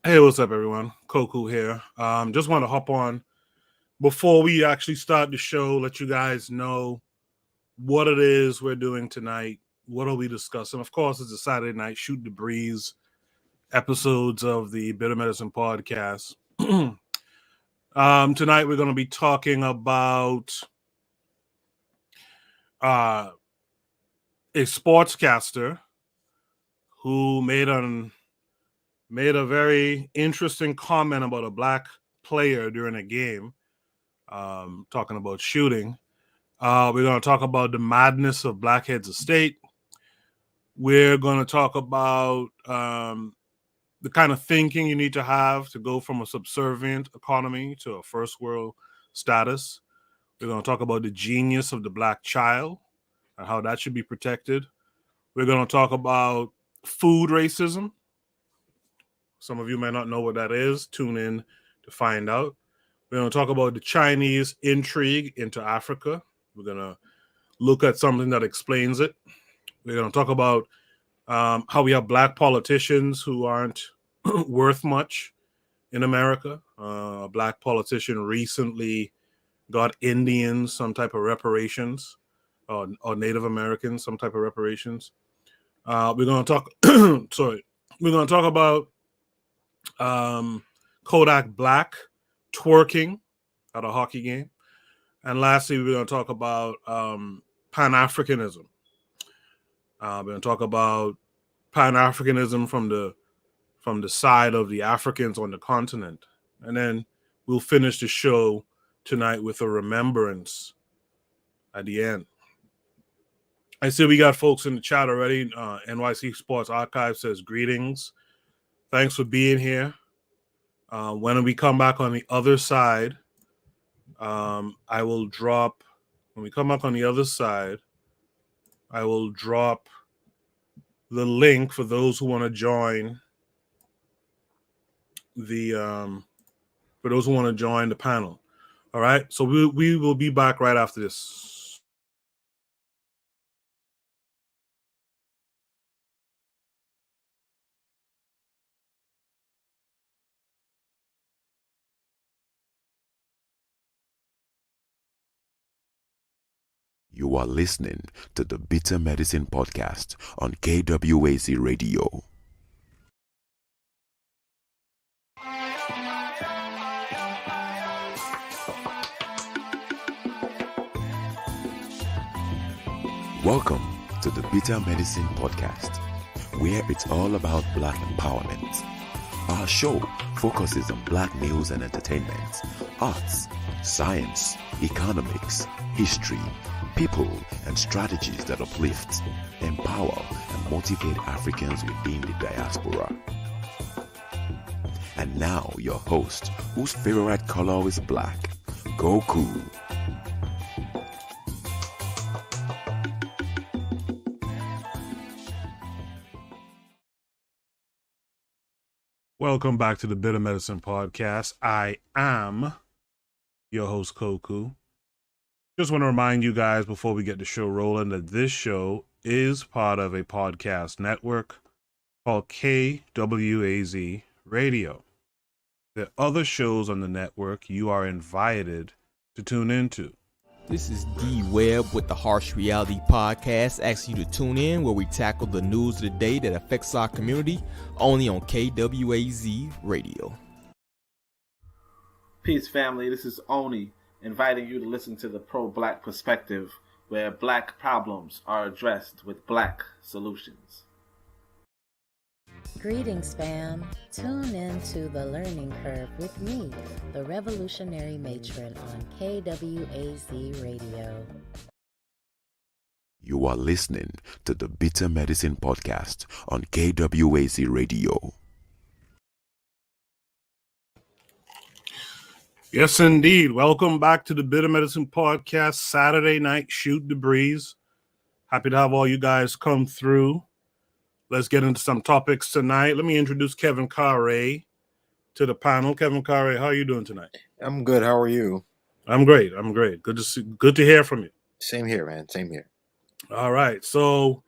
Hey, what's up, everyone? Koku here. Just want to hop on before we actually start the show, let you guys know what it is we're doing tonight. What are we discussing? Of course, it's a Saturday night shoot the breeze episodes of the Bitter Medicine podcast. Tonight, we're going to be talking about uh, a sportscaster who made a very interesting comment about a black player during a game. Talking about shooting. We're going to talk about the madness of Blackhead's estate. We're going to talk about the kind of thinking you need to have to go from a subservient economy to a first world status. We're going to talk about the genius of the black child and how that should be protected. We're going to talk about food racism. Some of you may not know what that is. Tune in to find out. We're going to talk about the Chinese intrigue into Africa. We're going to look at something that explains it. We're going to talk about how we have black politicians who aren't worth much in America. A black politician recently got Indians some type of reparations, or Native Americans some type of reparations. We're going to talk. We're going to talk about Kodak Black twerking at a hockey game. And lastly, we're going to talk about Pan-Africanism. We're going to talk about Pan-Africanism from the side of the Africans on the continent. And then we'll finish the show tonight with a remembrance at the end. I see we got folks in the chat already. NYC Sports Archive says, greetings. Thanks for being here. When we come back on the other side, I will drop, when we come back on the other side, I will drop the link for those who want to join the panel. All right. So we will be back right after this. You are listening to the Bitter Medicine podcast on KWAZ Radio. Welcome to the Bitter Medicine podcast, where it's all about black empowerment. Our show focuses on black news and entertainment, arts, science, economics, history, people, and strategies that uplift, empower, and motivate Africans within the diaspora. And now your host, whose favorite color is black, Goku. Welcome back to the Bitter Medicine podcast. I am your host, Koku. Just want to remind you guys before we get the show rolling that this show is part of a podcast network called KWAZ Radio. There are other shows on the network you are invited to tune into. This is D Webb with the Harsh Reality Podcast, asking you to tune in where we tackle the news of the day that affects our community, only on KWAZ Radio. Peace, family. This is Oni, inviting you to listen to the Pro-Black Perspective, where black problems are addressed with black solutions. Greetings, fam. Tune in to The Learning Curve with me, the Revolutionary Matron on KWAZ Radio. You are listening to the Bitter Medicine podcast on KWAZ Radio. Yes, indeed. Welcome back to the Bitter Medicine podcast, Saturday night shoot the breeze. Happy to have all you guys come through. Let's get into some topics tonight. Let me introduce Kevin Carre to the panel. Kevin Carre, how are you doing tonight? I'm good. How are you? I'm great. Good to hear from you. Same here, man. Same here. All right. So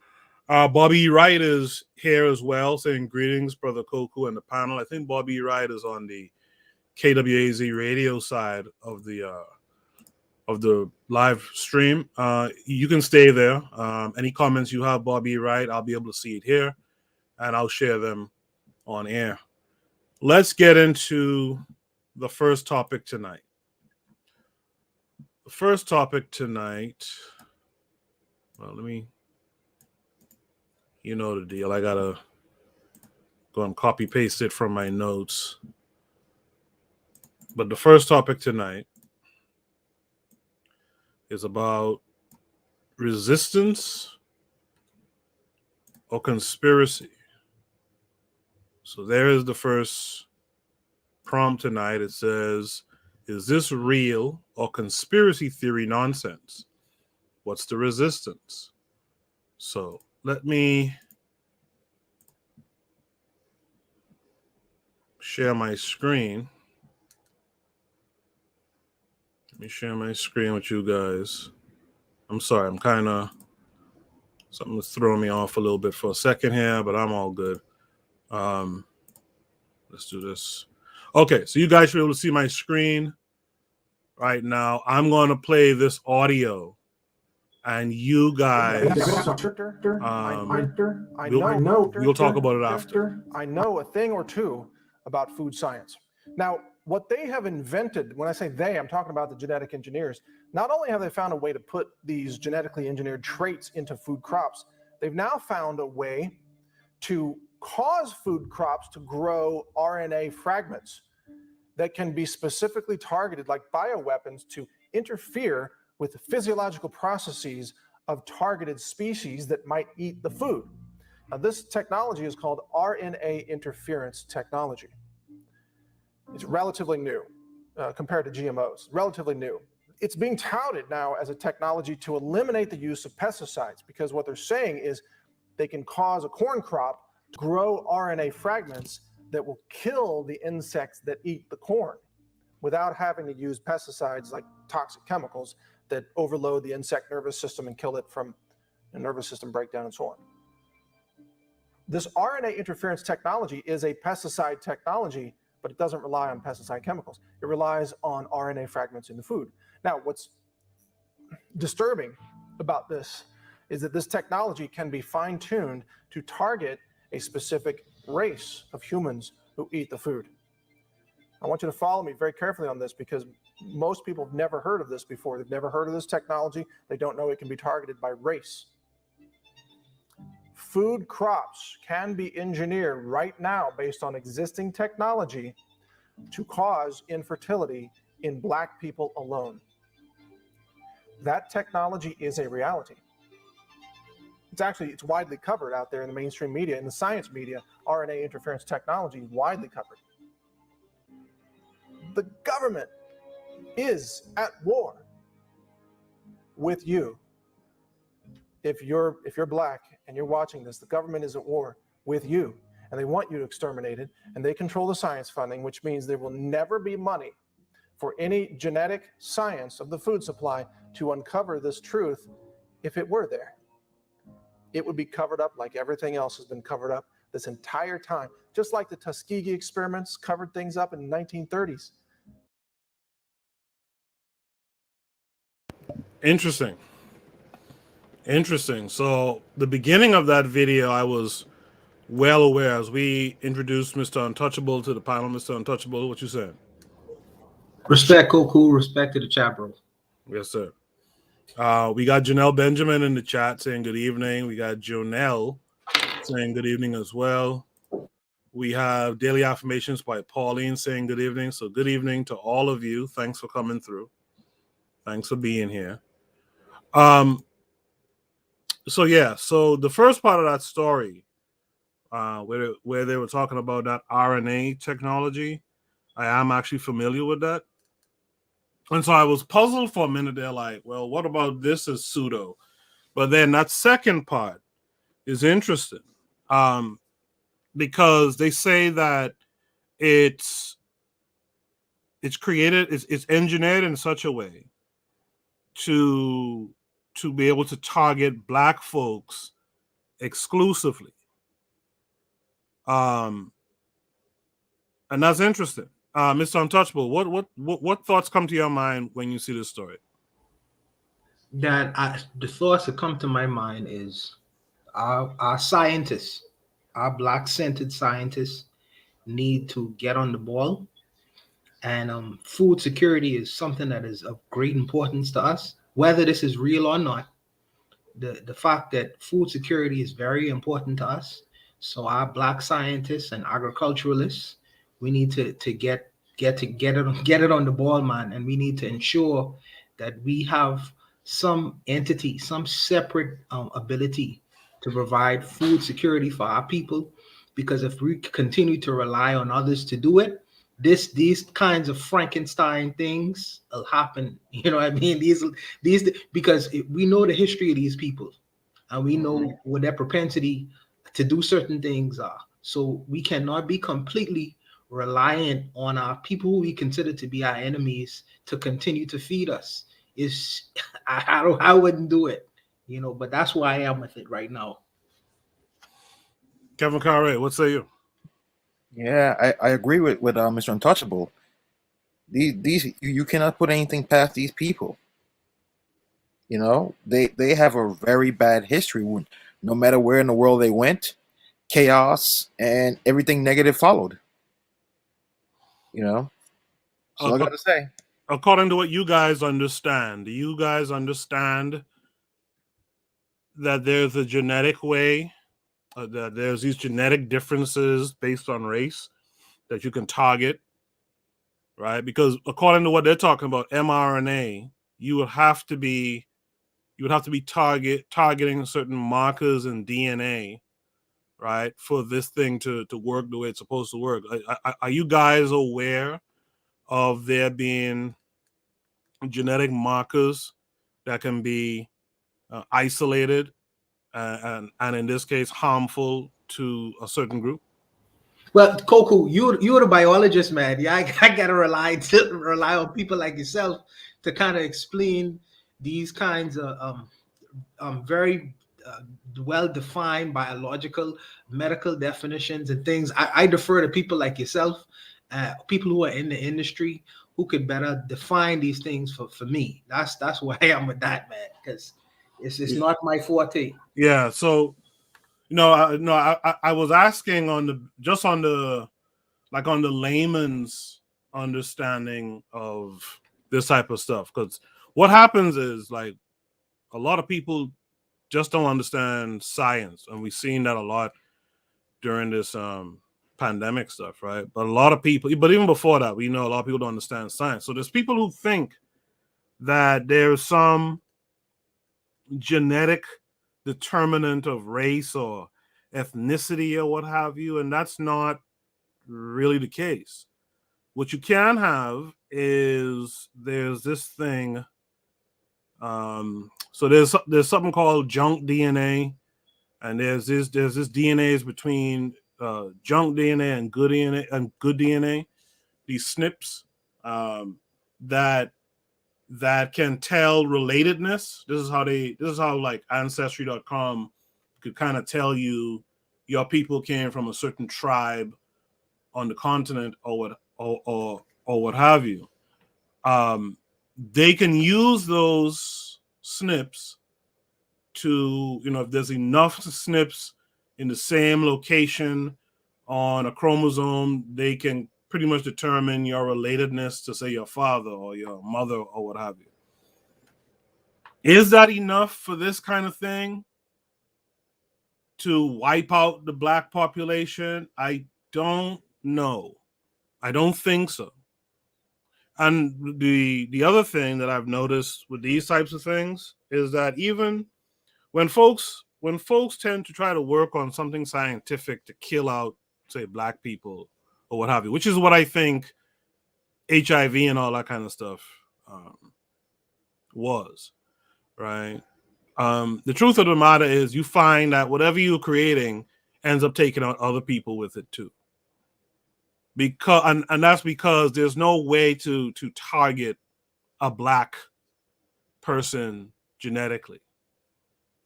Bobby Wright is here as well, saying greetings, Brother Koku and the panel. I think Bobby Wright is on the KWAZ radio side of the live stream. You can stay there. Any comments you have, Bobby Wright, I'll be able to see it here, and I'll share them on air. Let's get into the first topic tonight. The first topic tonight, well, you know the deal. I gotta go and copy paste it from my notes. But the first topic tonight is about resistance or conspiracy. So there is the first prompt tonight. It says, is this real or conspiracy theory nonsense? What's the resistance? So let me share my screen. Let me share my screen with you guys. I'm sorry, something's throwing me off a little bit for a second here, but I'm all good. Let's do this. Okay, so you guys should be able to see my screen right now. I'm going to play this audio, and you guys, we'll talk about it after. I know a thing or two about food science. Now, what they have invented, when I say they, I'm talking about the genetic engineers, not only have they found a way to put these genetically engineered traits into food crops, they've now found a way to cause food crops to grow RNA fragments that can be specifically targeted like bioweapons to interfere with the physiological processes of targeted species that might eat the food. Now, this technology is called RNA interference technology. It's relatively new compared to GMOs, relatively new. It's being touted now as a technology to eliminate the use of pesticides because what they're saying is they can cause a corn crop to grow RNA fragments that will kill the insects that eat the corn without having to use pesticides like toxic chemicals that overload the insect nervous system and kill it from a nervous system breakdown and so on. This RNA interference technology is a pesticide technology, but it doesn't rely on pesticide chemicals. It relies on RNA fragments in the food. Now, what's disturbing about this is that this technology can be fine-tuned to target a specific race of humans who eat the food. I want you to follow me very carefully on this because most people have never heard of this before. They've never heard of this technology. They don't know it can be targeted by race. Food crops can be engineered right now based on existing technology to cause infertility in Black people alone. That technology is a reality. It's widely covered out there in the mainstream media, in the science media. RNA interference technology is widely covered. The government is at war with you. If you're Black and you're watching this, the government is at war with you, and they want you to exterminate it, and they control the science funding, which means there will never be money for any genetic science of the food supply to uncover this truth. If it were there, it would be covered up like everything else has been covered up this entire time, just like the Tuskegee experiments covered things up in the 1930s. Interesting. So the beginning of that video, I was well aware as we introduced Mr. Untouchable to the panel. Mr. Untouchable, what you saying? Respect, Koku. Respect to the chat, bro. Yes, sir. We got Janelle Benjamin in the chat saying good evening. We got Jonelle saying good evening as well. We have Daily Affirmations by Pauline saying good evening. So good evening to all of you. Thanks for coming through. Thanks for being here. So the first part of that story, where they were talking about that RNA technology, I am actually familiar with that. And so I was puzzled for a minute. They're like, well, what about this is pseudo? But then that second part is interesting because they say that it's created, it's engineered in such a way to be able to target Black folks exclusively. And that's interesting. Mr. Untouchable, what thoughts come to your mind when you see this story? The thoughts that come to my mind is our scientists, our black-centered scientists, need to get on the ball. And food security is something that is of great importance to us, whether this is real or not. The fact that food security is very important to us. So our black scientists and agriculturalists, we need to get it on the ball, man, and we need to ensure that we have some entity, some separate ability to provide food security for our people. Because if we continue to rely on others to do it, these kinds of Frankenstein things will happen. You know what I mean? These because we know the history of these people, and we know what their propensity to do certain things are. So we cannot be completely reliant on our people who we consider to be our enemies to continue to feed us. I wouldn't do it, but that's where I am with it right now. Kevin Carre, what say you? Yeah, I agree with Mr. Untouchable. These you cannot put anything past these people. They have a very bad history. No matter where in the world they went, chaos and everything negative followed. So I gotta say, according to what you guys understand, do you guys understand that there's a genetic way, that there's these genetic differences based on race that you can target, right? Because according to what they're talking about, mRNA, you would have to be targeting certain markers in DNA, right, for this thing to work the way it's supposed to work. Are you guys aware of there being genetic markers that can be isolated and in this case harmful to a certain group? Well, Koku, you're the biologist, man. Yeah, I gotta rely on people like yourself to kind of explain these kinds of very well-defined biological medical definitions and things. I defer to people like yourself, people who are in the industry who could better define these things for me. That's where I am with that, man, because it's not my forte. Yeah, so I was asking on the layman's understanding of this type of stuff, because what happens is, like, a lot of people just don't understand science, and we've seen that a lot during this pandemic stuff, right? But a lot of people, but even before that, we know a lot of people don't understand science. So there's people who think that there's some genetic determinant of race or ethnicity or what have you, and that's not really the case. What you can have is there's this thing. So there's something called junk DNA, and there's this DNAs between junk DNA and good DNA. These SNPs that can tell relatedness. This is how like Ancestry.com could kind of tell you your people came from a certain tribe on the continent or what have you. They can use those SNPs to, if there's enough SNPs in the same location on a chromosome, they can pretty much determine your relatedness to, say, your father or your mother or what have you. Is that enough for this kind of thing to wipe out the black population? I don't know. I don't think so. And the other thing that I've noticed with these types of things is that even when folks tend to try to work on something scientific to kill out, say, black people or what have you, which is what I think HIV and all that kind of stuff was, right? The truth of the matter is you find that whatever you're creating ends up taking out other people with it too. Because and that's because there's no way to target a black person genetically.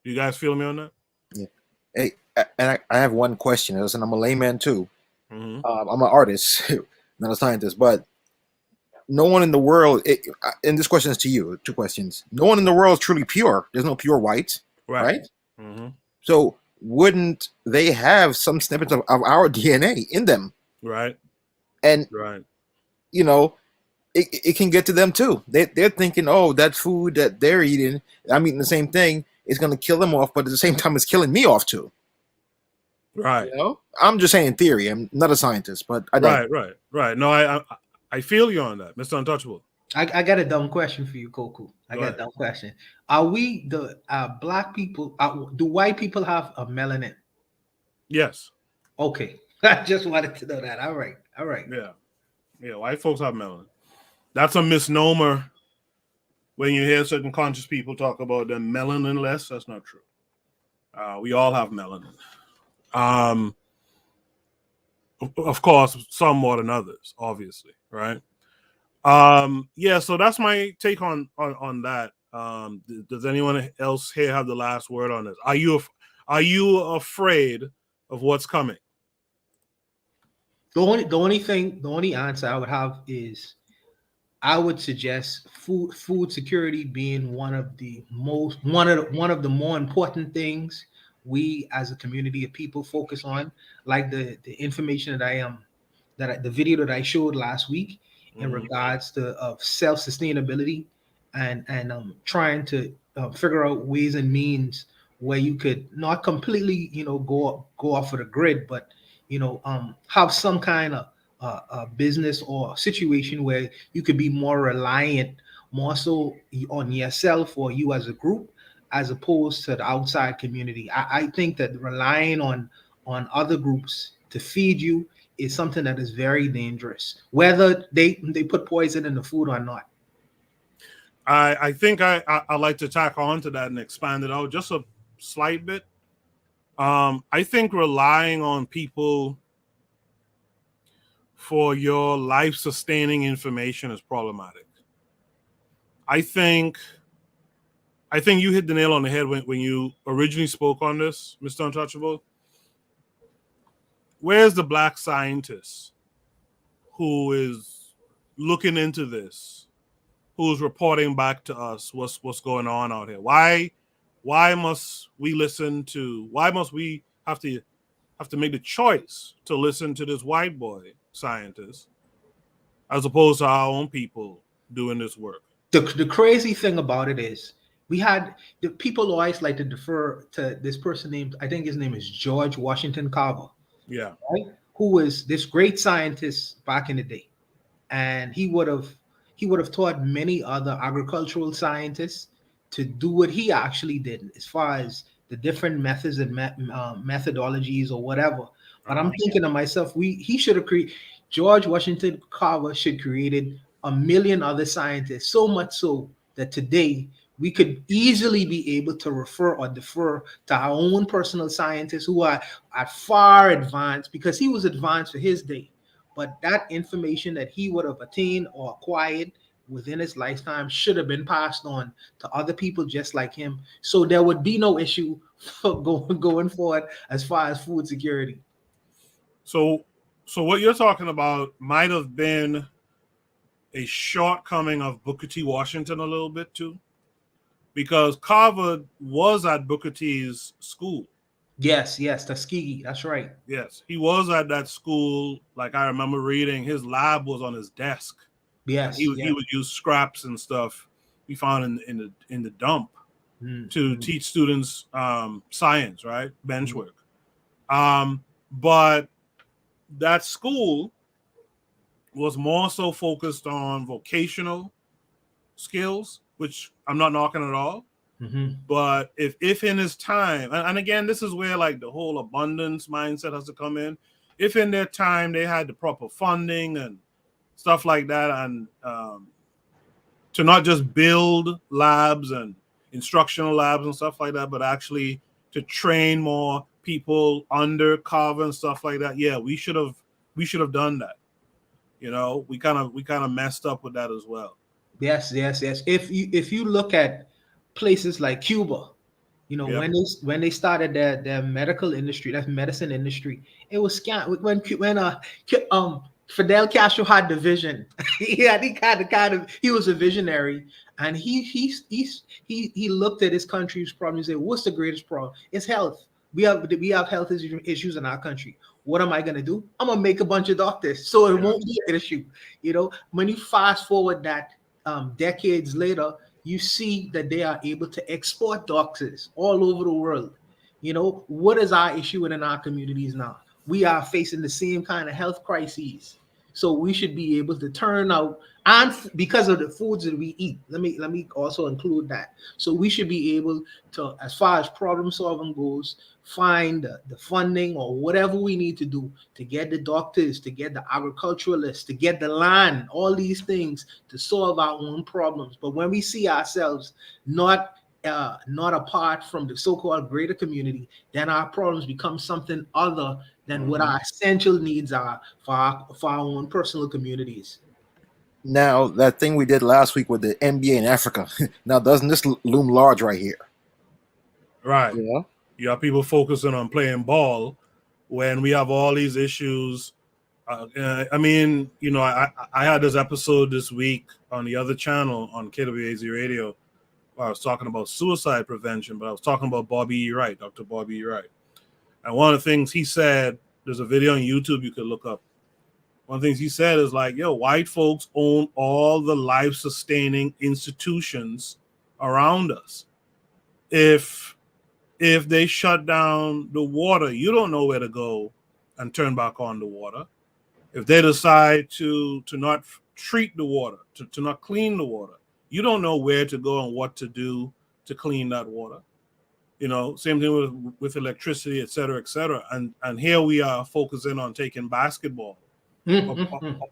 You guys feel me on that? Yeah. Hey, I have one question. Listen, I'm a layman too. Mhm. I'm an artist, not a scientist, but no one in the world, and this question is to you, two questions. No one in the world is truly pure. There's no pure white, Right. right? Mm-hmm. So wouldn't they have some snippets of our DNA in them? Right. And, Right. you know, it can get to them too. They're thinking, oh, that food that they're eating, I'm eating the same thing, is going to kill them off, but at the same time, it's killing me off too. Right. You know? I'm just saying theory. I'm not a scientist, but I don't. Right. No, I feel you on that, Mr. Untouchable. I got a dumb question for you, Koku. I Go got ahead. a dumb question. Are we the black people? Do white people have a melanin? Yes. Okay, I just wanted to know that. All right. Yeah. White folks have melanin. That's a misnomer. When you hear certain conscious people talk about them melanin-less, that's not true. We all have melanin. Of course, some more than others, obviously, right? Yeah, so that's my take on that. Does anyone else here have the last word on this? Are you afraid of what's coming? The only answer I would have is I would suggest food security being one of the more important things we as a community of people focus on, like the information that the video that I showed last week in regards to self sustainability and trying to figure out ways and means where you could not completely go off of the grid, but have some kind of a business or situation where you could be more reliant, more so on yourself or you as a group, as opposed to the outside community. I think that relying on other groups to feed you is something that is very dangerous, whether they put poison in the food or not. I think I like to tack on to that and expand it out just a slight bit. I think relying on people for your life sustaining information is problematic. I think you hit the nail on the head when you originally spoke on this, Mr. Untouchable. Where's the black scientist who is looking into this, who's reporting back to us what's going on out here? Why must we have to make the choice to listen to this white boy scientist as opposed to our own people doing this work? The crazy thing about it is we had the people always like to defer to this person named, I think his name is George Washington Carver, Yeah. right? Who was this great scientist back in the day. And he would have taught many other agricultural scientists to do what he actually did as far as the different methods and methodologies or whatever. But I'm thinking to myself, he should have created, George Washington Carver should created a million other scientists, so much so that today we could easily be able to refer or defer to our own personal scientists who are far advanced, because he was advanced for his day. But that information that he would have attained or acquired within his lifetime should have been passed on to other people just like him. So there would be no issue for going forward as far as food security. So what you're talking about might have been a shortcoming of Booker T. Washington a little bit too, because Carver was at Booker T's school. Yes, Tuskegee. That's right. Yes, he was at that school. Like I remember reading, his lab was on his desk. Yes, he would use scraps and stuff we found in the dump to teach students science, right? Bench work. But that school was more so focused on vocational skills, which I'm not knocking at all. But if in his time, and again, this is where like the whole abundance mindset has to come in. If in their time they had the proper funding and stuff like that, and to not just build labs and instructional labs and stuff like that, but actually to train more people under Carver and stuff like that. Yeah, we should have done that. We kind of messed up with that as well. Yes. If you look at places like Cuba, You know, Yep. when they started their medical industry, that medicine industry, it was scam. When Fidel Castro had the vision, he was a visionary, and he looked at his country's problem and said, "What's the greatest problem? It's health. We have health issues in our country. What am I gonna do? I'm gonna make a bunch of doctors, so it won't be an issue." You know, when you fast forward that decades later, you see that they are able to export doctors all over the world. You know, what is our issue in our communities now? We are facing the same kind of health crises. So we should be able to turn out, and because of the foods that we eat, let me also include that. So we should be able to, as far as problem solving goes, find the funding or whatever we need to do to get the doctors, to get the agriculturalists, to get the land, all these things to solve our own problems. But when we see ourselves not apart from the so-called greater community, then our problems become something other than what our essential needs are for our own personal communities. Now, that thing we did last week with the NBA in Africa, now doesn't this loom large right here? Right. Yeah. You have people focusing on playing ball when we have all these issues. I mean, you know, I had this episode this week on the other channel on KWAZ Radio where I was talking about suicide prevention, but I was talking about Bobby E. Wright, Dr. Bobby E. Wright. And one of the things he said, there's a video on YouTube you could look up. One of the things he said is like, yo, white folks own all the life-sustaining institutions around us. If they shut down the water, you don't know where to go and turn back on the water. If they decide to not treat the water, to not clean the water, you don't know where to go and what to do to clean that water. You know, same thing with electricity, et cetera, et cetera. And here we are focusing on taking basketball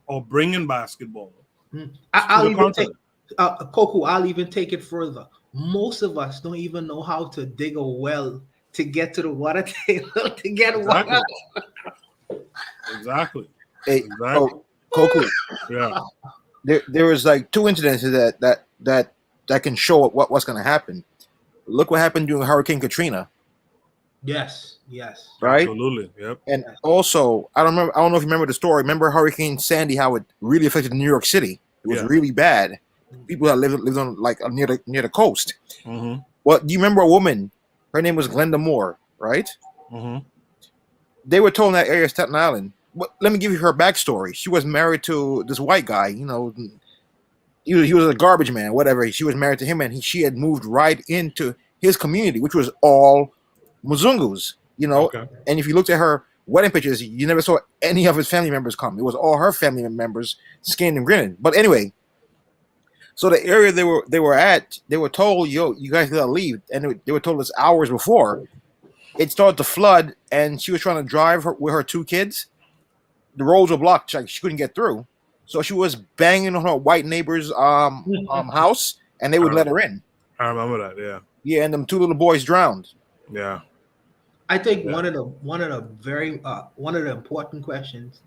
or bringing basketball. I'll even take Coco. I'll even take it further. Most of us don't even know how to dig a well to get to the water table to get water. Exactly. Hey, exactly. Coco. Yeah. There was like two incidents that can show what's going to happen. Look what happened during Hurricane Katrina. Yes. Right? Absolutely. Yep. And also, I don't know if you remember the story. Remember Hurricane Sandy, how it really affected New York City? It was really bad. People that lived on like near the coast. Mm-hmm. Well, do you remember a woman? Her name was Glenda Moore, right? Mm-hmm. They were told in that area of Staten Island. Well, let me give you her backstory. She was married to this white guy. You know, he was a garbage man, whatever. She was married to him, and she had moved right into his community, which was all Mzungus. You know, Okay. and if you looked at her wedding pictures, you never saw any of his family members come. It was all her family members skinning and grinning. But anyway, so the area they were at, they were told, "Yo, you guys gotta leave," and they were told this hours before. It started to flood, and she was trying to drive with her two kids. The roads were blocked; she couldn't get through. So she was banging on her white neighbor's house, and they would let her in. I remember that. Yeah. Yeah, and them two little boys drowned. Yeah. I think one of the important questions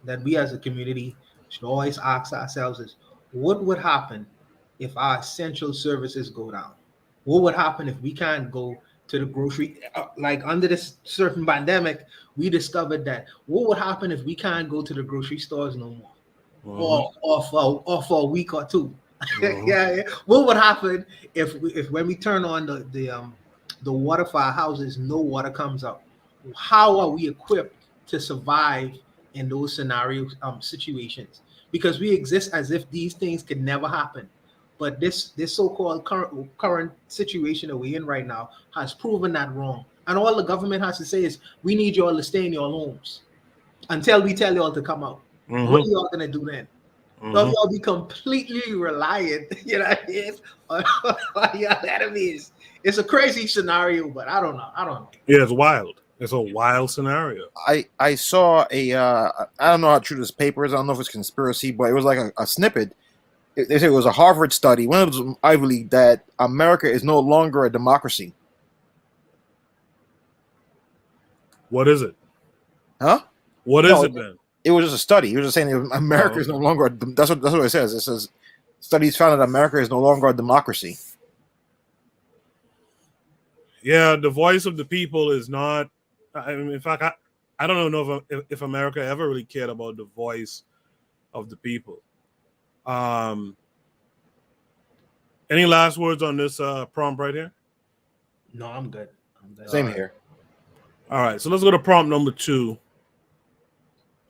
that we as a community should always ask ourselves is, what would happen if our essential services go down? What would happen if we can't go to the grocery? Like under this certain pandemic, we discovered that what would happen if we can't go to the grocery stores no more, or for a week or two? Yeah. What would happen if when we turn on the water for our houses, no water comes out? How are we equipped to survive in those scenarios, situations? Because we exist as if these things could never happen. But this so-called current situation that we're in right now has proven that wrong. And all the government has to say is, we need you all to stay in your homes until we tell you all to come out. Mm-hmm. What are y'all going to do then? Don't y'all be completely reliant, on your enemies? It's a crazy scenario, but I don't know. Yeah, it's wild. It's a wild scenario. I saw I don't know how true this paper is. I don't know if it's conspiracy, but it was like a snippet. They said it was a Harvard study, one of those Ivy League, that America is no longer a democracy. What is it? Huh? What is it then? It was just a study. He was just saying America is no longer. That's what it says. It says studies found that America is no longer a democracy. Yeah, the voice of the people is not. I mean, in fact, I don't know if America ever really cared about the voice of the people. Any last words on this prompt right here? No, I'm good. Same here. All right, so let's go to prompt number 2.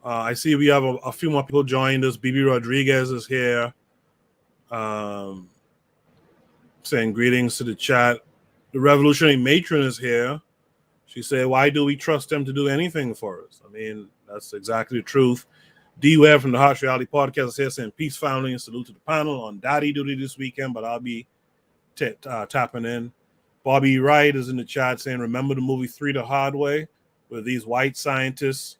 I see we have a few more people joined us. BB Rodriguez is here, saying greetings to the chat. The Revolutionary Matron is here. She said, "Why do we trust them to do anything for us?" I mean, that's exactly the truth. D Webb from the Harsh Reality Podcast is here saying, "Peace, family, and salute to the panel on daddy duty this weekend, but I'll be tapping in." Bobby Wright is in the chat saying, "Remember the movie 3 the Hard Way, where these white scientists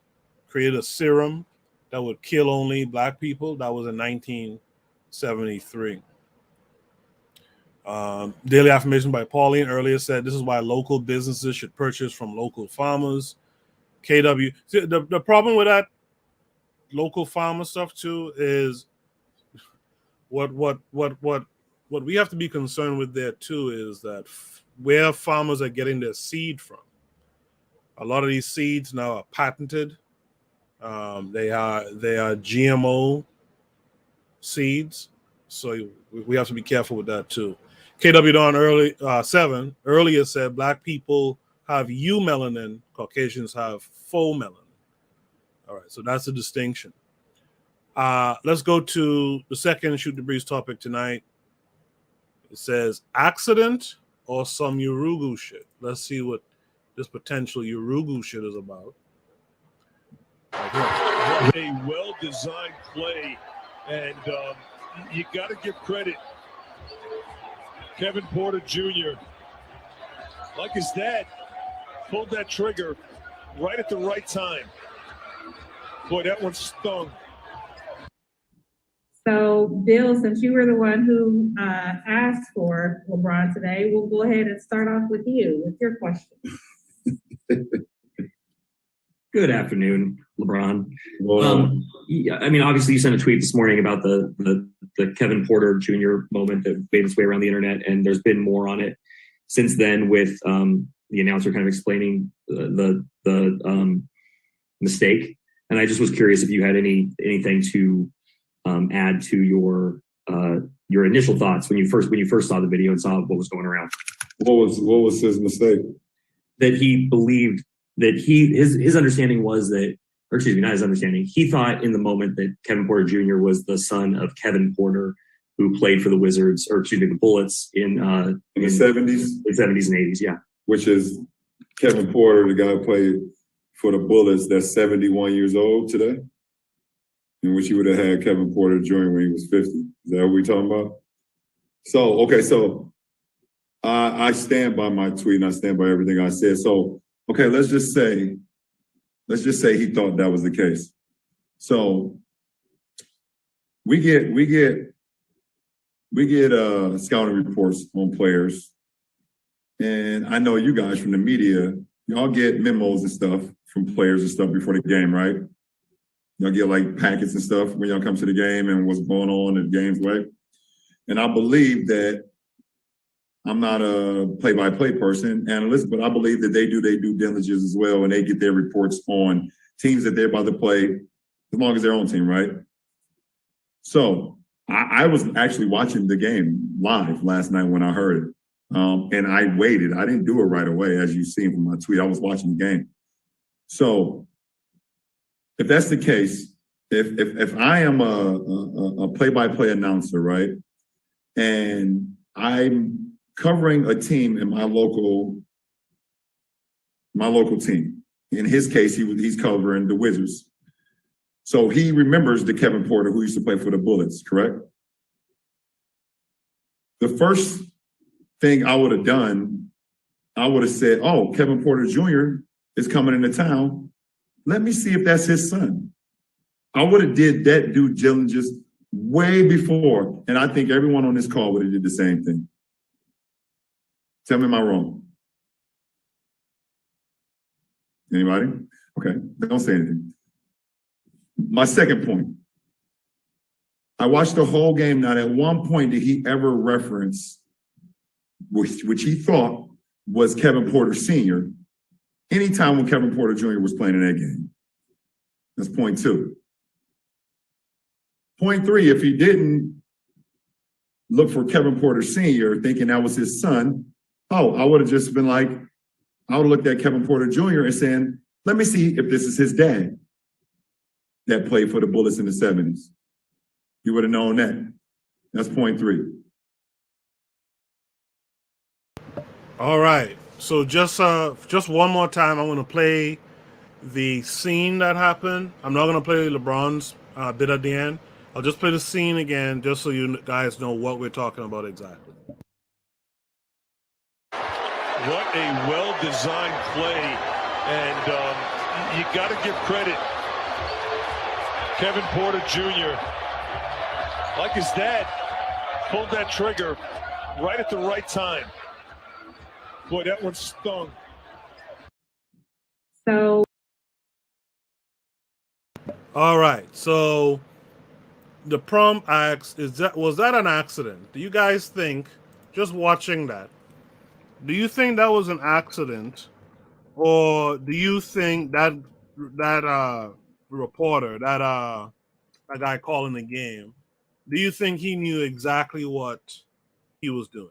created a serum that would kill only black people?" That was in 1973. Daily Affirmation by Pauline earlier said, "This is why local businesses should purchase from local farmers." KW, see, the problem with that local farmer stuff too is what we have to be concerned with there too is that where farmers are getting their seed from. A lot of these seeds now are patented. They are GMO seeds, so we have to be careful with that too. KW Don 7 earlier said black people have eumelanin, Caucasians have faux melanin. All right, so that's the distinction. Let's go to the second Shoot the Breeze topic tonight. It says accident or some Urugu shit. Let's see what this potential Urugu shit is about. What a well-designed play, and you got to give credit. Kevin Porter Jr., like his dad, pulled that trigger right at the right time. Boy, that one stung. So, Bill, since you were the one who asked for LeBron today, we'll go ahead and start off with you with your question. Good afternoon, LeBron. Yeah, I mean, obviously, you sent a tweet this morning about the Kevin Porter Jr. moment that made its way around the internet, and there's been more on it since then with the announcer kind of explaining the mistake. And I just was curious if you had anything to add to your initial thoughts when you first saw the video and saw what was going around. What was his mistake? That he believed that his understanding was that, or excuse me, not his understanding. He thought in the moment that Kevin Porter Jr. was the son of Kevin Porter, who played for the Wizards, or excuse me, the Bullets in the 70s, the 70s and 80s. Yeah, which is Kevin Porter, the guy who played for the Bullets, that's 71 years old today, in which he would have had Kevin Porter Jr. when he was 50. Is that what we're talking about? So, okay, so I stand by my tweet and I stand by everything I said. So, okay, let's just say he thought that was the case. So we get scouting reports on players, and I know you guys from the media, y'all get memos and stuff from players and stuff before the game, right? Y'all get like packets and stuff when y'all come to the game and what's going on in the games, right? And I believe that I'm not a play-by-play person, analyst, but I believe that they do their due diligence as well, and they get their reports on teams that they're about to play, as long as their own team, right? So I was actually watching the game live last night when I heard it, and I waited. I didn't do it right away, as you've seen from my tweet. I was watching the game. So if that's the case, if I am a play-by-play announcer, right, and I'm covering a team in my local team. In his case, he's covering the Wizards. So he remembers the Kevin Porter who used to play for the Bullets, correct? The first thing I would have done, I would have said, oh, Kevin Porter Jr. is coming into town. Let me see if that's his son. I would have did that due diligence way before, and I think everyone on this call would have did the same thing. Tell me, am I wrong? Anybody? Okay, don't say anything. My second point. I watched the whole game. Not at one point did he ever reference, which he thought was Kevin Porter Sr. anytime when Kevin Porter Jr. was playing in that game. That's point 2. Point 3, if he didn't look for Kevin Porter Sr. thinking that was his son, I would have just been like, I would have looked at Kevin Porter Jr. and saying, let me see if this is his dad that played for the Bullets in the 70s. You would have known that. That's point 3. All right. So just one more time, I'm going to play the scene that happened. I'm not going to play LeBron's bit at the end. I'll just play the scene again, just so you guys know what we're talking about exactly. What a well-designed play, and you got to give credit. Kevin Porter Jr., like his dad, pulled that trigger right at the right time. Boy, that one stung. So. All right. So the prompt asks, was that an accident? Do you guys think, just watching that, do you think that was an accident, or do you think that reporter, that guy calling the game, do you think he knew exactly what he was doing?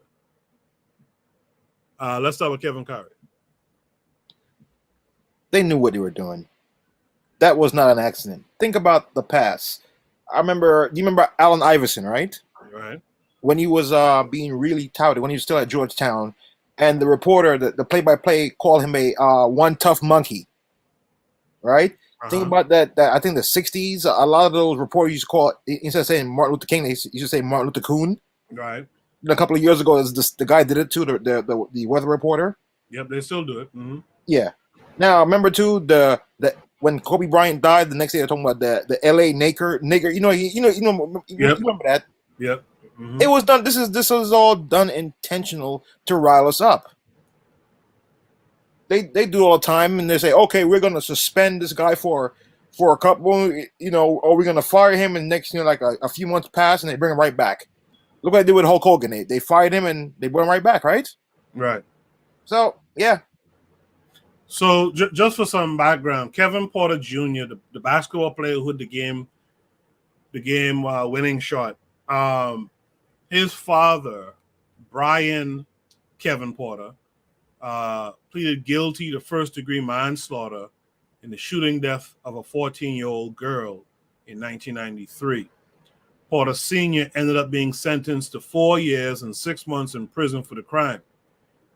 Let's start with Kevin Curry. They knew what they were doing. That was not an accident. Think about the past. Do you remember Allen Iverson, right? Right. When he was being really touted, when he was still at Georgetown, and the reporter, the play-by-play, called him a one tough monkey, right? Think about that. I think the 60s, a lot of those reporters used to call, instead of saying Martin Luther King, they used to say Martin Luther Coon. Right. A couple of years ago, the guy did it too, the weather reporter. Yep, they still do it. Mm-hmm. Yeah. Now, remember too, the when Kobe Bryant died, the next day they're talking about the LA nigger. You remember that? Yep. Mm-hmm. It was done. This is all done intentional to rile us up. They do all the time, and they say, okay, we're gonna suspend this guy for a couple, or we're gonna fire him, and next, like a few months pass, and they bring him right back. Look what they did with Hulk Hogan. They fired him, and they brought him right back, right? Right. So yeah. So just for some background, Kevin Porter Jr., the basketball player who hit the game winning shot. His father, Brian Kevin Porter, pleaded guilty to first-degree manslaughter in the shooting death of a 14-year-old girl in 1993. Porter Sr. ended up being sentenced to 4 years and 6 months in prison for the crime.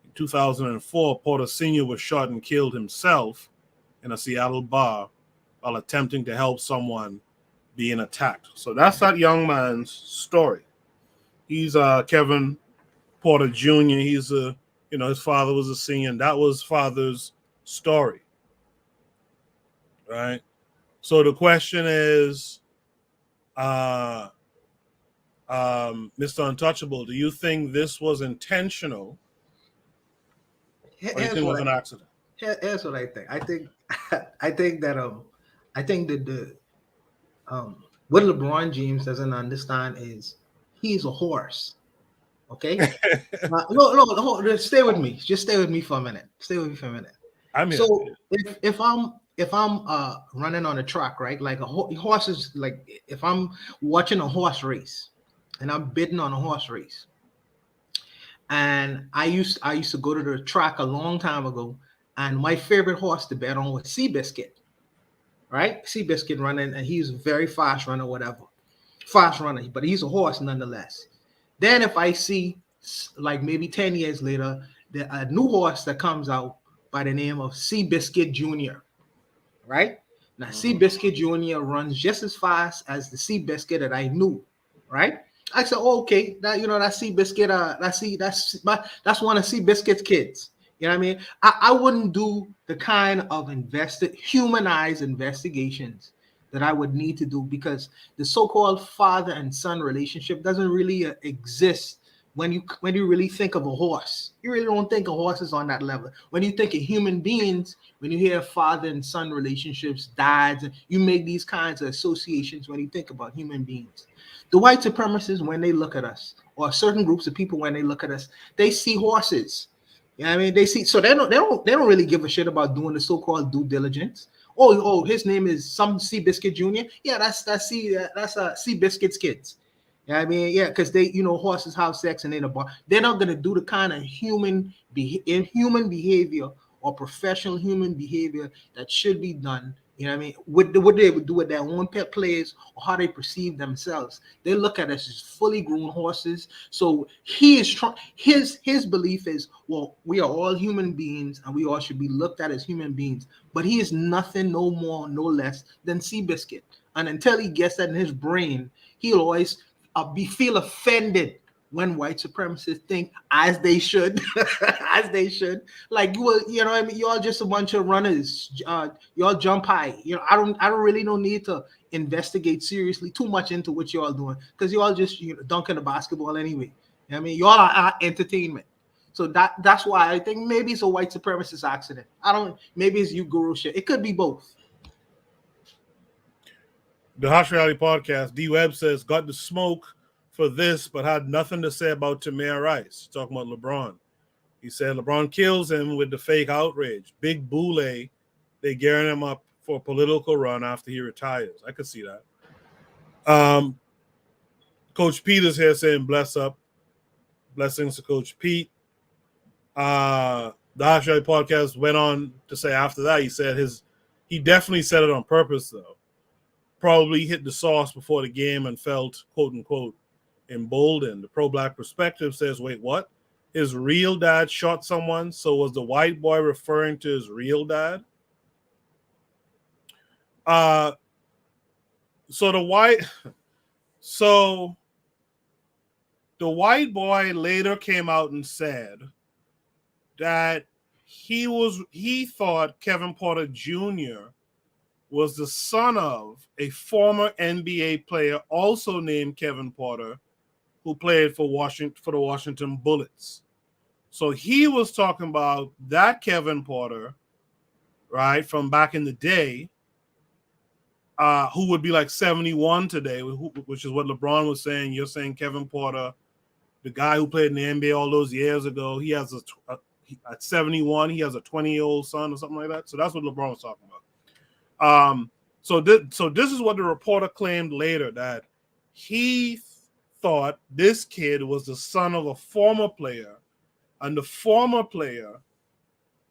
In 2004, Porter Sr. was shot and killed himself in a Seattle bar while attempting to help someone being attacked. So that's that young man's story. He's Kevin Porter Jr. He's his father was a senior, and that was father's story. Right? So the question is, Mr. Untouchable, do you think this was intentional, or do you think it was an accident? Here's what I think. I think that what LeBron James doesn't understand is he's a horse. Okay. No, stay with me. Just stay with me for a minute. I'm here. So if I'm running on a track, right? Like a horse is like, if I'm watching a horse race and I'm bidding on a horse race, and I used to go to the track a long time ago, and my favorite horse to bet on was Seabiscuit, right? Seabiscuit running, and he's a very fast runner, but he's a horse nonetheless. Then if I see, like maybe 10 years later, a new horse that comes out by the name of Seabiscuit Jr., right? Now, Seabiscuit Jr. runs just as fast as the Seabiscuit that I knew, right? I said, oh, okay, that Seabiscuit, that's one of Seabiscuit's kids. You know what I mean? I wouldn't do the kind of humanized investigations that I would need to do, because the so-called father and son relationship doesn't really exist when you really think of a horse. You really don't think of horses on that level. When you think of human beings, when you hear father and son relationships, dads, you make these kinds of associations when you think about human beings. The white supremacists, when they look at us, or certain groups of people, when they look at us, they see horses. Yeah, I mean, they see, so they don't really give a shit about doing the so-called due diligence. Oh, his name is some Seabiscuit Jr. Yeah, that's Seabiscuit's kids. Yeah, I mean, yeah, because they, horses have sex and in a bar. They're not gonna do the kind of inhuman behavior or professional human behavior that should be done. You know what I mean? What they would do with their own pet players or how they perceive themselves. They look at us as fully grown horses. So he is trying. His belief is, well, we are all human beings and we all should be looked at as human beings. But he is nothing, no more, no less than Seabiscuit. And until he gets that in his brain, he'll always feel offended when white supremacists think as they should, as they should. Like, you know what I mean? Y'all just a bunch of runners. Y'all jump high. I don't really no need to investigate seriously too much into what y'all doing, because y'all just dunking the basketball anyway. You know what I mean? Y'all are entertainment. So that's why I think maybe it's a white supremacist accident. Maybe it's you guru shit. It could be both. The Harsh Reality Podcast, D Webb says, got the smoke for this, but had nothing to say about Tamir Rice. Talking about LeBron. He said LeBron kills him with the fake outrage. Big Boule, they gearing him up for a political run after he retires. I could see that. Coach Peters here saying, bless up. Blessings to Coach Pete. The Harsh Reality Podcast went on to say after that, he said he definitely said it on purpose, though. Probably hit the sauce before the game and felt, quote unquote, emboldened. The pro-black perspective says, wait, what? His real dad shot someone, so was the white boy referring to his real dad? So the white boy later came out and said that he thought Kevin Porter Jr. was the son of a former NBA player also named Kevin Porter, who played for the Washington Bullets. So he was talking about that Kevin Porter, right, from back in the day, who would be like 71 today, which is what LeBron was saying. You're saying Kevin Porter, the guy who played in the NBA all those years ago, he has at 71, he has a 20-year-old son or something like that. So that's what LeBron was talking about. So this is what the reporter claimed later, that he thought this kid was the son of a former player, and the former player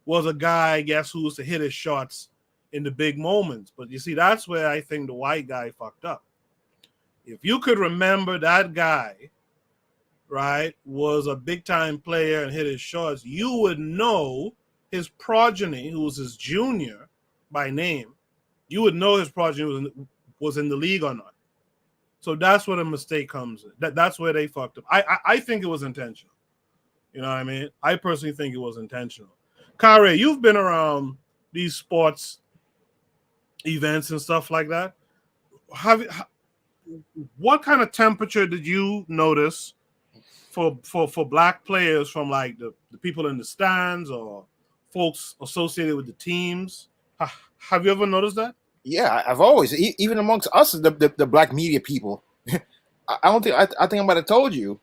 was a guy, I guess, who was to hit his shots in the big moments. But you see, that's where I think the white guy fucked up. If you could remember that guy, right, was a big-time player and hit his shots, you would know his progeny, who was his junior by name, you would know his progeny was in the league or not. So that's where the mistake comes in. That's where they fucked up. I think it was intentional. You know what I mean? I personally think it was intentional. Kare, you've been around these sports events and stuff like that. What kind of temperature did you notice for black players from like the people in the stands or folks associated with the teams? Have you ever noticed that? Yeah, I've always, even amongst us, the black media people. I think I might have told you.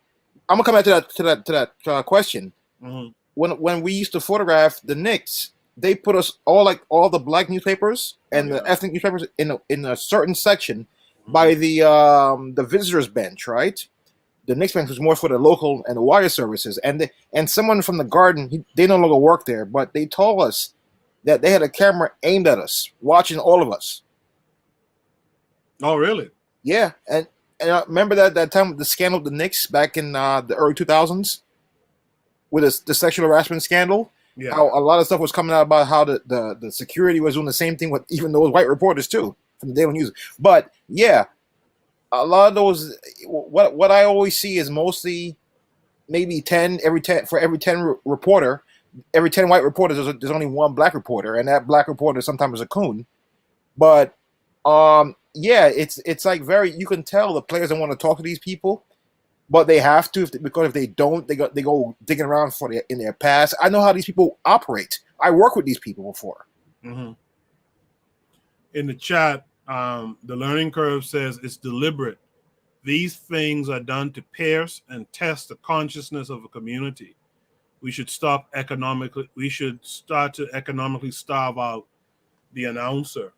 I'm gonna come back to that question. Mm-hmm. When we used to photograph the Knicks, they put us all the black newspapers and the ethnic newspapers in a certain section by the visitors bench, right? The Knicks bench was more for the local and the wire services, and someone from the Garden, they no longer work there, but they told us that they had a camera aimed at us, watching all of us. Oh, really? Yeah, and I remember that time the scandal of the Knicks back in the early 2000s with the sexual harassment scandal. Yeah. How a lot of stuff was coming out about how the security was doing the same thing with even those white reporters too from the Daily News. But yeah, a lot of those. What I always see is mostly maybe 10 for every 10 reporter. Every 10 white reporters, there's only one black reporter, and that black reporter sometimes is a coon. But yeah, it's like you can tell the players don't want to talk to these people, but they have to because if they don't, they go digging around in their past. I know how these people operate. I work with these people before. Mm-hmm. In the chat, the learning curve says it's deliberate. These things are done to pierce and test the consciousness of a community. we should start to economically starve out the announcer.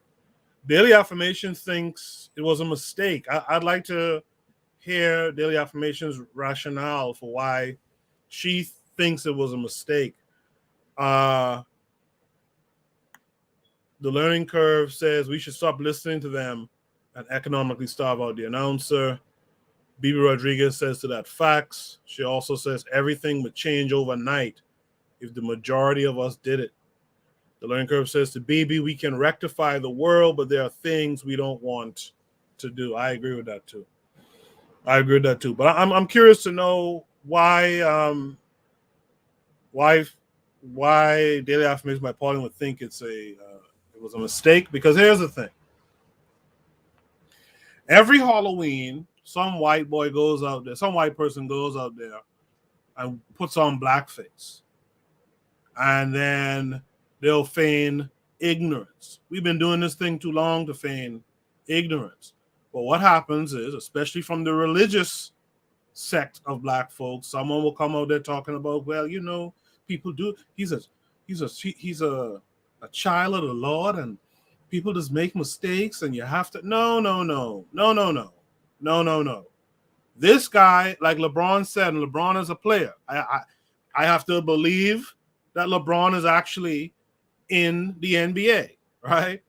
Daily Affirmation thinks it was a mistake. I'd like to hear Daily Affirmation's rationale for why she thinks it was a mistake. The Learning Curve says we should stop listening to them and economically starve out the announcer. Bibi Rodriguez says to that facts. She also says everything would change overnight if the majority of us did it. The Learning Curve says to Bibi, we can rectify the world, but there are things we don't want to do. I agree with that too. But I'm curious to know why Daily Affirmation by Pauline would think it was a mistake. Because here's the thing: every Halloween, some white person goes out there and puts on blackface, and then they'll feign ignorance. We've been doing this thing too long to feign ignorance. But what happens is, especially from the religious sect of black folks, someone will come out there talking about, well, people do. He's a child of the Lord, and people just make mistakes, and you have to. No. This guy, like LeBron said, and LeBron is a player. I have to believe that LeBron is actually in the NBA, right?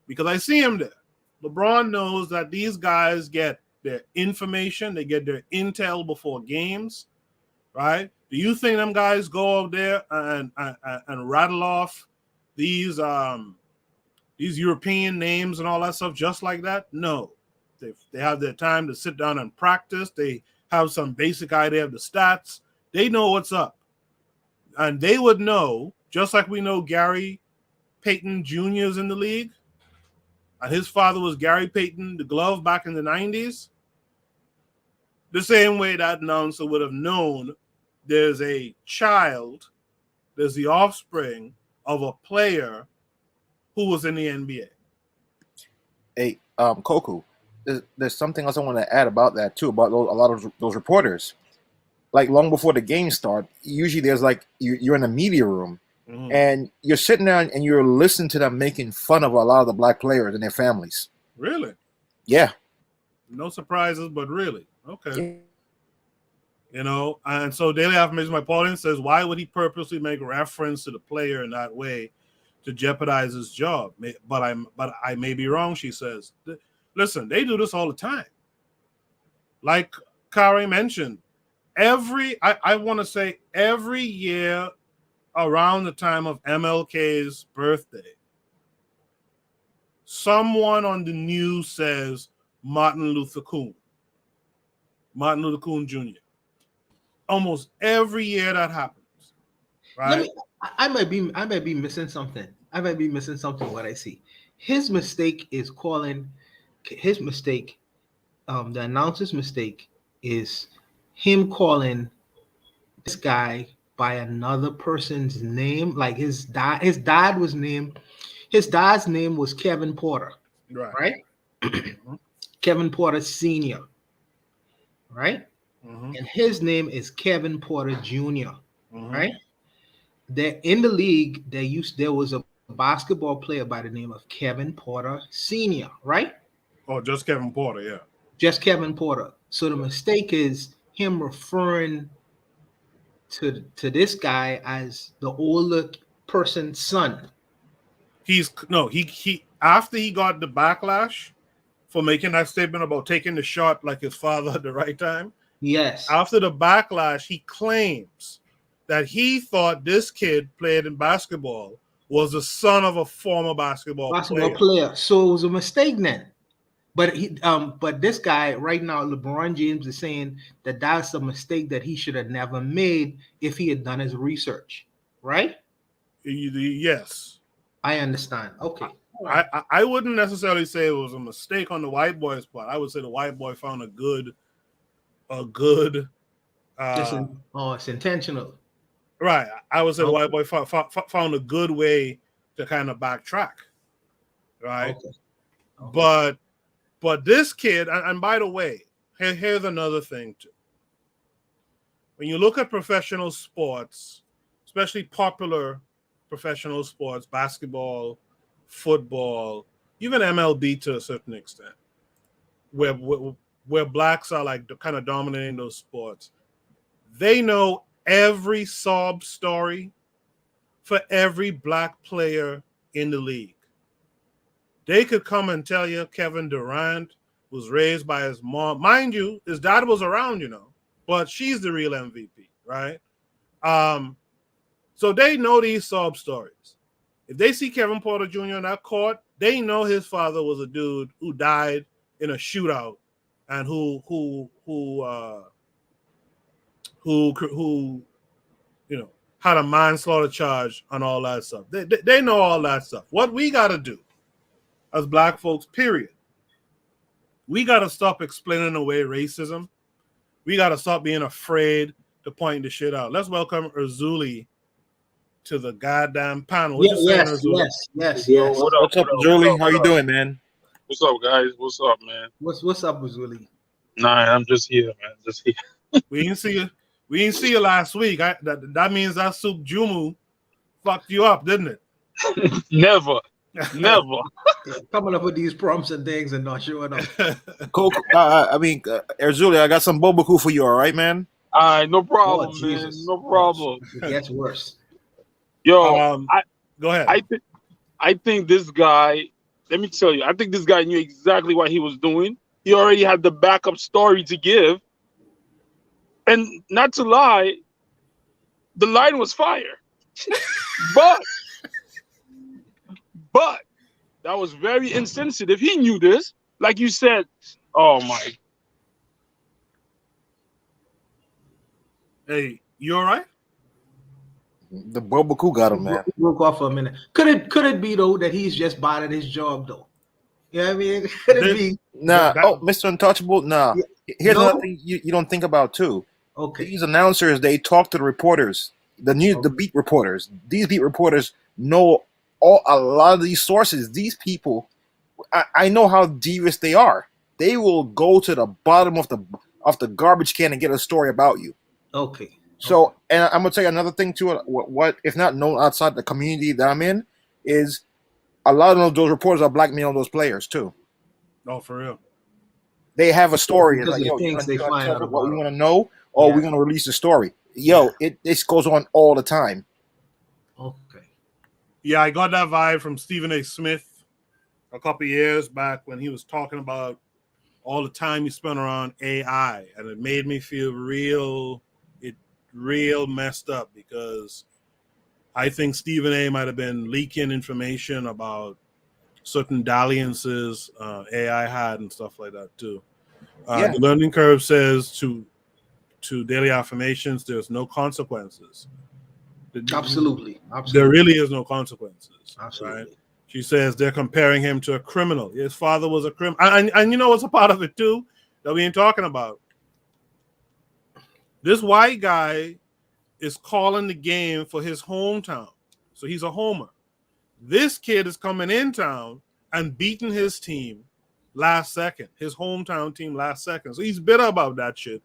Because I see him there. LeBron knows that these guys get their information, they get their intel before games, right? Do you think them guys go out there and rattle off these European names and all that stuff just like that? No. They have their time to sit down and practice. They have some basic idea of the stats. They know what's up. And they would know, just like we know Gary Payton Jr. is in the league, and his father was Gary Payton, the glove, back in the 90s. The same way that announcer would have known there's the offspring of a player who was in the NBA. Hey, Koku, there's something else I want to add about that too, about a lot of those reporters. Like long before the game start, usually there's like you're in a media room, and you're sitting there and you're listening to them making fun of a lot of the black players and their families. Really? Yeah. No surprises, but really. Okay. Yeah. And so Daily Affirmation by Pauline says, why would he purposely make reference to the player in that way to jeopardize his job? But I may be wrong, she says. Listen, they do this all the time. Like Kari mentioned, I want to say every year around the time of MLK's birthday, someone on the news says Martin Luther King Jr. Almost every year that happens, right? I might be missing something. I might be missing something. What I see, his mistake is calling. His mistake, the announcer's mistake is him calling this guy by another person's name. Like his dad's name was Kevin Porter, right? Kevin Porter Sr., right? And his name is Kevin Porter Jr., right? They're in the league. There was a basketball player by the name of Kevin Porter Sr., right? Oh, just Kevin Porter, yeah. Just Kevin Porter. So the mistake is him referring to this guy as the older person's son. He after he got the backlash for making that statement about taking the shot like his father at the right time. Yes. After the backlash, he claims that he thought this kid played in basketball was the son of a former basketball player. So it was a mistake then. But but this guy right now, LeBron James, is saying that that's a mistake that he should have never made if he had done his research, right? Yes, I understand. Okay, I wouldn't necessarily say it was a mistake on the white boy's part. I would say the white boy found a good. It's intentional, right? I would say the white boy found a good way to kind of backtrack, right? Okay. But this kid, and by the way, here's another thing too. When you look at professional sports, especially popular professional sports, basketball, football, even MLB to a certain extent, where blacks are like kind of dominating those sports. They know every sob story for every black player in the league. They could come and tell you Kevin Durant was raised by his mom. Mind you, his dad was around, but she's the real MVP, right? So they know these sob stories. If they see Kevin Porter Jr. on that court, they know his father was a dude who died in a shootout and who had a manslaughter charge and all that stuff. They know all that stuff. What we got to do as black folks, period, we got to stop explaining away racism. We got to stop being afraid to point the shit out. Let's welcome Erzuli to the goddamn panel. What you saying, Erzuli? Yes. What's up, Erzuli? How you doing, man? What's up, guys? What's up, man? What's up, Erzuli? Nah, I'm just here, man. Just here. We didn't see you last week. That means that Soup Jumu fucked you up, didn't it? Never. Coming up with these prompts and things and not showing up. Cool. Erzuli, I got some bobaku for you, all right, man? No problem, man. No problem. It gets worse. Yo, go ahead. I think this guy, let me tell you, I think this guy knew exactly what he was doing. He already had the backup story to give. And not to lie, the line was fire. But that was very insensitive. He knew this. Like you said, oh my. Hey, you all right? The bobaku got him, man. Broke off for a minute. Could it be though that he's just bad at his job though? You know what I mean? Could it be? Nah. Mr. Untouchable. Nah. Here's another thing you don't think about too. Okay. These announcers, they talk to the reporters, the beat reporters. These beat reporters know a lot of these sources. These people, I know how devious they are. They will go to the bottom of the garbage can and get a story about you. Okay. So, and I'm gonna tell you another thing too. What if not known outside the community that I'm in is a lot of those reporters are blackmailing those players too. Oh, for real? They have a story. It's Because like, of the things they find out what we about. want to know, or we're gonna release the story. This goes on all the time. Okay. Yeah, I got that vibe from Stephen A. Smith a couple years back when he was talking about all the time he spent around AI, and it made me feel real messed up because I think Stephen A. might have been leaking information about certain dalliances AI had and stuff like that too. The learning curve says to daily affirmations, there's no consequences. Absolutely. There really is no consequences. Absolutely. Right? She says they're comparing him to a criminal. His father was a criminal. And you know what's a part of it too that we ain't talking about? This white guy is calling the game for his hometown. So he's a homer. This kid is coming in town and beating his team last second, his hometown team last second. So he's bitter about that shit.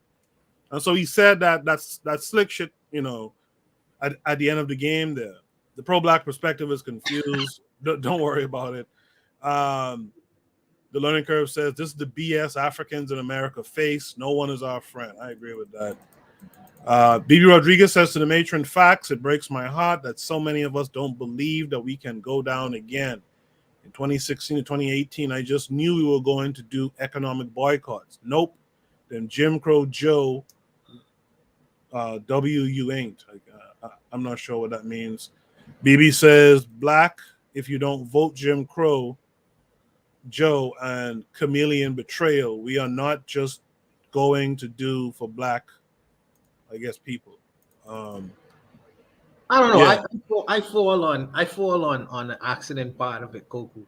And so he said that's slick shit, at the end of the game there. The pro-black perspective is confused. Don't worry about it. The learning curve says this is the BS Africans in America face. No one is our friend. I agree with that. BB Rodriguez says to the matron, facts, it breaks my heart that so many of us don't believe that we can go down again. In 2016 to 2018, I just knew we were going to do economic boycotts. Nope. Then Jim Crow Joe, you ain't. I'm not sure what that means. BB says, black, if you don't vote Jim Crow, Joe, and chameleon betrayal, we are not just going to do for black, I guess, people. I don't know. Yeah. I fall on the accident part of it, Koku.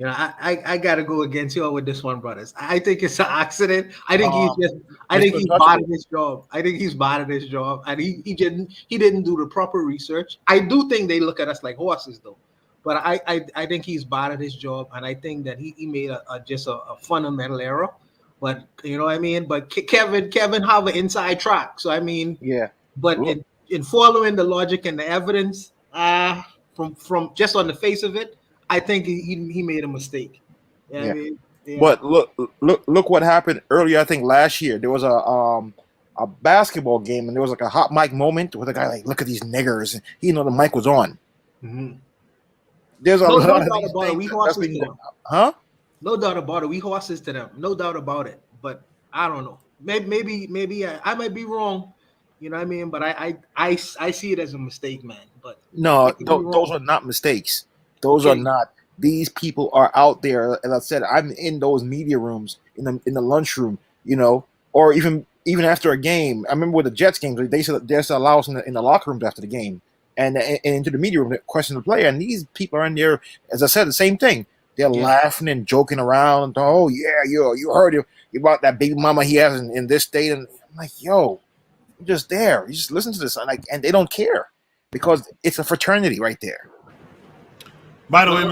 I gotta go against you with this one, brothers. I think it's an accident. I think he's bad at his job. I think he's bad at his job, and he didn't do the proper research. I do think they look at us like horses, though. But I think he's bad at his job, and I think that he made just a fundamental error. But you know what I mean. But Kevin have an inside track, so I mean, yeah. But in following the logic and the evidence, from just on the face of it, I think he made a mistake. You know what I mean? Yeah. But look what happened earlier. I think last year there was a basketball game, and there was like a hot mic moment where the guy like, look at these niggers, and he the mic was on. Mm-hmm. There's a no lot of doubt these about it. things We that's horses been to them. huh? No doubt about it. We horses to them. No doubt about it. But I don't know. Maybe I might be wrong. You know what I mean? But I see it as a mistake, man. But No, those are not mistakes. Those are not. These people are out there. As I said, I'm in those media rooms, in the lunchroom, or even after a game. I remember with the Jets games, they just allow us in the locker rooms after the game, and into the media room to question the player. And these people are in there, as I said, the same thing. They're laughing and joking around. Oh yeah, you heard about that baby mama he has in this state, and I'm like, yo, you're just there. You just listen to this, and they don't care because it's a fraternity right there. By the way,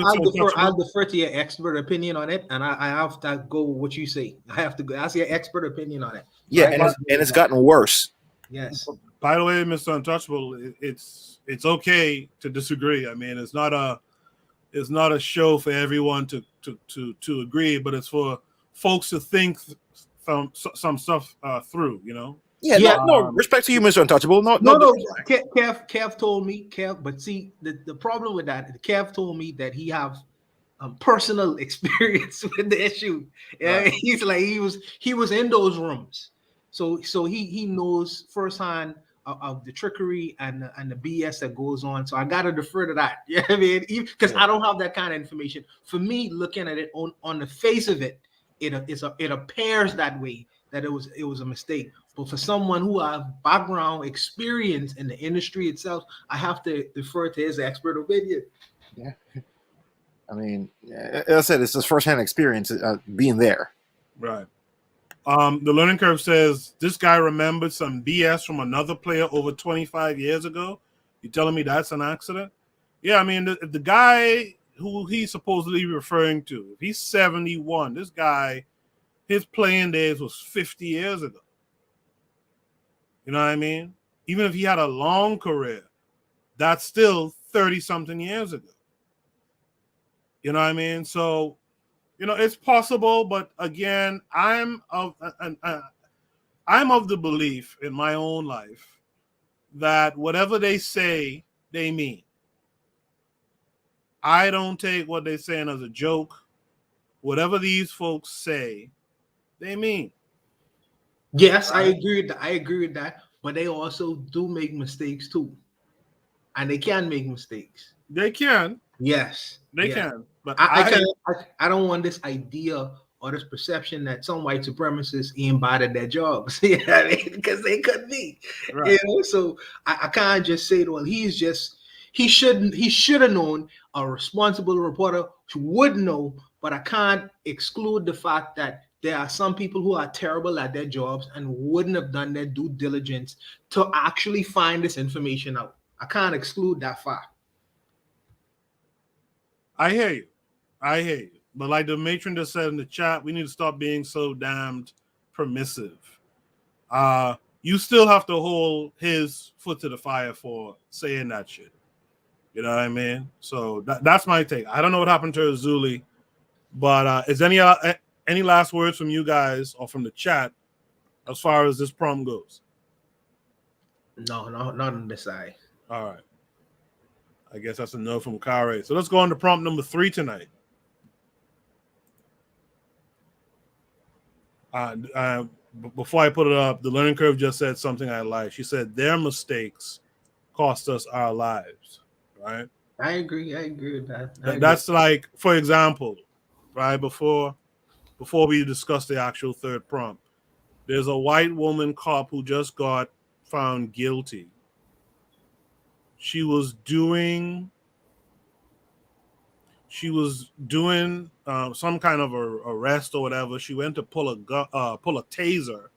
I'll defer to your expert opinion on it, and I have to go with what you say. I have to go. That's your expert opinion on it. Yeah, and it's gotten worse. Yes. By the way, Mr. Untouchable, it's okay to disagree. I mean, it's not a show for everyone to agree, but it's for folks to think some stuff through. Yeah. No, respect to you, Mr. Untouchable. No. Kev told me, but see, the problem with that, Kev told me that he have personal experience with the issue. Right. He's like he was in those rooms, so he knows firsthand of the trickery and the BS that goes on. So I gotta defer to that. You know what I mean? Because I don't have that kind of information. For me, looking at it on the face of it, it appears that way, that it was a mistake. But for someone who has background experience in the industry itself, I have to defer to his expert opinion. Yeah. I mean, as I said, it's his firsthand experience being there. Right. The learning curve says this guy remembered some BS from another player over 25 years ago. You telling me that's an accident? Yeah, I mean, the guy who he's supposedly referring to, if he's 71, this guy, his playing days was 50 years ago. You know what I mean? Even if he had a long career, that's still 30-something years ago. You know what I mean? So, it's possible, but again, I'm of the belief in my own life that whatever they say, they mean. I don't take what they're saying as a joke. Whatever these folks say, they mean. Yes, I agree with that. But they also do make mistakes too, and they can make mistakes. They can. Yes, they can. But I don't want this idea or this perception that some white supremacists ain't bad at their jobs. You know what I mean? Because they could be. Right. So I can't just say, well, he should have known. A responsible reporter would know, but I can't exclude the fact that there are some people who are terrible at their jobs and wouldn't have done their due diligence to actually find this information out. I can't exclude that fact. I hear you. But like the matron just said in the chat, we need to stop being so damned permissive. You still have to hold his foot to the fire for saying that shit. You know what I mean? So that's my take. I don't know what happened to Azuli, but is any last words from you guys or from the chat as far as this prompt goes? No, not on this side. All right. I guess that's a no from Kare. So let's go on to prompt number 3 tonight. Before I put it up, the learning curve just said something I like. She said their mistakes cost us our lives, right? I agree with that. That's like, for example, right, before we discuss the actual third prompt, there's a white woman cop who just got found guilty. She was doing some kind of a arrest or whatever. She went to pull a taser,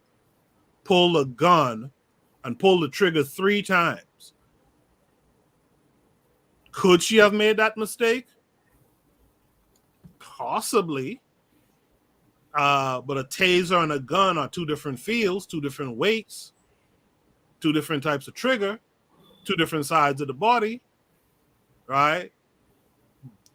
pull a gun, and pull the trigger 3 times. Could she have made that mistake? Possibly. But a taser and a gun are 2 different fields, 2 different weights, 2 different types of trigger. two different sides of the body, right?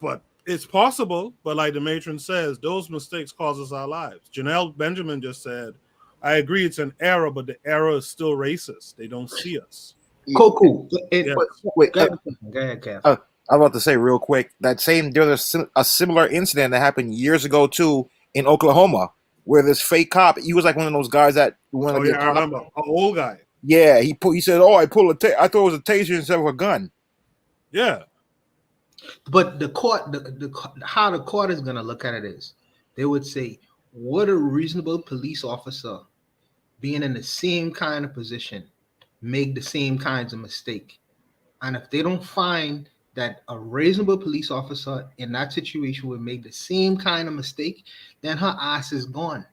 But it's possible. But like the matron says, those mistakes causes our lives. Janelle Benjamin just said, I agree it's an error, but the error is still racist. They don't see us. Cool. Yes. Wait, Go ahead, Kev. I was about to say real quick that there was a similar incident that happened years ago too in Oklahoma, where this fake cop, he was like one of those guys that wanted to be a cop. I remember, an old guy. Yeah, he said, "Oh, I thought it was a taser instead of a gun." Yeah, but the court, how the court is going to look at it is, they would say, "Would a reasonable police officer, being in the same kind of position, make the same kinds of mistake?" And if they don't find that a reasonable police officer in that situation would make the same kind of mistake, then her ass is gone.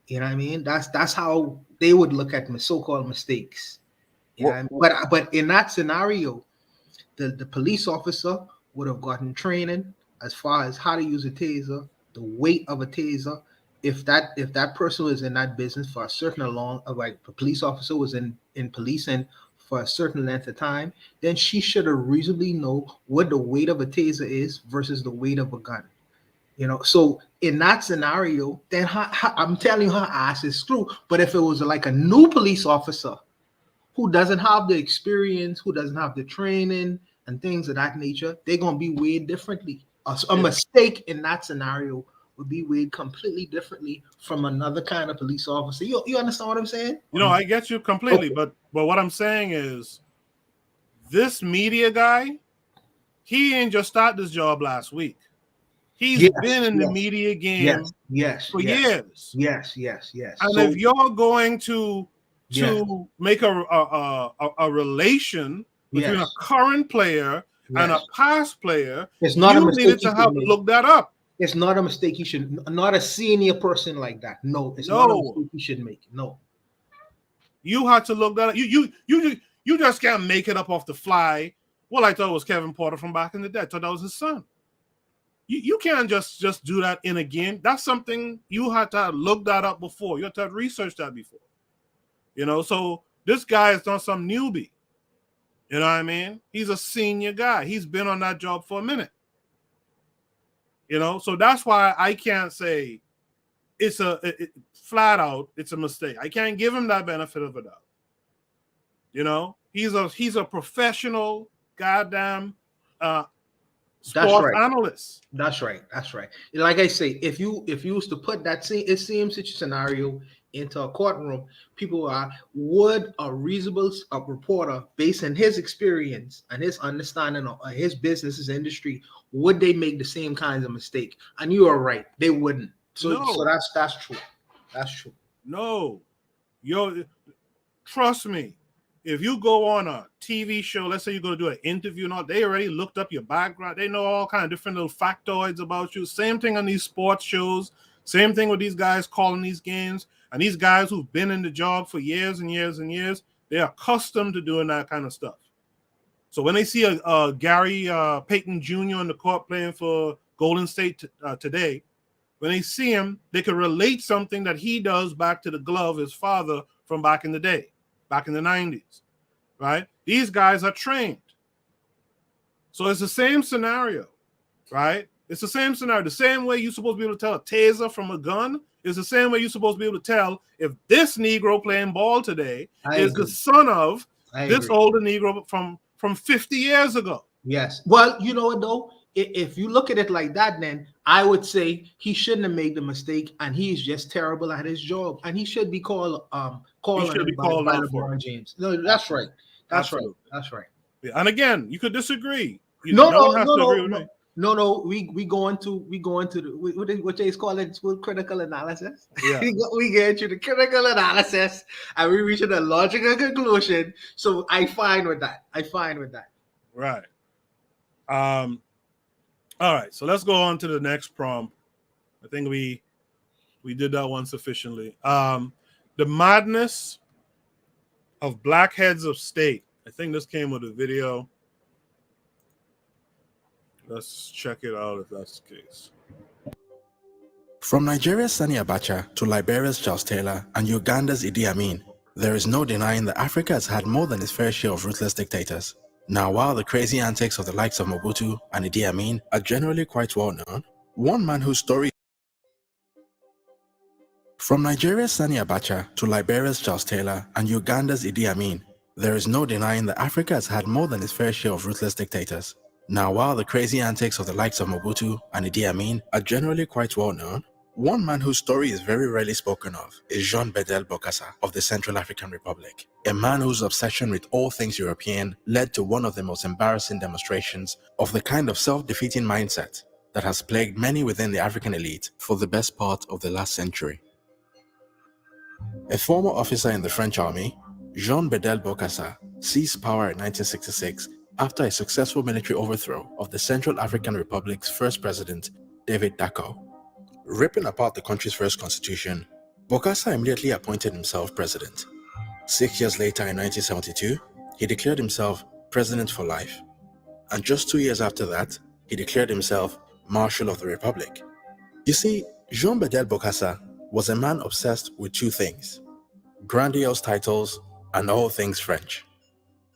You know what I mean? That's how they would look at so-called mistakes. You know what I mean? But in that scenario, the police officer would have gotten training as far as how to use a taser, the weight of a taser. If that person was in that business for a certain like a police officer was in policing for a certain length of time, then she should have reasonably know what the weight of a taser is versus the weight of a gun. You know, so in that scenario, then I'm telling you, her ass is screwed. But if it was like a new police officer who doesn't have the experience, who doesn't have the training and things of that nature, they're going to be weighed differently. A mistake in that scenario would be weighed completely differently from another kind of police officer. You understand what I'm saying? You know, I get you completely, but what I'm saying is, this media guy, he ain't just started this job last week. He's been in the media game for years. Yes. And so, if you're going to make a relation between a current player and a past player, it's not you a mistake needed to have look that up. It's not a mistake he should, not a senior person like that. No, it's not a mistake he should make. No. You had to look that up. You just can't make it up off the fly. Well, I thought it was Kevin Porter from back in the day. I thought that was his son. You can't just do that in a game. That's something you had to look that up before. You had to research that before. You know, so this guy is not some newbie. You know what I mean? He's a senior guy. He's been on that job for a minute. You know, so that's why I can't say it's flat out it's a mistake. I can't give him that benefit of a doubt. You know, he's a professional goddamn sports analyst. That's right. Like I say, if you was to put that same scenario into a courtroom, people would a reasonable reporter, based on his experience and his understanding of his business, his industry, would they make the same kinds of mistake? And you are right, they wouldn't. So that's true. That's true. No, trust me. If you go on a TV show, let's say you're going to do an interview, and all, they already looked up your background. They know all kind of different little factoids about you. Same thing on these sports shows. Same thing with these guys calling these games. And these guys who've been in the job for years and years and years, they're accustomed to doing that kind of stuff. So when they see a Gary Payton Jr. on the court playing for Golden State today, when they see him, they can relate something that he does back to the glove, his father, from back in the day, back in the 90s, right? These guys are trained. So it's the same scenario, right? It's the same scenario. The same way you're supposed to be able to tell a taser from a gun is the same way you're supposed to be able to tell if this Negro playing ball today is the son of this older Negro from 50 years ago. Yes. Well, you know what, though? If you look at it like that, then I would say he shouldn't have made the mistake, and he's just terrible at his job, and he should be called by LeBron James. No, that's right. That's right. That's right. Yeah. And again, you could disagree. You don't have to agree with me. No. We go into what they call it critical analysis. Yeah. we get into the critical analysis and we reach a logical conclusion. So I fine with that. Right. All right. So let's go on to the next prompt. I think we did that one sufficiently. The madness of black heads of state. I think this came with a video. Let's check it out if that's the case. From Nigeria's Sani Abacha to Liberia's Charles Taylor and Uganda's Idi Amin, There is no denying that Africa has had more than its fair share of ruthless dictators. Now, while the crazy antics of the likes of Mobutu and Idi Amin are generally quite well known, one man whose story from Nigeria's Sani Abacha to Liberia's Charles Taylor and Uganda's Idi Amin, there is no denying that Africa has had more than its fair share of ruthless dictators. Now, while the crazy antics of the likes of Mobutu and Idi Amin are generally quite well known, one man whose story is very rarely spoken of is Jean Bedel Bokassa of the Central African Republic, a man whose obsession with all things European led to one of the most embarrassing demonstrations of the kind of self-defeating mindset that has plagued many within the African elite for the best part of the last century. A former officer in the French army, Jean Bedel Bokassa seized power in 1966 after a successful military overthrow of the Central African Republic's first president, David Dacko. Ripping apart the country's first constitution, Bokassa immediately appointed himself president. 6 years later, in 1972, he declared himself president for life. And just 2 years after that, he declared himself Marshal of the Republic. You see, Jean Bedel Bokassa was a man obsessed with two things: grandiose titles and all things French.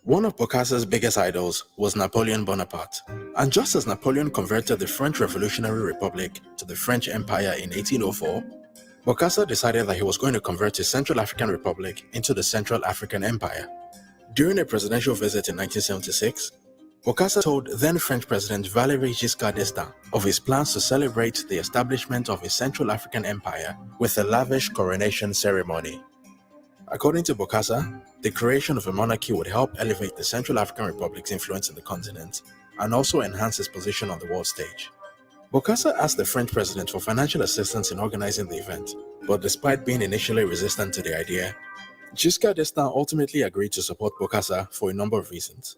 One of Bokassa's biggest idols was Napoleon Bonaparte, and just as Napoleon converted the French Revolutionary Republic to the French Empire in 1804, Bokassa decided that he was going to convert the Central African Republic into the Central African Empire. During a presidential visit in 1976, Bokassa told then French President Valéry Giscard d'Estaing of his plans to celebrate the establishment of a Central African Empire with a lavish coronation ceremony. According to Bokassa, the creation of a monarchy would help elevate the Central African Republic's influence in the continent and also enhance its position on the world stage. Bokassa asked the French president for financial assistance in organizing the event, but despite being initially resistant to the idea, Giscard d'Estaing ultimately agreed to support Bokassa for a number of reasons.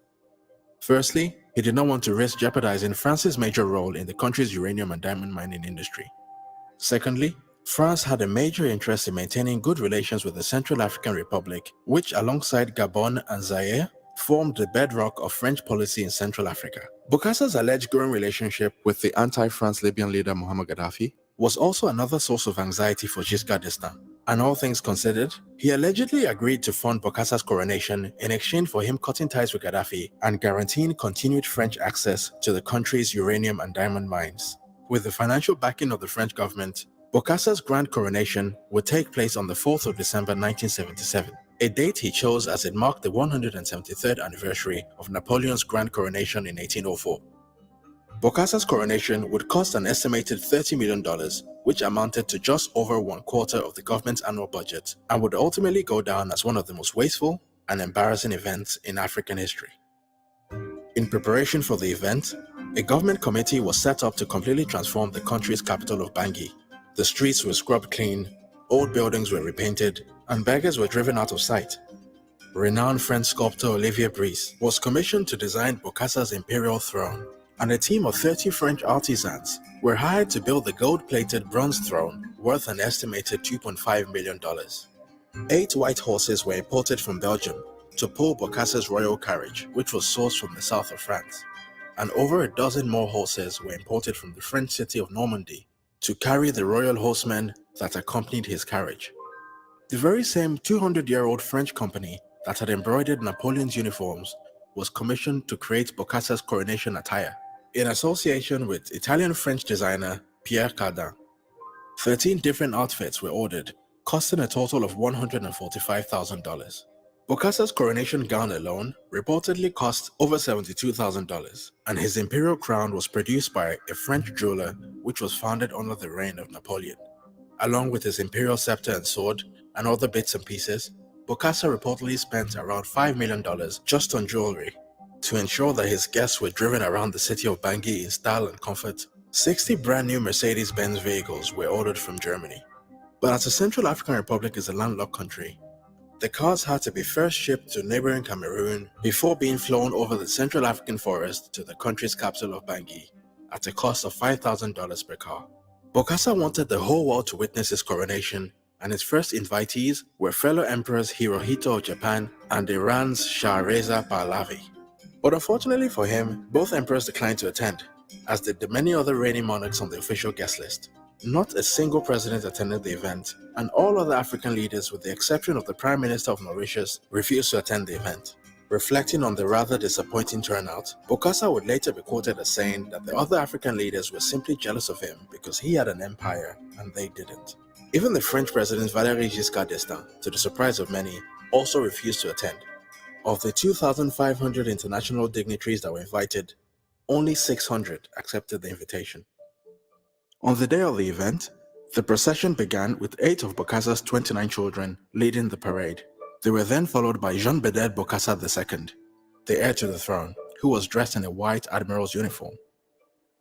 Firstly, he did not want to risk jeopardizing France's major role in the country's uranium and diamond mining industry. Secondly, France had a major interest in maintaining good relations with the Central African Republic, which alongside Gabon and Zaire, formed the bedrock of French policy in Central Africa. Bokassa's alleged growing relationship with the anti-France Libyan leader Muammar Gaddafi was also another source of anxiety for Giscard d'Estaing. And all things considered, he allegedly agreed to fund Bokassa's coronation in exchange for him cutting ties with Gaddafi and guaranteeing continued French access to the country's uranium and diamond mines. With the financial backing of the French government, Bokassa's grand coronation would take place on the 4th of December 1977, a date he chose as it marked the 173rd anniversary of Napoleon's grand coronation in 1804. Bokassa's coronation would cost an estimated $30 million, which amounted to just over 1/4 of the government's annual budget, and would ultimately go down as one of the most wasteful and embarrassing events in African history. In preparation for the event, a government committee was set up to completely transform the country's capital of Bangui. The streets were scrubbed clean, old buildings were repainted, and beggars were driven out of sight. Renowned French sculptor Olivier Brice was commissioned to design Bokassa's imperial throne, and a team of 30 French artisans were hired to build the gold-plated bronze throne worth an estimated $2.5 million. 8 white horses were imported from Belgium to pull Bokassa's royal carriage, which was sourced from the south of France, and over a dozen more horses were imported from the French city of Normandy to carry the royal horsemen that accompanied his carriage. The very same 200-year-old French company that had embroidered Napoleon's uniforms was commissioned to create Bokassa's coronation attire, in association with Italian-French designer Pierre Cardin. 13 different outfits were ordered, costing a total of $145,000. Bokassa's coronation gown alone reportedly cost over $72,000, and his imperial crown was produced by a French jeweler which was founded under the reign of Napoleon. Along with his imperial scepter and sword and other bits and pieces, Bokassa reportedly spent around $5 million just on jewelry. To ensure that his guests were driven around the city of Bangui in style and comfort, 60 brand new Mercedes-Benz vehicles were ordered from Germany. But as the Central African Republic is a landlocked country, the cars had to be first shipped to neighboring Cameroon before being flown over the Central African forest to the country's capital of Bangui at a cost of $5,000 per car. Bokassa wanted the whole world to witness his coronation, and his first invitees were fellow emperors Hirohito of Japan and Iran's Shah Reza Pahlavi. But unfortunately for him, both emperors declined to attend, as did the many other reigning monarchs on the official guest list. Not a single president attended the event, and all other African leaders, with the exception of the Prime Minister of Mauritius, refused to attend the event. Reflecting on the rather disappointing turnout, Bokassa would later be quoted as saying that the other African leaders were simply jealous of him because he had an empire and they didn't. Even the French President Valéry Giscard d'Estaing, to the surprise of many, also refused to attend. Of the 2,500 international dignitaries that were invited, only 600 accepted the invitation. On the day of the event, the procession began with 8 of Bokassa's 29 children leading the parade. They were then followed by Jean Bedel Bokassa II, the heir to the throne, who was dressed in a white admiral's uniform.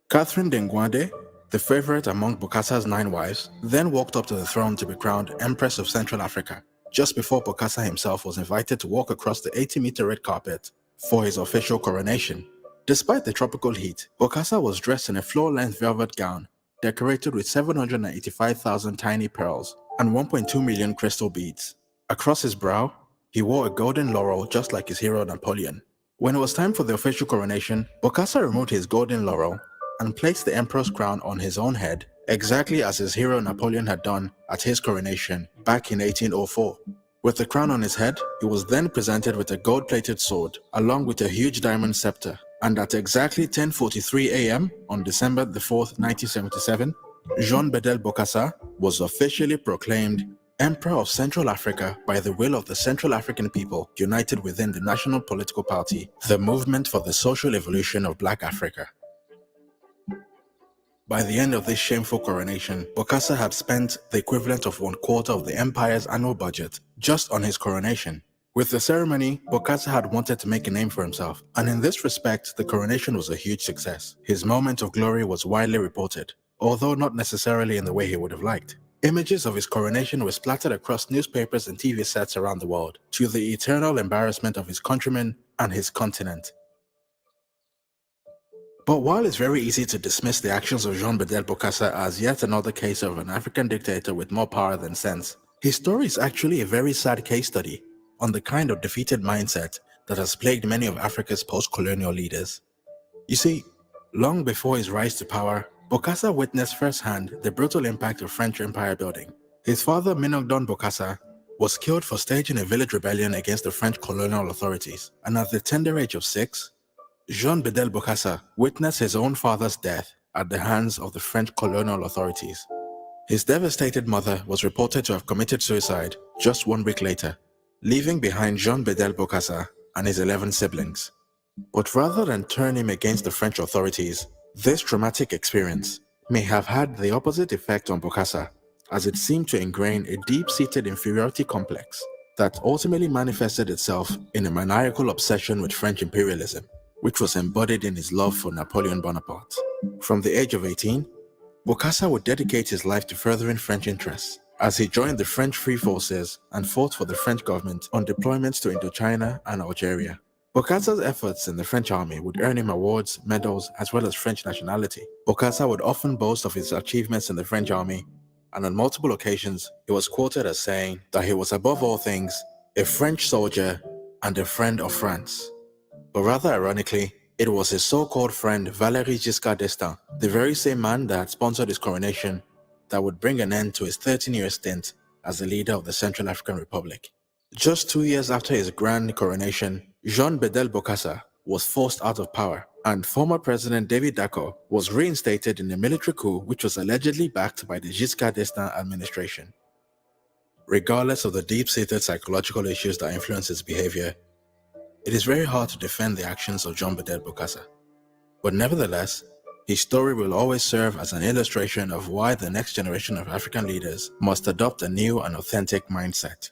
Catherine Dengwade, the favorite among Bokassa's 9 wives, then walked up to the throne to be crowned Empress of Central Africa, just before Bokassa himself was invited to walk across the 80-meter red carpet for his official coronation. Despite the tropical heat, Bokassa was dressed in a floor-length velvet gown decorated with 785,000 tiny pearls and 1.2 million crystal beads. Across his brow, he wore a golden laurel just like his hero Napoleon. When it was time for the official coronation, Bokassa removed his golden laurel and placed the emperor's crown on his own head, exactly as his hero Napoleon had done at his coronation back in 1804. With the crown on his head, he was then presented with a gold-plated sword, along with a huge diamond scepter. And at exactly 10:43 a.m. on December the 4th, 1977, Jean Bedel Bokassa was officially proclaimed Emperor of Central Africa by the will of the Central African people united within the National Political Party, the Movement for the Social Evolution of Black Africa. By the end of this shameful coronation, Bokassa had spent the equivalent of 1/4 of the empire's annual budget just on his coronation. With the ceremony, Bokassa had wanted to make a name for himself, and in this respect, the coronation was a huge success. His moment of glory was widely reported, although not necessarily in the way he would have liked. Images of his coronation were splattered across newspapers and TV sets around the world, to the eternal embarrassment of his countrymen and his continent. But while it's very easy to dismiss the actions of Jean Bedel Bokassa as yet another case of an African dictator with more power than sense, his story is actually a very sad case study on the kind of defeated mindset that has plagued many of Africa's post-colonial leaders. You see, long before his rise to power, Bokassa witnessed firsthand the brutal impact of French empire building. His father, Minogdon Bokassa, was killed for staging a village rebellion against the French colonial authorities, and at the tender age of 6, Jean Bedel Bokassa witnessed his own father's death at the hands of the French colonial authorities. His devastated mother was reported to have committed suicide just 1 week later, leaving behind Jean Bedel Bokassa and his 11 siblings. But rather than turn him against the French authorities, this traumatic experience may have had the opposite effect on Bokassa, as it seemed to ingrain a deep-seated inferiority complex that ultimately manifested itself in a maniacal obsession with French imperialism, which was embodied in his love for Napoleon Bonaparte. From the age of 18, Bokassa would dedicate his life to furthering French interests, as he joined the French Free Forces and fought for the French government on deployments to Indochina and Algeria. Bokassa's efforts in the French army would earn him awards, medals, as well as French nationality. Bokassa would often boast of his achievements in the French army, and on multiple occasions, he was quoted as saying that he was above all things a French soldier and a friend of France. But rather ironically, it was his so-called friend Valéry Giscard d'Estaing, the very same man that had sponsored his coronation, that would bring an end to his 13-year stint as the leader of the Central African Republic. Just 2 years after his grand coronation, Jean Bedel Bokassa was forced out of power, and former President David Dacko was reinstated in a military coup which was allegedly backed by the Giscard d'Estaing administration. Regardless of the deep-seated psychological issues that influence his behavior, it is very hard to defend the actions of Jean Bedel Bokassa. But nevertheless, his story will always serve as an illustration of why the next generation of African leaders must adopt a new and authentic mindset.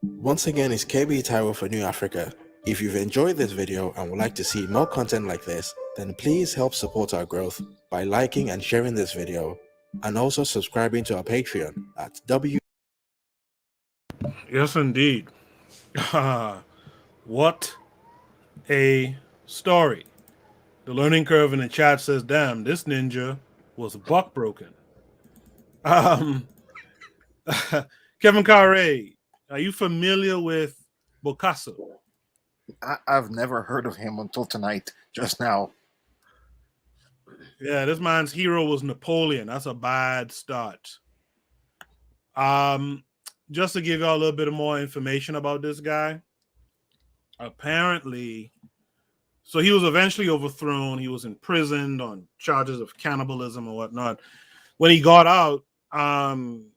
Once again, it's KB Taiwo for New Africa. If you've enjoyed this video and would like to see more content like this, then please help support our growth by liking and sharing this video, and also subscribing to our Patreon at Yes, indeed. What a story. The learning curve in the chat says, damn, this ninja was buck broken. Kevin Carre, are you familiar with Bokassa? I've never heard of him until tonight, just now. Yeah, this man's hero was Napoleon. That's a bad start. Just to give y'all a little bit more information about this guy. Apparently, so he was eventually overthrown. He was imprisoned on charges of cannibalism and whatnot. When he got out,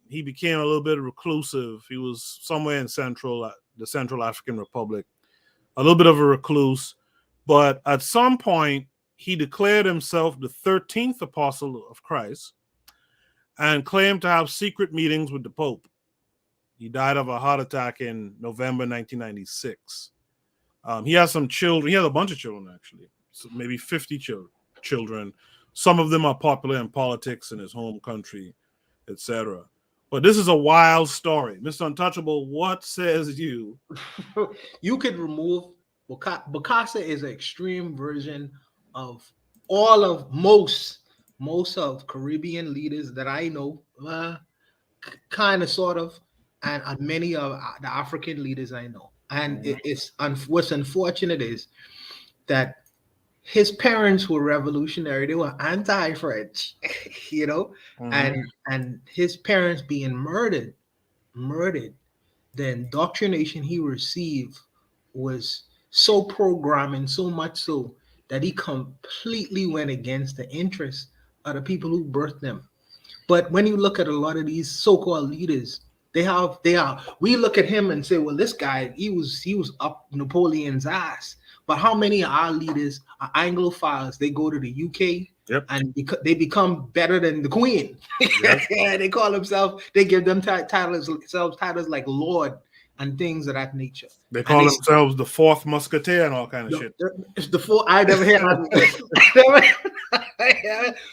he became a little bit reclusive. He was somewhere in the Central African Republic, a little bit of a recluse. But at some point, he declared himself the 13th apostle of Christ and claimed to have secret meetings with the Pope. He died of a heart attack in November 1996. He has some children. He has a bunch of children, actually. So maybe 50 children. Some of them are popular in politics in his home country, etc. But this is a wild story. Mr. Untouchable, what says you? You could remove Bokassa is an extreme version of most of Caribbean leaders that I know, kind of, sort of, and many of the African leaders I know. And what's unfortunate is that his parents were revolutionary. They were anti-French, you know, and his parents being murdered, the indoctrination he received was so programming, so much so that he completely went against the interests of the people who birthed them. But when you look at a lot of these so-called leaders, we look at him and say, well, this guy, he was up Napoleon's ass. But how many of our leaders are Anglophiles? They go to the UK and they become better than the Queen. Yeah, they call themselves, they give them titles like Lord and things of that nature. They call themselves the fourth musketeer and all kind of shit. It's the fourth. I never heard that.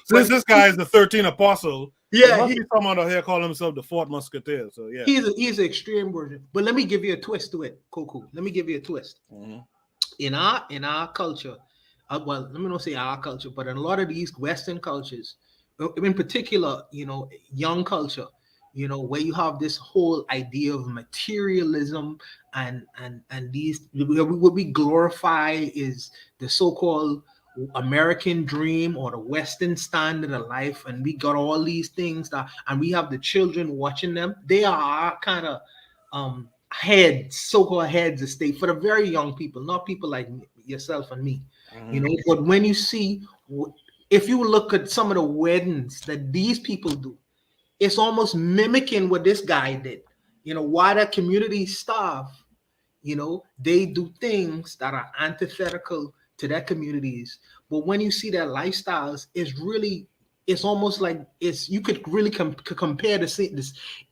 Since this guy is the 13th apostle, yeah, he's someone out here calling himself the fourth musketeer. So yeah, he's an extreme version. But let me give you a twist to it, Coco. Let me give you a twist. In our culture, well, let me not say our culture, but in a lot of these Western cultures, in particular, you know, young culture, you know, where you have this whole idea of materialism and these, what we glorify is the so-called American dream or the Western standard of life, and we got all these things and we have the children watching them. They are our kind of so-called heads of state for the very young people, not people like yourself and me, you know. But when you see, if you look at some of the weddings that these people do, it's almost mimicking what this guy did. You know, why that community staff, you know, they do things that are antithetical to their communities. But when you see their lifestyles, it's almost like you could really compare this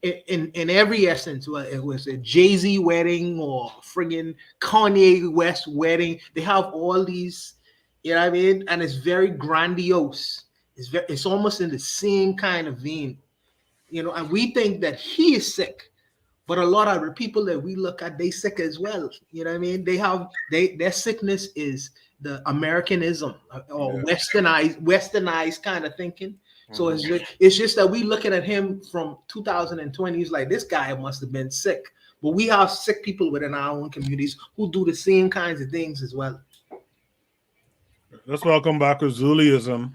in every essence. Well, it was a Jay-Z wedding or friggin' Kanye West wedding. They have all these, you know what I mean? And it's very grandiose. It's almost in the same kind of vein, you know, and we think that he is sick. But a lot of the people that we look at, they sick as well. You know what I mean? Their sickness is the Americanism or westernized kind of thinking. So it's just that we looking at him from 2020. He's like, this guy must have been sick. But we have sick people within our own communities who do the same kinds of things as well. Let's welcome back Azuliism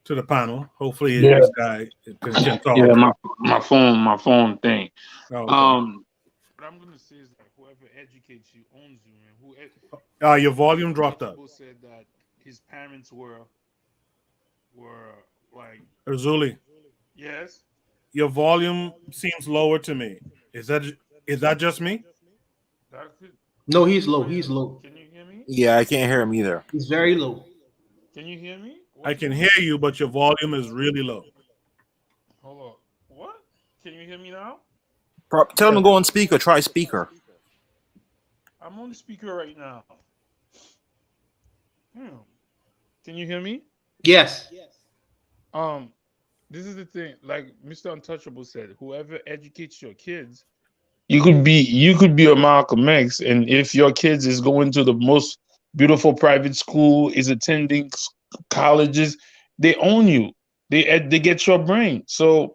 to the panel. Hopefully this guy can talk. Yeah, my phone thing. Oh, okay. What I'm gonna say is that whoever educates you owns you, and your volume dropped up. People said that his parents were like Azuli. Yes. Your volume seems lower to me. Is that just me? No, he's low. He's low. Can you hear me? Yeah, I can't hear him either. He's very low. Can you hear me? I can hear you, but your volume is really low. Hold on. What? Can you hear me now? Tell him to go on speaker. Try speaker. I'm on the speaker right now. Can you hear me? Yes. This is the thing. Like Mr. Untouchable said, whoever educates your kids, you could be a Malcolm X, and if your kids is going to the most beautiful private school, is attending colleges, they own you. They get your brain. So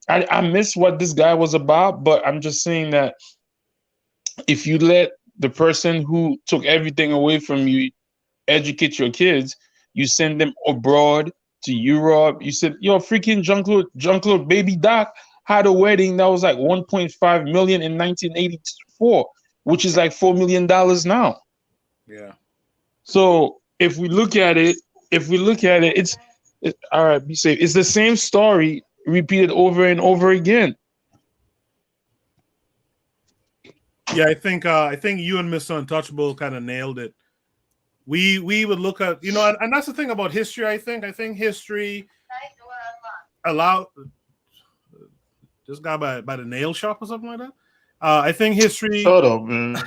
I miss what this guy was about, but I'm just saying that if you let the person who took everything away from you educate your kids, you send them abroad to Europe. You said, yo, freaking Jean-Claude Baby Doc had a wedding that was like 1.5 million in 1984, which is like $4 million now. Yeah. So if we look at it, it's all right. Be safe. It's the same story repeated over and over again. Yeah, I think you and Mr. Untouchable kind of nailed it. We would look at, and that's the thing about history. I think history allow this guy by the nail shop or something like that. I think history. Shut up, man.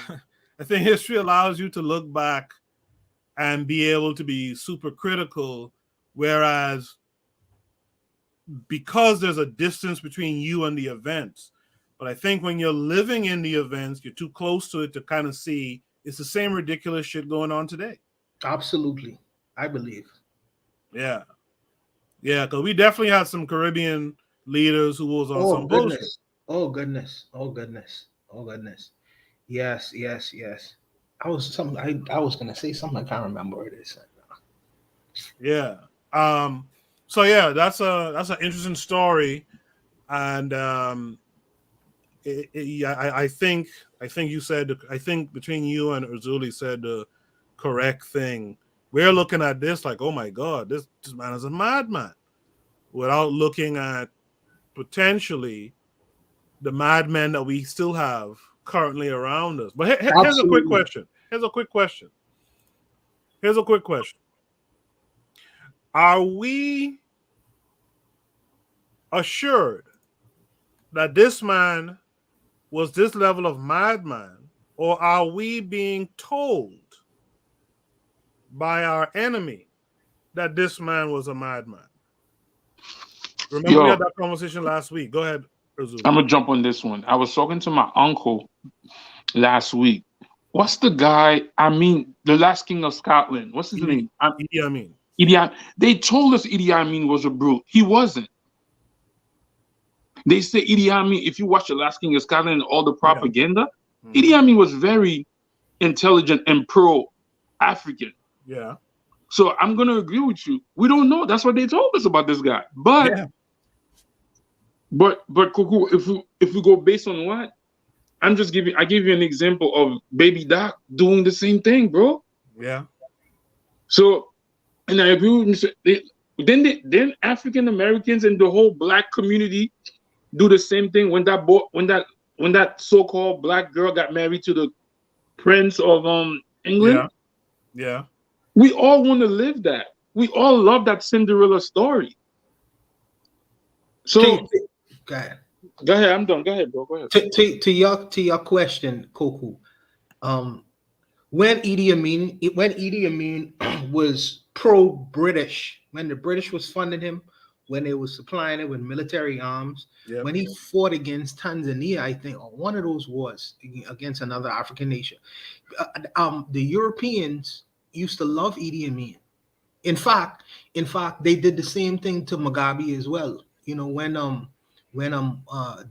I think history allows you to look back and be able to be super critical, whereas because there's a distance between you and the events. But I think when you're living in the events, you're too close to it to kind of see it's the same ridiculous shit going on today. Absolutely. I believe. Yeah. Yeah, because we definitely had some Caribbean leaders who was on some goodness. bullshit. Oh, goodness. Oh, goodness. Oh, goodness. Yes. I was going to say something. I can't remember what it is. Yeah. So yeah, that's an interesting story. And I think you said, I think between you and Urzuli said the correct thing. We're looking at this like, oh my God, this man is a madman, without looking at potentially the madmen that we still have currently around us. But here's a quick question. Are we assured that this man was this level of madman, or are we being told by our enemy that this man was a madman? Remember, we had that conversation last week. Go ahead, Urzuli. I'm gonna jump on this one. I was talking to my uncle last week. What's the guy? I mean, the last king of Scotland. What's his name? Idi Amin. Idi Amin. They told us Idi Amin was a brute. He wasn't. They say Idi Amin, if you watch The Last King of Scotland and all the propaganda, Idi Amin was very intelligent and pro-African. Yeah. So I'm going to agree with you. We don't know. That's what they told us about this guy. But Kuku, if we go based on what? I give you an example of Baby Doc doing the same thing, bro. Yeah. So, and I agree with you. Then African Americans and the whole black community do the same thing when that so-called black girl got married to the Prince of England. Yeah. We all want to live that. We all love that Cinderella story. So go ahead. Go ahead. I'm done. Go ahead, bro. Go ahead. To your question, Koku. When Idi Amin was pro-British, when the British was funding him, when they was supplying it with military arms, when he fought against Tanzania, I think, or one of those wars against another African nation, the Europeans used to love Idi Amin. In fact, they did the same thing to Mugabe as well. When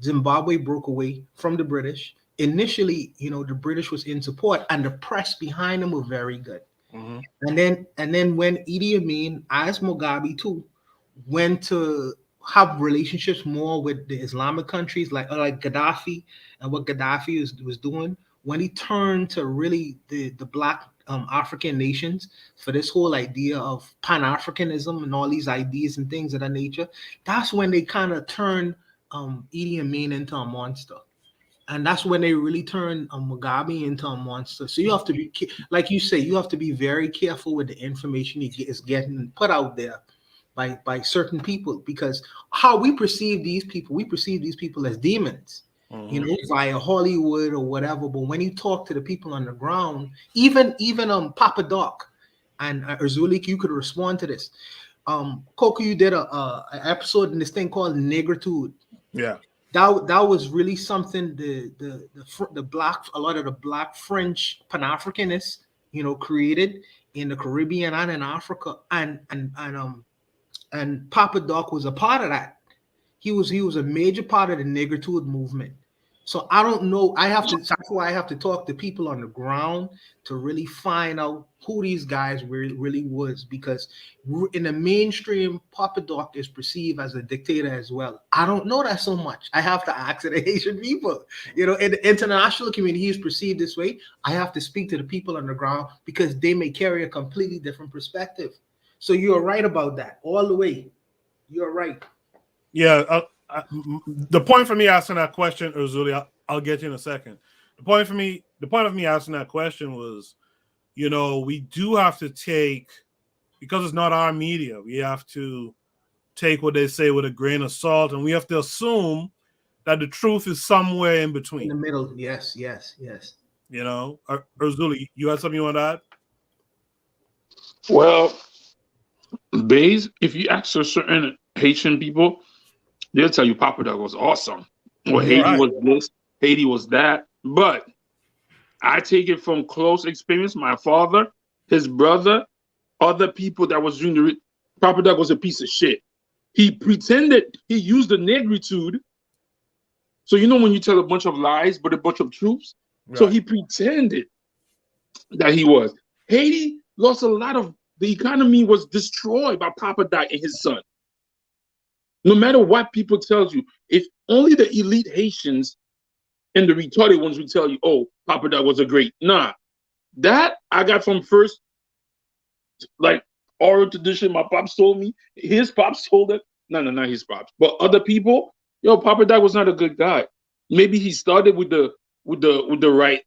Zimbabwe broke away from the British, initially, the British was in support, and the press behind them were very good. Mm-hmm. And then when Idi Amin, as Mugabe too, went to have relationships more with the Islamic countries like Gaddafi and what Gaddafi was doing, when he turned to really the black African nations for this whole idea of Pan-Africanism and all these ideas and things of that nature, that's when they kind of turned Idi Amin into a monster. And that's when they really turned Mugabe into a monster. So you have to be, like you say, you have to be very careful with the information is getting put out there by certain people, because how we perceive these people as demons, via Hollywood or whatever. But when you talk to the people on the ground, even Papa Doc and Urzuli, you could respond to this. Coco, you did a episode in this thing called Negritude. Yeah. That was really something the black, a lot of the black French Pan-Africanists, created in the Caribbean and in Africa, and Papa Doc was a part of that. He was a major part of the Negritude movement, So I don't know. That's why I have to talk to people on the ground to really find out who these guys really was, because in the mainstream, Papa Doc is perceived as a dictator as well. I don't know that so much. I have to ask the Haitian people. You know, in the international community, he's perceived this way. I have to speak to the people on the ground because they may carry a completely different perspective. So you're right about that all the way. You're right. Yeah. The point for me asking that question, Uzuli, I'll get you in a second. The point of me asking that question was, you know, we do have to take, because it's not our media, we have to take what they say with a grain of salt, and we have to assume that the truth is somewhere in between. In the middle, yes. You know, Uzuli, you had something you want to add? Well, Bays, if you ask a certain Haitian people, they'll tell you Papa Doc was awesome. Well, Haiti was this, Haiti was that. But I take it from close experience. My father, his brother, other people that was doing the Papa Doc was a piece of shit. He pretended he used the negritude. So you know when you tell a bunch of lies but a bunch of truths? Right. So he pretended that he was. Haiti lost a lot of, the economy was destroyed by Papa Doc and his son. No matter what people tell you, if only the elite Haitians and the retarded ones will tell you, oh, Papa Doc was a great. Nah, that I got from first, like, oral tradition. My pops told me, his pops told it. No, not his pops, but other people. Yo, Papa Doc was not a good guy. Maybe he started with the right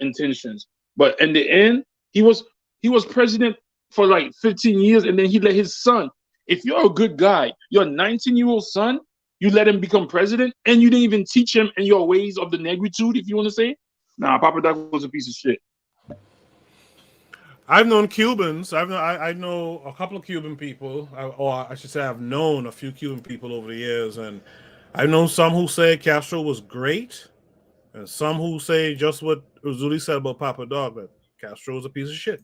intentions, but in the end, he was president for like 15 years, and then he let his son. If you're a good guy, your 19-year-old son, you let him become president, and you didn't even teach him in your ways of the negritude, if you want to say. Nah, Papa Doc was a piece of shit. I've known Cubans. I know a couple of Cuban people, or I should say, I've known a few Cuban people over the years, and I've known some who say Castro was great, and some who say just what Uzuli said about Papa Doc, that Castro was a piece of shit.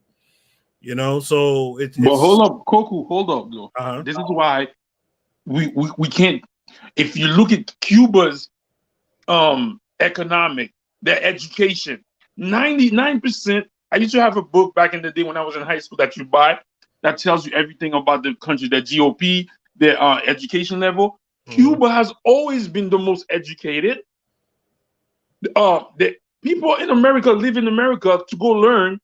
You know, so it's. But hold up, Koku, hold up, though. Uh-huh. This is why we can't. If you look at Cuba's economic, their education, 99%. I used to have a book back in the day when I was in high school that you buy that tells you everything about the country, their GOP, their education level. Mm-hmm. Cuba has always been the most educated. The people in America live in America to go learn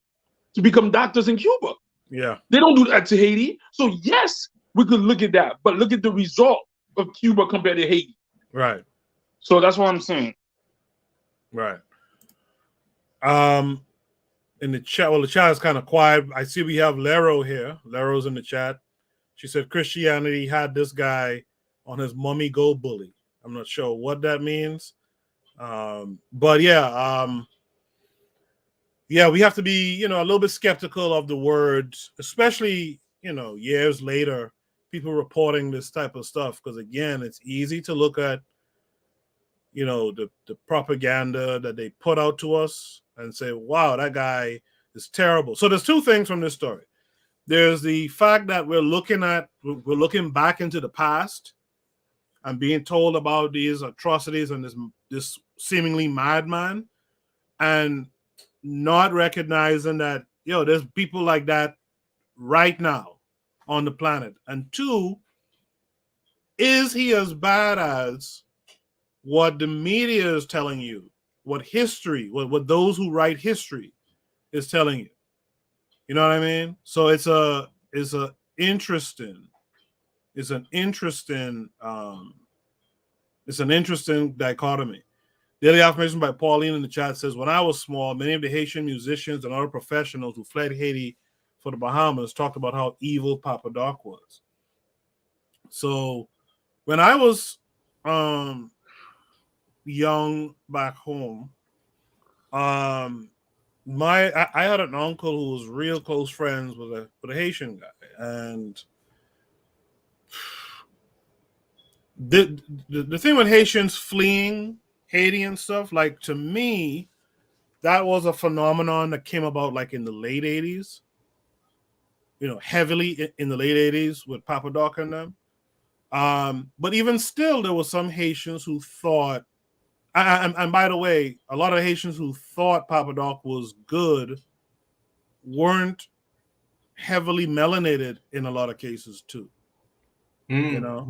to become doctors in Cuba. Yeah. They don't do that to Haiti. So yes, we could look at that, but look at the result of Cuba compared to Haiti. Right. So that's what I'm saying. Right. In the chat, well, the chat is kind of quiet. I see we have Lero here. Lero's in the chat. She said Christianity had this guy on his mummy go bully. I'm not sure what that means. But yeah, we have to be, a little bit skeptical of the words, especially, years later, people reporting this type of stuff. Because again, it's easy to look at, the propaganda that they put out to us and say, wow, that guy is terrible. So there's two things from this story. There's the fact that we're looking back into the past and being told about these atrocities and this seemingly madman, and not recognizing that, there's people like that right now on the planet. And two, is he as bad as what the media is telling you, what history, what those who write history is telling you? You know what I mean? So it's an interesting dichotomy. Daily Affirmation by Pauline in the chat says, when I was small, many of the Haitian musicians and other professionals who fled Haiti for the Bahamas talked about how evil Papa Doc was. So when I was young back home, I had an uncle who was real close friends with a Haitian guy, and the thing with Haitians fleeing Haiti and stuff, like, to me, that was a phenomenon that came about like in the late 80s, heavily in the late 80s with Papa Doc and them. But even still, there were some Haitians who thought, and by the way, a lot of Haitians who thought Papa Doc was good weren't heavily melanated in a lot of cases too. You know?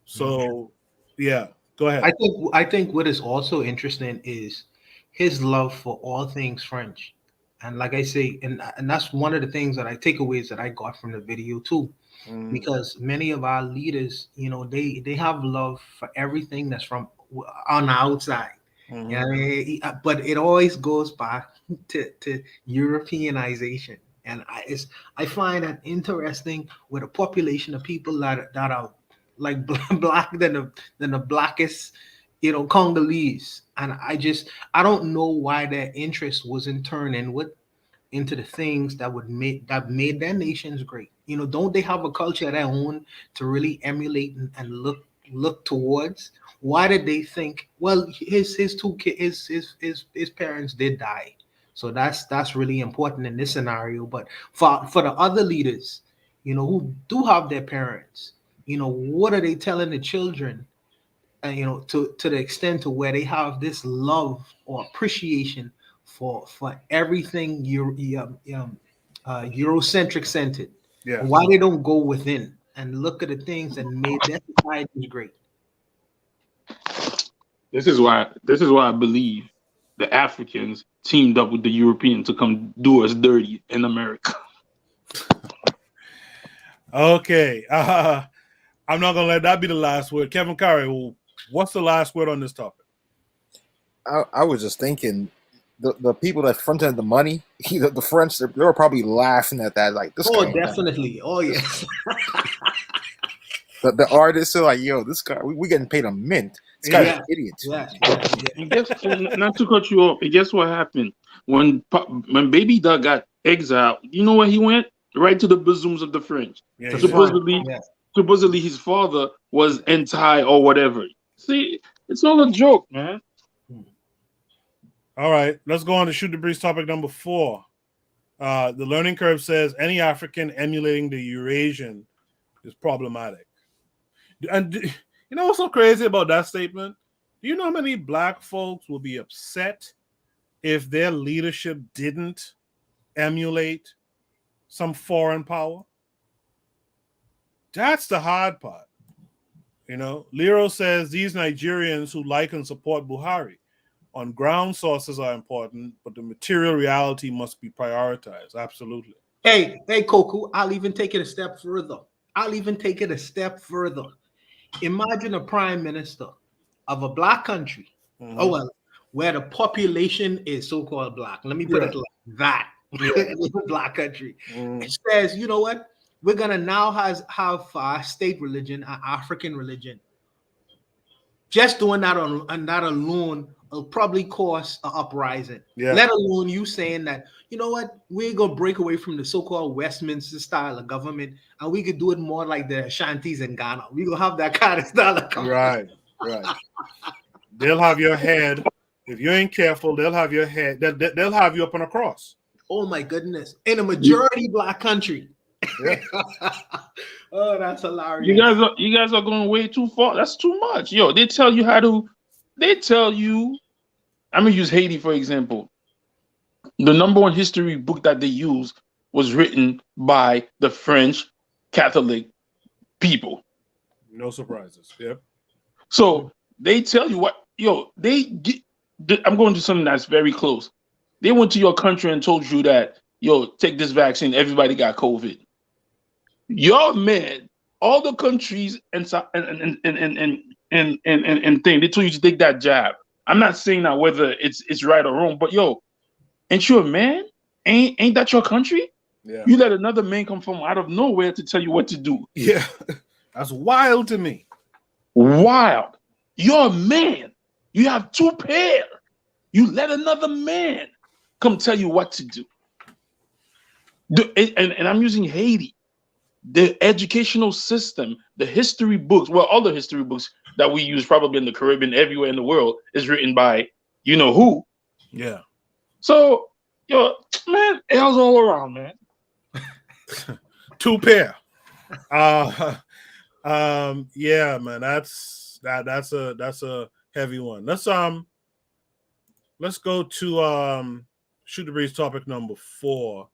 So, yeah, go ahead. I think what is also interesting is his love for all things French. And like I say, and that's one of the things that I takeaways that I got from the video too. Because many of our leaders, you know, they have love for everything that's from on the outside. Yeah, but it always goes back to Europeanization, and I find that interesting with a population of people that are like black than the blackest, you know, Congolese, and I don't know why their interest wasn't turned into the things that made their nations great. You know, don't they have a culture of their own to really emulate and look towards? Why did they think? Well, his two kids, his parents did die, so that's really important in this scenario. But for the other leaders, you know, who do have their parents, you know, what are they telling the children? You know, to the extent to where they have this love or appreciation for everything Eurocentric centered. Yeah. Why they don't go within and look at the things that made their society great. This is why I believe the Africans teamed up with the Europeans to come do us dirty in America. Okay. I'm not gonna let that be the last word. Kevin Curry, what's the last word on this topic? I was just thinking, the people that fronted the money, the French, they were probably laughing at that. Like, this guy. Definitely. Oh, yes. The artists are like, yo, this guy, we getting paid a mint. This guy's an idiot. And guess, not to cut you off, and guess what happened? When Baby Doug got exiled, you know where he went? Right to the bosoms of the French. Yeah, supposedly his father was anti or whatever. See, it's all a joke, man. All right, let's go on to Shoot the Breeze topic number 4. The learning curve says any African emulating the Eurasian is problematic. And you know what's so crazy about that statement? Do you know how many black folks will be upset if their leadership didn't emulate some foreign power? That's the hard part. You know, Lero says these Nigerians who like and support Buhari on ground sources are important, but the material reality must be prioritized. Absolutely. Hey, Koku, I'll even take it a step further. Imagine a prime minister of a black country, where the population is so-called black. Let me put it like that. Black country. It says, you know what? We're gonna now have our state religion, our African religion. Just doing that on that alone will probably cause an uprising. Yeah. Let alone you saying that, you know what, we're gonna break away from the so-called Westminster style of government, and we could do it more like the Ashantis in Ghana. We're gonna have that kind of style of government. Right. They'll have your head. If you ain't careful, they'll have your head. They'll have you up on a cross. Oh my goodness! In a majority black country. Yeah. Oh, that's hilarious. You guys are going way too far. That's too much. Yo, they tell you. I'm gonna use Haiti for example. The number one history book that they use was written by the French Catholic people. No surprises. Yep. So they tell you what, I'm going to something that's very close. They went to your country and told you that, take this vaccine. Everybody got COVID. Your man, all the countries and thing, they told you to take that jab. I'm not saying that whether it's right or wrong, but ain't you a man? Ain't that your country? Yeah. You let another man come from out of nowhere to tell you what to do. Yeah. That's wild to me. Wild. You're a man. You have 2 pair. You let another man come tell you what to do. And I'm using Haiti. The educational system, the history books, all the history books that we use probably in the Caribbean, everywhere in the world, is written by you know who. Yeah. So, man, L's all around, man. 2 pair. Yeah, man, that's a heavy one. Let's go to Shoot the Breeze topic number 4.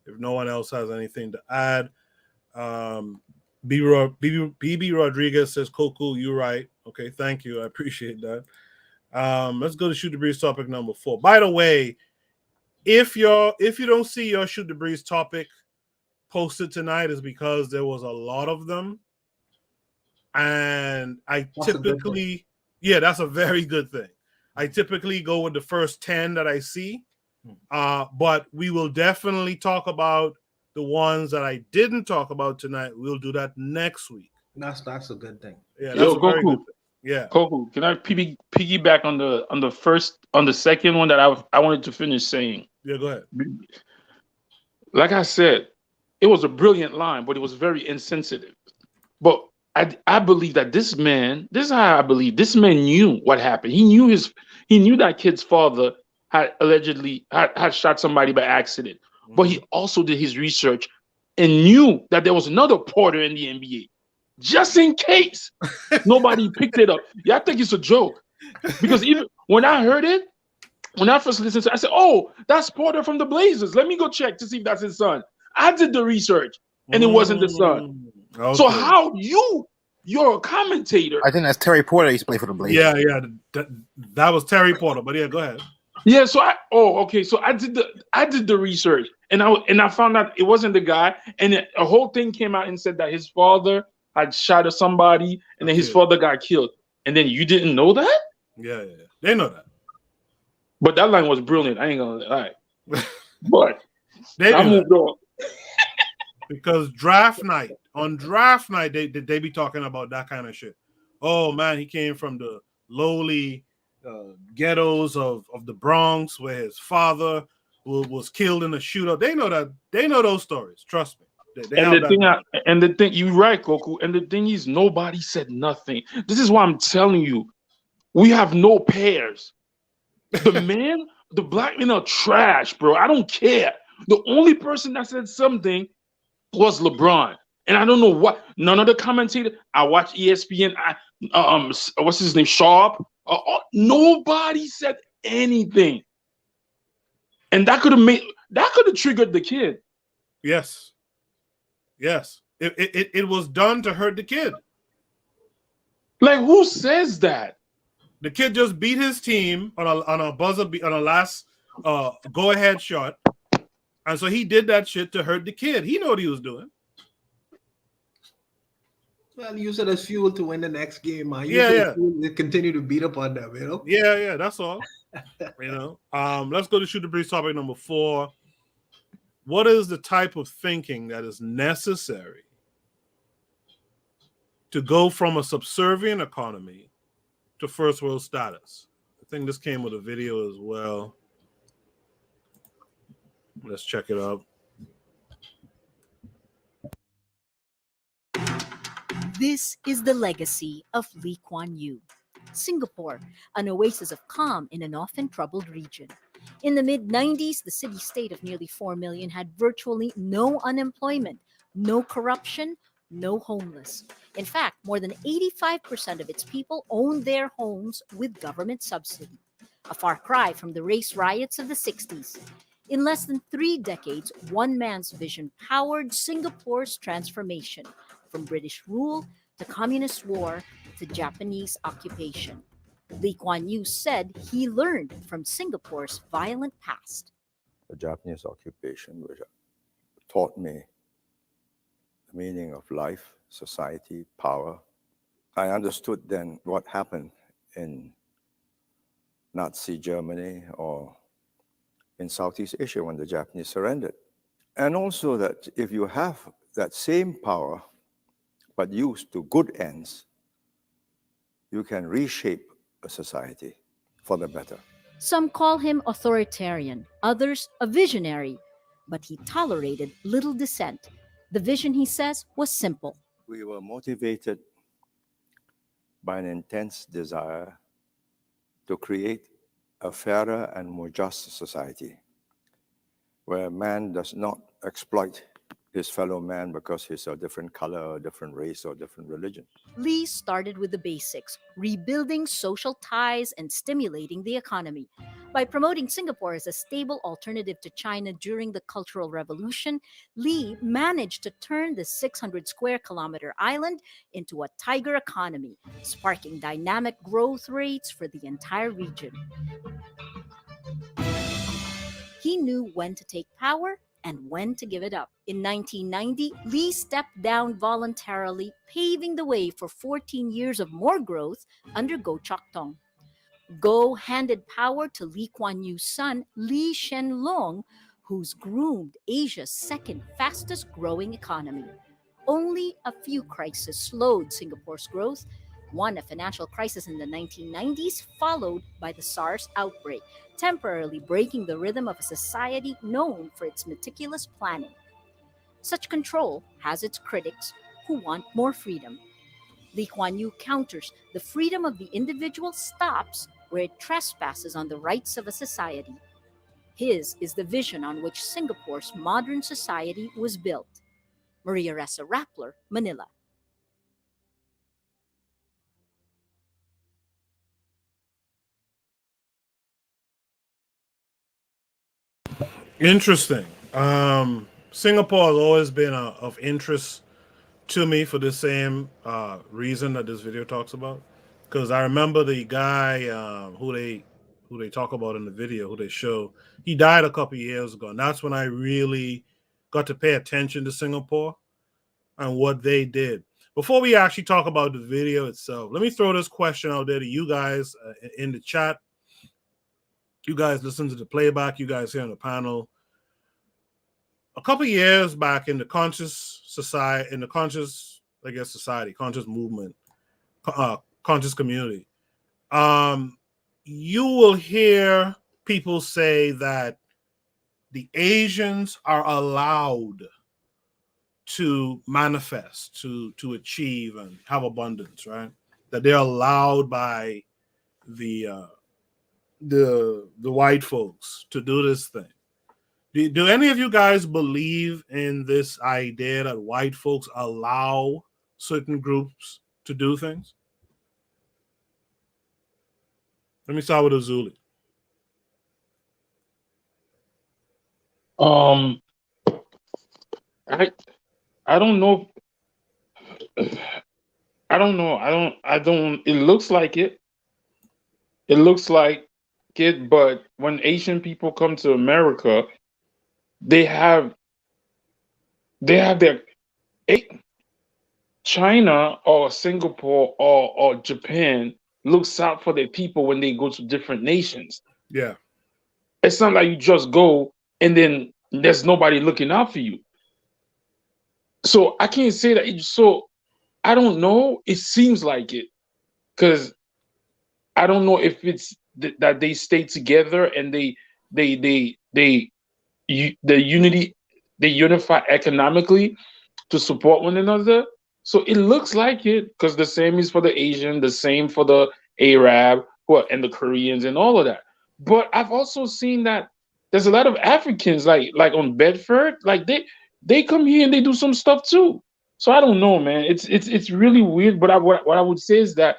If no one else has anything to add. BB Rodriguez says, Coco, you're right. Okay, thank you. I appreciate that. Let's go to Shoot the Breeze topic number 4. By the way, if you don't see your Shoot the Breeze topic posted tonight, is because there was a lot of them. And that's a very good thing. I typically go with the first 10 that I see. But we will definitely talk about the ones that I didn't talk about tonight. We'll do that next week. That's a good thing. Yeah, that's a very good thing. Yeah. Coco, can I piggyback on the second one that I wanted to finish saying? Yeah, go ahead. Like I said, it was a brilliant line, but it was very insensitive. But I believe that this man knew what happened. He knew that kid's father had allegedly had shot somebody by accident. Mm-hmm. But he also did his research and knew that there was another Porter in the NBA. Just in case nobody picked it up. Yeah, I think it's a joke. Because even when I heard it, when I first listened to it, I said, oh, that's Porter from the Blazers. Let me go check to see if that's his son. I did the research and it wasn't the son. Okay. So how you're a commentator. I think that's Terry Porter. He used to play for the Blazers. Yeah. That was Terry Porter. But yeah, go ahead. Yeah. So I did the research and I found out it wasn't the guy. And a whole thing came out and said that his father had shot at somebody and then his father got killed. And then you didn't know that? Yeah. They know that. But that line was brilliant. I ain't gonna lie. But I moved on. Because on draft night, they be talking about that kind of shit. Oh man, he came from the lowly ghettos of the Bronx, where his father was killed in a shootout. They know that. They know those stories. Trust me. And the thing, you're right, Coco. And the thing is, nobody said nothing. This is why I'm telling you, we have no pairs. The black men are trash, bro. I don't care. The only person that said something was LeBron. And I don't know what, none of the commentators, I watch ESPN, what's his name, Sharp? Nobody said anything. And that could have triggered the kid. Yes. It was done to hurt the kid. Like, who says that? The kid just beat his team on a buzzer on a last go ahead shot, and so he did that shit to hurt the kid. He knew what he was doing. Well, use it as fuel to win the next game, man. To continue to beat up on them, you know. Yeah, that's all. You know. Let's go to Shoot the Breeze topic number 4. What is the type of thinking that is necessary to go from a subservient economy to first world status? I think this came with a video as well. Let's check it out. This is the legacy of Lee Kuan Yew. Singapore, an oasis of calm in an often troubled region. In the mid-90s, the city-state of nearly 4 million had virtually no unemployment, no corruption, no homeless. In fact, more than 85% of its people owned their homes with government subsidy, a far cry from the race riots of the 60s. In less than 3 decades, one man's vision powered Singapore's transformation, from British rule to communist war to Japanese occupation. Lee Kuan Yew said he learned from Singapore's violent past. The Japanese occupation, which taught me the meaning of life, society, power. I understood then what happened in Nazi Germany or in Southeast Asia when the Japanese surrendered. And also that if you have that same power, but used to good ends, you can reshape a society for the better. Some call him authoritarian, others a visionary, but he tolerated little dissent. The vision, he says, was simple. We were motivated by an intense desire to create a fairer and more just society where man does not exploit his fellow man because he's a different color, a different race, or different religion. Lee started with the basics, rebuilding social ties and stimulating the economy. By promoting Singapore as a stable alternative to China during the Cultural Revolution, Lee managed to turn the 600 square kilometer island into a tiger economy, sparking dynamic growth rates for the entire region. He knew when to take power and when to give it up. In 1990, Lee stepped down voluntarily, paving the way for 14 years of more growth under Goh Chok Tong. Goh handed power to Lee Kuan Yew's son, Lee Hsien Loong, who's groomed Asia's second fastest growing economy. Only a few crises slowed Singapore's growth. One, a financial crisis in the 1990s, followed by the SARS outbreak, temporarily breaking the rhythm of a society known for its meticulous planning. Such control has its critics who want more freedom. Lee Kuan Yew counters the freedom of the individual stops where it trespasses on the rights of a society. His is the vision on which Singapore's modern society was built. Maria Ressa Rappler, Manila. Interesting. Singapore has always been of interest to me for the same reason that this video talks about. Because I remember the guy who they talk about in the video, who they show, he died a couple of years ago, and that's when I really got to pay attention to Singapore and what they did. Before we actually talk about the video itself, let me throw this question out there to you guys in the chat. You guys listen to the playback, you guys here on the panel. A couple of years back in the conscious society, conscious movement, conscious community, you will hear people say that the Asians are allowed to manifest, to achieve and have abundance, right? That they're allowed by the white folks to do this thing. Do any of you guys believe in this idea that white folks allow certain groups to do things? Let me start with Azuli. I don't know. I don't know. I don't. It looks like it. It looks like it. But when Asian people come to America, they have their China or Singapore or Japan looks out for their people when they go to different nations. Yeah. It's not like you just go and then there's nobody looking out for you. So I can't say that. So I don't know. It seems like it, because I don't know if it's that they stay together and they unify economically to support one another. So it looks like it, because the same is for the Asian, the same for the Arab, and the Koreans and all of that. But I've also seen that there's a lot of Africans, like on Bedford, like they come here and they do some stuff too. So I don't know, man. It's really weird. But what I would say is that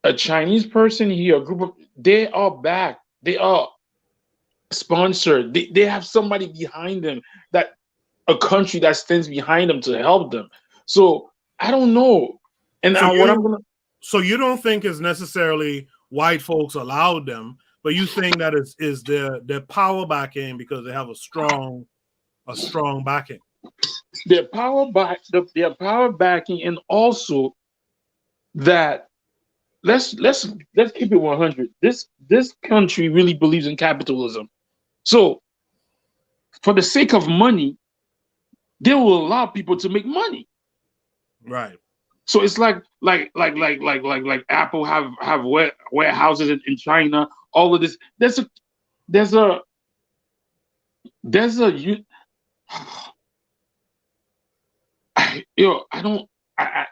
a Chinese person here, a group of, they are back. They are sponsored. They have somebody behind them, that a country that stands behind them to help them. So I don't know. And so you don't think it's necessarily white folks allowed them, but you think that is their power backing, because they have a strong backing. Their power backing, and also that let's keep it 100. This country really believes in capitalism. So for the sake of money, they will allow people to make money. Right. So it's like Apple have warehouses in China. All of this.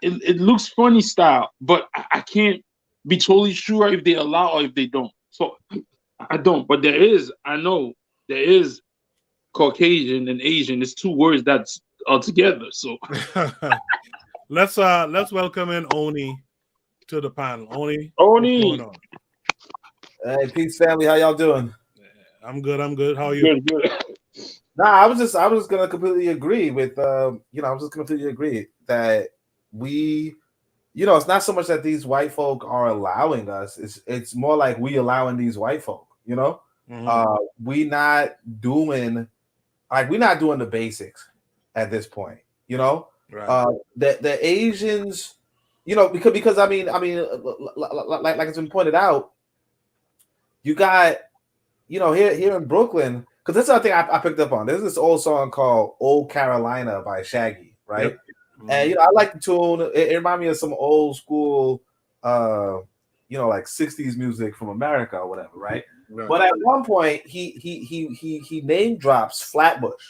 It looks funny style, but I can't be totally sure if they allow or if they don't. So I don't. But I know there is Caucasian and Asian is two words that's together. So let's welcome in Oni to the panel. Oni, what's going on? Hey, peace, family. How y'all doing? I'm good. How are you? Good. Nah, I was just gonna completely agree with I was just completely agree that we, it's not so much that these white folk are allowing us. It's more like we allowing these white folk. We not doing the basics at this point. Right. The Asians, because I mean, like it's been pointed out, you got, here in Brooklyn, because that's another thing I picked up on. There's this old song called "Old Carolina" by Shaggy, right? Yep. And I like the tune. It reminded me of some old school, like '60s music from America or whatever, right? But at one point, he name drops Flatbush.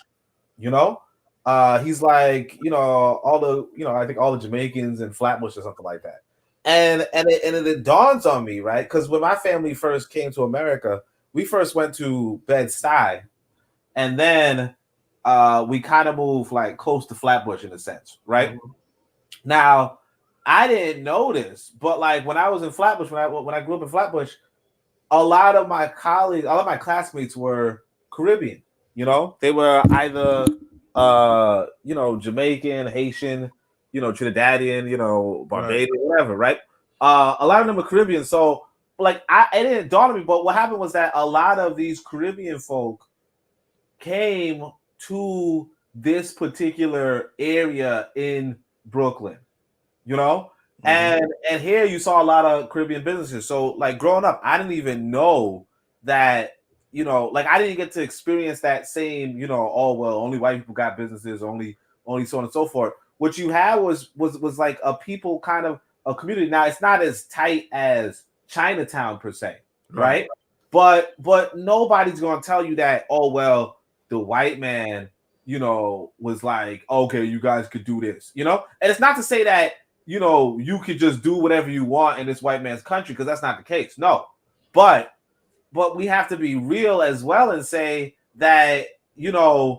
He's like, all the, I think all the Jamaicans in Flatbush or something like that. And it dawns on me, right? Because when my family first came to America, we first went to Bed-Stuy, and then we kind of moved like close to Flatbush in a sense, right? Mm-hmm. Now, I didn't know this, but like when I was in Flatbush, when I grew up in Flatbush, a lot of my colleagues, all of my classmates were Caribbean. They were either Jamaican, Haitian, Trinidadian, Barbadian, whatever, right? A lot of them are Caribbean. So like it didn't dawn on me, but what happened was that a lot of these Caribbean folk came to this particular area in Brooklyn, mm-hmm. and here you saw a lot of Caribbean businesses. So like growing up, I didn't even know that, like I didn't get to experience that same, only white people got businesses, only so on and so forth. What you had was like a people kind of a community. Now it's not as tight as Chinatown per se, right? But nobody's gonna tell you that, the white man, was like, okay, you guys could do this, and it's not to say that, you could just do whatever you want in this white man's country, because that's not the case. No, but we have to be real as well and say that, a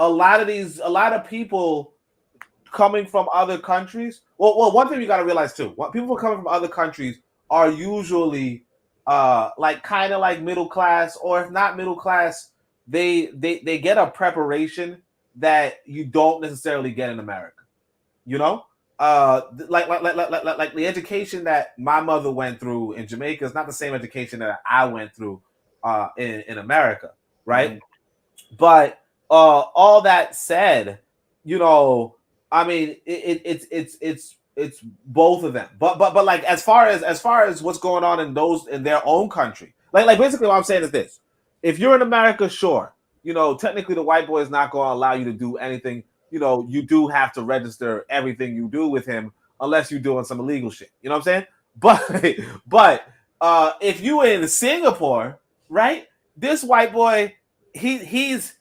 lot of people coming from other countries. Well, one thing you got to realize too, people coming from other countries are usually like kind of like middle class, or if not middle class, they get a preparation that you don't necessarily get in America. Like the education that my mother went through in Jamaica is not the same education that I went through in America, right? Mm-hmm. But all that said, I mean, it's both of them. But like as far as what's going on in their own country, like basically what I'm saying is this: if you're in America, sure, technically the white boy is not going to allow you to do anything. You do have to register everything you do with him unless you're doing some illegal shit. You know what I'm saying? But if you in Singapore, right? This white boy, he's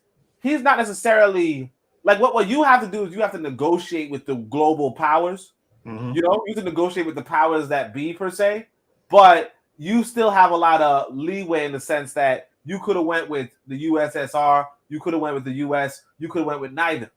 not necessarily like what you have to do is you have to negotiate with the global powers. Mm-hmm. You have to negotiate with the powers that be per se, but you still have a lot of leeway in the sense that you could have went with the USSR, you could have went with the US, you could have went with neither.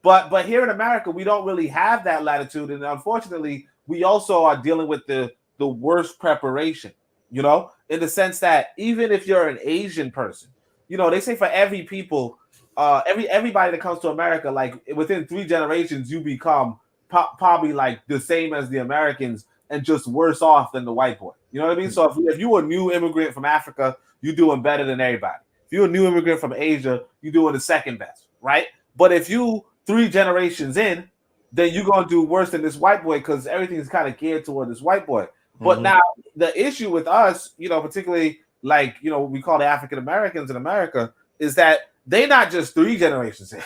But here in America, we don't really have that latitude, and unfortunately, we also are dealing with the worst preparation. In the sense that even if you're an Asian person, they say for every people, everybody that comes to America, like within 3 generations, you become probably like the same as the Americans and just worse off than the white boy. You know what I mean? So if you're a new immigrant from Africa, you're doing better than everybody. If you're a new immigrant from Asia, you're doing the second best, right? But if you 3 generations in, then you're going to do worse than this white boy because everything's kind of geared toward this white boy. Mm-hmm. But now the issue with us, particularly like, we call the African Americans in America, is that they're not just 3 generations in.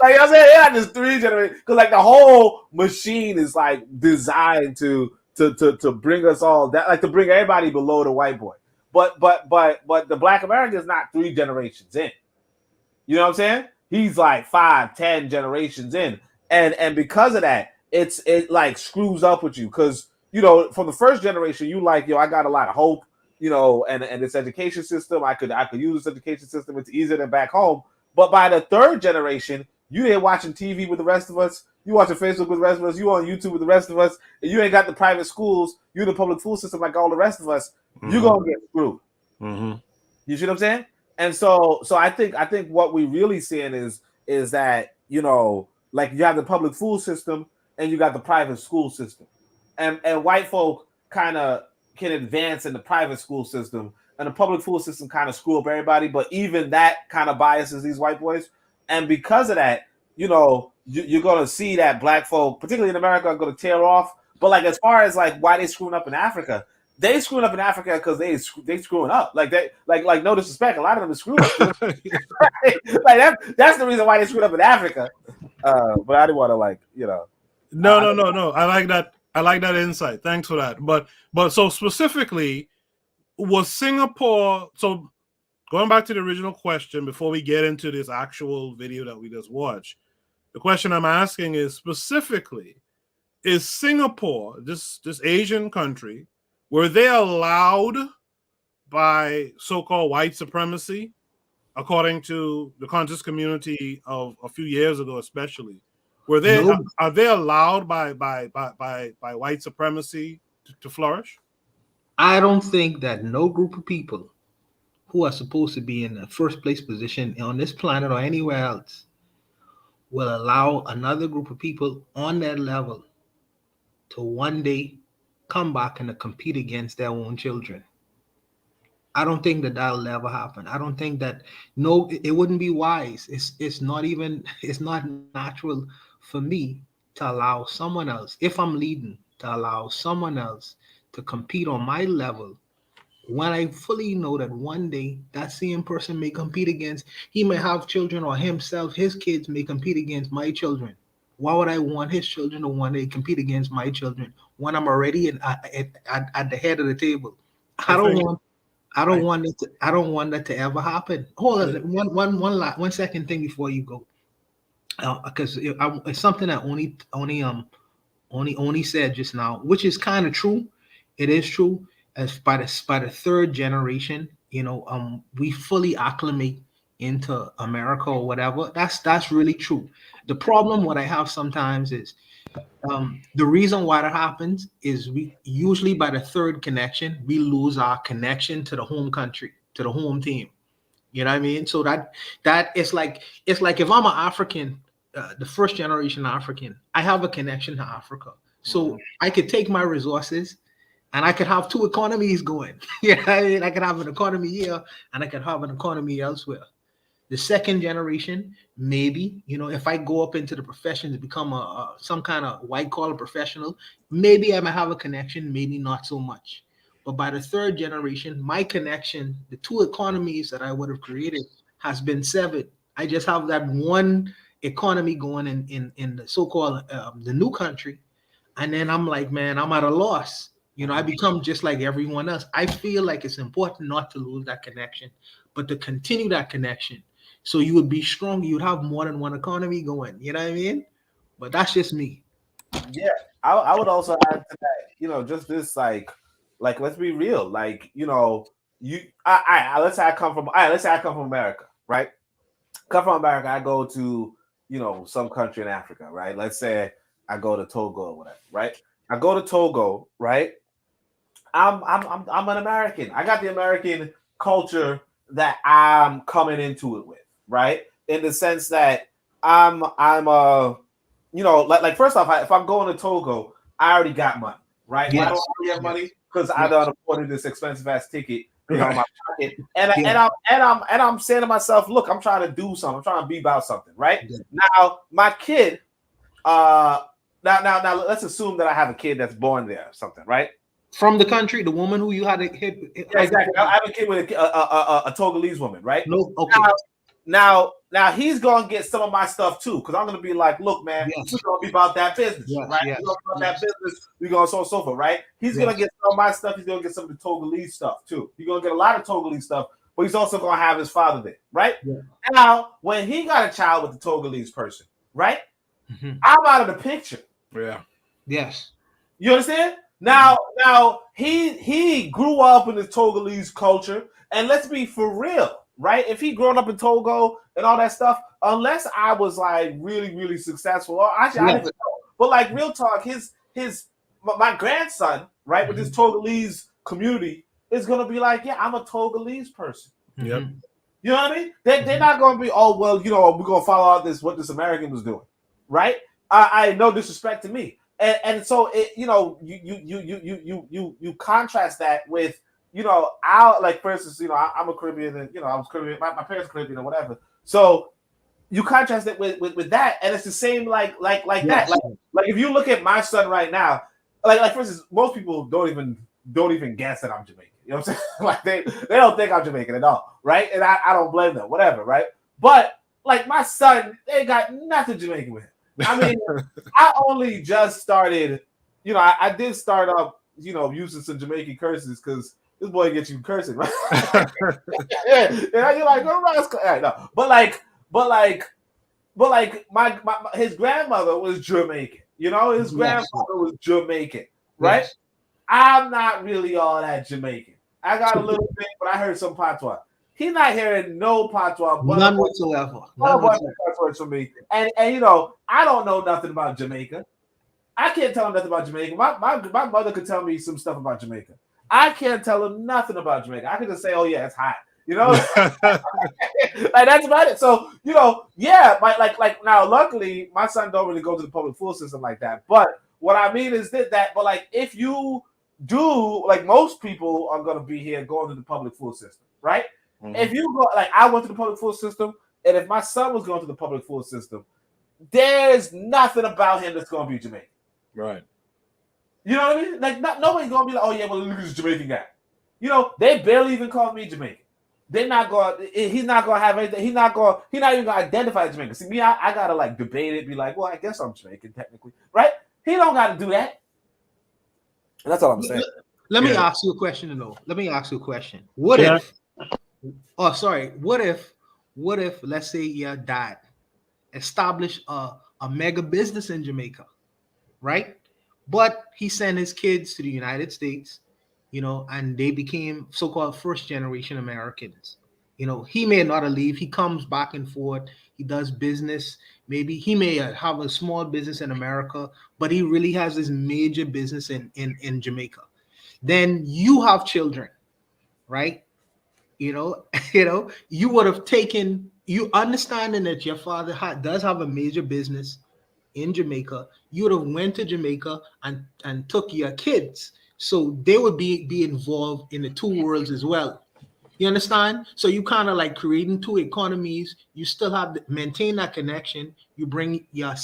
Like I'm saying, they're not just 3 generations, because like the whole machine is like designed to bring us all that, like to bring everybody below the white boy. But the Black American is not 3 generations in. You know what I'm saying? He's like 5, 10 generations in, and because of that, it like screws up with you because from the first generation you like, I got a lot of hope. you know, and this education system, I could use this education system. It's easier than back home. But by the third generation, you ain't watching TV with the rest of us. You watching Facebook with the rest of us. You on YouTube with the rest of us. And you ain't got the private schools. You in the public school system like all the rest of us. You're gonna get screwed. You see what I'm saying? And so I think what we really seeing is that, you know, like you have the public school system and you got the private school system, and white folk kind of can advance in the private school system, and the public school system kind of screw up everybody. But even that kind of biases these white boys, and because of that, you know, you're gonna see that black folk, particularly in America, are gonna tear off. But like as far as like why they screwing up in Africa, they screwing up in Africa because they screwing up. Like they like no disrespect, a lot of them are screwing up. Like that's the reason why they screwed up in Africa. But I didn't want to like, you know. No. I like that. I like that insight. Thanks for that. But so specifically, was Singapore? So going back to the original question before we get into this actual video that we just watched, the question I'm asking is specifically: is Singapore, this Asian country, were they allowed by so-called white supremacy, according to the conscious community of a few years ago, especially? Were they are they allowed by white supremacy to flourish? I don't think that no group of people who are supposed to be in the first place position on this planet or anywhere else will allow another group of people on that level to one day come back and to compete against their own children. I don't think that that'll ever happen. I don't think that, no, it wouldn't be wise. It's not natural for me to allow someone else, if I'm leading, to allow someone else to compete on my level when I fully know that one day that same person may compete against, he may have children, or himself, his kids may compete against my children. Why would I want his children to one day compete against my children when I'm already at the head of the table? I don't want that to ever happen. Hold on, one second thing before you go, because it's something that only said just now, which is kind of true. It is true. As by the third generation, you know, we fully acclimate into America or whatever. That's really true. The problem what I have sometimes is the reason why that happens is we usually by the third connection we lose our connection to the home country, to the home team. You know what I mean? So that it's like if I'm an African, the first generation African, I have a connection to Africa. So I could take my resources and I could have two economies going. You know what I mean? I could have an economy here and I could have an economy elsewhere. The second generation, maybe, you know, if I go up into the profession to become some kind of white collar professional, maybe I might have a connection, maybe not so much. But by the third generation, my connection, the two economies that I would have created has been severed. I just have that one economy going in the so-called the new country. And then I'm like, man, I'm at a loss. You know, I become just like everyone else. I feel like it's important not to lose that connection, but to continue that connection. So you would be strong. You would have more than one economy going. You know what I mean? But that's just me. Yeah, I would also add to that, you know, just this like let's be real, like, you know, let's say I come from America, right? Come from America, I go to, you know, some country in Africa, right? Let's say I go to Togo or whatever, right? I go to Togo, right? I'm an American. I got the American culture that I'm coming into it with, right? In the sense that I'm you know, like first off, if I'm going to Togo, I already got money, right? Yes. I don't already have money because I done afforded this expensive ass ticket, you know, in my pocket. And I'm saying to myself, look, I'm trying to do something. I'm trying to be about something, right? Yeah. Now, my kid, now let's assume that I have a kid that's born there or something, right? From the country, the woman who you had to hit. Yeah, exactly. I have a kid with a Togolese woman, right? No, okay. Now he's gonna get some of my stuff too, because I'm gonna be like, look, man, we're gonna be about that business, right? We're gonna be about that business. We're gonna so forth, right? He's gonna get some of my stuff. He's gonna get some of the Togolese stuff too. He's gonna get a lot of Togolese stuff, but he's also gonna have his father there, right? Yeah. Now, when he got a child with the Togolese person, right? Mm-hmm. I'm out of the picture. Yeah. Yes. You understand? Now he grew up in the Togolese culture, and let's be for real, right? If he grown up in Togo and all that stuff, unless I was like really, really successful, or actually I didn't even know, but like real talk, my grandson, right, with this Togolese community is gonna be like, yeah, I'm a Togolese person. Yep. You know what I mean? They're not gonna be, oh well, you know, we're gonna follow out what this American was doing, right? I no disrespect to me. And so it, you know, you contrast that with, you know, like for instance, you know, I'm a Caribbean, and you know, I was Caribbean, my parents are Caribbean or whatever. So you contrast it with that, and it's the same like that. Like if you look at my son right now, like for instance, most people don't even guess that I'm Jamaican. You know what I'm saying? Like they don't think I'm Jamaican at all, right? And I don't blame them, whatever, right? But like my son, they got nothing Jamaican with him. I mean, I only just started, you know, I did start up, you know, using some Jamaican curses because this boy gets you cursing, right? Yeah, you're like, oh, right, no. But my his grandmother was Jamaican, you know, his grandfather was Jamaican, right? Yes. I'm not really all that Jamaican. I got a little bit, but I heard some patois. He's not hearing no patois. None whatsoever. Patois from me. And you know, I don't know nothing about Jamaica. I can't tell him nothing about Jamaica. My mother could tell me some stuff about Jamaica. I can't tell him nothing about Jamaica. I could just say, oh yeah, it's hot. You know, like that's about it. So you know, yeah, like now, luckily, my son don't really go to the public school system like that. But what I mean is but like if you do, like most people are gonna be here going to the public school system, right? Mm-hmm. If you go, like I went to the public school system, and if my son was going to the public school system, there's nothing about him that's gonna be Jamaican, right? You know what I mean? Like nobody's gonna be like, oh yeah, well look at this Jamaican guy. You know, they barely even call me Jamaican. They're not going. He's not going to have anything. He's not even going to identify as Jamaican. See me, I gotta like debate it. Be like, well, I guess I'm Jamaican technically, right? He don't got to do that. And that's all I'm saying. Let me ask you a question, though. Let me ask you a question. What if? Oh, sorry. What if? Let's say your dad established a mega business in Jamaica, right? But he sent his kids to the United States. You know, and they became so-called first-generation Americans. You know, he may not leave. He comes back and forth. He does business. Maybe he may have a small business in America, but he really has this major business in Jamaica. Then you have children, right? You know, you would have taken, you understanding that your father does have a major business in Jamaica. You would have went to Jamaica and took your kids. So they would be involved in the two worlds as well. You understand? So you kind of like creating two economies. You still have to maintain that connection. You bring your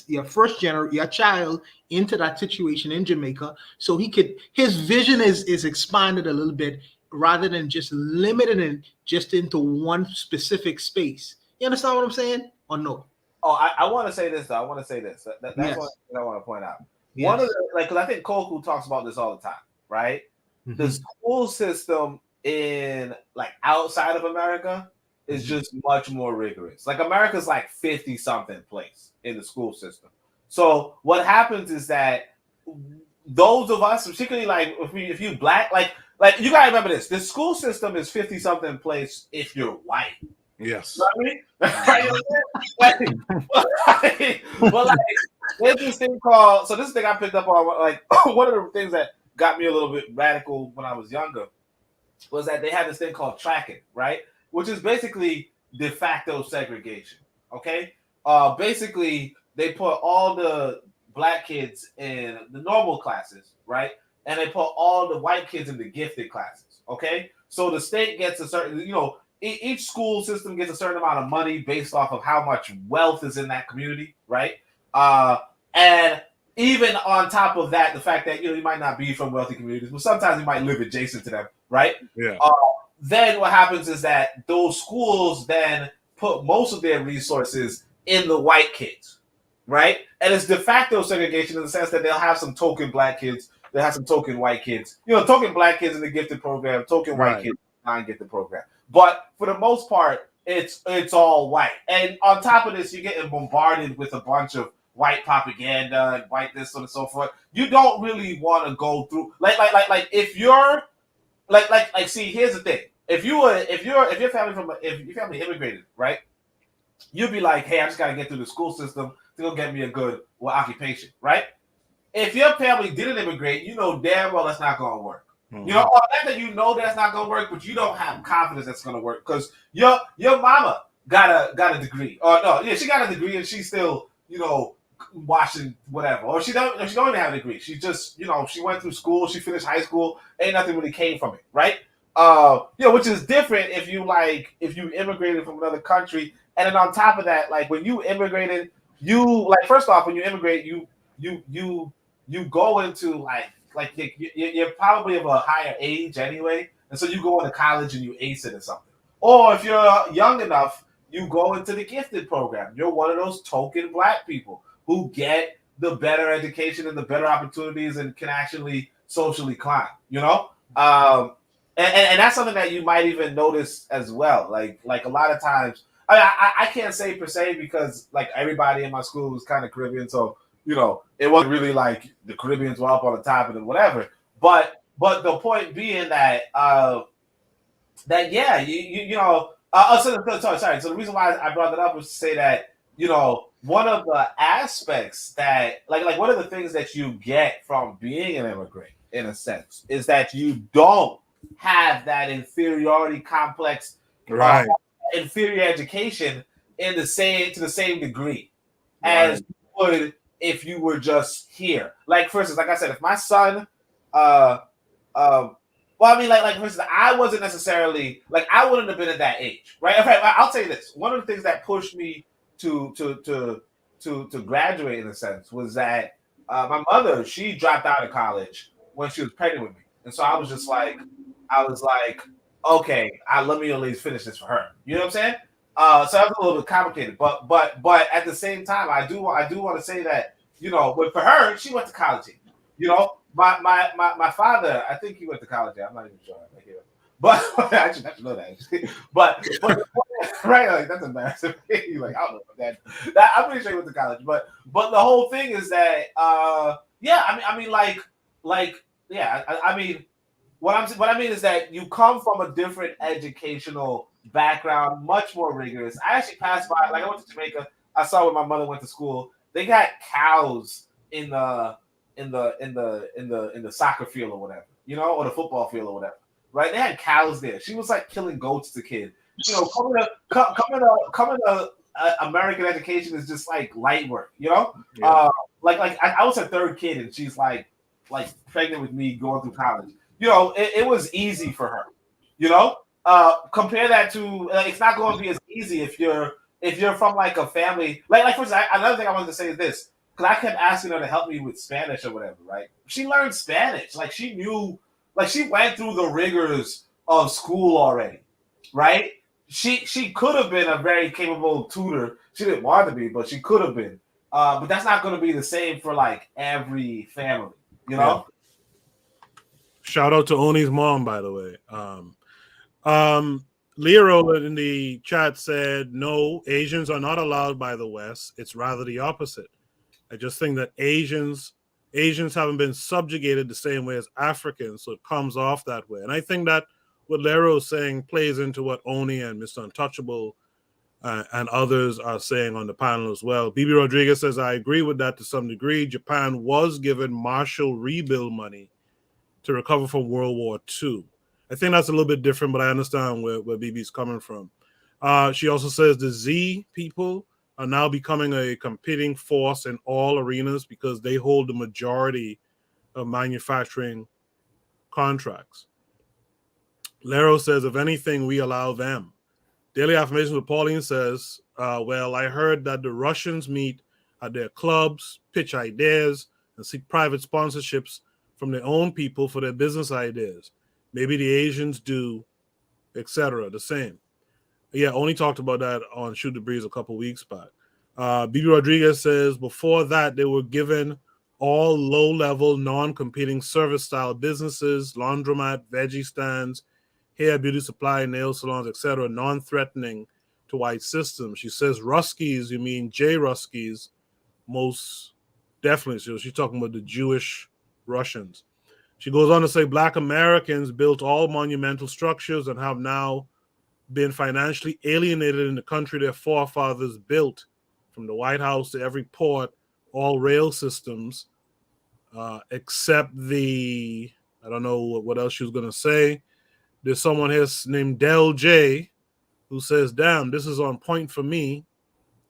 your child into that situation in Jamaica, so his vision is expanded a little bit rather than just limited it just into one specific space. You understand what I'm saying? Or no? Oh, I want to say this though. I want to say this. That's one thing I want to point out. Yes. One of the, like, because I think Koku talks about this all the time, right? Mm-hmm. The school system in like outside of America is just much more rigorous. Like America's like 50 something place in the school system. So what happens is that those of us, particularly like if you black, like you gotta remember this: the school system is 50 something place if you're white. Yes. You know what I mean? but like, there's this thing called. So this thing I picked up on, like one of the things that got me a little bit radical when I was younger was that they had this thing called tracking, right? Which is basically de facto segregation. Okay. Basically, they put all the black kids in the normal classes, right? And they put all the white kids in the gifted classes. Okay. So the state gets a certain, each school system gets a certain amount of money based off of how much wealth is in that community, right? And even on top of that, the fact that you might not be from wealthy communities, but sometimes you might live adjacent to them, right? Yeah. Then what happens is that those schools then put most of their resources in the white kids, right? And it's de facto segregation in the sense that they'll have some token black kids, they'll have some token white kids, token black kids in the gifted program, token white kids in the non-gifted program. But for the most part, it's all white. And on top of this, you're getting bombarded with a bunch of white propaganda and white this and so forth. You don't really want to go through like if you're like see, here's the thing. If your family immigrated, right? You'd be like, hey, I just gotta get through the school system to go get me a good occupation, right? If your family didn't immigrate, you know damn well that's not gonna work. Mm-hmm. You know, or that you know that's not gonna work, but you don't have confidence that's gonna work because your mama got a degree, or no, yeah, she got a degree and she's still washing whatever, or she don't even have a degree. She just she went through school, she finished high school, ain't nothing really came from it, right? Which is different if you immigrated from another country, and then on top of that, like when you immigrated, first off when you immigrate, you go into you're probably of a higher age anyway, and so you go into college and you ace it or something. Or if you're young enough, you go into the gifted program. You're one of those token black people who get the better education and the better opportunities and can actually socially climb. And that's something that you might even notice as well. Like a lot of times, I can't say per se because like everybody in my school was kind of Caribbean, so it wasn't really like the Caribbeans were up on the top of it, whatever. But the point being that sorry. So the reason why I brought that up was to say that one of the aspects that like one of the things that you get from being an immigrant in a sense is that you don't have that inferiority complex, right? Inferior education to the same degree as you would if you were just here. Like for instance, like I said, if my son, well, I mean, like for instance, I wasn't necessarily I wouldn't have been at that age, right? In fact, I'll tell you this: one of the things that pushed me to graduate in a sense was that my mother, she dropped out of college when she was pregnant with me, and so I was like, okay, let me at least finish this for her. You know what I'm saying? So that was a little bit complicated, but at the same time, I do want to say that but for her, she went to college. My father, I think he went to college. I'm not even sure. But I should know that. but right, like that's embarrassing. You're like, I don't know about that. I'm pretty sure he went to college. But the whole thing is that what I mean is that you come from a different educational background, much more rigorous. I actually passed by, I went to Jamaica. I saw where my mother went to school. They got cows in the soccer field or whatever, or the football field or whatever. Right? They had cows there. She was like killing goats as a kid. Coming to American education is just like light work. Yeah. I was her third kid, and she's like pregnant with me going through college. It was easy for her. Compare that to it's not going to be as easy if you're from like a family like for example, another thing I wanted to say is this, because I kept asking her to help me with Spanish or whatever. Right? She learned Spanish. She knew. She went through the rigors of school already, right? She could have been a very capable tutor. She didn't want to be, but she could have been. But that's not going to be the same for every family, Yeah. Shout out to Oni's mom, by the way. Lero in the chat said, no, Asians are not allowed by the West. It's rather the opposite. I just think that Asians haven't been subjugated the same way as Africans, so it comes off that way. And I think that what Lero is saying plays into what Oni and Mr. Untouchable and others are saying on the panel as well. BB Rodriguez says, I agree with that to some degree. Japan was given Marshall rebuild money to recover from World War II. I think that's a little bit different, but I understand where BB's coming from. She also says the Z people are now becoming a competing force in all arenas because they hold the majority of manufacturing contracts. Lero says, if anything, we allow them. Daily Affirmations with Pauline says, well, I heard that the Russians meet at their clubs, pitch ideas, and seek private sponsorships from their own people for their business ideas. Maybe the Asians do, etc. The same. Yeah, only talked about that on Shoot the Breeze a couple weeks back. BB Rodriguez says, before that, they were given all low-level, non-competing service-style businesses, laundromat, veggie stands, hair, beauty supply, nail salons, etc., non-threatening to white systems. She says, Ruskies, you mean J. Ruskies, most definitely. So she's talking about the Jewish Russians. She goes on to say Black Americans built all monumental structures and have now been financially alienated in the country their forefathers built, from the White House to every port, all rail systems, except the, I don't know what else she was going to say. There's someone here named Del J who says, damn, this is on point for me.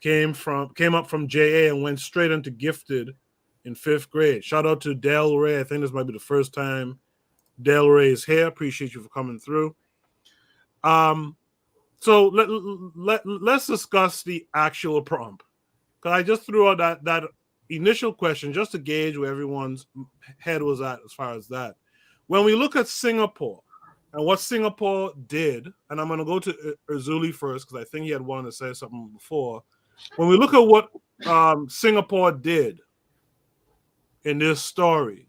Came up from JA and went straight into gifted in 5th grade. Shout out to Del Ray. I think this might be the first time Del Ray is here. Appreciate you for coming through. So let's discuss the actual prompt. Because I just threw out that initial question just to gauge where everyone's head was at as far as that. When we look at Singapore and what Singapore did, and I'm going to go to Urzuli first because I think he had wanted to say something before. When we look at what Singapore did in this story,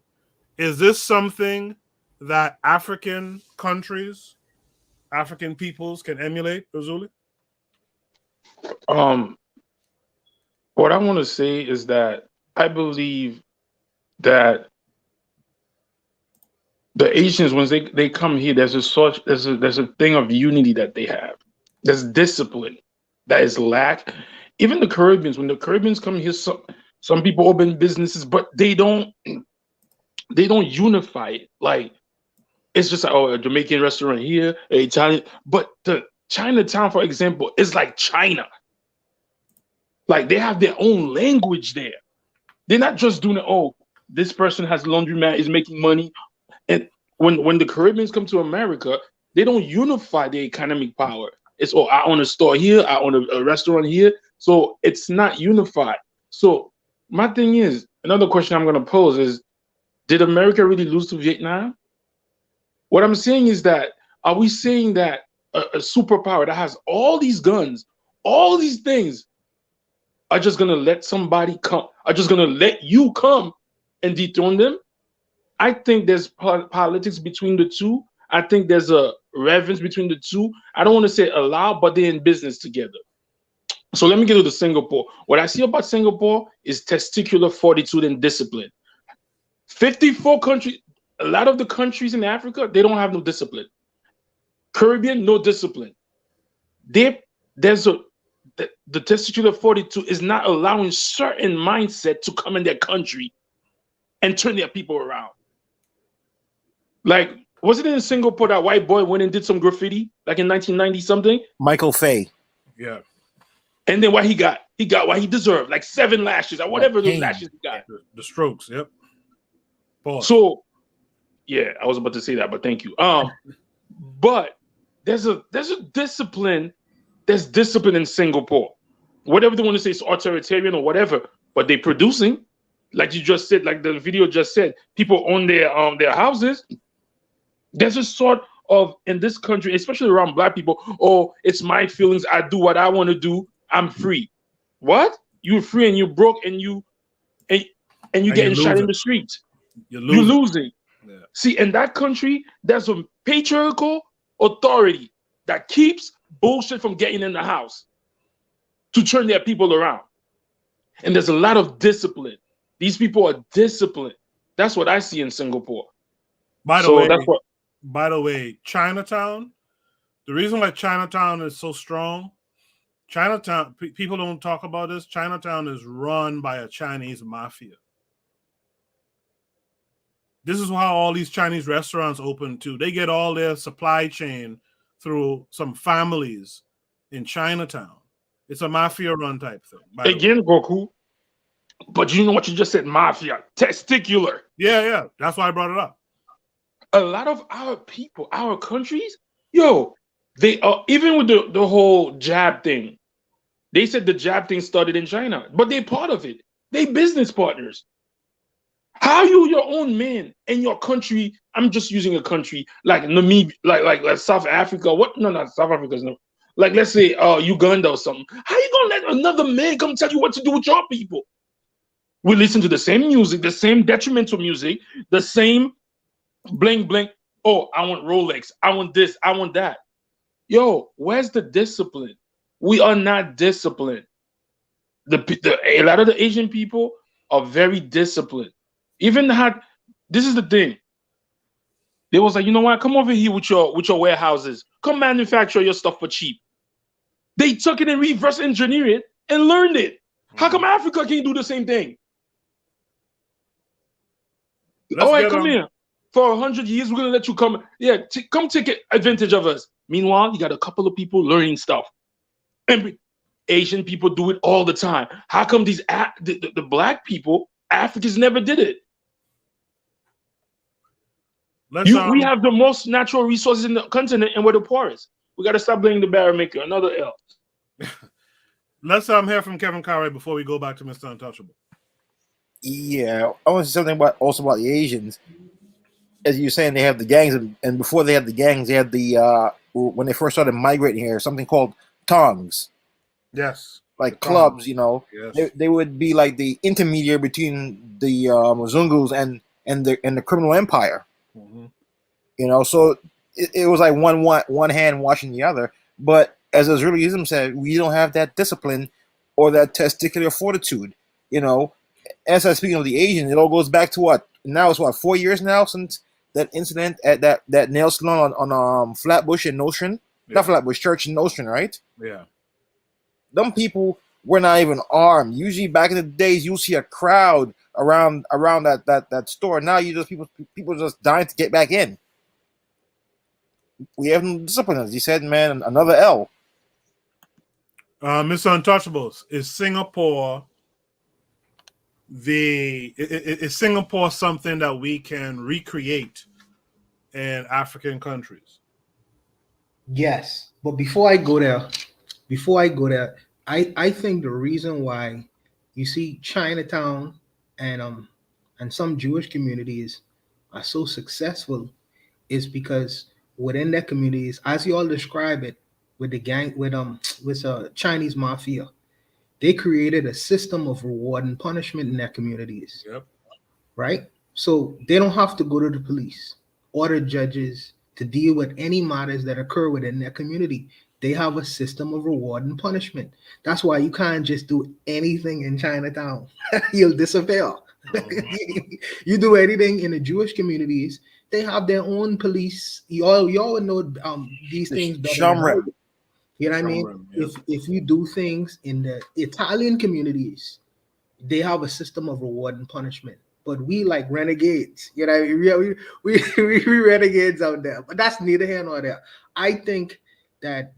is this something that African countries, African peoples can emulate, Urzuli? What I want to say is that I believe that the Asians, when they come here, there's a thing of unity that they have. There's discipline that is lack. Even the Caribbeans, when the Caribbeans come here, some people open businesses, but they don't unify it. Like, it's just like, oh, a Jamaican restaurant here, an Italian, but the Chinatown, for example, is like China. Like, they have their own language there. They're not just doing it, oh, this person has laundromat, is making money. And when the Caribbeans come to America, they don't unify their economic power. It's, oh, I own a store here, I own a restaurant here. So it's not unified. So my thing is, another question I'm going to pose is, did America really lose to Vietnam? What I'm saying is that, are we saying that a superpower that has all these guns, all these things, are just going to let somebody come, are just going to let you come and dethrone them? I think there's politics between the two. I think there's a reverence between the two. I don't want to say allow, but they're in business together. So let me get to Singapore. What I see about Singapore is testicular fortitude and discipline. 54 countries, a lot of the countries in Africa, they don't have no discipline. Caribbean, no discipline. The testicular fortitude is not allowing certain mindset to come in their country and turn their people around. Like, wasn't it in Singapore that white boy went and did some graffiti, like in 1990 something? Michael Fay. Yeah. And then what he got what he deserved, like 7 lashes or whatever those lashes he got. The strokes, yep. Pause. So, yeah, I was about to say that, but thank you. But there's a discipline. There's discipline in Singapore. Whatever they want to say, it's authoritarian or whatever, but they're producing, like you just said, like the video just said, people own their houses. There's a sort of, in this country, especially around Black people, oh, it's my feelings. I do what I want to do. I'm free. What? You're free and you're broke and you getting shot in the streets. You're losing. Yeah. See, in that country, there's a patriarchal authority that keeps bullshit from getting in the house to turn their people around. And there's a lot of discipline. These people are disciplined. That's what I see in Singapore. By the way, Chinatown, the reason why Chinatown is so strong, Chinatown, people don't talk about this. Chinatown is run by a Chinese mafia. This is how all these Chinese restaurants open too. They get all their supply chain through some families in Chinatown. It's a mafia run type thing. Again, Goku. But you know what you just said, mafia, testicular. Yeah. That's why I brought it up. A lot of our people, our countries, they are, even with the whole jab thing, they said the jab thing started in China, but they're part of it. They business partners. How you your own man in your country? I'm just using a country like Namibia, like South Africa. What? No, not South Africa's no. Like, let's say Uganda or something. How you gonna let another man come tell you what to do with your people? We listen to the same music, the same detrimental music, the same bling bling. Oh, I want Rolex. I want this. I want that. Yo, where's the discipline? We are not disciplined. a lot of the Asian people are very disciplined. Even this is the thing. They was like, you know what? Come over here with your warehouses. Come manufacture your stuff for cheap. They took it and reverse engineered it and learned it. How come Africa can't do the same thing? All right, come here. For 100 years, we're gonna let you come. Yeah, come take advantage of us. Meanwhile, you got a couple of people learning stuff, and Asian people do it all the time. How come the black people, Africans, never did it? We have the most natural resources in the continent, and we're the poorest. We got to stop blaming the barrel maker. Another L. Let's hear from Kevin Conway before we go back to Mr. Untouchable. Yeah, I want to say something about the Asians. As you were saying, they have the gangs, and before they had the gangs, they had the when they first started migrating here, something called tongs. Yes, like clubs. You know, yes. they would be like the intermediary between the Mzungus and the criminal empire. Mm-hmm. You know, so it was like one hand washing the other. But as Israelism said, we don't have that discipline or that testicular fortitude. You know, as I speaking of the Asians, it all goes back to what? Now it's 4 years now since that incident at that nail salon on Flatbush and Nostrand. Yeah. Not Flatbush, Church and Nostrand, right? Yeah. Them people were not even armed. Usually back in the days, you'll see a crowd around that store. Now you just people just dying to get back in. We have no discipline, as you said, man. Another L. Mr. Untouchables, is Singapore is Singapore something that we can recreate in African countries? Yes, but before I go there, I think the reason why you see Chinatown and some Jewish communities are so successful is because within their communities, as you all describe it, with the gang with Chinese mafia, they created a system of reward and punishment in their communities. Yep. Right? So they don't have to go to the police or the judges to deal with any matters that occur within their community. They have a system of reward and punishment. That's why you can't just do anything in Chinatown. You'll disappear. You do anything in the Jewish communities, they have their own police. You all know these things better than I do. You know what I mean? Yes. If you do things in the Italian communities, they have a system of reward and punishment. But we like renegades. You know, we renegades out there. But that's neither here nor there. I think that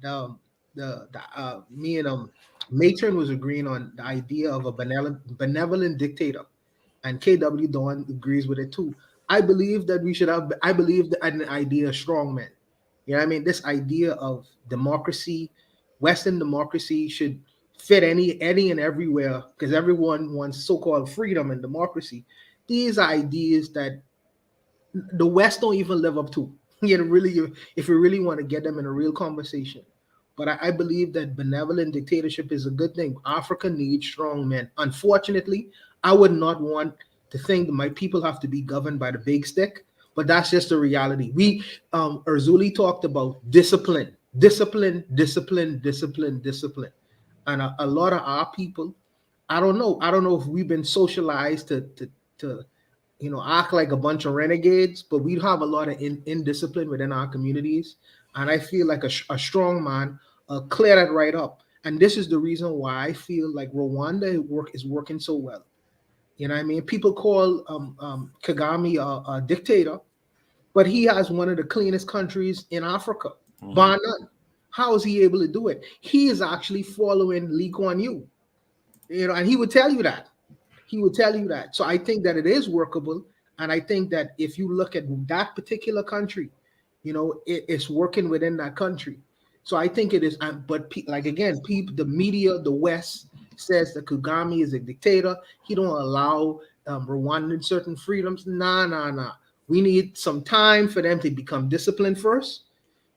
me and Matron was agreeing on the idea of a benevolent dictator, and KW Dawn agrees with it too. I believe that we should have. I believe that an idea of strongmen. You know what I mean? This idea of democracy, Western democracy should fit any and everywhere because everyone wants so-called freedom and democracy. These are ideas that the West don't even live up to. You know, really, if you really want to get them in a real conversation. But I believe that benevolent dictatorship is a good thing. Africa needs strong men. Unfortunately, I would not want to think that my people have to be governed by the big stick. But that's just the reality. We, Erzuli talked about discipline. And a lot of our people, I don't know if we've been socialized to act like a bunch of renegades, but we have a lot of indiscipline within our communities. And I feel like a strong man clear that right up. And this is the reason why I feel like Rwanda is working so well. You know what I mean? People call Kagame a dictator, but he has one of the cleanest countries in Africa, bar none. How is he able to do it? He is actually following Lee Kuan Yew, and he would tell you that. So I think that it is workable, and I think that if you look at that particular country, it's working within that country. So I think it is. But the media, the West says that Kagame is a dictator. He don't allow Rwandan certain freedoms. Nah. We need some time for them to become disciplined first.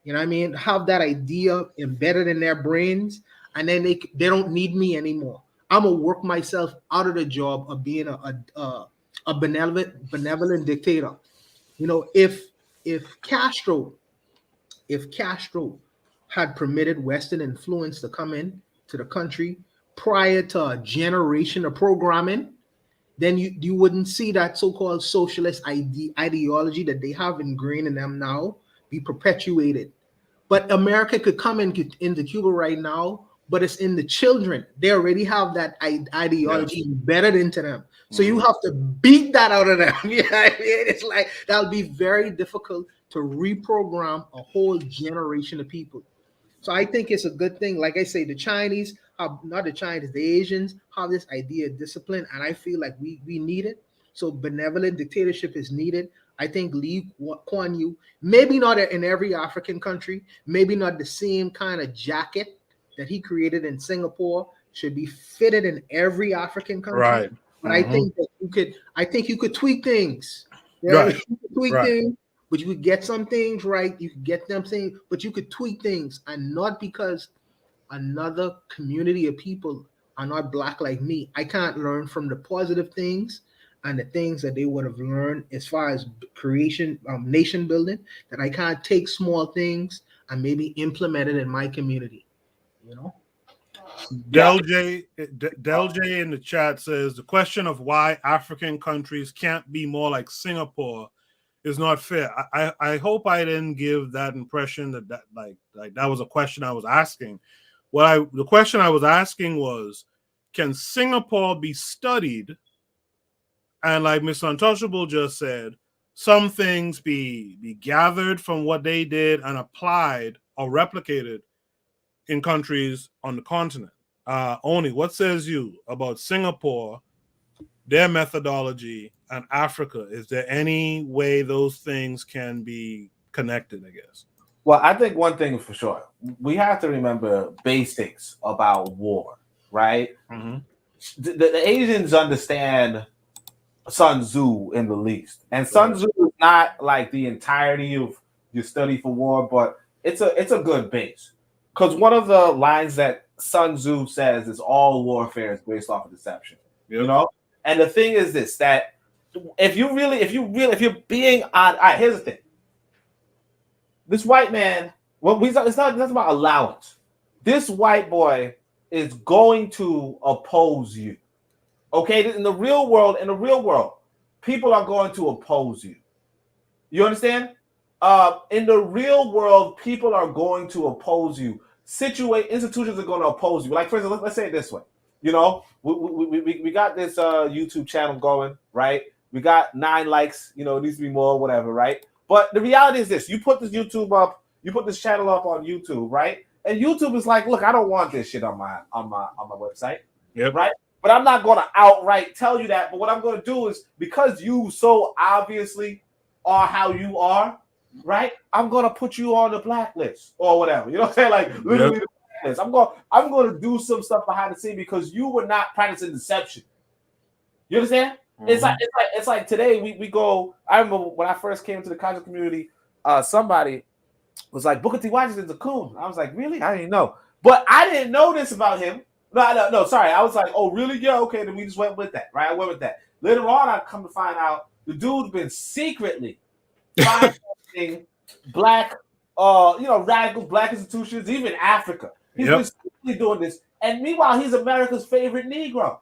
You know what I mean? Have that idea embedded in their brains, and then they don't need me anymore. I'm gonna work myself out of the job of being a benevolent dictator. If Castro had permitted Western influence to come in to the country, prior to a generation of programming, then you wouldn't see that so-called socialist ideology that they have ingrained in them now be perpetuated. But America could come into Cuba right now, but it's in the children. They already have that ideology embedded into them. So you have to beat that out of them. You know what I mean? It's like that'll be very difficult to reprogram a whole generation of people. So I think it's a good thing. Like I say, the Chinese, not the Chinese, the Asians have this idea of discipline, and I feel like we need it. So benevolent dictatorship is needed. I think Lee Kuan Yew, maybe not in every African country, maybe not the same kind of jacket that he created in Singapore should be fitted in every African country. Right. But I think that you could tweak things. Right. You could tweak things, but you could get some things right. You could get them things, but you could tweak things, and not because another community of people are not black like me. I can't learn from the positive things and the things that they would have learned as far as creation, nation building, that I can't take small things and maybe implement it in my community. You know? Del J in the chat says the question of why African countries can't be more like Singapore is not fair. I hope I didn't give that impression that that was a question I was asking. The question I was asking was, can Singapore be studied? And like Mr. Untouchable just said, some things be gathered from what they did and applied or replicated in countries on the continent. Oni, what says you about Singapore, their methodology, and Africa? Is there any way those things can be connected, I guess? Well, I think one thing for sure, we have to remember basics about war, right? The Asians understand Sun Tzu in the least. And Sun Tzu is not like the entirety of your study for war, but it's a good base. Because one of the lines that Sun Tzu says is all warfare is based off of deception. You know? And the thing is this, that if you're being on, all right, here's the thing. This white man, it's not about allowance. This white boy is going to oppose you. Okay, in the real world, people are going to oppose you. You understand? In the real world, people are going to oppose you. Institutions are going to oppose you. Like, for instance, let's say it this way. You know, we got this YouTube channel going, right? We got 9 likes. You know, it needs to be more, whatever, right? But the reality is this: you put this channel up on YouTube, right? And YouTube is like, look, I don't want this shit on my website, right? But I'm not going to outright tell you that. But what I'm going to do is, because you so obviously are how you are, right? I'm going to put you on the blacklist or whatever. You know what I'm saying? Like, literally the blacklist. I'm going to do some stuff behind the scene because you were not practicing deception. You understand? It's like today we go. I remember when I first came to the college community, somebody was like, Booker T. Washington's a coon. I was like, really? I didn't know. But I didn't know this about him. No, sorry. I was like, oh, really? Yeah, okay. Then we just went with that, right? I went with that. Later on, I come to find out the dude's been secretly financing black, radical black institutions, even Africa. He's been secretly doing this. And meanwhile, he's America's favorite Negro.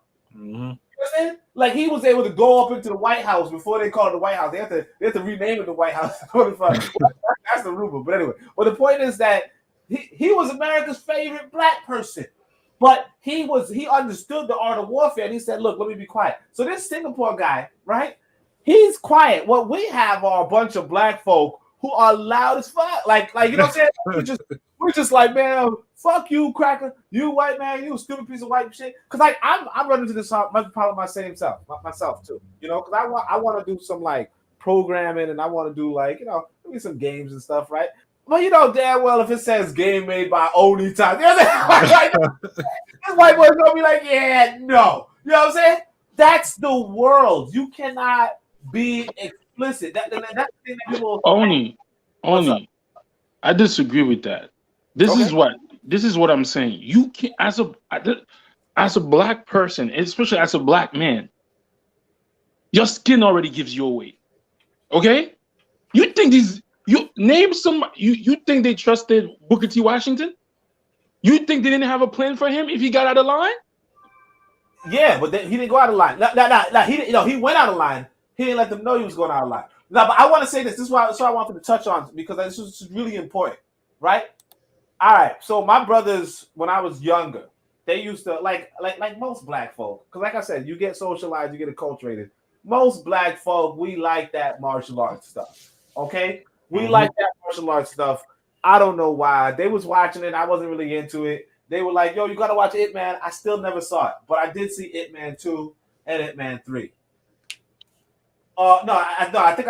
Like, he was able to go up into the White House before they called it the White House. They have to rename it the White House. That's the rumor. But anyway, the point is that he was America's favorite black person. But he understood the art of warfare, and he said, look, let me be quiet. So this Singapore guy, right? He's quiet. What we have are a bunch of black folk who are loud as fuck. Like you know what I'm saying? We're just like, man, fuck you, cracker. You white man, you stupid piece of white shit. Because like I'm running into this problem myself too. You know, because I want to do some like programming, and I want to do like, you know, maybe some games and stuff, right? Well, you know damn well if it says game made by Oni Time, you know what I'm saying? This white boy's gonna be like, yeah, no. You know what I'm saying? That's the world. You cannot be explicit. That's the thing that people. Oni, I disagree with that. This is what I'm saying. You can, as a black person, especially as a black man, your skin already gives you away. Okay? You think you name some, you think they trusted Booker T. Washington? You think they didn't have a plan for him if he got out of line? Yeah, but then he didn't go out of line. No, he didn't. He went out of line. He didn't let them know he was going out of line. Now, but I want to say this. This is why I wanted to touch on, because this is really important, right? All right. So my brothers, when I was younger, they used to like most black folk. Because like I said, you get socialized, you get acculturated. Most black folk, we like that martial arts stuff. Okay, we like that martial arts stuff. I don't know why. They was watching it. I wasn't really into it. They were like, "Yo, you gotta watch Ip Man." I still never saw it, but I did see Ip Man 2 and Ip Man 3. No, I think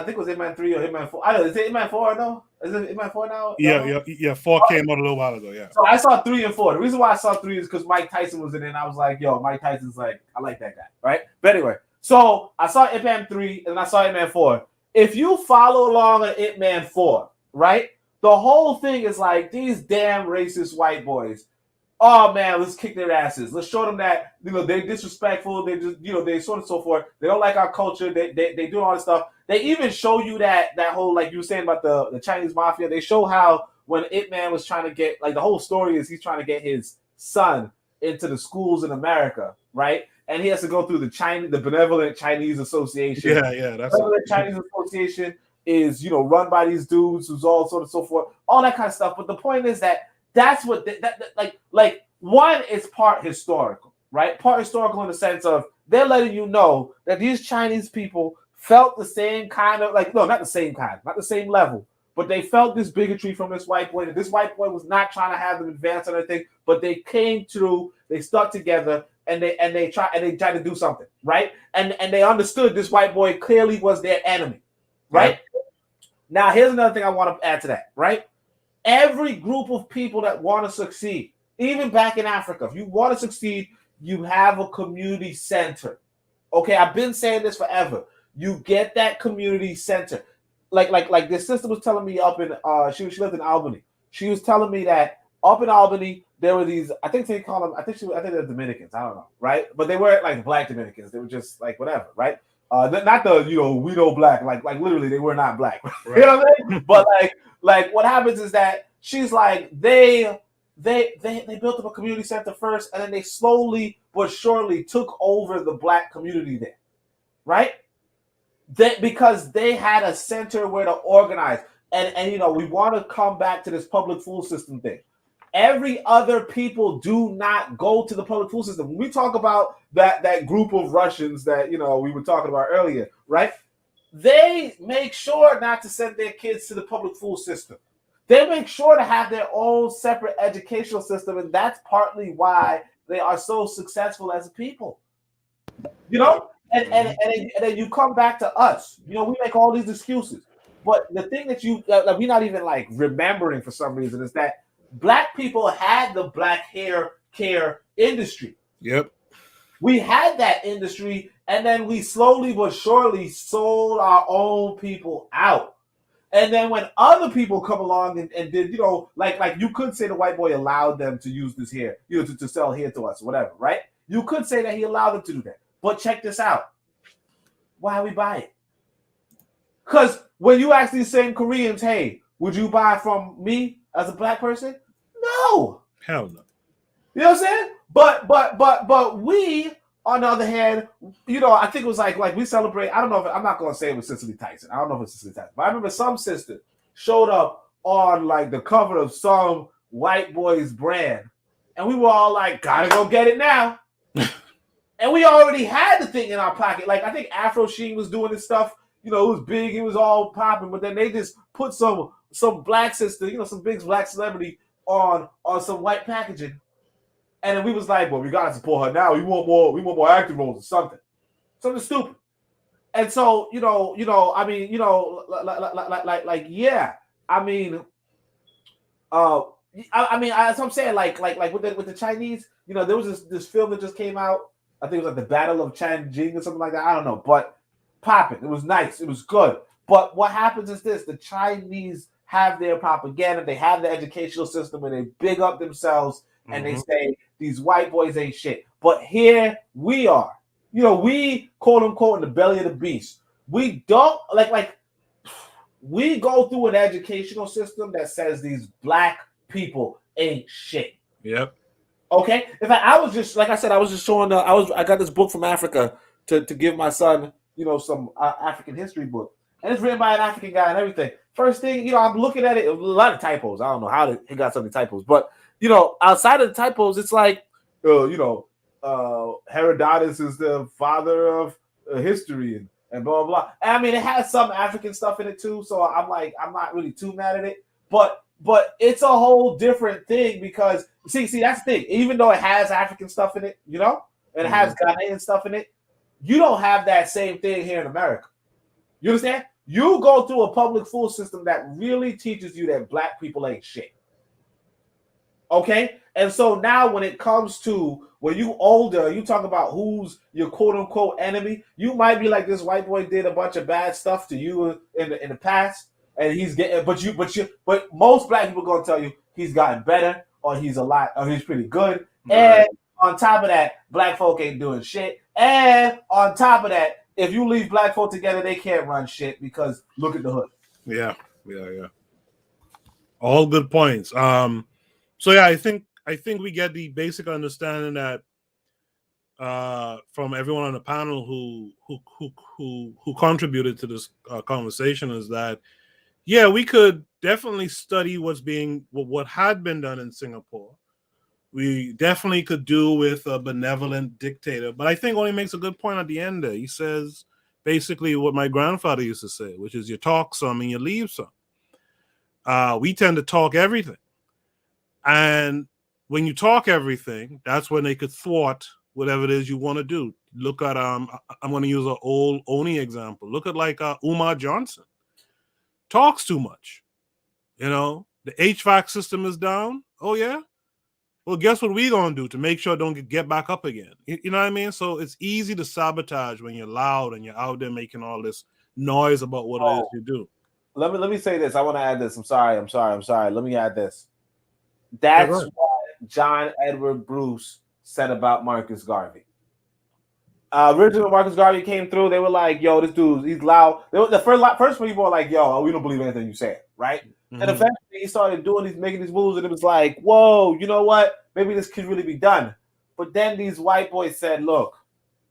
it was Ip Man 3 or Ip Man 4. I don't know. Is it Ip Man 4 though? Is it Ip Man 4 now? Yeah. 4 came out a little while ago. Yeah. So I saw 3 and 4. The reason why I saw 3 is because Mike Tyson was in it, and I was like, "Yo, Mike Tyson's like, I like that guy, right?" But anyway, so I saw Ip Man 3 and I saw Ip Man 4. If you follow along on Ip Man 4, right, the whole thing is like these damn racist white boys. Oh man, let's kick their asses. Let's show them that they're disrespectful. They just they so on and so forth. They don't like our culture. They do all this stuff. They even show you that whole, like you were saying about the Chinese mafia. They show how when Ip Man was trying to get, like, the whole story is he's trying to get his son into the schools in America, right? And he has to go through the Benevolent Chinese Association. Yeah, that's Benevolent Chinese Association is run by these dudes who's all sort of so forth, all that kind of stuff. But the point is that that's what like one is part historical, right? Part historical in the sense of they're letting you know that these Chinese people felt the same kind of not the same level, but they felt this bigotry from this white boy. That this white boy was not trying to have them advance on anything, but they came through, they stuck together, and they tried to do something, right? And they understood this white boy clearly was their enemy, right? Yeah. Now here's another thing I want to add to that, right? Every group of people that want to succeed, even back in Africa, if you want to succeed, you have a community center. Okay, I've been saying this forever. You get that community center. Like this sister was telling me up in she lived in Albany. She was telling me that up in Albany there were these, I think they call them, I think they're Dominicans, I don't know, right? But they weren't like black Dominicans. They were just like whatever, right? Not the we know black, like literally they were not black. Right. You know what I mean? But like what happens is that she's like they built up a community center first, and then they slowly but surely took over the black community there, right? Because they had a center where to organize, and we want to come back to this public school system thing. Every other people do not go to the public school system. When we talk about that group of Russians that we were talking about earlier, right? They make sure not to send their kids to the public school system. They make sure to have their own separate educational system, and that's partly why they are so successful as a people. And then you come back to us. We make all these excuses, but the thing that we're not even like remembering for some reason is that black people had the black hair care industry. Yep. We had that industry, and then we slowly but surely sold our own people out. And then when other people come along and did, like you could say the white boy allowed them to use this hair, to sell hair to us, whatever, right? You could say that he allowed them to do that. But check this out. Why we buy it? Because when you ask these same Koreans, hey, would you buy from me as a black person? No. Hell no. You know what I'm saying? But we, on the other hand, I think it was like we celebrate. I don't know I'm not gonna say it was Cicely Tyson. I don't know if it's Cicely Tyson, but I remember some sister showed up on like the cover of some white boy's brand, and we were all like, gotta go get it now. And we already had the thing in our pocket. Like I think Afro Sheen was doing this stuff. It was big, it was all popping, but then they just put some black sister, some big black celebrity on some white packaging. And then we was like, well, we gotta support her now. We want more acting roles or something stupid. And so, I mean, yeah. I mean, as I'm saying, like with the Chinese, there was this film that just came out. I think it was like the Battle of Chanjing or something like that. I don't know, but popping. It was nice. It was good. But what happens is this: the Chinese have their propaganda. They have the educational system where they big up themselves and they say these white boys ain't shit. But here we are. We quote unquote in the belly of the beast. We don't like we go through an educational system that says these black people ain't shit. Yep. Okay, in fact, I was just like I said, I was just showing. I got this book from Africa to give my son, some African history book, and it's written by an African guy and everything. First thing, I'm looking at it, a lot of typos. I don't know how he got so many typos, but outside of the typos, it's like, Herodotus is the father of history and blah blah blah. And I mean, it has some African stuff in it too, so I'm not really too mad at it, but it's a whole different thing because see that's the thing. Even though it has African stuff in it, and it has Ghanaian stuff in it, you don't have that same thing here in America. You understand? You go through a public school system that really teaches you that black people ain't shit. Okay? And so now when it comes to when you older, you talk about who's your quote unquote enemy, you might be like, this white boy did a bunch of bad stuff to you in the past, and he's getting but most black people gonna tell you he's gotten better or he's pretty good. Right. And on top of that, black folk ain't doing shit. And on top of that, if you leave black folk together, they can't run shit because look at the hood. Yeah. All good points. So yeah, I think we get the basic understanding that from everyone on the panel who contributed to this conversation is that we could definitely study what had been done in Singapore. We definitely could do with a benevolent dictator, but I think only makes a good point at the end there. He says basically what my grandfather used to say, which is you talk some and you leave some. We tend to talk everything. And when you talk everything, that's when they could thwart whatever it is you want to do. Look at I'm going to use an old Oni example. Look at like Umar Johnson. Talks too much. The HVAC system is down. Oh yeah. Well, guess what we're going to do to make sure it don't get back up again? You know what I mean? So it's easy to sabotage when you're loud and you're out there making all this noise about what it is you do. Let me say this. I want to add this. I'm sorry. Let me add this. That's what John Edward Bruce said about Marcus Garvey. Originally, when Marcus Garvey came through, they were like, "Yo, this dude, he's loud." The first people were like, "Yo, we don't believe anything you say," right? Mm-hmm. And eventually, he started making these moves, and it was like, "Whoa, you know what? Maybe this could really be done." But then these white boys said, "Look,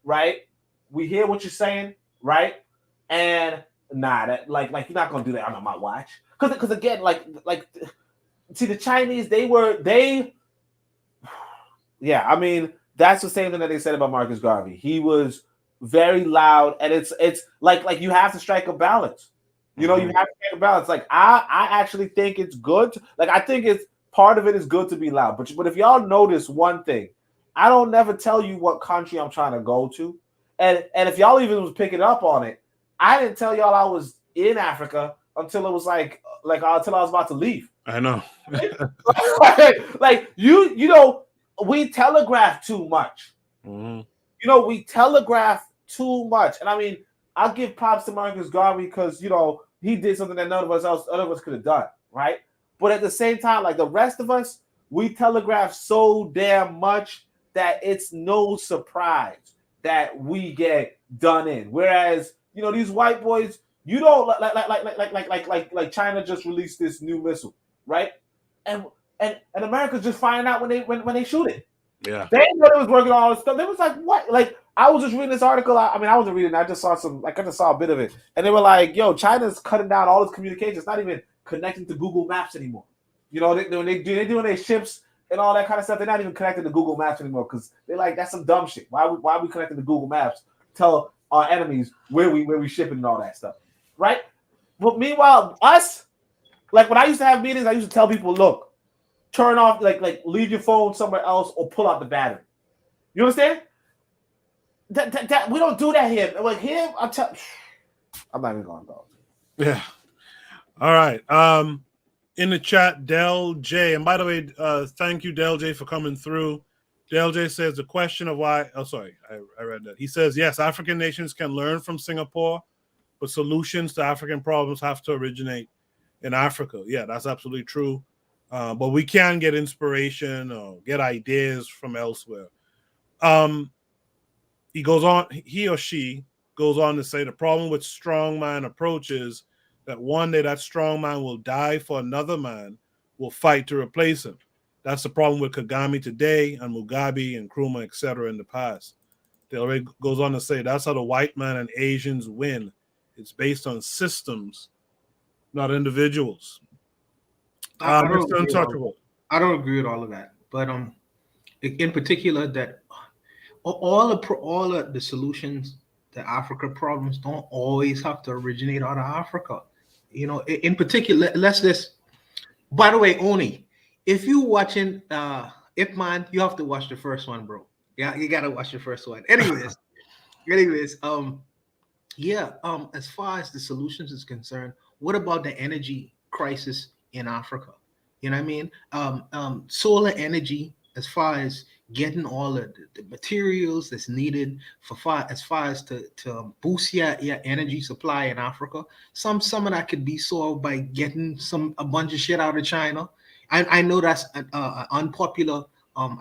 right? We hear what you're saying, right? And that like you're not gonna do that on my watch, because again, like." See, the Chinese, I mean, that's the same thing that they said about Marcus Garvey. He was very loud, and it's like you have to strike a balance. You have to strike a balance. Like I actually think it's good. I think it's part of it is good to be loud. But if y'all notice one thing, I don't never tell you what country I'm trying to go to, and if y'all even was picking up on it, I didn't tell y'all I was in Africa until it was until I was about to leave. I know. We telegraph too much. Mm-hmm. We telegraph too much. And I mean, I'll give props to Marcus Garvey because, he did something that none of us could have done, right? But at the same time, like the rest of us, we telegraph so damn much that it's no surprise that we get done in. Whereas, these white boys, you don't like China just released this new missile. Right, and America's just finding out when they shoot it. Yeah, they know they was working on all this stuff. They was like, what? Like I was just reading this article. I wasn't reading. I just saw I just saw a bit of it, and they were like, "Yo, China's cutting down all its communications. It's not even connecting to Google Maps anymore. They're doing their ships and all that kind of stuff. They're not even connected to Google Maps anymore because they're like, that's some dumb shit. Why are we connecting to Google Maps? Tell our enemies where we shipping and all that stuff, right? But meanwhile, us. Like when I used to have meetings, I used to tell people, look, turn off, like leave your phone somewhere else or pull out the battery. You understand? That we don't do that here. Like here, I'm not even going to go. Yeah. All right. In the chat, Del J, and by the way, thank you, Del J, for coming through. Del J says the question of why. Oh, sorry, I read that. He says yes, African nations can learn from Singapore, but solutions to African problems have to originate in Africa. Yeah, that's absolutely true. But we can get inspiration or get ideas from elsewhere. He or she goes on to say the problem with strongman approach is that one day that strong man will die for another man will fight to replace him. That's the problem with Kagame today and Mugabe and Nkrumah, etc. in the past. They already goes on to say that's how the white man and Asians win. It's based on systems, not individuals. I don't Mr. agree with all of Untouchable. that. I don't agree with all of that. But in particular, that all of the solutions to Africa problems don't always have to originate out of Africa. You know, in particular, let's just. By the way, Oni, if you watching Ip Man, you have to watch the first one, bro. Yeah, you gotta watch the first one. Anyways, yeah, as far as the solutions is concerned, what about the energy crisis in Africa? You know what I mean? Solar energy, as far as getting all of the materials that's needed as far as to boost your energy supply in Africa. Some of that could be solved by getting a bunch of shit out of China. I know that's an unpopular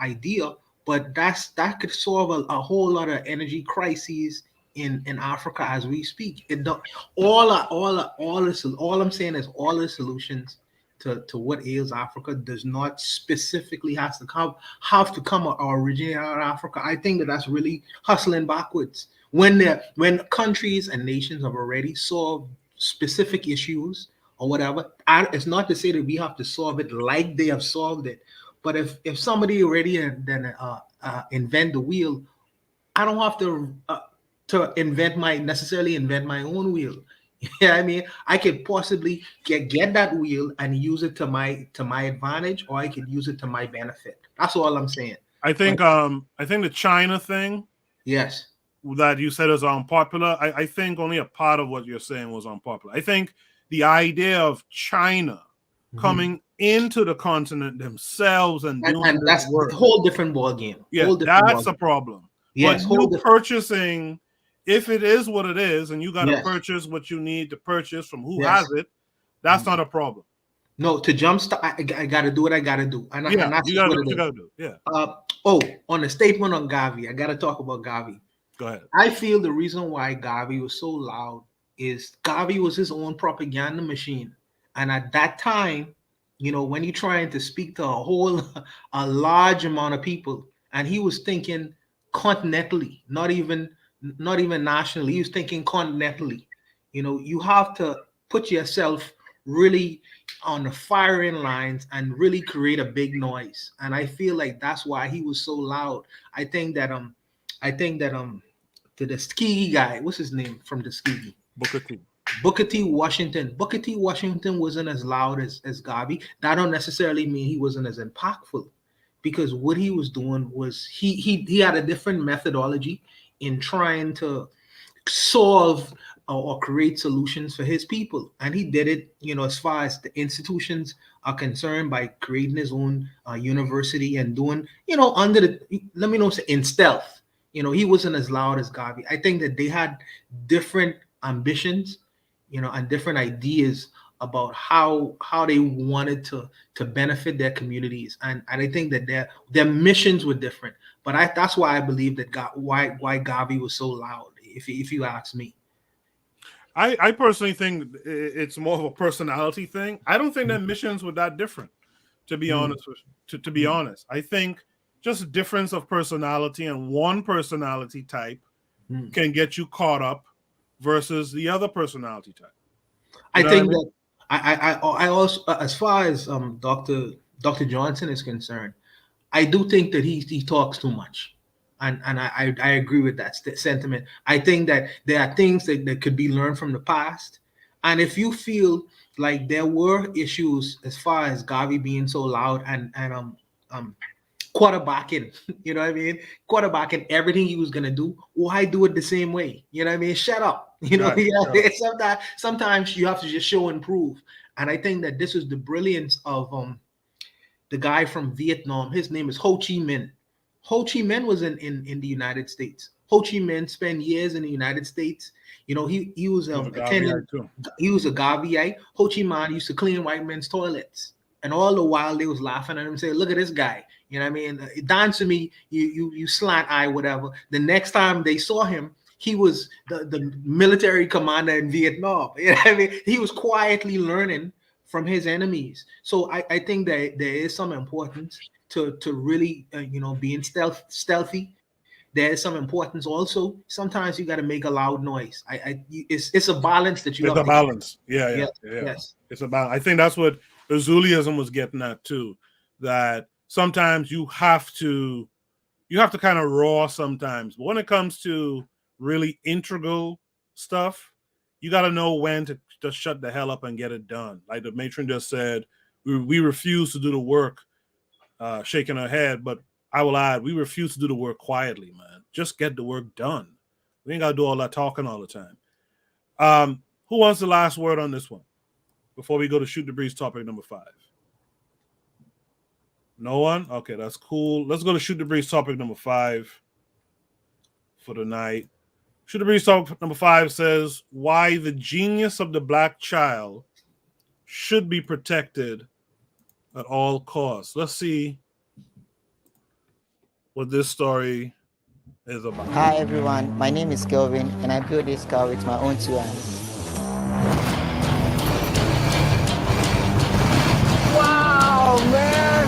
idea, but that could solve a whole lot of energy crises in Africa as we speak. It don't all I'm saying is all the solutions to what ails Africa does not specifically have to come or originate out of Africa. I think that's really hustling backwards. When countries and nations have already solved specific issues or whatever, it's not to say that we have to solve it like they have solved it. But if somebody already invent the wheel, I don't have to necessarily invent my own wheel. Yeah, I mean, I could possibly get that wheel and use it to my advantage, or I could use it to my benefit. That's all I'm saying. I think the China thing, yes, that you said is unpopular. I think only a part of what you're saying was unpopular. I think the idea of China coming into the continent themselves and doing that's this work, a whole different ball game. Yeah, that's a problem. Yes, but you purchasing, if it is what it is, and you got to Yes. purchase what you need to purchase from who Yes. has it, that's not a problem. No, to jumpstart, I got to do what I got to do. And Yeah, that's you got to what do what it you is. got to do. Yeah. On the statement on Gavi, I got to talk about Gavi. Go ahead. I feel the reason why Gavi was so loud is Gavi was his own propaganda machine. And at that time, you know, when you're trying to speak to a large amount of people, and he was thinking continentally, not even nationally, he was thinking continentally. You know, you have to put yourself really on the firing lines and really create a big noise. And I feel like that's why he was so loud. I think that the Tuskegee guy, what's his name from Tuskegee? Booker T. Washington. Booker T. Washington wasn't as loud as Gavi. That don't necessarily mean he wasn't as impactful, because what he was doing was he had a different methodology in trying to solve or create solutions for his people, and he did it, you know, as far as the institutions are concerned, by creating his own university and doing, you know, in stealth. You know, he wasn't as loud as Gavi. I think that they had different ambitions, you know, and different ideas about how they wanted to benefit their communities, and I think that their missions were different. But that's why I believe that why Gavi was so loud, if you ask me. I personally think it's more of a personality thing. I don't think their missions were that different, to be honest. To be honest, I think just difference of personality, and one personality type can get you caught up versus the other personality type. I think that I also, as far as Dr. Johnson is concerned, I do think that he talks too much. And I agree with that sentiment. I think that there are things that could be learned from the past. And if you feel like there were issues as far as Gavi being so loud and quarterbacking, you know what I mean? Quarterbacking everything he was gonna do, why do it the same way? You know what I mean? Shut up. You know, sometimes you have to just show and prove. And I think that this is the brilliance of the guy from Vietnam. His name is Ho Chi Minh. Ho Chi Minh was in the United States. Ho Chi Minh spent years in the United States. You know, he was attending. He was a Gaviite. Ho Chi Minh used to clean white men's toilets, and all the while they was laughing at him, saying, "Look at this guy." You know what I mean? Dance to me, you slant eye, whatever. The next time they saw him, he was the military commander in Vietnam. You know what I mean? He was quietly learning from his enemies. So I think that there is some importance to really being stealthy. There is some importance also. Sometimes you got to make a loud noise. It's a balance that you It's have a to balance. Yeah. Yes. It's a balance. I think that's what Azuliism was getting at too. That sometimes you have to kind of raw sometimes. But when it comes to really integral stuff, you got to know when to just shut the hell up and get it done. Like the matron just said, we refuse to do the work, shaking her head. But I will add, we refuse to do the work quietly, man. Just get the work done. We ain't got to do all that talking all the time. Who wants the last word on this one before we go to Shoot the Breeze topic number 5? No one? Okay, that's cool. Let's go to Shoot the Breeze topic number 5 for tonight. Shoot the Breeze topic number 5 says why the genius of the black child should be protected at all costs. Let's see what this story is about. Hi everyone, my name is Kelvin and I built this car with my own 2 hands. Wow, man!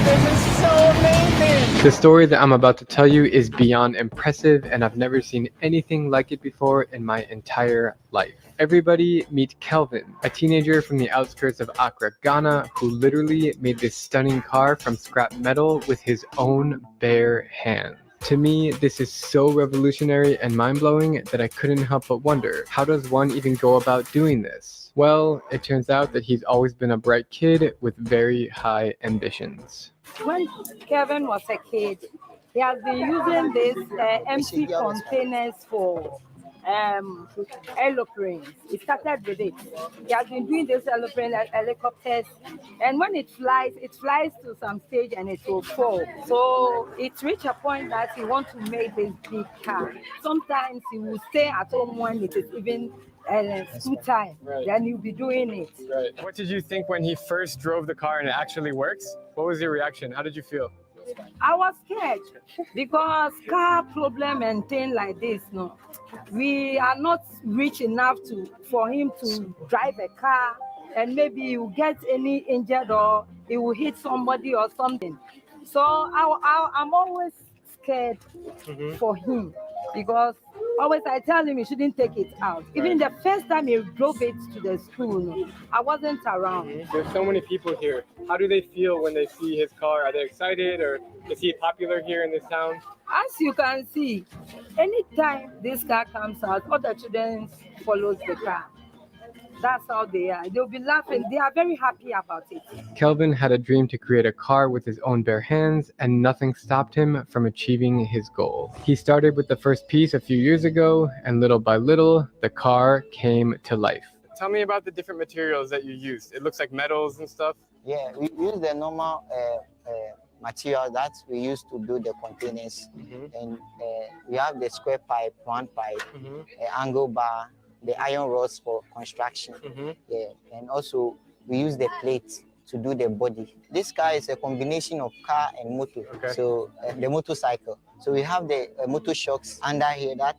This is so amazing! The story that I'm about to tell you is beyond impressive, and I've never seen anything like it before in my entire life. Everybody meet Kelvin, a teenager from the outskirts of Accra, Ghana, who literally made this stunning car from scrap metal with his own bare hands. To me, this is so revolutionary and mind-blowing that I couldn't help but wonder, how does one even go about doing this? Well, it turns out that he's always been a bright kid with very high ambitions. When Kevin was a kid, he has been using these empty containers for aeroplanes. He started with it. He has been doing this aeroplane helicopters, and when it flies to some stage and it will fall. So it reached a point that he wants to make this big car. Sometimes he will stay at home when it is even school time. Right. Then he'll be doing it. Right. What did you think when he first drove the car and it actually works? What was your reaction? How did you feel? I was scared because car problem and things like this, no, we are not rich enough for him to drive a car and maybe he will get any injured or he will hit somebody or something. So I'm always scared for him because always I tell him he shouldn't take it out. Even the first time he drove it to the school, no, I wasn't around. There's so many people here. How do they feel when they see his car? Are they excited, or is he popular here in this town? As you can see, anytime this car comes out, other children follows the car. That's how they are. They'll be laughing. They are very happy about it. Kelvin had a dream to create a car with his own bare hands, and nothing stopped him from achieving his goal. He started with the first piece a few years ago, and little by little, the car came to life. Tell me about the different materials that you used. It looks like metals and stuff. Yeah, we use the normal material that we use to build the containers. And we have the square pipe, round pipe, angle bar, the iron rods for construction. Yeah, and also we use the plates to do the body. This car is a combination of car and motor. So the motorcycle. So we have the motor shocks under here that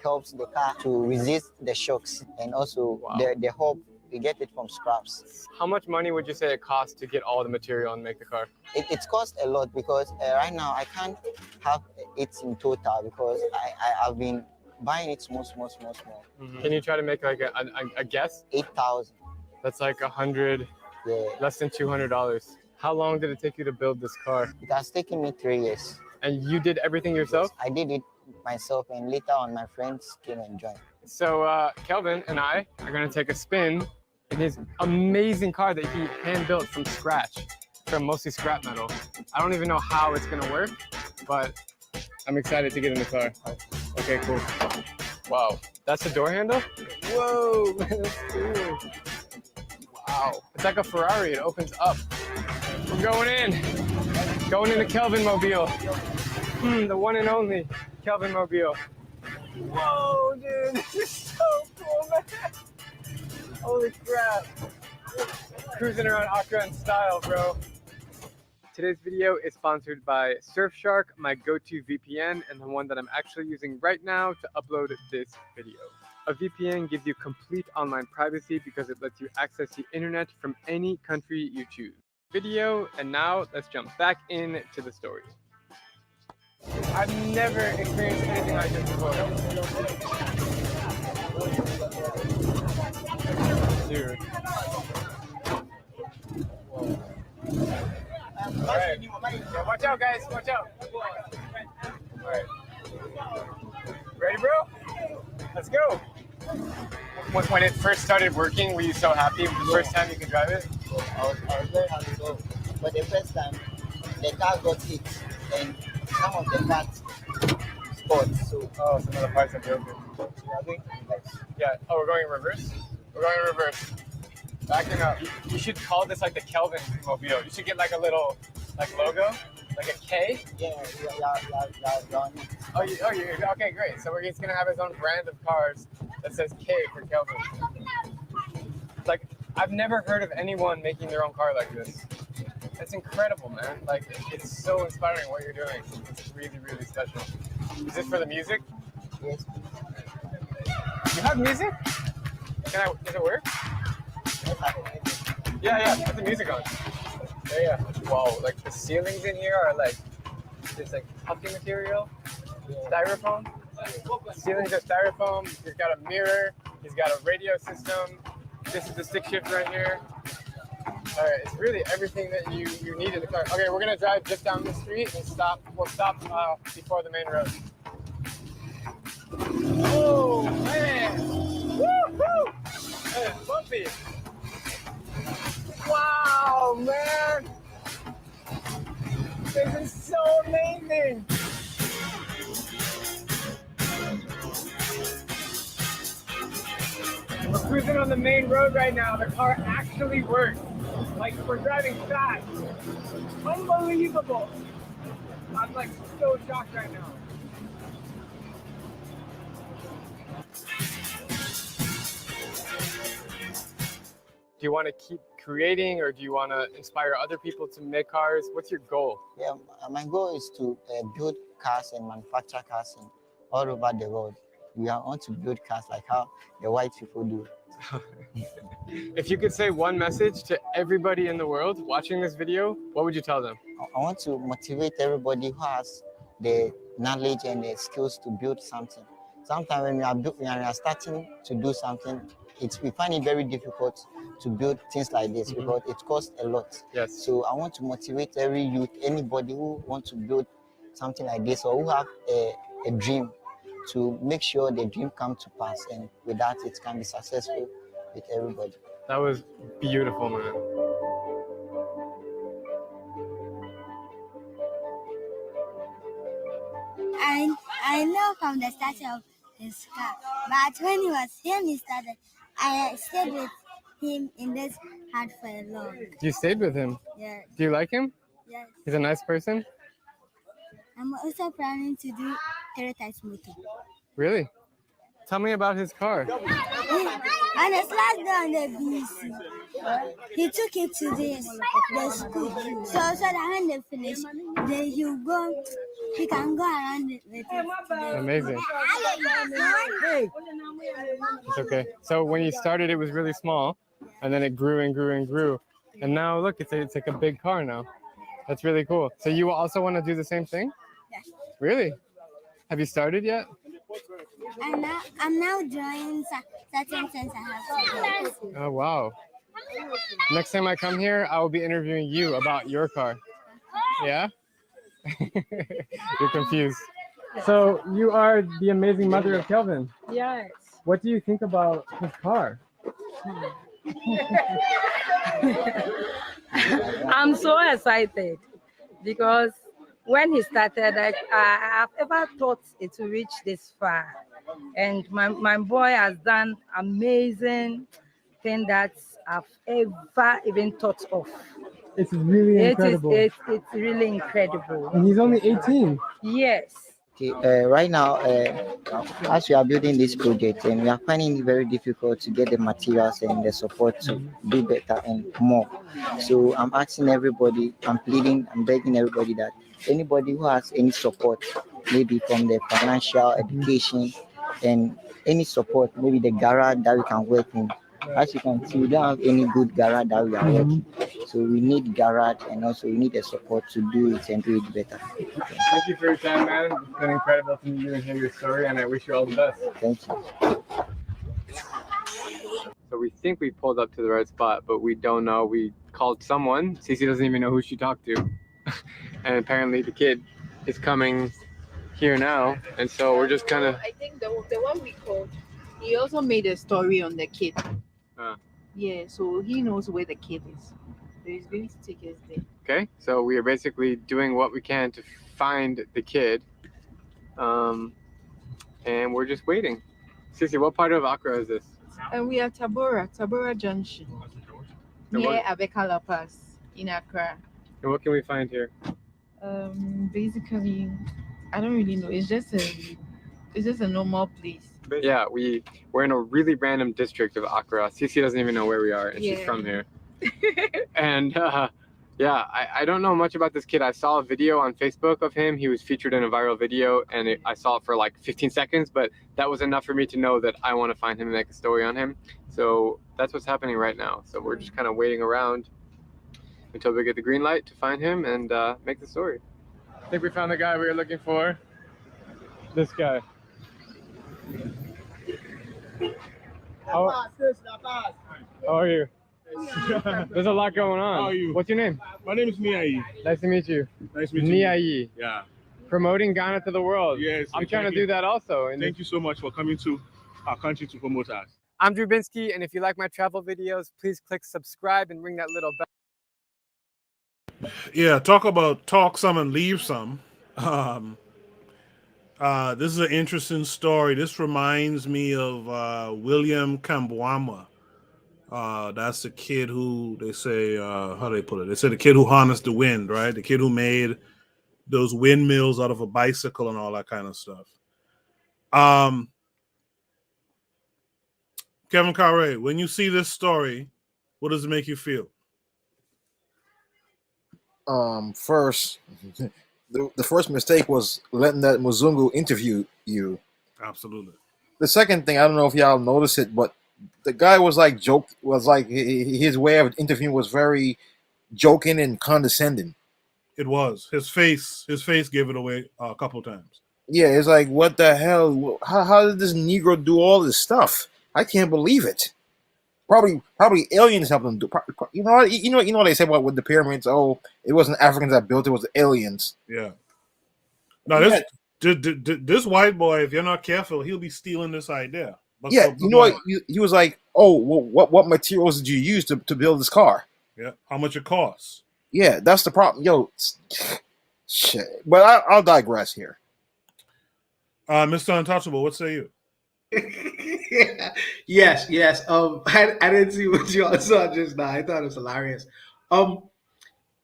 helps the car to resist the shocks, and also the hub, we get it from scraps. How much money would you say it costs to get all the material and make the car? It costs a lot because right now I can't have it in total because I've been buying it small. Can you try to make like a guess? 8,000. That's like 100, less than $200. How long did it take you to build this car? It has taken me 3 years. And you did everything yourself? I did it myself, and later on my friends came and joined. So Kelvin and I are gonna take a spin in his amazing car that he hand built from scratch, from mostly scrap metal. I don't even know how it's gonna work, but I'm excited to get in the car. Okay, cool. Wow, that's the door handle? Whoa, that's cool. Wow, it's like a Ferrari, it opens up. We're going in the Kelvin Mobile. The one and only Kelvin Mobile. Whoa, dude, this is so cool, man. Holy crap. Cruising around Accra in style, bro. Today's video is sponsored by Surfshark, my go-to VPN, and the one that I'm actually using right now to upload this video. A VPN gives you complete online privacy because it lets you access the internet from any country you choose. Video, and now let's jump back into the story. I've never experienced anything like this before. Dude. Alright. Yeah, watch out, guys. Watch out. Alright. Ready, bro? Let's go. When it first started working, were you so happy the first time you could drive it? I was very happy. So, for the first time, the car got hit, and some of the parts spoiled. So, some of the parts are broken. We are going to reverse. Yeah. Oh, we're going in reverse? We're going in reverse. Backing up. You should call this like the Kelvin mobile. You should get like a little logo, like a K. Yeah. Oh, okay, great. So he's gonna have his own brand of cars that says K for Kelvin. It's like, I've never heard of anyone making their own car like this. It's incredible, man. Like, it's so inspiring what you're doing. It's really, really special. Is this for the music? Yes. You have music? Does it work? Yeah, put the music on. Yeah. Wow, like the ceilings in here are like this like puffy material, styrofoam. The ceilings are styrofoam. He's got a mirror. He's got a radio system. This is the stick shift right here. All right, it's really everything that you need in the car. Okay, we're gonna drive just down the street and stop. We'll stop before the main road. Oh man! Woo-hoo! It's bumpy. Wow, man! This is so amazing! We're cruising on the main road right now. The car actually works. Like, we're driving fast. Unbelievable! I'm like so shocked right now. Do you want to keep creating, or do you want to inspire other people to make cars? What's your goal? Yeah, my goal is to build cars and manufacture cars all over the world. We want to build cars like how the white people do. If you could say one message to everybody in the world watching this video, what would you tell them? I want to motivate everybody who has the knowledge and the skills to build something. Sometimes when we are starting to do something, we find it very difficult to build things like this because it costs a lot. Yes. So I want to motivate every youth, anybody who wants to build something like this or who have a dream, to make sure the dream comes to pass, and with that it can be successful with everybody. That was beautiful, man. I know from the start of his car, but when he started, I stayed with him in this hut for a long. You stayed with him? Yes. Do you like him? Yes. He's a nice person? I'm also planning to do stereotypes motor. Really? Tell me about his car. On his last day on the BC, he took it to the school. So that when they finish, he can go around with it. Amazing. It's okay. So when you started, it was really small, and then it grew and grew and grew. And now look, it's like a big car now. That's really cool. So you also want to do the same thing? Yes. Really? Have you started yet? I'm now drawing certain things I have to do. Oh, wow. Next time I come here, I will be interviewing you about your car. Yeah? You're confused. So you are the amazing mother of Kelvin. Yes. What do you think about his car? I'm so excited because when he started, I've ever thought it would reach this far. And my boy has done amazing thing that I've ever even thought of. It's really incredible. It's really incredible. And he's only 18. Yes. Okay, right now, as we are building this project, and we are finding it very difficult to get the materials and the support to do better and more. So I'm asking everybody, I'm pleading, I'm begging everybody that anybody who has any support, maybe from the financial education and any support, maybe the garage that we can work in. As you can see, we don't have any good garage that we are working. So we need garage, and also we need the support to do it and do it better. Thank you for your time, man. It's been incredible to meet you and hear your story, and I wish you all the best. Thank you. So we think we pulled up to the right spot, but we don't know. We called someone. Cece doesn't even know who she talked to. And apparently the kid is coming here now. And so we're just kind of... I think the one we called, he also made a story on the kid. Yeah, so he knows where the kid is. So he's going to take us there. Okay, so we are basically doing what we can to find the kid. And we're just waiting. Cece, what part of Accra is this? And we are Tabora Junction, near Abeka La Paz in Accra. And what can we find here? Basically, I don't really know. It's just a normal place. Yeah, we're in a really random district of Accra. Cece doesn't even know where we are, and she's from here. And yeah, I don't know much about this kid. I saw a video on Facebook of him. He was featured in a viral video, and I saw it for like 15 seconds, but that was enough for me to know that I want to find him and make a story on him. So that's what's happening right now. So we're just kind of waiting around until we get the green light to find him and make the story. I think we found the guy we were looking for. This guy. How are you? There's a lot going on. How are you? What's your name? My name is Miai. Nice to meet you. Nice to meet you. Miai. Yeah. Promoting Ghana to the world. Yes. I'm trying to do that also. Thank you so much for coming to our country to promote us. I'm Drew Binsky, and if you like my travel videos, please click subscribe and ring that little bell. Yeah, talk some and leave some. This is an interesting story. This reminds me of William Kambwama. That's the kid who they say, how do they put it? They say the kid who harnessed the wind, right? The kid who made those windmills out of a bicycle and all that kind of stuff. Kevin Carre, when you see this story, what does it make you feel? First, the first mistake was letting that Muzungu interview you. Absolutely. The second thing, I don't know if y'all noticed it, but the guy was like his way of interviewing was very joking and condescending. It was his face gave it away a couple times. Yeah, it's like, what the hell? How did this Negro do all this stuff? I can't believe it. Probably aliens helped them do. You know what they say about with the pyramids? Oh, it wasn't Africans that built it; was the aliens. Yeah. Now this white boy, if you're not careful, he'll be stealing this idea. But yeah, you know what? He was like, "Oh, well, what materials did you use to build this car?" Yeah, how much it costs? Yeah, that's the problem. Yo, shit. But I'll digress here. Mr. Untouchable, what say you? Yes. I didn't see what you all saw just now. I thought it was hilarious.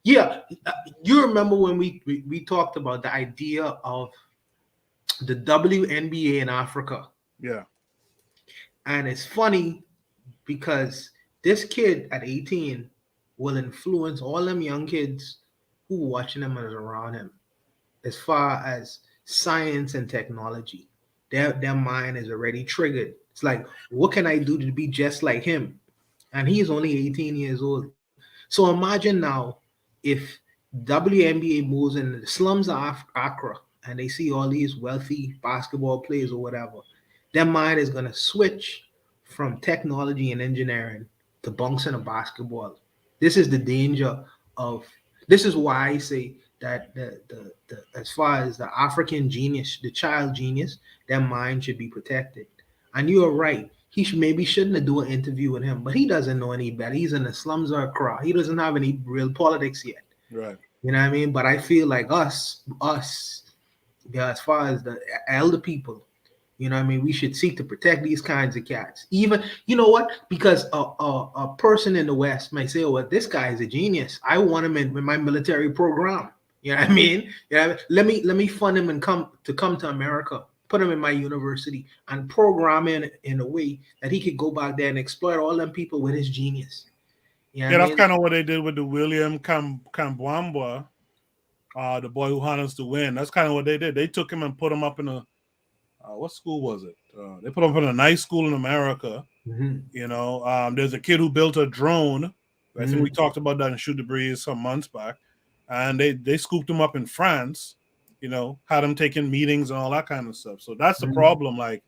Yeah, you remember when we talked about the idea of the WNBA in Africa? Yeah. And it's funny because this kid at 18 will influence all them young kids who watching him and around him as far as science and technology. Their mind is already triggered. It's like, what can I do to be just like him? And he's only 18 years old. So imagine now if WNBA moves in the slums of Accra and they see all these wealthy basketball players or whatever, their mind is going to switch from technology and engineering to bouncing a basketball. This is the danger of, this is why I say that the as far as the African genius, the child genius, their mind should be protected. And you are right. He shouldn't have done an interview with him, but he doesn't know any better. He's in the slums of Accra. He doesn't have any real politics yet. Right. You know what I mean? But I feel like us, yeah, as far as the elder people, you know what I mean, we should seek to protect these kinds of cats. Even, you know what? Because a person in the West might say, oh, well, this guy is a genius. I want him in my military program. You know what I mean? Yeah, let me fund him and come to America, put him in my university and program him in a way that he could go back there and exploit all them people with his genius. You know Yeah, what I that's mean? kind of what they did with the William Kambwamba, the boy who harnessed the wind. That's kind of what they did. They took him and put him up in a what school was it? They put him in a nice school in America. You know, there's a kid who built a drone. I think we talked about that in Shoot the Breeze some months back, and they scooped him up in France. You know, had him taking meetings and all that kind of stuff. So that's the problem. Like,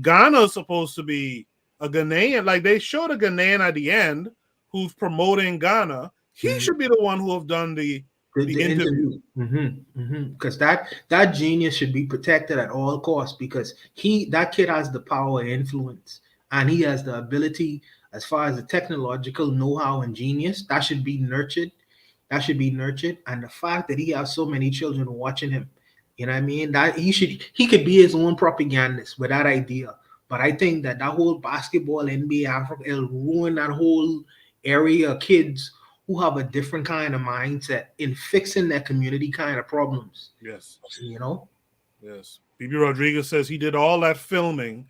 Ghana's supposed to be a Ghanaian. Like, they showed a Ghanaian at the end who's promoting Ghana. He should be the one who have done the interview. Because that genius should be protected at all costs, because that kid has the power and influence, and he has the ability, as far as the technological know-how and genius, that should be nurtured. That should be nurtured. And the fact that he has so many children watching him, you know what I mean? That he could be his own propagandist with that idea. But I think that whole basketball NBA Africa, it'll ruin that whole area of kids who have a different kind of mindset in fixing their community kind of problems. Yes. You know? Yes. BB Rodriguez says he did all that filming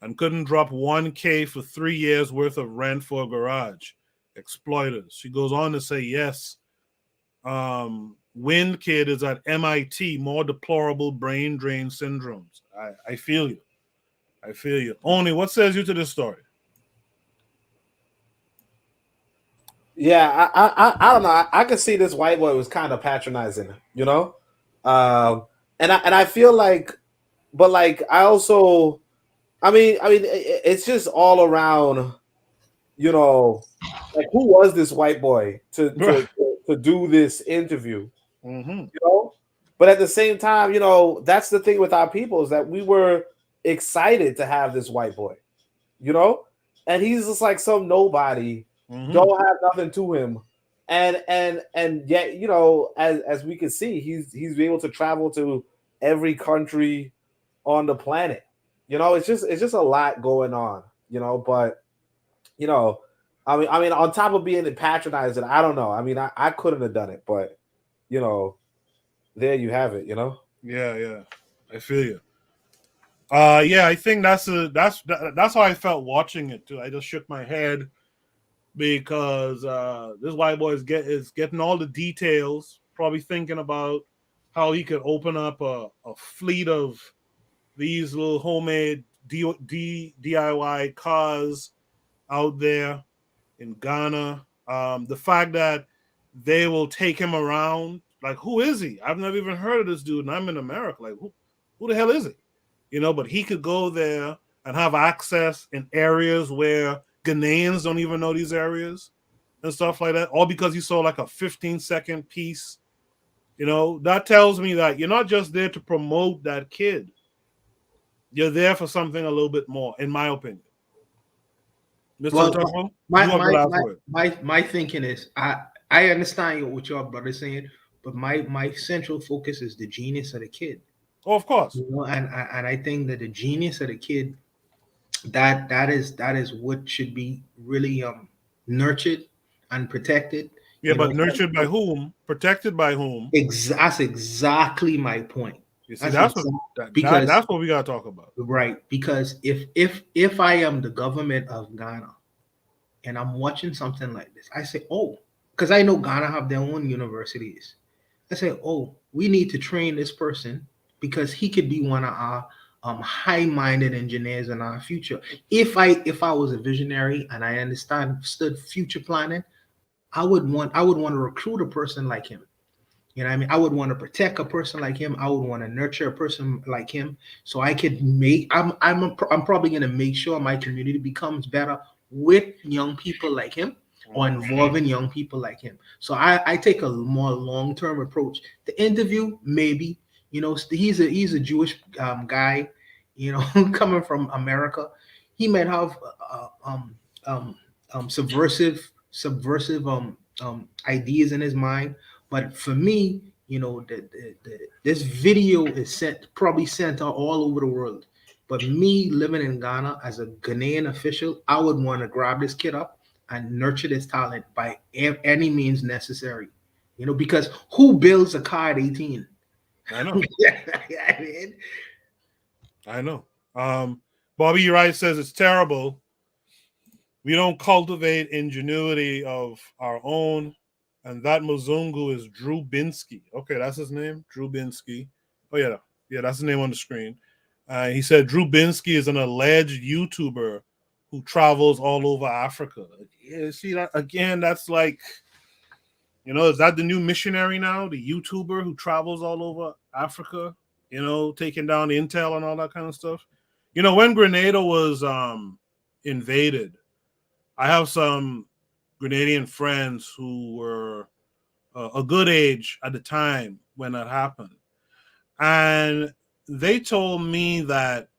and couldn't drop $1K for 3 years worth of rent for a garage. Exploiters. She goes on to say, yes, Wind Kid is at MIT, more deplorable brain drain syndromes. I feel you. I feel you. Only, what says you to this story? Yeah, I don't know. I could see this white boy was kind of patronizing, you know, and I feel like, but like I also, I mean, it's just all around, you know, like who was this white boy to do this interview, you know? But at the same time, you know, that's the thing with our people, is that we were excited to have this white boy, you know, and he's just like some nobody. Don't have nothing to him, and yet, you know, as we can see, he's able to travel to every country on the planet. You know, it's just a lot going on, you know. But you know, I mean, on top of being patronizing, I don't know. I mean, I couldn't have done it, but you know, there you have it. You know. Yeah, I feel you. Yeah, I think that's how I felt watching it too. I just shook my head, because this white boy is getting all the details, probably thinking about how he could open up a fleet of these little homemade DIY cars out there in Ghana. The fact that they will take him around, like, who is he? I've never even heard of this dude, and I'm in America. Like, who the hell is he? You know, but he could go there and have access in areas where Ghanaians don't even know these areas and stuff like that, all because he saw like a 15-second piece. You know, that tells me that you're not just there to promote that kid. You're there for something a little bit more, in my opinion. Mr. Turbo, my thinking is, I understand what your brother is saying, but my central focus is the genius of the kid. Oh, of course. You know, and I think that the genius of the kid, that is what should be really nurtured and protected. Yeah, but nurtured by whom? Protected by whom? That's exactly my point. You see, that's what we gotta talk about. Right. Because if I am the government of Ghana and I'm watching something like this, I say, oh, because I know Ghana have their own universities. I say, oh, we need to train this person because he could be one of our high-minded engineers in our future. If I was a visionary and I understood future planning, I would want to recruit a person like him. You know what I mean? I would want to protect a person like him. I would want to nurture a person like him, so I could I'm probably going to make sure my community becomes better with young people like him, or involving young people like him. So I take a more long-term approach. The interview, maybe, you know, he's a Jewish guy, you know, coming from America. He might have subversive ideas in his mind. But for me, you know, this video is probably sent out all over the world. But me living in Ghana as a Ghanaian official, I would want to grab this kid up and nurture this talent by any means necessary. You know, because who builds a car at 18? I know. I mean, I know. Bobby Uriah says it's terrible. We don't cultivate ingenuity of our own. And that Muzungu is Drew Binsky. Okay, that's his name, Drew Binsky. Oh, yeah, that's his name on the screen. He said Drew Binsky is an alleged YouTuber who travels all over Africa. Yeah, see that again? That's like, is that the new missionary now? The YouTuber who travels all over Africa, taking down intel and all that kind of stuff. When Grenada was invaded, I have some Grenadian friends who were a good age at the time when that happened. And they told me that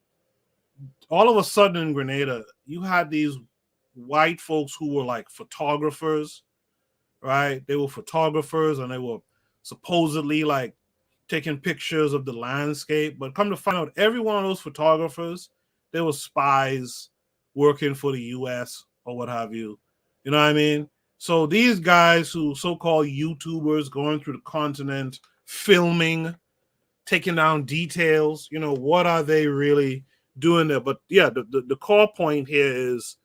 all of a sudden in Grenada, you had these white folks who were like photographers, right? They were photographers and they were supposedly like taking pictures of the landscape. But come to find out, every one of those photographers, they were spies working for the US or what have you. You know what I mean? So these guys who so-called YouTubers going through the continent, filming, taking down details, what are they really doing there? But yeah, the core point here is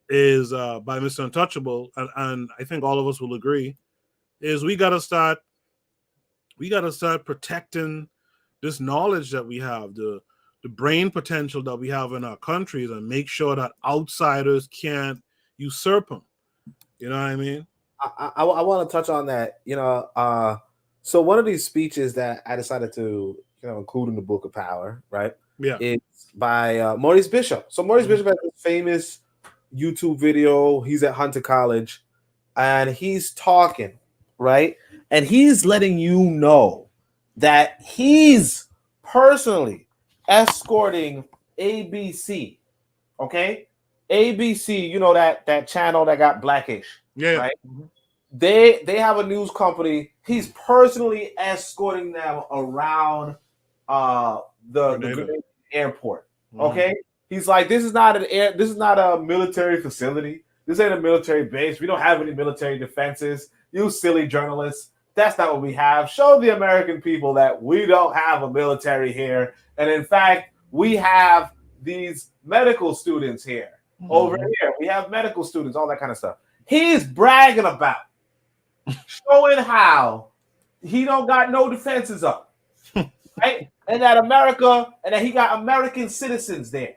by Mr. Untouchable, and I think all of us will agree, is we gotta start protecting this knowledge that we have, the brain potential that we have in our countries, and make sure that outsiders can't usurp them. You know what I mean? I want to touch on that. So one of these speeches that I decided to include in the Book of Power, right? Yeah. It's by Maurice Bishop. So Maurice Bishop has this famous YouTube video. He's at Hunter College, and he's talking, right? And he's letting you know that he's personally escorting ABC. Okay, ABC. That channel that got Blackish. Yeah. Right. They have a news company. He's personally escorting them around the Grenada airport. Okay. He's like, this is not a military facility. This ain't a military base. We don't have any military defenses. You silly journalists. That's not what we have. Show the American people that we don't have a military here. And in fact, we have these medical students here. Over here, we have medical students, all that kind of stuff. He's bragging about, showing how he don't got no defenses up, right? And that America, and that he got American citizens there.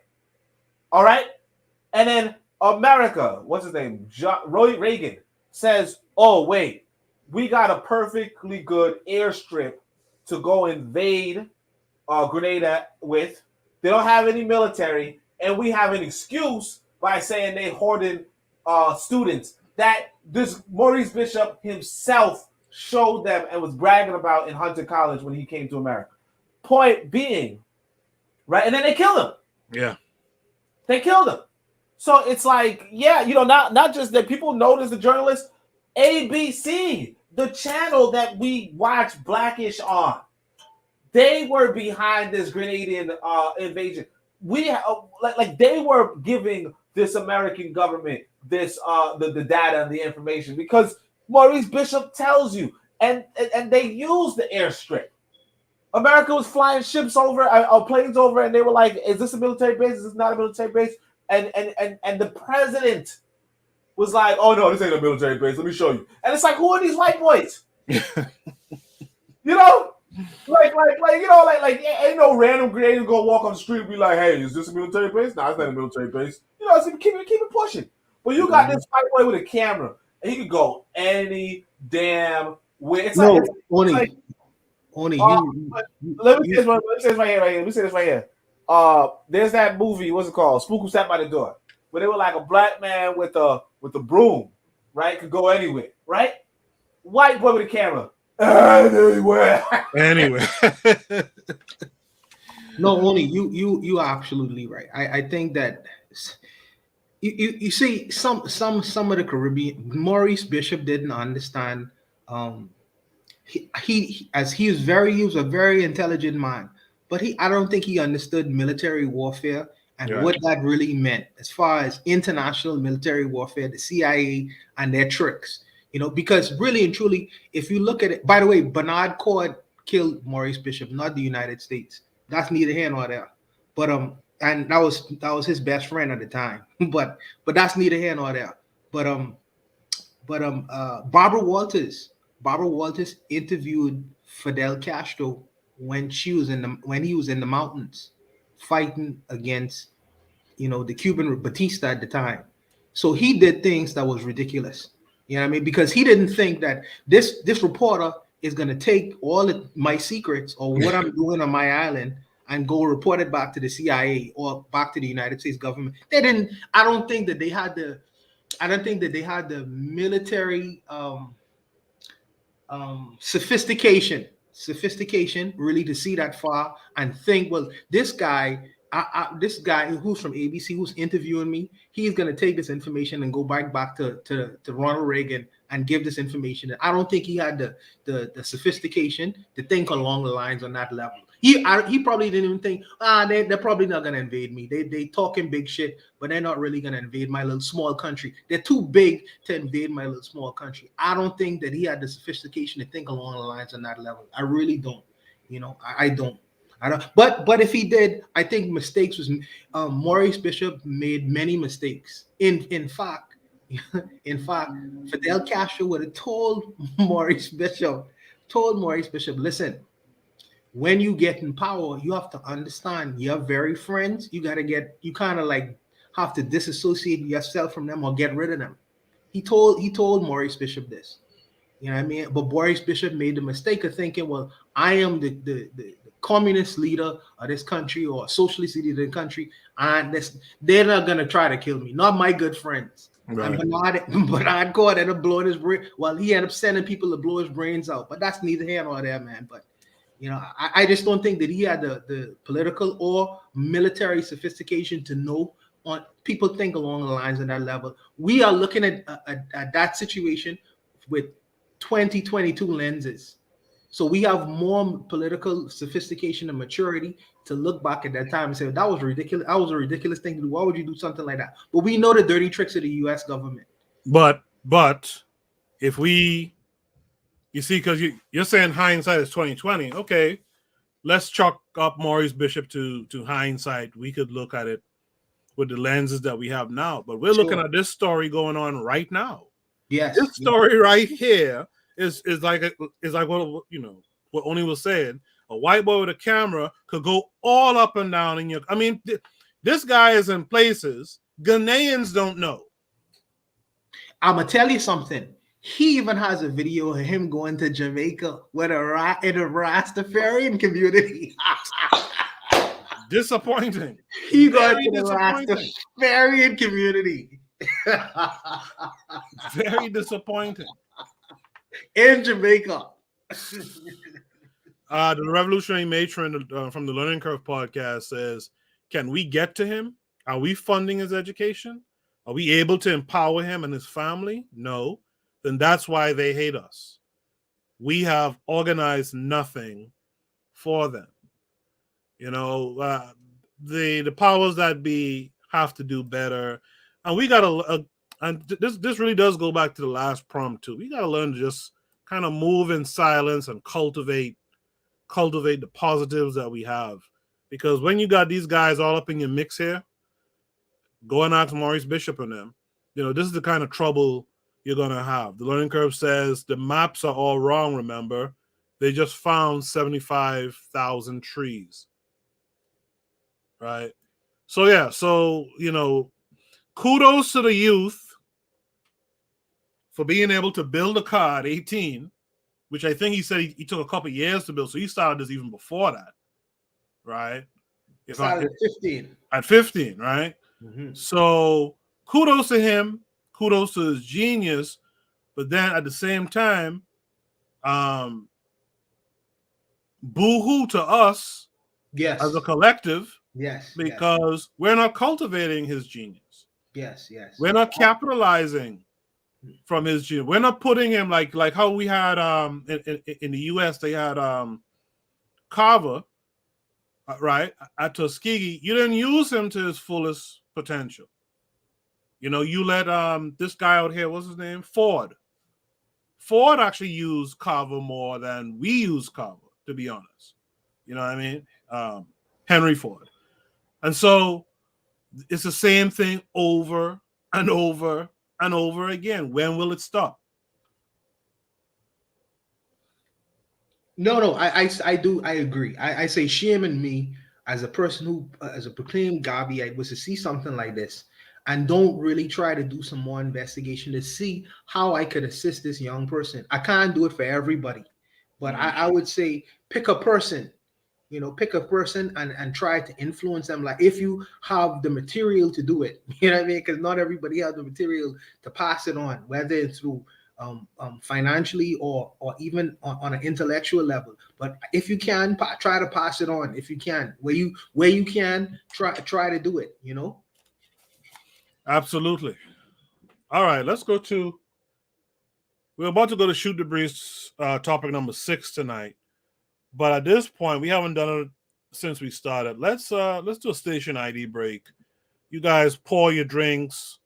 All right? And then America, what's his name? Roy Reagan says, oh, wait, we got a perfectly good airstrip to go invade Grenada with. They don't have any military, and we have an excuse by saying they hoarding students that this Maurice Bishop himself showed them and was bragging about in Hunter College when he came to America. Point being, right? And then they killed him. Yeah. They killed him. So it's like, yeah, not just that people notice the journalist, ABC, the channel that we watch Blackish on, they were behind this Grenadian invasion. We they were giving this American government this the data and the information because Maurice Bishop tells you, and they use the airstrip. America was flying ships over, planes over, and they were like, "Is this a military base? Is this not a military base?" And the president was like, "Oh no, this ain't a military base. Let me show you." And it's like, who are these white boys? Ain't no random Grenadian go walk on the street and be like, "Hey, is this a military base?" No, it's not a military base. So keep it pushing. But you got this white boy with a camera, and he could go any damn way. It's No, like, Oni, let me say this right here. There's that movie, what's it called? Spook Who Sat by the Door, where they were like a black man with a broom, right? Could go anywhere, right? White boy with a camera. Anywhere. No, Oni, you are absolutely right. I think that you see some of the Caribbean, Maurice Bishop didn't understand. He was a very intelligent man, but I don't think he understood military warfare and what that really meant as far as international military warfare, the CIA and their tricks. Because really and truly, if you look at it, by the way, Bernard Cord killed Maurice Bishop, not the United States. That's neither here nor there. But and that was his best friend at the time. but that's neither here nor there. But Barbara Walters interviewed Fidel Castro when he was in the mountains fighting against, the Cuban Batista at the time. So he did things that was ridiculous. You know what I mean? Because he didn't think that this reporter is gonna take all of my secrets or what I'm doing on my island and go report it back to the CIA or back to the United States government. They didn't. I don't think that they had the military sophistication really to see that far and think, well, this guy who's from ABC, who's interviewing me, he's going to take this information and go back to Ronald Reagan and give this information. I don't think he had the sophistication to think along the lines on that level. He probably didn't even think, they're probably not going to invade me. They talking big shit, but they're not really going to invade my little small country. They're too big to invade my little small country. I don't think that he had the sophistication to think along the lines on that level. I really don't. I don't. But if he did, I think mistakes was Maurice Bishop made many mistakes. In fact, Fidel Castro would have told Maurice Bishop, listen, when you get in power, you have to understand your very friends. You kind of like have to disassociate yourself from them or get rid of them. He told Maurice Bishop this. You know what I mean? But Maurice Bishop made the mistake of thinking, well, I am the communist leader of this country or socialist leader of the country, and they're not gonna try to kill me. Not my good friends. Right. And Bernard Cord ended up blowing his brain. Well, he ended up sending people to blow his brains out. But that's neither here nor there, man. But I just don't think that he had the political or military sophistication to know on people think along the lines of that level. We are looking at that situation with 2022 lenses. So we have more political sophistication and maturity to look back at that time and say, that was ridiculous. That was a ridiculous thing to do. Why would you do something like that? But we know the dirty tricks of the U.S. government. But if you see, because you're saying hindsight is 2020. Okay, let's chalk up Maurice Bishop to hindsight. We could look at it with the lenses that we have now. But we're looking at this story going on right now. Yes, this story right here is like what Oni was saying. A white boy with a camera could go all up and down in your. I mean, this guy is in places Ghanaians don't know. I'm gonna tell you something. He even has a video of him going to Jamaica with in a Rastafarian community. Disappointing. He going to the Rastafarian community. Very disappointing. In Jamaica. The Revolutionary Matron from the Learning Curve podcast says, can we get to him? Are we funding his education? Are we able to empower him and his family? No. Then that's why they hate us. We have organized nothing for them. The powers that be have to do better. And we got to, and this really does go back to the last prompt too. We got to learn to just kind of move in silence and cultivate the positives that we have. Because when you got these guys all up in your mix here, go and ask Maurice Bishop and them. This is the kind of trouble you're going to have. The Learning Curve says the maps are all wrong, remember. They just found 75,000 trees. Right? So, yeah. So, kudos to the youth for being able to build a car at 18, which I think he said he took a couple years to build. So he started this even before that. Right? Started at 15. At 15, right? Mm-hmm. So kudos to him, kudos to his genius, but then at the same time, boo-hoo to us as a collective, because we're not cultivating his genius. Yes. We're not capitalizing from his genius. We're not putting him like how we had in the US, they had Carver, right, at Tuskegee. You didn't use him to his fullest potential. You let this guy out here, what's his name? Ford actually used Carver more than we use Carver, to be honest. You know what I mean? Henry Ford. And so it's the same thing over and over and over again. When will it stop? No, I agree. I say shame on me as a person who, as a proclaimed Gabi, was to see something like this and don't really try to do some more investigation to see how I could assist this young person. I can't do it for everybody, but I would say pick a person, pick a person and try to influence them. Like if you have the material to do it, you know what I mean? Because not everybody has the material to pass it on, whether it's through financially or even on an intellectual level. But if you can, try to pass it on. If you can, where you can, try to do it. Absolutely. All right, let's go to. We're about to go to Shoot the Breeze topic number 6 tonight, but at this point we haven't done it since we started. Let's do a station ID break. You guys pour your drinks,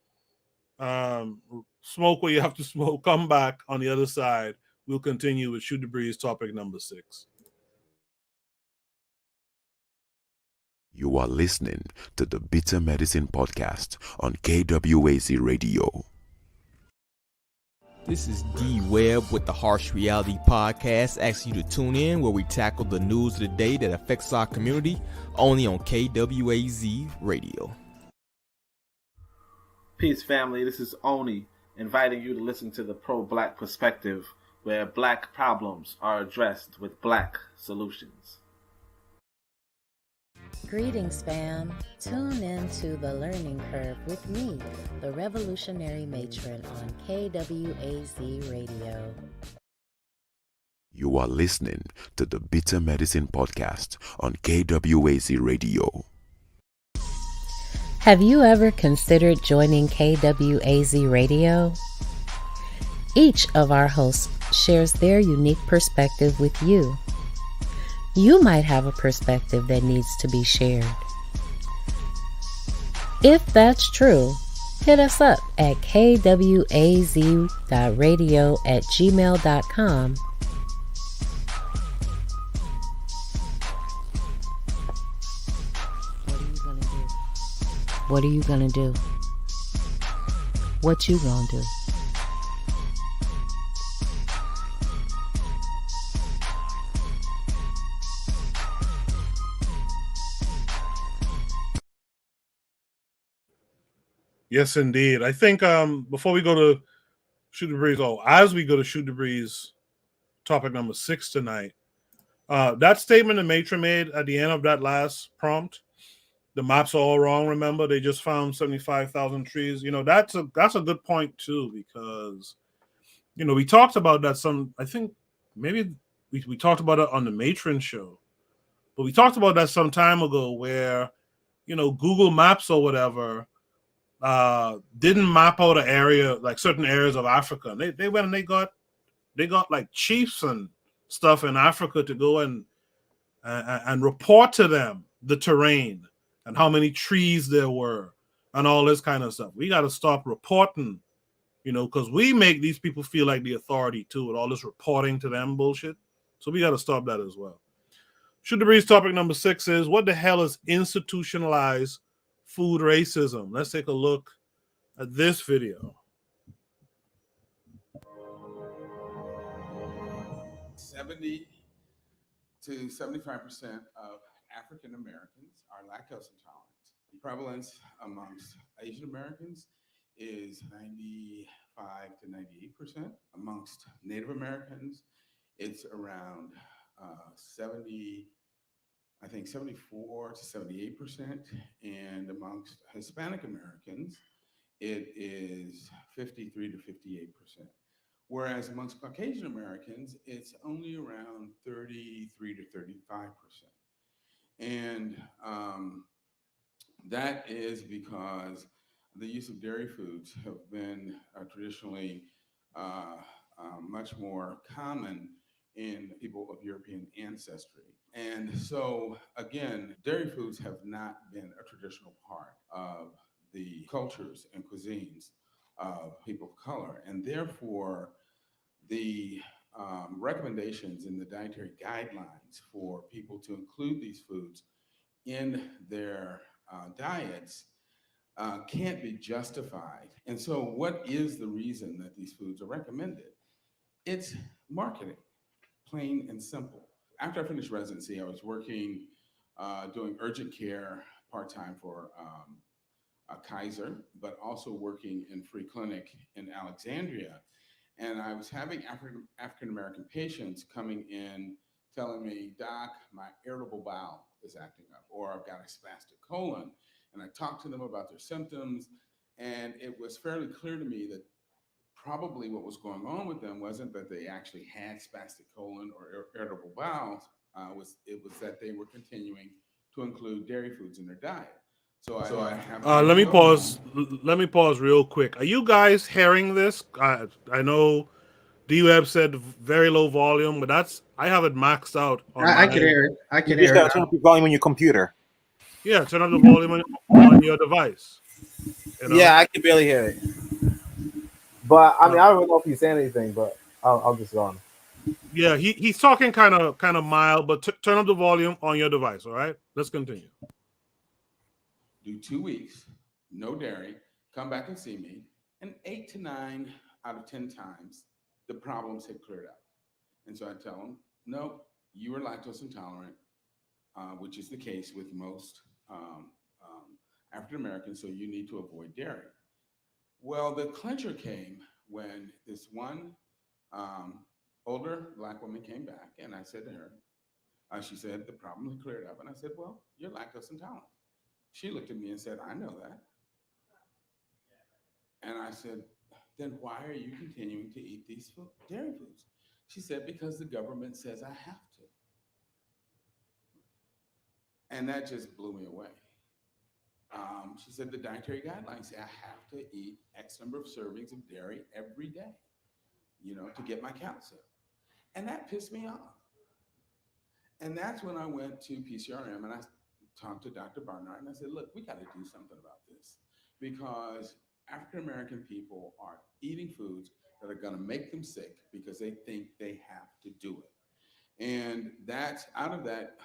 smoke what you have to smoke. Come back on the other side. We'll continue with Shoot the Breeze topic number 6. You are listening to the Bitter Medicine Podcast on KWAZ Radio. This is D Webb with the Harsh Reality Podcast, asking you to tune in where we tackle the news of the day that affects our community, only on KWAZ Radio. Peace, family. This is Oni, inviting you to listen to the Pro-Black Perspective, where Black problems are addressed with Black solutions. Greetings, fam. Tune in to The Learning Curve with me, the Revolutionary Matron on KWAZ Radio. You are listening to the Bitter Medicine Podcast on KWAZ Radio. Have you ever considered joining KWAZ Radio? Each of our hosts shares their unique perspective with you. You might have a perspective that needs to be shared. If that's true, hit us up at kwaz.radio@gmail.com. What are you gonna do? What you gonna do? Yes, indeed. I think before we go to Shoot the Breeze, as we go to Shoot the Breeze topic number 6 tonight, that statement the matron made at the end of that last prompt, the maps are all wrong, remember? They just found 75,000 trees. That's a good point, too, because, we talked about that I think maybe we talked about it on the matron show, but we talked about that some time ago where, Google Maps or whatever didn't map out an area, like certain areas of Africa. They went and they got like chiefs and stuff in Africa to go and report to them the terrain and how many trees there were and all this kind of stuff. We got to stop reporting, because we make these people feel like the authority too with all this reporting to them bullshit. So we got to stop that as well. Shoot the Breeze topic number 6 is, what the hell is institutionalized food racism? Let's take a look at this video. 70 to 75% of African Americans are lactose intolerant. The prevalence amongst Asian Americans is 95 to 98%. Amongst Native Americans, it's around 74 to 78%. And amongst Hispanic Americans, it is 53 to 58%. Whereas amongst Caucasian Americans, it's only around 33 to 35%. And that is because the use of dairy foods have been traditionally much more common in people of European ancestry. And so, again, dairy foods have not been a traditional part of the cultures and cuisines of people of color. And therefore, the recommendations in the dietary guidelines for people to include these foods in their diets can't be justified. And so what is the reason that these foods are recommended? It's marketing, plain and simple. after I finished residency, I was working, doing urgent care part-time for Kaiser, but also working in free clinic in Alexandria. And I was having African-American patients coming in telling me, Doc, my irritable bowel is acting up, or I've got a spastic colon. And I talked to them about their symptoms, and it was fairly clear to me that probably what was going on with them wasn't that they actually had spastic colon or irritable bowels. It was that they were continuing to include dairy foods in their diet. So I have. Let me pause. Let me pause real quick. Are you guys hearing this? I know D-Web said very low volume, but I have it maxed out. I can hear it. I can You hear just it. gotta Turn up the volume on your computer. Yeah, turn up the volume on your device. You know? Yeah, I can barely hear it. But I mean, I don't even know if he's saying anything, but I'll just go on. Yeah, he's talking kind of mild, but turn up the volume on your device. All right, let's continue. Do 2 weeks, no dairy, come back and see me, and 8 to 9 out of 10 times, the problems had cleared up. And so I tell them, no, you are lactose intolerant, which is the case with most African Americans, so you need to avoid dairy. Well, the clincher came when this one older Black woman came back, and I said to her, she said, the problem had cleared up. And I said, well, you're lactose intolerant. She looked at me and said, I know that. And I said, then why are you continuing to eat these dairy foods? She said, because the government says I have to. And that just blew me away. She said, the dietary guidelines say I have to eat X number of servings of dairy every day, to get my calcium. And that pissed me off. And that's when I went to PCRM and I talked to Dr. Barnard and I said, look, we got to do something about this because African-American people are eating foods that are going to make them sick because they think they have to do it. And out of that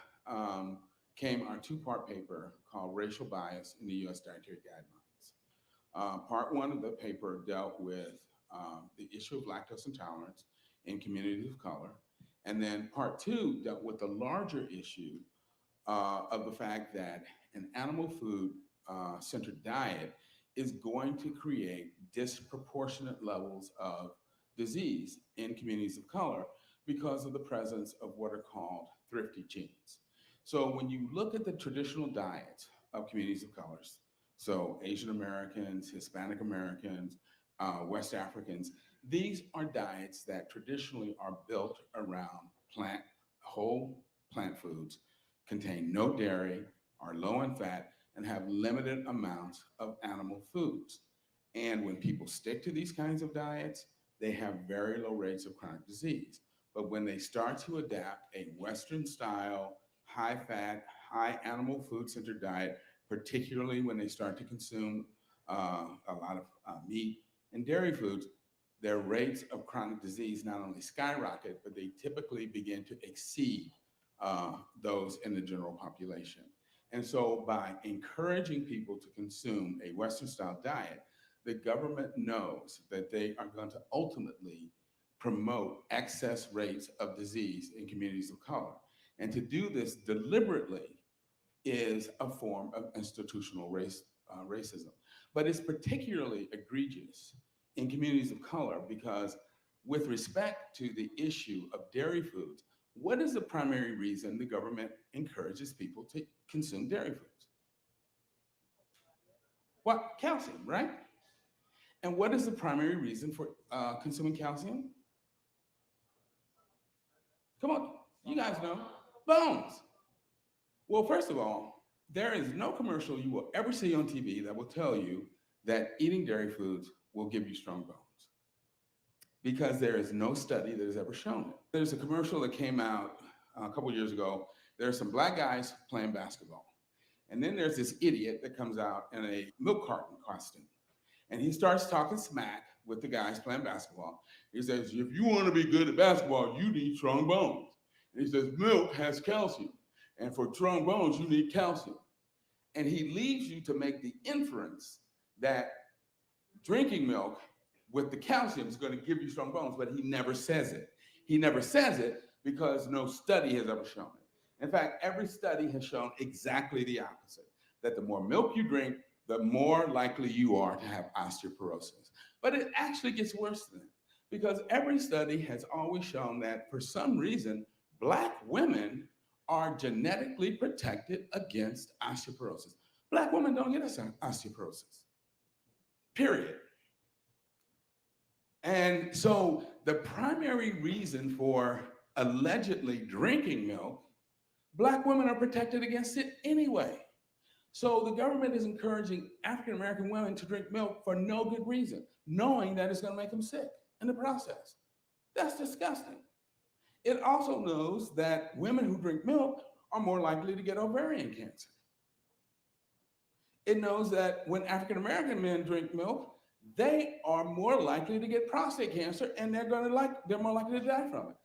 came our 2-part paper called Racial Bias in the U.S. Dietary Guidelines. Part 1 of the paper dealt with the issue of lactose intolerance in communities of color. And then part 2 dealt with the larger issue of the fact that an animal food centered diet is going to create disproportionate levels of disease in communities of color because of the presence of what are called thrifty genes. So when you look at the traditional diets of communities of colors, so Asian Americans, Hispanic Americans, West Africans, these are diets that traditionally are built around whole plant foods, contain no dairy, are low in fat, and have limited amounts of animal foods. And when people stick to these kinds of diets, they have very low rates of chronic disease. But when they start to adapt a Western style, high fat, high animal food centered diet, particularly when they start to consume a lot of meat and dairy foods, their rates of chronic disease not only skyrocket, but they typically begin to exceed those in the general population. And so by encouraging people to consume a Western style diet, the government knows that they are going to ultimately promote excess rates of disease in communities of color. And to do this deliberately is a form of institutional racism. But it's particularly egregious in communities of color because with respect to the issue of dairy foods, what is the primary reason the government encourages people to consume dairy foods? What? Calcium, right? And what is the primary reason for consuming calcium? Come on, you guys know. Bones. Well, first of all, there is no commercial you will ever see on TV that will tell you that eating dairy foods will give you strong bones, because there is no study that has ever shown it. There's a commercial that came out a couple years ago. There are some Black guys playing basketball. And then there's this idiot that comes out in a milk carton costume. And he starts talking smack with the guys playing basketball. He says, if you want to be good at basketball, you need strong bones. And he says, milk has calcium. And for strong bones, you need calcium. And he leaves you to make the inference that drinking milk with the calcium is going to give you strong bones, but he never says it. He never says it because no study has ever shown it. In fact, every study has shown exactly the opposite, that the more milk you drink, the more likely you are to have osteoporosis. But it actually gets worse than that, because every study has always shown that for some reason, Black women are genetically protected against osteoporosis. Black women don't get osteoporosis, period. And so the primary reason for allegedly drinking milk, Black women are protected against it anyway. So the government is encouraging African-American women to drink milk for no good reason, knowing that it's going to make them sick in the process. That's disgusting. It also knows that women who drink milk are more likely to get ovarian cancer. It knows that when African-American men drink milk, they are more likely to get prostate cancer, and they're more likely to die from it.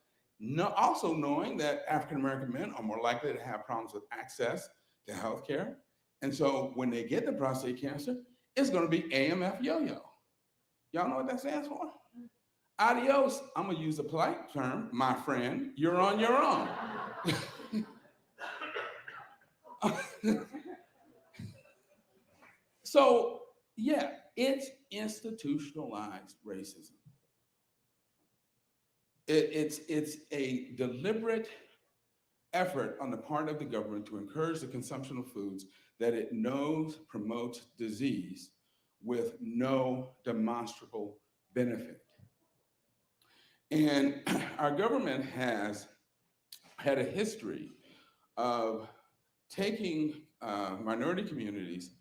Also knowing that African-American men are more likely to have problems with access to healthcare. And so when they get the prostate cancer, it's going to be AMF yo-yo. Y'all know what that stands for? Adios, I'm going to use a polite term, my friend, you're on your own. So, yeah, it's institutionalized racism. It's a deliberate effort on the part of the government to encourage the consumption of foods that it knows promotes disease with no demonstrable benefit. And our government has had a history of taking minority communities,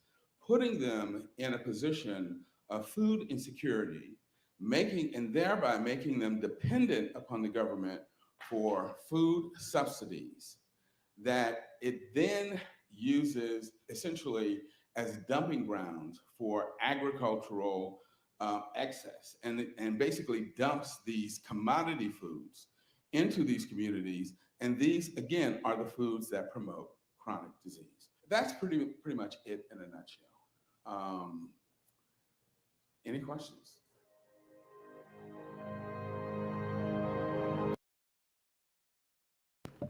putting them in a position of food insecurity, thereby making them dependent upon the government for food subsidies that it then uses essentially as dumping grounds for agricultural excess, and basically dumps these commodity foods into these communities. And these, again, are the foods that promote chronic disease. That's pretty much it in a nutshell. Any questions?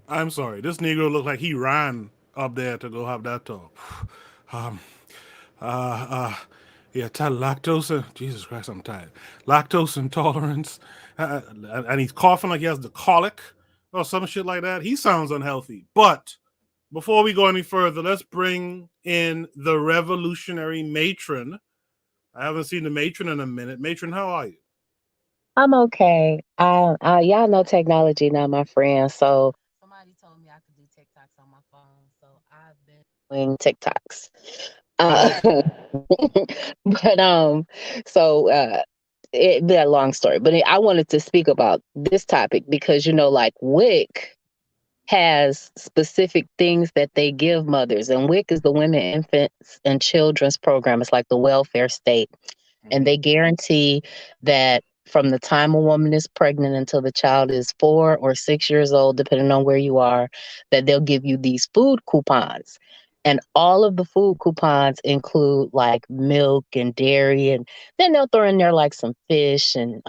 I'm sorry. This Negro looked like he ran up there to go have that talk. Yeah, lactose. Jesus Christ, I'm tired. Lactose intolerance, and he's coughing like he has the colic or some shit like that. He sounds unhealthy. But before we go any further, let's bring in the revolutionary matron. I haven't seen the matron in a minute. Matron, how are you? I'm okay. Y'all know technology now, my friend. So somebody told me I could do TikToks on my phone, so I've been doing TikToks. But it'd be a long story. But I wanted to speak about this topic because like WIC has specific things that they give mothers, and WIC is the Women, Infants, and Children's Program. It's like the welfare state, and they guarantee that from the time a woman is pregnant until the child is 4 or 6 years old, depending on where you are, that they'll give you these food coupons. And all of the food coupons include like milk and dairy, and then they'll throw in there like some fish and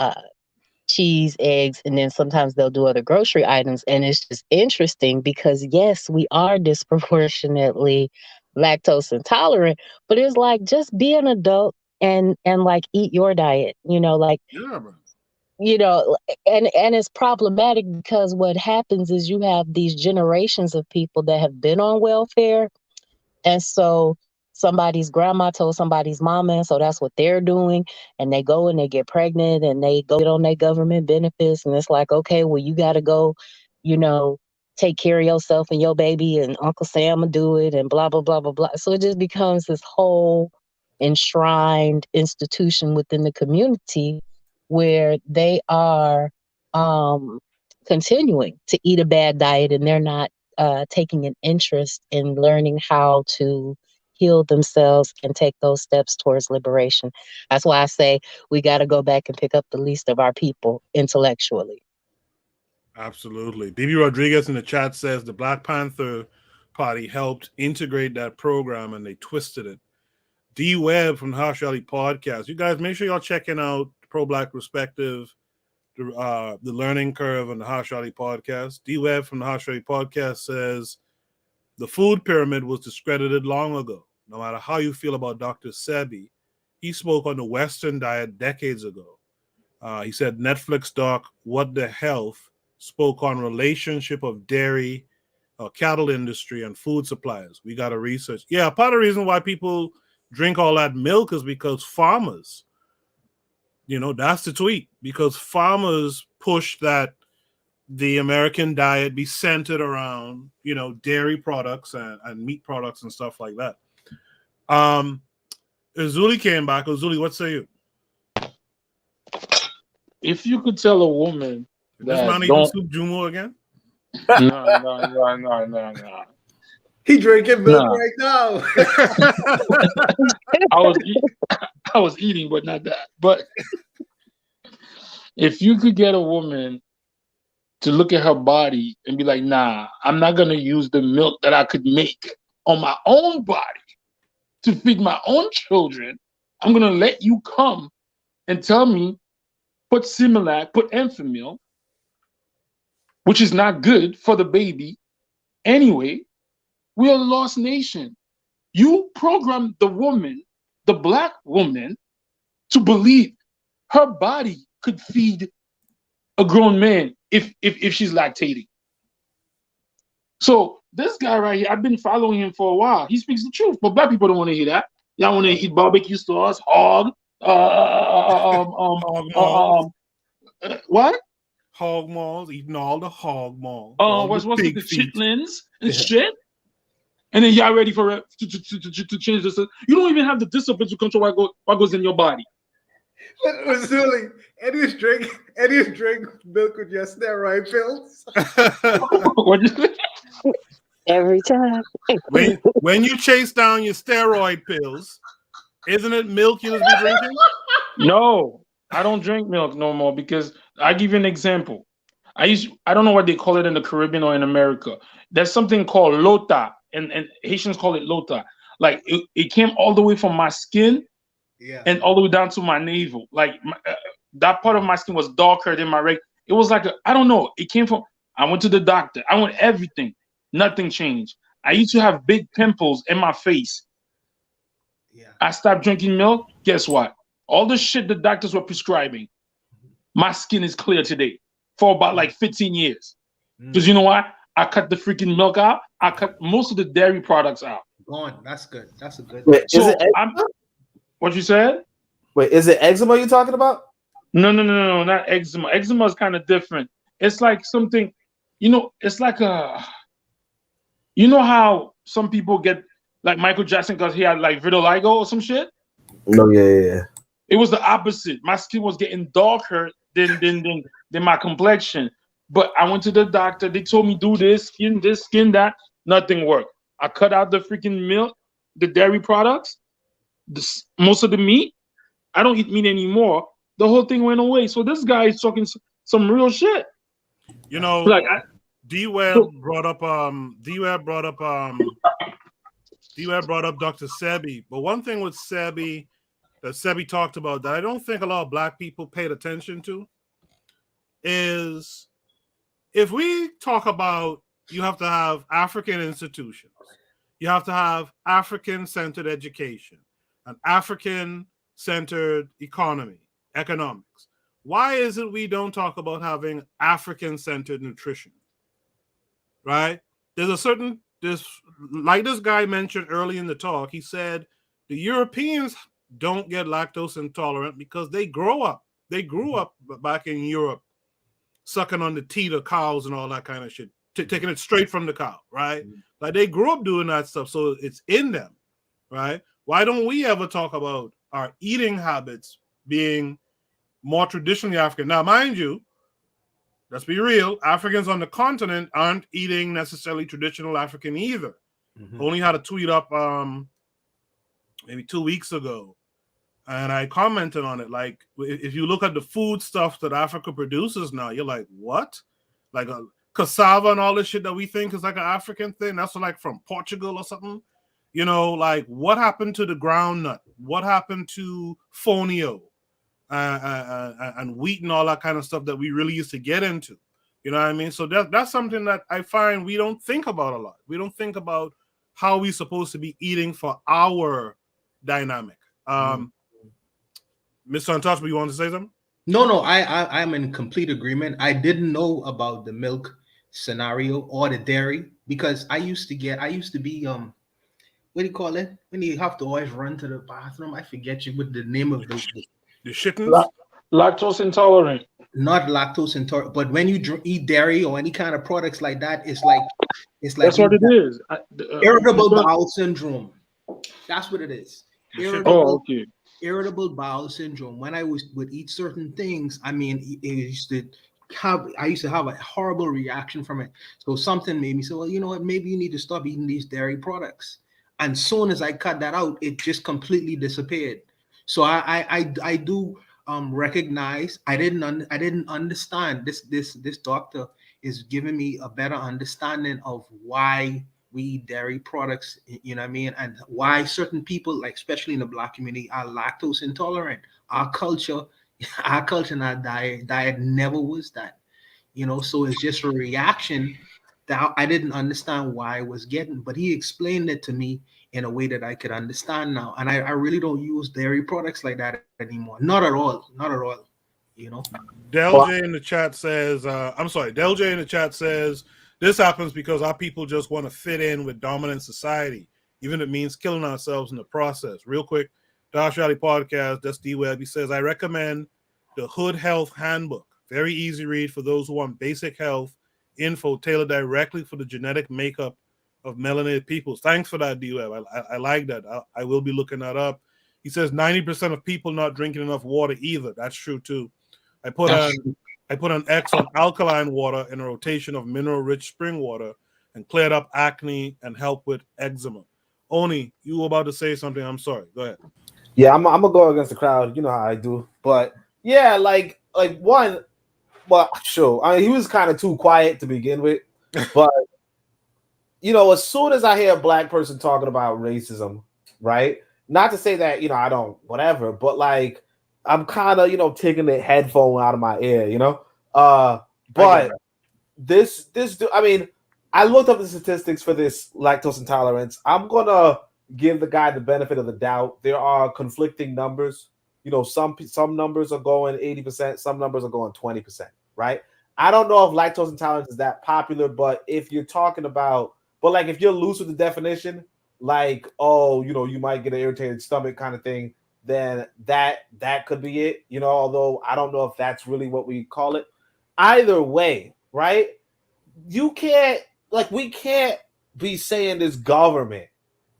cheese, eggs, and then sometimes they'll do other grocery items. And it's just interesting because yes, we are disproportionately lactose intolerant, but it's like just be an adult and like eat your diet, like yeah, bro. And it's problematic because what happens is you have these generations of people that have been on welfare, and so somebody's grandma told somebody's mama, and so that's what they're doing. And they go and they get pregnant and they go get on their government benefits. And it's like, okay, well, you got to go, take care of yourself and your baby, and Uncle Sam will do it, and blah, blah, blah, blah, blah. So it just becomes this whole enshrined institution within the community where they are continuing to eat a bad diet, and they're not taking an interest in learning how to heal themselves and take those steps towards liberation. That's why I say we got to go back and pick up the least of our people intellectually. Absolutely. BB Rodriguez in the chat says the Black Panther Party helped integrate that program and they twisted it. D Webb from the Harsh Reality Podcast. You guys make sure y'all checking out Pro Black Perspective the learning curve on the Harsh Reality podcast. D Webb from the Harsh Reality podcast says the food pyramid was discredited long ago. No matter how you feel about Dr. Sebi, he spoke on the Western diet decades ago. He said Netflix doc What the Health spoke on relationship of dairy, cattle industry, and food suppliers. We got to research. Yeah, part of the reason why people drink all that milk is because farmers, that's the tweet, because farmers push that the American diet be centered around, dairy products and meat products and stuff like that. Uzuli came back. Uzuli, what say you? If you could tell a woman This that man eating soup Jumo again? No. He drinking milk Nah. right now. I was eating, but not that. But if you could get a woman to look at her body and be like, nah, I'm not gonna use the milk that I could make on my own body to feed my own children. I'm gonna let you come and tell me, put Similac, put Enfamil, which is not good for the baby. Anyway, we are a lost nation. You programmed the woman, the black woman, to believe her body could feed a grown man if she's lactating. So this guy right here, I've been following him for a while. He speaks the truth, but black people don't want to hear that. Y'all want to eat barbecue sauce, hog, what? Hog malls, eating all the hog malls. What's it, the chitlins and shit? And then y'all ready for it to change this? You don't even have the discipline to control what goes in your body. Really, Eddie's drink milk with your steroid pills. Every time. when you chase down your steroid pills, isn't it milk you just be drinking? No, I don't drink milk no more because I give you an example. I don't know what they call it in the Caribbean or in America. There's something called lota, and Haitians call it lota. Like it came all the way from my skin, and all the way down to my navel. Like that part of my skin was darker than my leg. It was like I don't know. It came from. I went to the doctor. I went everything. Nothing changed. I used to have big pimples in my face. I stopped drinking milk. Guess what? All the shit the doctors were prescribing, my skin is clear today for about like 15 years. Because you know what? I cut the freaking milk out. I cut most of the dairy products out. Gone. That's good. That's a good. Wait, So what you said? Wait, is it eczema you're talking about? No, not eczema. Eczema is kind of different. It's like something, it's like how some people get like Michael Jackson because he had like vitiligo or some shit? No, yeah. It was the opposite. My skin was getting darker than my complexion. But I went to the doctor. They told me do this, skin that. Nothing worked. I cut out the freaking milk, the dairy products, most of the meat. I don't eat meat anymore. The whole thing went away. So this guy is talking some real shit. D-Web brought up Dr. Sebi. But one thing with Sebi that Sebi talked about that I don't think a lot of black people paid attention to is if we talk about you have to have African institutions, you have to have African-centered education, an African-centered economics. Why is it we don't talk about having African-centered nutrition? Right? There's like this guy mentioned early in the talk, he said the Europeans don't get lactose intolerant because they grew up back in Europe sucking on the teat of cows and all that kind of shit, taking it straight from the cow, right? Like they grew up doing that stuff, so it's in them, right? Why don't we ever talk about our eating habits being more traditionally African? Now, mind you, let's be real, Africans on the continent aren't eating necessarily traditional African either. Only had a tweet up maybe 2 weeks ago, and I commented on it. Like, if you look at the food stuff that Africa produces now, you're like, what? Like a cassava and all this shit that we think is like an African thing, that's like from Portugal or something. Like what happened to the groundnut? What happened to fonio? and wheat and all that kind of stuff that we really used to get into. You know what I mean? So that's something that I find we don't think about a lot. We don't think about how we're supposed to be eating for our dynamic. Mr. Untouchable, you want to say something? No, I'm in complete agreement. I didn't know about the milk scenario or the dairy because I used to be what do you call it? When you have to always run to the bathroom. I forget you with the name of the shittings. Lactose intolerant. Not lactose intolerant, but when you eat dairy or any kind of products like that, it's like that's what it is. Irritable bowel syndrome. That's what it is. Irritable bowel syndrome. When I would eat certain things, I mean, I used to have a horrible reaction from it. So something made me say, well, you know what? Maybe you need to stop eating these dairy products. And soon as I cut that out, it just completely disappeared. So I do recognize I didn't understand this doctor is giving me a better understanding of why we eat dairy products, you know what I mean, and why certain people, like especially in the Black community, are lactose intolerant. Our culture and our diet never was that, you know. So it's just a reaction that I didn't understand why I was getting, but he explained it to me in a way that I could understand now. And I really don't use dairy products like that anymore. Not at all. You know. Del J in the chat says, Del J in the chat says, this happens because our people just want to fit in with dominant society, even if it means killing ourselves in the process. Real quick, Dash Alley Podcast, that's D-Web. He says, I recommend the Hood Health Handbook. Very easy read for those who want basic health info tailored directly for the genetic makeup of melanated peoples. Thanks for that, D-Web. I like that. I will be looking that up. He says 90% of people not drinking enough water either. That's true, too. I put an X on alkaline water in a rotation of mineral-rich spring water and cleared up acne and help with eczema. Oni, you were about to say something. I'm sorry. Go ahead. Yeah, I'm gonna go against the crowd. You know how I do. But yeah, like one, well, sure. I mean, he was kind of too quiet to begin with. But you know, as soon as I hear a Black person talking about racism, right? Not to say that, you know, I don't whatever, but like I'm kind of, you know, taking the headphone out of my ear, you know. But this, I mean, I looked up the statistics for this lactose intolerance. I'm gonna give the guy the benefit of the doubt. There are conflicting numbers. You know, some numbers are going 80%, some numbers are going 20%, right? I don't know if lactose intolerance is that popular, but if you're talking about, but like if you're loose with the definition, like, oh, you know, you might get an irritated stomach kind of thing, then that could be it, you know, although I don't know if that's really what we call it. Either way, right? We can't be saying this government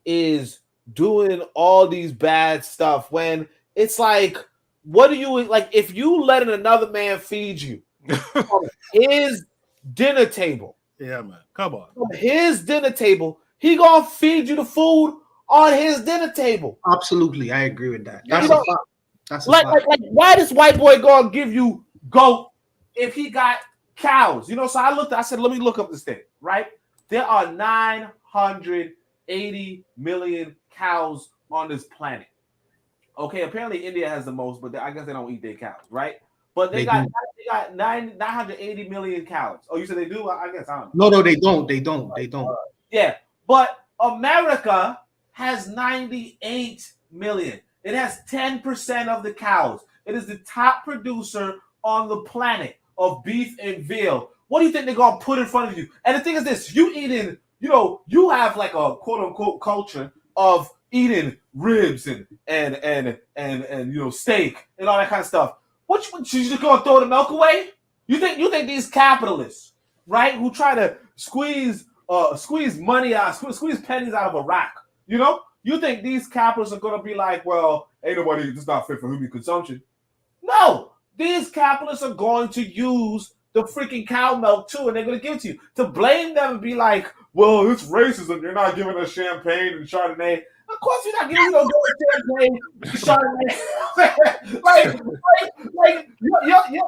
is doing all these bad stuff when it's like, what do you like if you letting another man feed you on his dinner table? Yeah, man. Come on. His dinner table, he gonna feed you the food on his dinner table. Absolutely, I agree with that. That's a fact. That's like why this white boy gonna give you goat if he got cows? You know, so I said, let me look up this thing, right? There are 980 million cows on this planet. Okay, apparently India has the most, but I guess they don't eat their cows, right? But they got 980 million cows. Oh, you said they do? I guess I don't know. No, they don't. Yeah, but America has 98 million. It has 10% of the cows. It is the top producer on the planet of beef and veal. What do you think they're gonna put in front of you? And the thing is this: you eating, you know, you have like a quote unquote culture of eating ribs and you know, steak and all that kind of stuff. What you just gonna throw the milk away? You think these capitalists, right, who try to squeeze money out, squeeze pennies out of a rock, you know? You think these capitalists are gonna be like, well, ain't nobody, this is not fit for human consumption? No, these capitalists are going to use the freaking cow milk too, and they're gonna give it to you. To blame them and be like, well, it's racism. You're not giving us champagne and Chardonnay. Of course, you're not giving no champagne and Chardonnay. like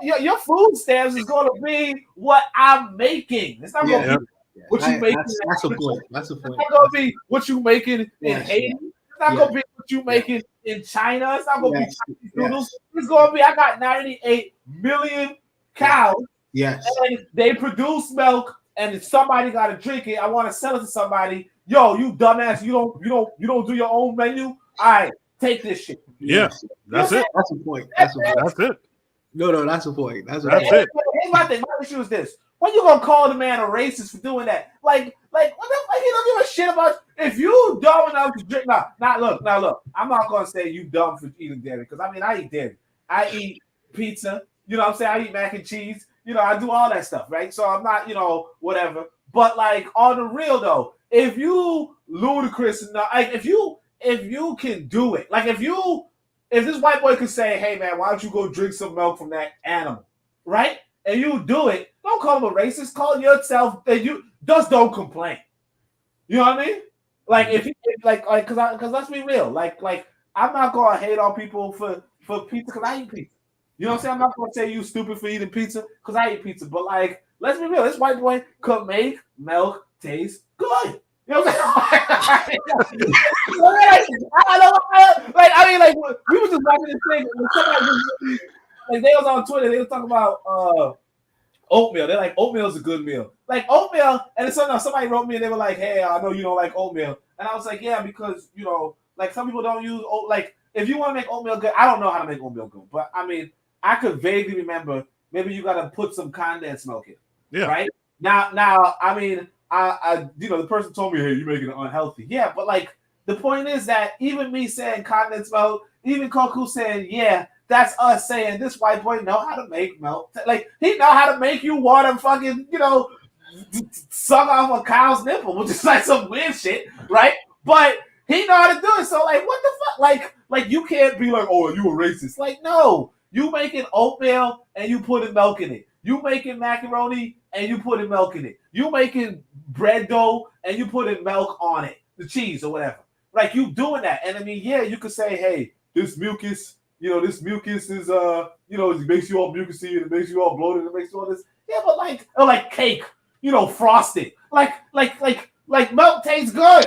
your food stamps is gonna be what I'm making. It's not gonna be what you making. That's a point. That's a point. It's not gonna be what you making in Haiti. It's not gonna be what you make it in China. It's not gonna be Chinese noodles. Yes. It's gonna be. I got 98 million cows. Yes. And they produce milk, and if somebody got to drink it, I want to sell it to somebody. Yo, you dumbass! You don't do your own menu. All right, take this shit. Yeah, that's it. That's the point. That's the point. That's it. No, that's the point. That's it. Here's my thing. My issue is this: when you gonna call the man a racist for doing that? Like what the fuck? He don't give a shit about. If you dumb enough to drink, now look. I'm not gonna say you dumb for eating dairy because I mean I eat dairy. I eat pizza. You know what I'm saying? I eat mac and cheese. You know, I do all that stuff, right? So I'm not, whatever. But like on the real though, if you ludicrous enough, like if you can do it, like if this white boy could say, hey man, why don't you go drink some milk from that animal, right? And you do it, don't call him a racist, call yourself, and you just don't complain. You know what I mean? Like if because let's be real, like I'm not gonna hate on people for pizza because I eat pizza. You know what I'm saying? I'm not gonna say you stupid for eating pizza because I eat pizza, but like, let's be real. This white boy could make milk taste good. You know what I'm saying? We was just watching this thing. Like they was on Twitter. They was talking about oatmeal. They're like, oatmeal's a good meal. Like oatmeal, and then somebody wrote me and they were like, hey, I know you don't like oatmeal, and I was like, yeah, because like some people don't use like if you want to make oatmeal good, I don't know how to make oatmeal good, but I mean. I could vaguely remember maybe you got to put some condensed milk in. Yeah. Right? Now, I mean, I the person told me, hey, you're making it unhealthy. Yeah, but like the point is that even me saying condensed milk, even Koku saying, yeah, that's us saying this white boy know how to make milk. Like he know how to make you want to fucking, suck off a cow's nipple, which is like some weird shit, right? But he know how to do it. So like, what the fuck? Like you can't be like, oh, you a racist. Like, no. You making oatmeal and you putting milk in it. You making macaroni and you putting milk in it. You making bread dough and you putting milk on it, the cheese or whatever. Like you doing that. And I mean, yeah, you could say, hey, this mucus is, it makes you all mucusy and it makes you all bloated and it makes you all this. Yeah, but like cake, frosted. Like milk tastes good.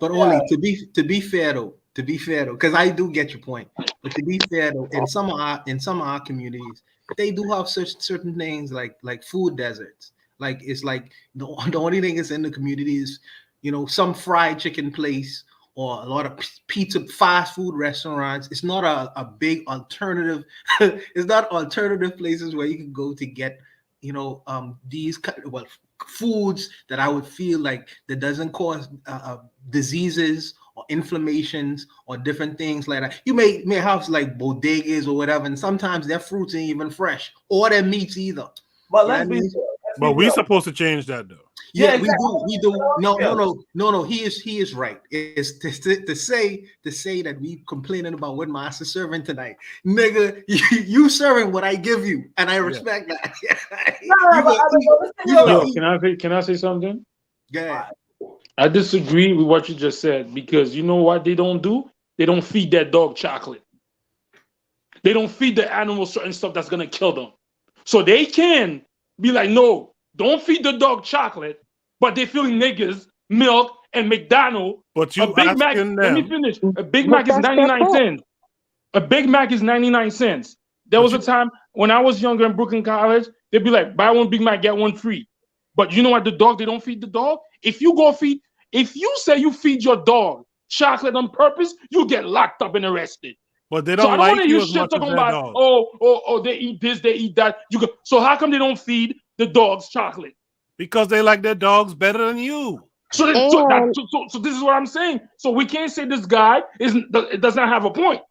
But only to be fair though, because I do get your point. But to be fair though, in some of our communities, they do have certain things like food deserts. Like it's like the only thing that's in the community is some fried chicken place or a lot of pizza fast food restaurants. It's not a big alternative. It's not alternative places where you can go to get these foods that I would feel like that doesn't cause diseases or inflammations or different things like that. You may have like bodegas or whatever, and sometimes their fruits ain't even fresh or their meats either. But but we're supposed to change that though. Yeah, exactly. we do. No. He is right. It's to say that we complaining about what master serving tonight, nigga. You serving what I give you, and I respect that. Can I say something? Yeah. I disagree with what you just said because you know what they don't do? They don't feed that dog chocolate. They don't feed the animal certain stuff that's gonna kill them. So they can be like, no, don't feed the dog chocolate, but they feeding niggas milk and McDonald's. But you a Big Mac. them. Let me finish. A Big Mac is 99 cents. A Big Mac is 99 cents. There was a time when I was younger in Brooklyn College, they'd be like, buy one Big Mac, get one free. But you know what? The dog, they don't feed the dog. If you say you feed your dog chocolate on purpose, you get locked up and arrested. But they So don't I don't like want to you use as shit much as talking their about, dog. oh, they eat this, they eat that. So how come they don't feed the dogs chocolate? Because they like their dogs better than you. So this is what I'm saying. So we can't say this guy it does not have a point.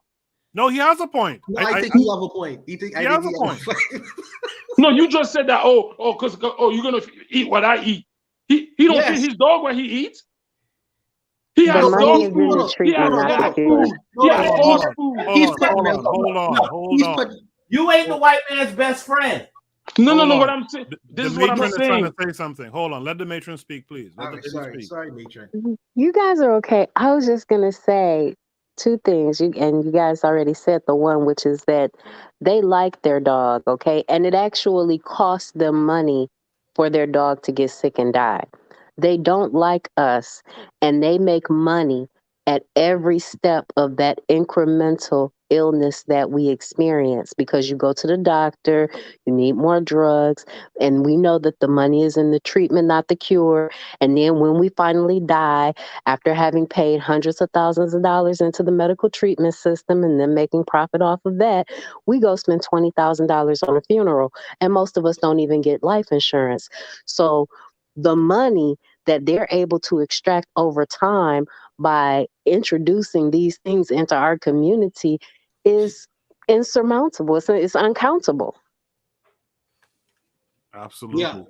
No, he has a point. No, I think he have a point. He has a point. No, you just said that. Because you're gonna eat what I eat. He don't feed his dog what he eats. He has dog food. He has cat food. He has dog food. Hold on. You ain't the white man's best friend. No. What I'm saying. This is what I'm saying. Trying to say something. Hold on. Let the matron speak, please. Sorry, matron. You guys are okay. I was just gonna say two things. You guys already said the one, which is that they like their dog, okay, and it actually costs them money for their dog to get sick and die. They don't like us, and they make money at every step of that incremental illness that we experience, because you go to the doctor, you need more drugs, and we know that the money is in the treatment, not the cure. And then when we finally die, after having paid hundreds of thousands of dollars into the medical treatment system and then making profit off of that, we go spend $20,000 on a funeral. And most of us don't even get life insurance. So the money that they're able to extract over time by introducing these things into our community is insurmountable. It's uncountable. Absolutely. Yeah.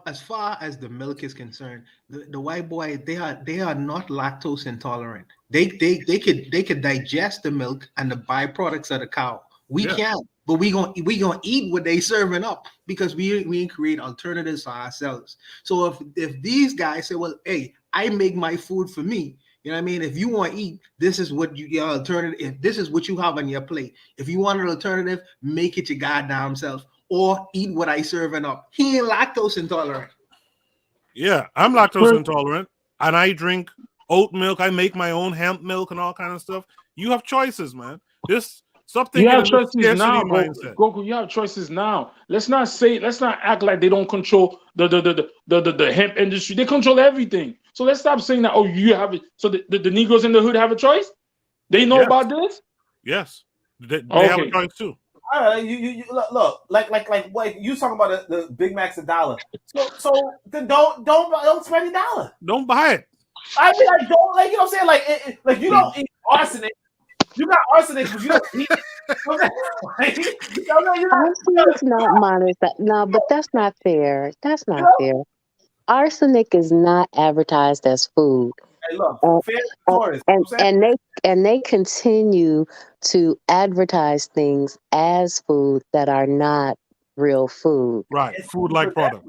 As far as the milk is concerned, the white boy, they are not lactose intolerant. They could digest the milk and the byproducts of the cow. We can't, but we gonna eat what they serving up, because we create alternatives for ourselves. So if these guys say, well, hey, I make my food for me. You know what I mean? If you want to eat, this is what your alternative. If this is what you have on your plate. If you want an alternative, make it your goddamn self, or eat what I serving up. He ain't lactose intolerant. Yeah, I'm lactose intolerant, and I drink oat milk. I make my own hemp milk and all kind of stuff. You have choices, man. Stop thinking You have in this choices scarcity now, mindset. Goku. You have choices now. Let's not act like they don't control the hemp industry. They control everything. So let's stop saying that. Oh, you have it. So the Negroes in the hood have a choice. They know about this. Yes, they have a choice too. All right, you look like what you talking about the Big Mac's $1. So then don't spend $1. Don't buy it. I mean, I don't, like, you know what I'm saying, like you don't eat arsenic. You got arsenic, but you don't eat. Arsenic is not monitored. No, but that's not fair. That's not fair. Arsenic is not advertised as food. Hey, look, fair tourists, you know what I'm saying? and they continue to advertise things as food that are not real food. Right, food-like products.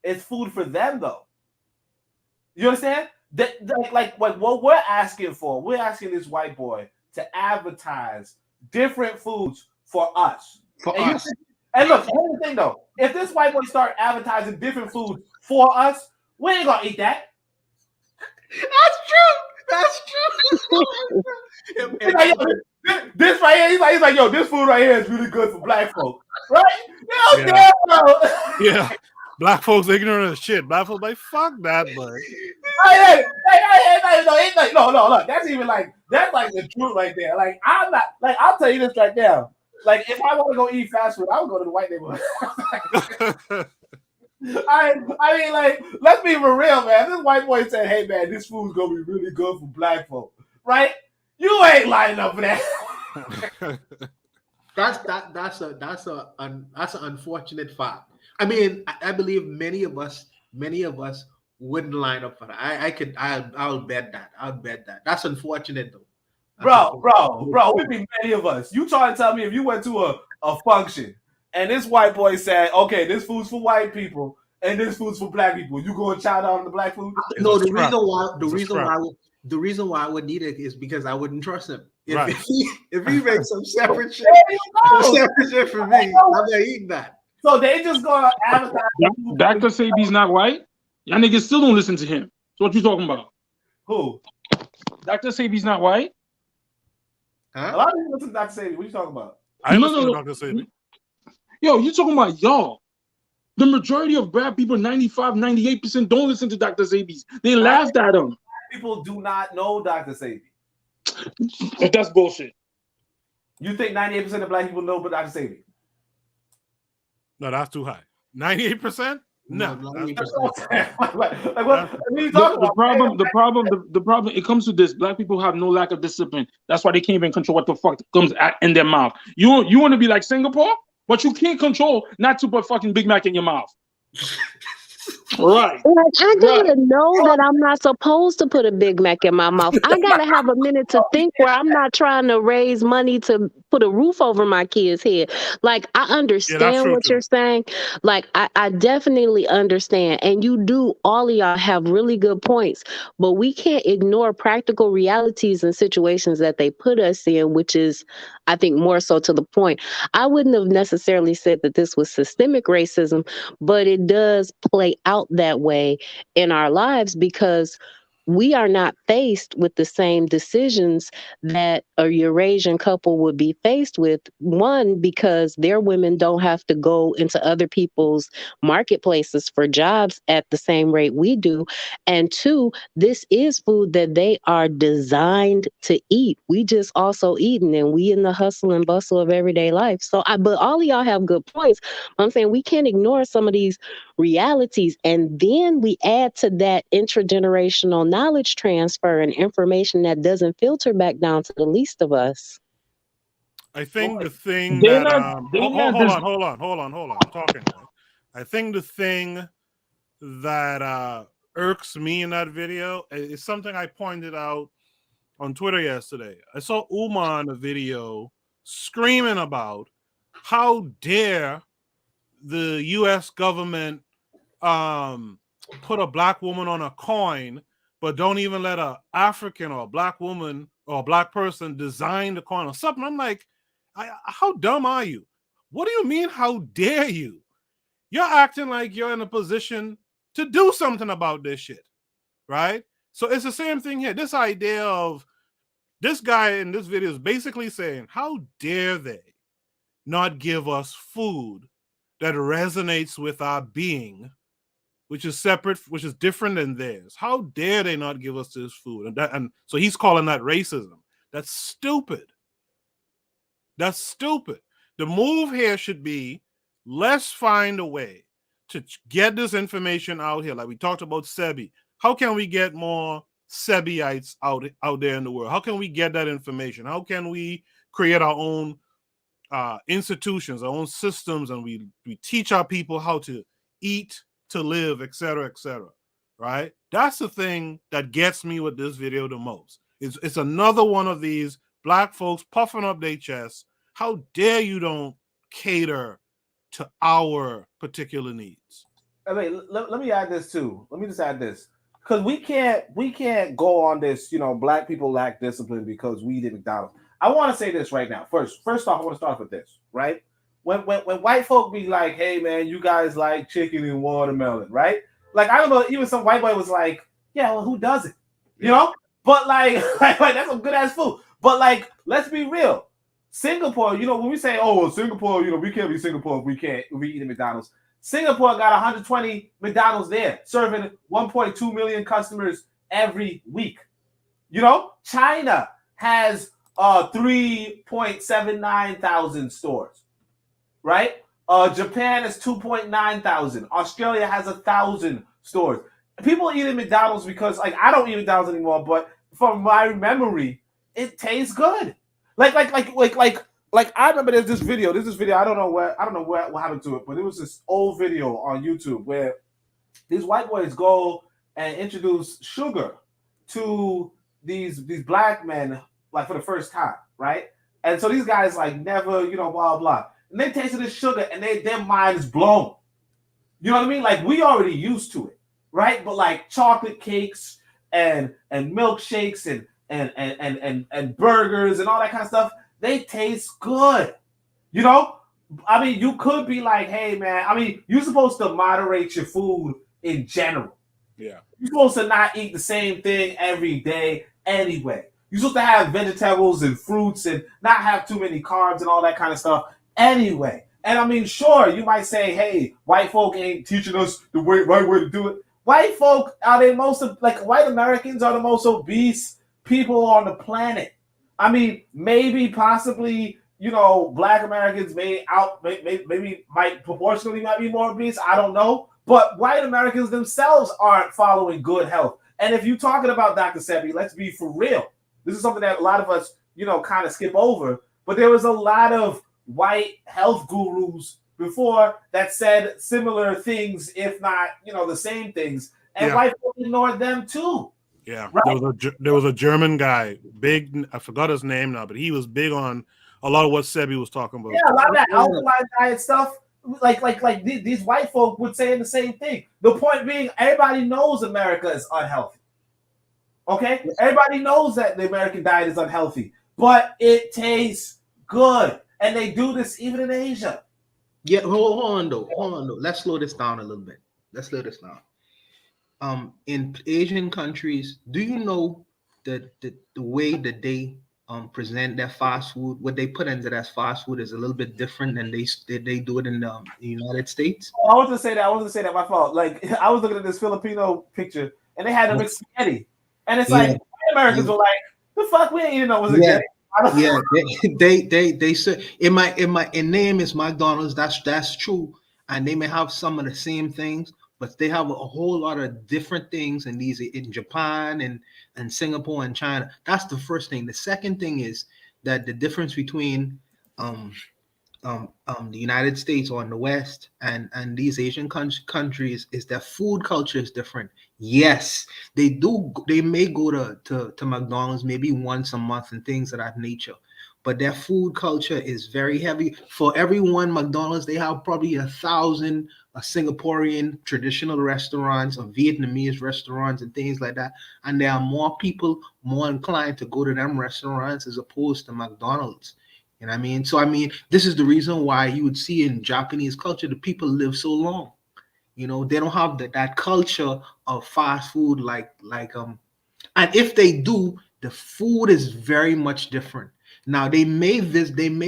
It's food for them, though. You understand? Like what we're asking for, we're asking this white boy to advertise different foods for us. And look, here's the thing, though. If this white boy start advertising different foods for us, we ain't gonna eat that. That's true. This right here, he's like, yo, this food right here is really good for black folk, right? Yeah, black folks ignorant of shit. Black folks like, fuck that, but no. That's even that's like the truth right there. Like, I'm not, like, I'll tell you this right now. Like, if I want to go eat fast food, I would go to the white neighborhood. I mean, like, let's be for real, man. This white boy said, "Hey, man, this food's gonna be really good for black folk," right? You ain't lining up for that. That's an unfortunate fact. I mean, I believe many of us wouldn't line up for that. I'll bet that. I'll bet that. That's unfortunate, though. Bro, we be many of us. You trying to tell me if you went to a function and this white boy said, okay, this food's for white people and this food's for black people, you going to chow down on the black food? No, the reason why I would need it is because I wouldn't trust him. If he makes some separate shit, for me, I'm not eating that. So they just gonna advertise. Dr. Sabi's not white. Y'all niggas still don't listen to him. So what you talking about? Who? Dr. Sabi's not white. Huh? A lot of people listen to Dr. Sabi. What you talking about? I listen to Dr. Sabi. Yo, you talking about y'all. The majority of black people, 95, 98% don't listen to Dr. Sabi's. They laughed at him. People do not know Dr. Sabi. That's bullshit. You think 98% of black people know about Dr. Sabi? No, that's too high. 98%? No. The problem, it comes to this. Black people have no lack of discipline. That's why they can't even control what the fuck comes in their mouth. You want to be like Singapore, but you can't control not to put fucking Big Mac in your mouth. Right. Like, I gotta know that I'm not supposed to put a Big Mac in my mouth. I gotta have a minute to think where I'm not trying to raise money to put a roof over my kid's head. Like, I understand what you're saying. Like, I definitely understand. And you do, all of y'all have really good points, but we can't ignore practical realities and situations that they put us in, which is, I think, more so to the point. I wouldn't have necessarily said that this was systemic racism, but it does play out that way in our lives because we are not faced with the same decisions that a Eurasian couple would be faced with. One, because their women don't have to go into other people's marketplaces for jobs at the same rate we do. And two, this is food that they are designed to eat. We just also eating, and we in the hustle and bustle of everyday life. So, but all of y'all have good points. I'm saying we can't ignore some of these realities. And then we add to that intergenerational knowledge transfer and information that doesn't filter back down to the least of us. I think the thing that hold on. I'm talking. Right? I think the thing that irks me in that video is something I pointed out on Twitter yesterday. I saw Uma in a video screaming about how dare the U.S. government put a black woman on a coin, but don't even let a African or a black woman or a black person design the coin or something. I'm like, how dumb are you? What do you mean, how dare you? You're acting like you're in a position to do something about this shit, right? So it's the same thing here. This idea of this guy in this video is basically saying, how dare they not give us food that resonates with our being, which is separate, which is different than theirs. How dare they not give us this food? And so he's calling that racism. That's stupid. That's stupid. The move here should be, let's find a way to get this information out here. Like we talked about Sebi. How can we get more Sebiites out there in the world? How can we get that information? How can we create our own institutions, our own systems, and we teach our people how to eat, to live, etc., right? That's the thing that gets me with this video the most. It's another one of these black folks puffing up their chests. How dare you don't cater to our particular needs? I mean, let me add this too. Let me just add this, because we can't go on this. Black people lack discipline because we eat at McDonald's. I want to say this right now. First off, I want to start with this, right? When white folk be like, hey man, you guys like chicken and watermelon, right? Like, I don't know, even some white boy was like, yeah, well, who doesn't? But like that's some good ass food. But like, let's be real. Singapore, when we say, oh, well, Singapore, we can't be Singapore if we eat at McDonald's. Singapore got 120 McDonald's there, serving 1.2 million customers every week. China has 3.79 thousand stores, right? Japan is 2.9 thousand. Australia has 1,000 stores. People eat at McDonald's because, like, I don't eat McDonald's anymore, but from my memory, it tastes good. Like I remember there's this video. I don't know what happened to it, but it was this old video on YouTube where these white boys go and introduce sugar to these black men, like, for the first time, right? And so these guys, like, never, blah blah, and they tasted this sugar and their mind is blown. You know what I mean? Like, we already used to it, right? But like chocolate cakes and milkshakes and burgers and all that kind of stuff, they taste good. I mean, you could be like, hey man, I mean, you're supposed to moderate your food in general. Yeah. You're supposed to not eat the same thing every day anyway. You're supposed to have vegetables and fruits and not have too many carbs and all that kind of stuff anyway. And I mean, sure, you might say, hey, white folk ain't teaching us the right way to do it. White folk are white Americans are the most obese people on the planet. I mean, maybe possibly, black Americans might proportionally be more obese. I don't know. But white Americans themselves aren't following good health. And if you're talking about Dr. Sebi, let's be for real. This is something that a lot of us, kind of skip over. But there was a lot of white health gurus before that said similar things, if not, the same things. And white people ignored them too. Yeah, right? there was a German guy, big. I forgot his name now, but he was big on a lot of what Sebi was talking about. Yeah, a lot of that alkaline diet stuff. Like these white folk would say the same thing. The point being, everybody knows America is unhealthy. Okay, everybody knows that the American diet is unhealthy, but it tastes good, and they do this even in Asia. Yeah, hold on though. Let's slow this down a little bit. In Asian countries, do you know that the way that they present their fast food, what they put into that fast food is a little bit different than they do it in the United States? I was gonna say that. My fault. Like I was looking at this Filipino picture, and they had a mixed spaghetti, and it's like Americans were like, "The fuck, we ain't eating no spaghetti." Yeah, they say in my name is McDonald's. That's true, and they may have some of the same things, but they have a whole lot of different things in these in Japan and Singapore and China. That's the first thing. The second thing is that the difference between the United States or in the West and these Asian countries is that food culture is different. Yes, they may go to McDonald's maybe once a month and things of that nature, but their food culture is very heavy. For every one McDonald's, they have probably 1,000 Singaporean traditional restaurants or Vietnamese restaurants and things like that, and there are more people more inclined to go to them restaurants as opposed to McDonald's. You know what I mean? So, I mean, this is the reason why you would see in Japanese culture, the people live so long. You know, they don't have that culture of fast food and if they do, the food is very much different. Now, they may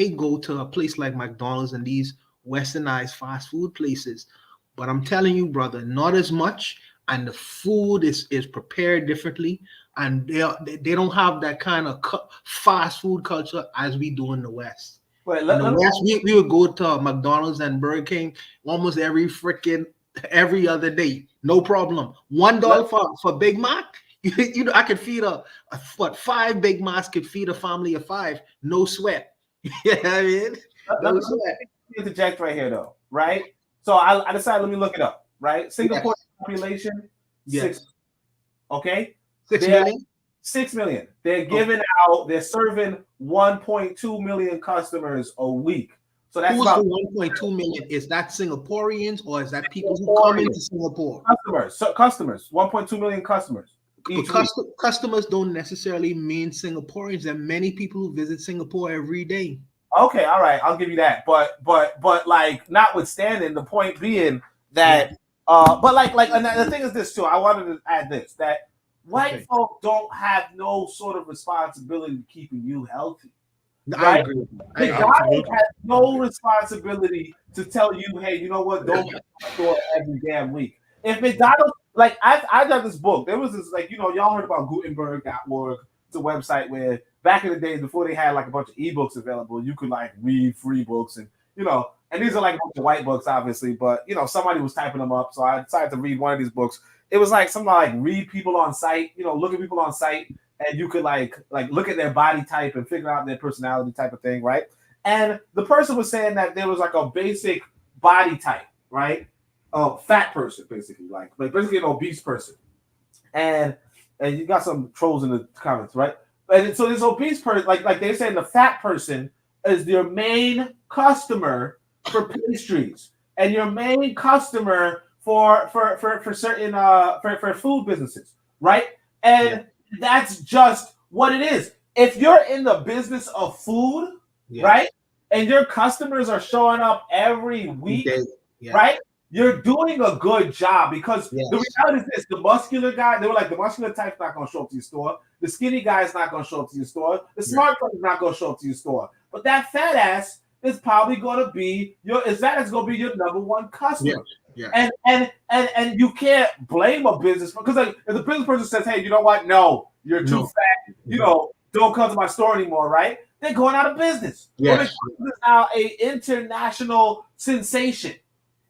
go to a place like McDonald's and these westernized fast food places, but I'm telling you, brother, not as much. And the food is prepared differently, and they don't have that kind of fast food culture as we do in the West. In the West, we would go to McDonald's and Burger King almost every other day, no problem. $1 for Big Mac. You know, I could feed 5 Big Macs could feed a family of 5, no sweat. Yeah, I mean, Let me interject right here, though. Right? So I decided, let me look it up. Right? Singapore population, 6. Okay, 6 million. 6 million. They're giving out. They're serving 1.2 million customers a week. So that's Who's about the 1.2 million? Is that Singaporeans or is that people who come into Singapore? Customers. 1.2 million customers. Customers don't necessarily mean Singaporeans. There are many people who visit Singapore every day. Okay, all right, I'll give you that. But like, notwithstanding, the point being that but like and the thing is this too. I wanted to add this, that white folk don't have no sort of responsibility to keeping you healthy. Right? I agree. The diet has no responsibility to tell you, hey, you know what, don't go to the store every damn week. If McDonald's, like I got this book. There was this, like, you know, y'all heard about Gutenberg.org. It's a website where back in the days before they had like a bunch of ebooks available, you could like read free books, and you know, and these are like a bunch of white books, obviously, but you know, somebody was typing them up, so I decided to read one of these books. It was like something like read people on site, you know, look at people on site, and you could like look at their body type and figure out their personality type of thing, right? And the person was saying that there was like a basic body type, right? Fat person, basically, like basically an obese person, and you got some trolls in the comments, right? And so this obese person, like they're saying, the fat person is your main customer for pastries, and your main customer for certain for food businesses, right? And that's just what it is. If you're in the business of food, right, and your customers are showing up every week, right, you're doing a good job, because the reality is this: the muscular guy, they were like, the muscular type's not going to show up to your store. The skinny guy is not going to show up to your store. The smart person is not going to show up to your store. But that fat ass is probably going to be your number one customer. Yeah. And you can't blame a business, because like if the business person says, hey, you know what? No, you're too fat. You know, don't come to my store anymore, right? They're going out of business. Yes. This is now an international sensation,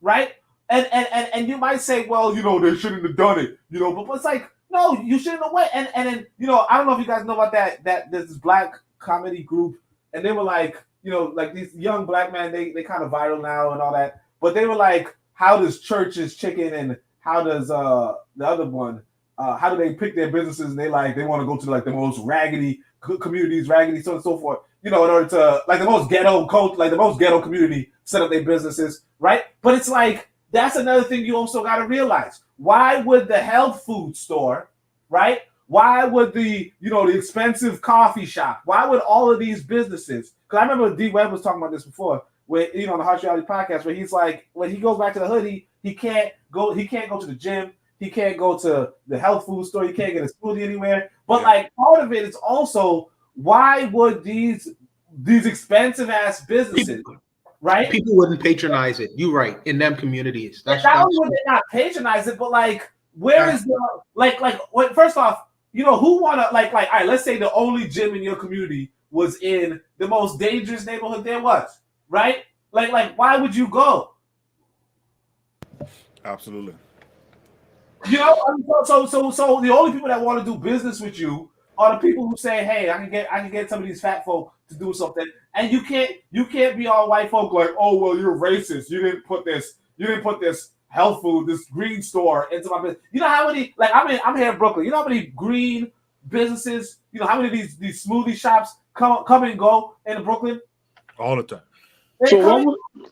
right? And you might say, well, you know, they shouldn't have done it, you know, but it's like, no, you shouldn't have went. And then, you know, I don't know if you guys know about that there's this black comedy group, and they were like, you know, like these young black men, they kind of viral now and all that, but they were like, how does Church's Chicken and how does the other one, how do they pick their businesses? And they want to go to like the most raggedy communities, raggedy so on and so forth. You know, in order to like the most ghetto community set up their businesses, right? But it's like that's another thing you also got to realize. Why would the health food store, right? Why would the expensive coffee shop? Why would all of these businesses? Because I remember D Webb was talking about this before, where on the Harsh Reality podcast, where he's like, when he goes back to the hood, he can't go to the gym, he can't go to the health food store, he can't get a smoothie anywhere. But like part of it is also why would these expensive ass businesses, right? People wouldn't patronize it. You're right. In them communities, Not only would they not patronize it, but like where is the first off, who wanna like all right, let's say the only gym in your community was in the most dangerous neighborhood there was, right? Like why would you go? Absolutely. So the only people that want to do business with you are the people who say, hey, I can get some of these fat folk to do something. And you can't be all white folk like, oh well, you're racist. You didn't put this health food, this green store into my business. You know how many, like I'm here in Brooklyn. You know how many green businesses, how many of these smoothie shops come and go in Brooklyn? All the time.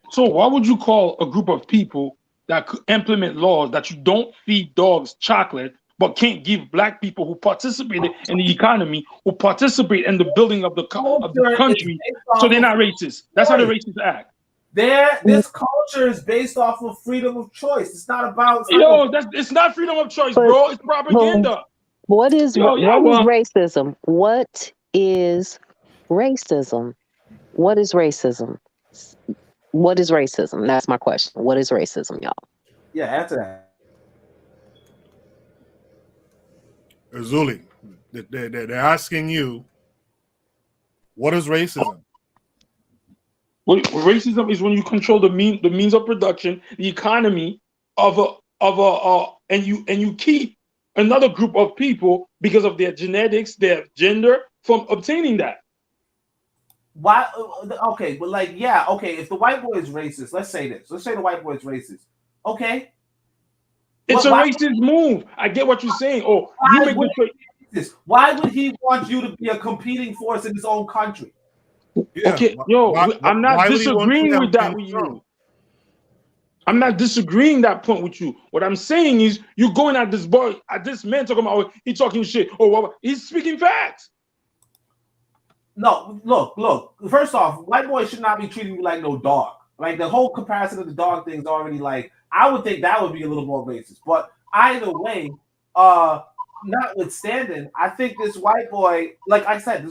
So why would you call a group of people that could implement laws that you don't feed dogs chocolate, but can't give black people who participated in the economy, who participate in the building of the country, so they're not racist? That's how the racists act. This culture is based off of freedom of choice. It's not about it's not freedom of choice, bro. It's propaganda. What is racism? What is racism? What is racism? What is racism? That's my question. What is racism, y'all? Yeah, answer that. Zuli, they're asking you, what is racism? Well, racism is when you control the means of production, the economy and you keep another group of people because of their genetics, their gender, from obtaining that. Why? Okay, but if the white boy is racist, let's say the white boy is racist. Okay. It's a racist move. I get what you're saying. Oh, why would he want you to be a competing force in his own country? Yeah. Okay, I'm not disagreeing with that with you. I'm not disagreeing that point with you. What I'm saying is you're going at this boy, at this man talking about, he's talking shit. Oh, he's speaking facts. No, look. First off, white boys should not be treating you like no dog. Like the whole comparison of the dog thing is already like, I would think that would be a little more racist. But either way, notwithstanding, I think this white boy, like I said,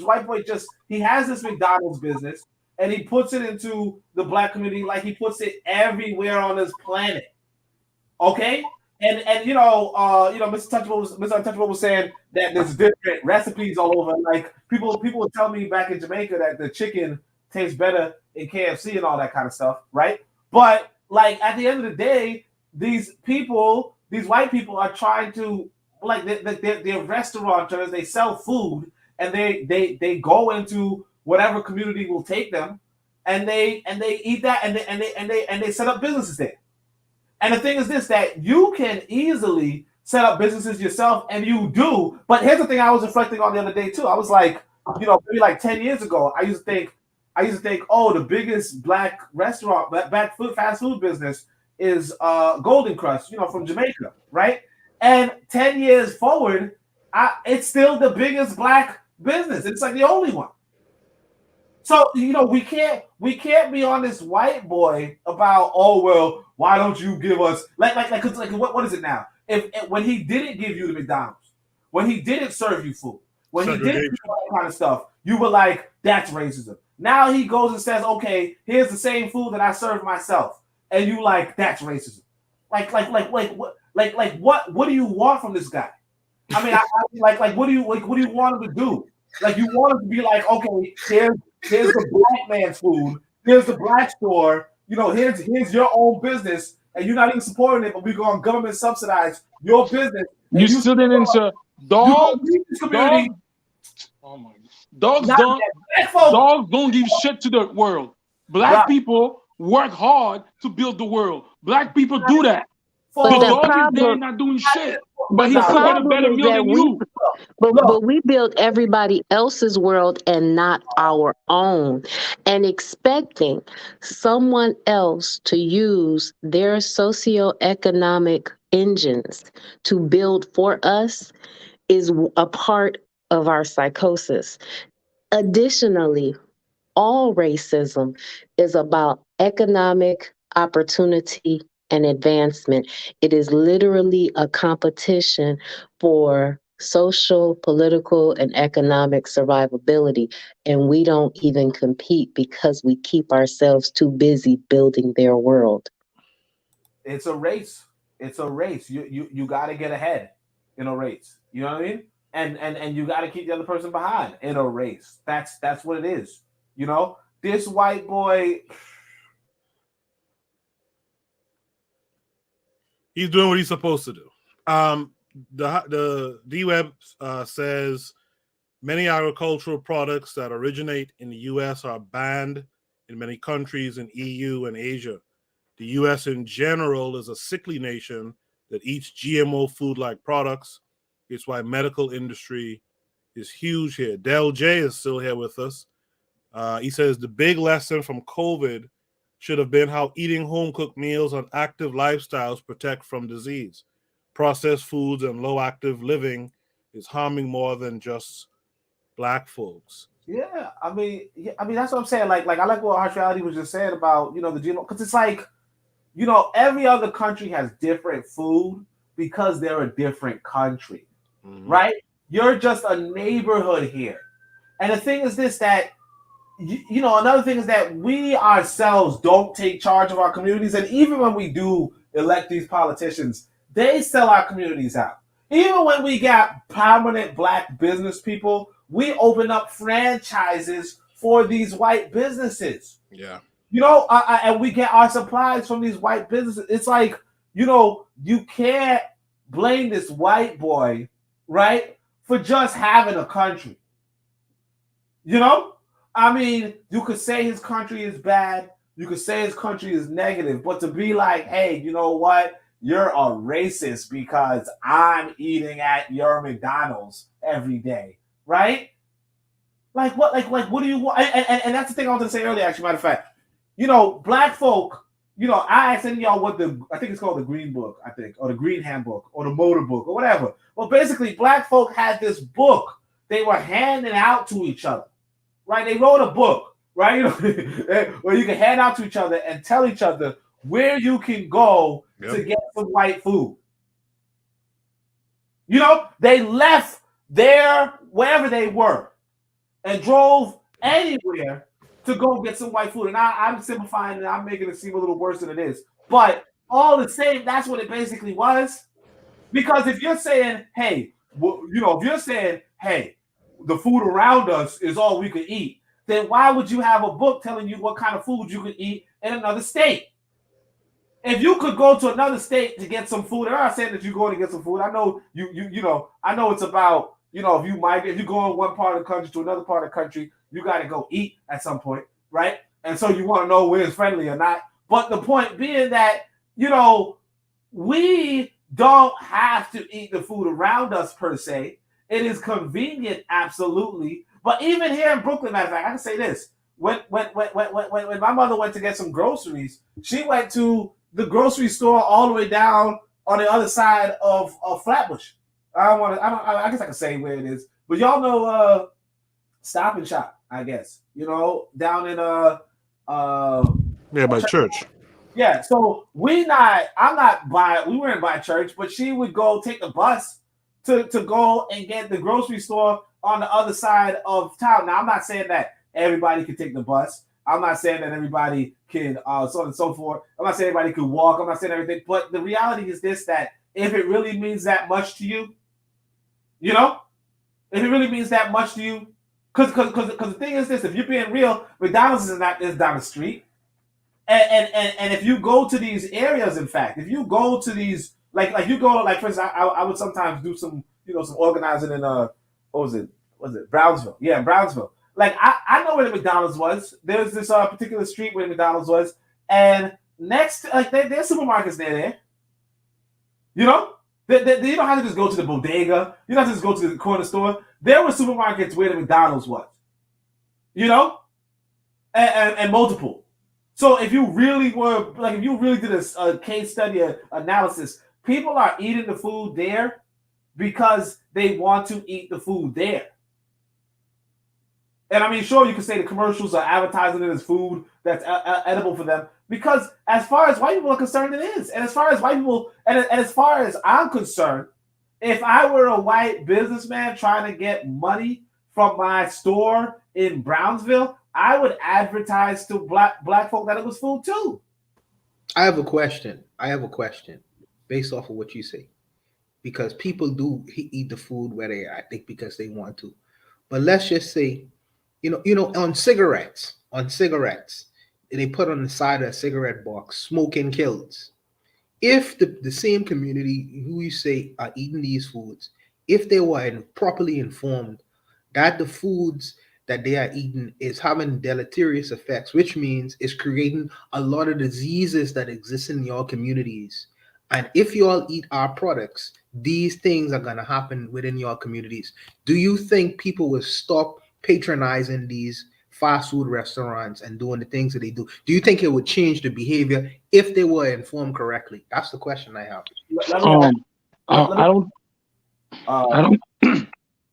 he has this McDonald's business and he puts it into the black community like he puts it everywhere on this planet. Okay? And Mr. Untouchable was saying that there's different recipes all over. Like people would tell me back in Jamaica that the chicken tastes better in KFC and all that kind of stuff, right? But like at the end of the day, these white people are trying to they're restaurateurs. They sell food and they go into whatever community will take them, and they eat that and they set up businesses there. And the thing is this, that you can easily set up businesses yourself, and you do. But here's the thing I was reflecting on the other day too. I was like, maybe like 10 years ago, I used to think, oh, the biggest black restaurant, fast food business is Golden Crust, from Jamaica, right? And 10 years forward, it's still the biggest black business. It's like the only one. So we can't be on this white boy about, oh well, why don't you give us what is it now? If when he didn't give you the McDonald's, when he didn't serve you food, when he didn't do all that kind of stuff, you were like, that's racism. Now he goes and says, okay, here's the same food that I serve myself, and you like, that's racism. What do you want from this guy? I mean, what do you want him to do? Like, you want him to be like, okay, here's the black man's food, here's the black store, here's your own business, and you're not even supporting it, but we're going to government subsidize your business. You still didn't into dogs. Oh my God. Dogs don't give shit to the world. Black people work hard to build the world. Black people do that. The But the dog is there problem, not doing shit, but the he's fed a problem better is meal that than you. but we build everybody else's world and not our own, and expecting someone else to use their socioeconomic engines to build for us is a part of our psychosis. Additionally, all racism is about economic opportunity and advancement. It is literally a competition for social, political, and economic survivability. And we don't even compete because we keep ourselves too busy building their world. It's a race. It's a race. You got to get ahead in a race. You know what I mean? And you got to keep the other person behind in a race. That's what it is. You know, this white boy. He's doing what he's supposed to do. The D-Web says many agricultural products that originate in the U.S. are banned in many countries in EU and Asia. The U.S. in general is a sickly nation that eats GMO food-like products. It's why medical industry is huge here. Del J is still here with us. He says the big lesson from COVID should have been how eating home-cooked meals and active lifestyles protect from disease. Processed foods and low-active living is harming more than just Black folks. Yeah, I mean, that's what I'm saying. Like I like what Harsh Reality was just saying about, you know, the GMO, because it's like, you know, every other country has different food because they're a different country, right? You're just a neighborhood here. And the thing is this, that, you know, another thing is that we ourselves don't take charge of our communities. And even when we do elect these politicians, they sell our communities out. Even when we got prominent Black business people, we open up franchises for these white businesses. Yeah. You know, and we get our supplies from these white businesses. It's like, you know, you can't blame this white boy, right, for just having a country. You know? I mean, you could say his country is bad. You could say his country is negative. But to be like, hey, you know what? You're a racist because I'm eating at your McDonald's every day, right? Like what? Like what do you want? And that's the thing I wanted to say earlier, actually, matter of fact. You know, Black folk, you know, I asked any of y'all what I think it's called the Green Book, I think, or the Green Handbook, or the Motor Book, or whatever. Well, basically, Black folk had this book they were handing out to each other, right? They wrote a book, right? You know, where you can hand out to each other and tell each other where you can go to get some white food. You know, they left there, wherever they were, and drove anywhere to go get some white food. And I'm simplifying and I'm making it seem a little worse than it is. But all the same, that's what it basically was. Because if you're saying, hey, you know, if you're saying, hey, the food around us is all we can eat, then why would you have a book telling you what kind of food you can eat in another state? If you could go to another state to get some food, and I'm not saying that you're going to get some food. I know you know, I know it's about, you know, if you go in one part of the country to another part of the country, you got to go eat at some point, right? And so you want to know where it's friendly or not. But the point being that, you know, we don't have to eat the food around us per se. It is convenient, absolutely. But even here in Brooklyn, matter of fact, I can say this. When my mother went to get some groceries, she went to the grocery store all the way down on the other side of Flatbush. I guess I can say where it is. But y'all know Stop and Shop, I guess. You know, down in by church. Yeah, so we weren't by church, but she would go take the bus to go and get the grocery store on the other side of town. Now, I'm not saying that everybody can take the bus. I'm not saying that everybody can so on and so forth. I'm not saying everybody can walk. I'm not saying everything. But the reality is this, that if it really means that much to you, you know, if it really means that much to you, because the thing is this, if you're being real, McDonald's is down the street. And if you go to these areas, in fact, if you go to these, like you go, like for instance, I would sometimes do some, you know, some organizing in what was it Brownsville? Yeah, Brownsville. Like I know where the McDonald's was. There's this particular street where the McDonald's was, and next, like there's supermarkets near there. You know, you don't have to just go to the bodega. You don't have to just go to the corner store. There were supermarkets where the McDonald's was. You know, and multiple. So if you really were like, if you really did a case study analysis, people are eating the food there because they want to eat the food there. And I mean, sure, you could say the commercials are advertising it as food that's edible for them, because as far as white people are concerned, it is. And as far as white people, and as far as I'm concerned, if I were a white businessman trying to get money from my store in Brownsville, I would advertise to black folk that it was food too. I have a question based off of what you say, because people do eat the food where they are, I think, because they want to. But let's just say, on cigarettes, they put on the side of a cigarette box, smoking kills. If the same community who you say are eating these foods, if they were properly informed that the foods that they are eating is having deleterious effects, which means it's creating a lot of diseases that exist in your communities. And if you all eat our products, these things are going to happen within your communities. Do you think people will stop patronizing these fast food restaurants and doing the things that they do? Do you think it would change the behavior if they were informed correctly? That's the question I have.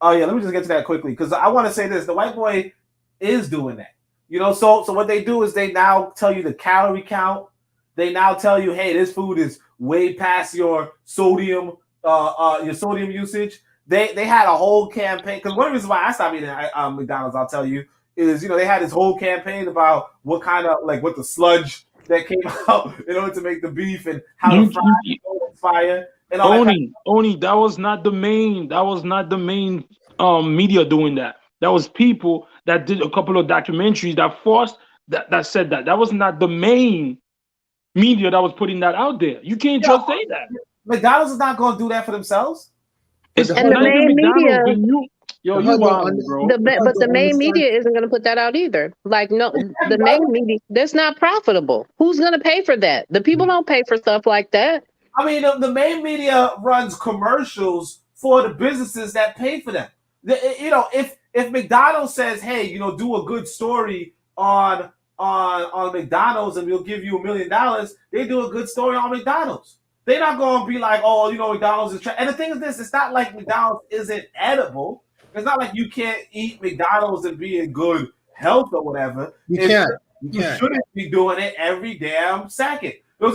Oh yeah, let me just get to that quickly, because I want to say this: the white boy is doing that. So what they do is they now tell you the calorie count. They now tell you, hey, this food is way past your sodium usage. They had a whole campaign, because one of the reasons why I stopped eating McDonald's, I'll tell you, is they had this whole campaign about what kind of what the sludge that came out in order to make the beef and how to fry it, fire. Oni, that was not the main. That was not the main media doing that. That was people that did a couple of documentaries that forced that said that. That was not the main media that was putting that out there. You can't just say that. McDonald's is not going to do that for themselves. It's and the main media. But the main media isn't going to put that out either. The main media, that's not profitable. Who's going to pay for that? The people don't pay for stuff like that. I mean, the main media runs commercials for the businesses that pay for them. If McDonald's says, hey, do a good story on McDonald's and we'll give you $1 million, they do a good story on McDonald's. They're not going to be like, oh, McDonald's is trash. And the thing is this, it's not like McDonald's isn't edible. It's not like you can't eat McDonald's and be in good health or whatever. You shouldn't be doing it every damn second. You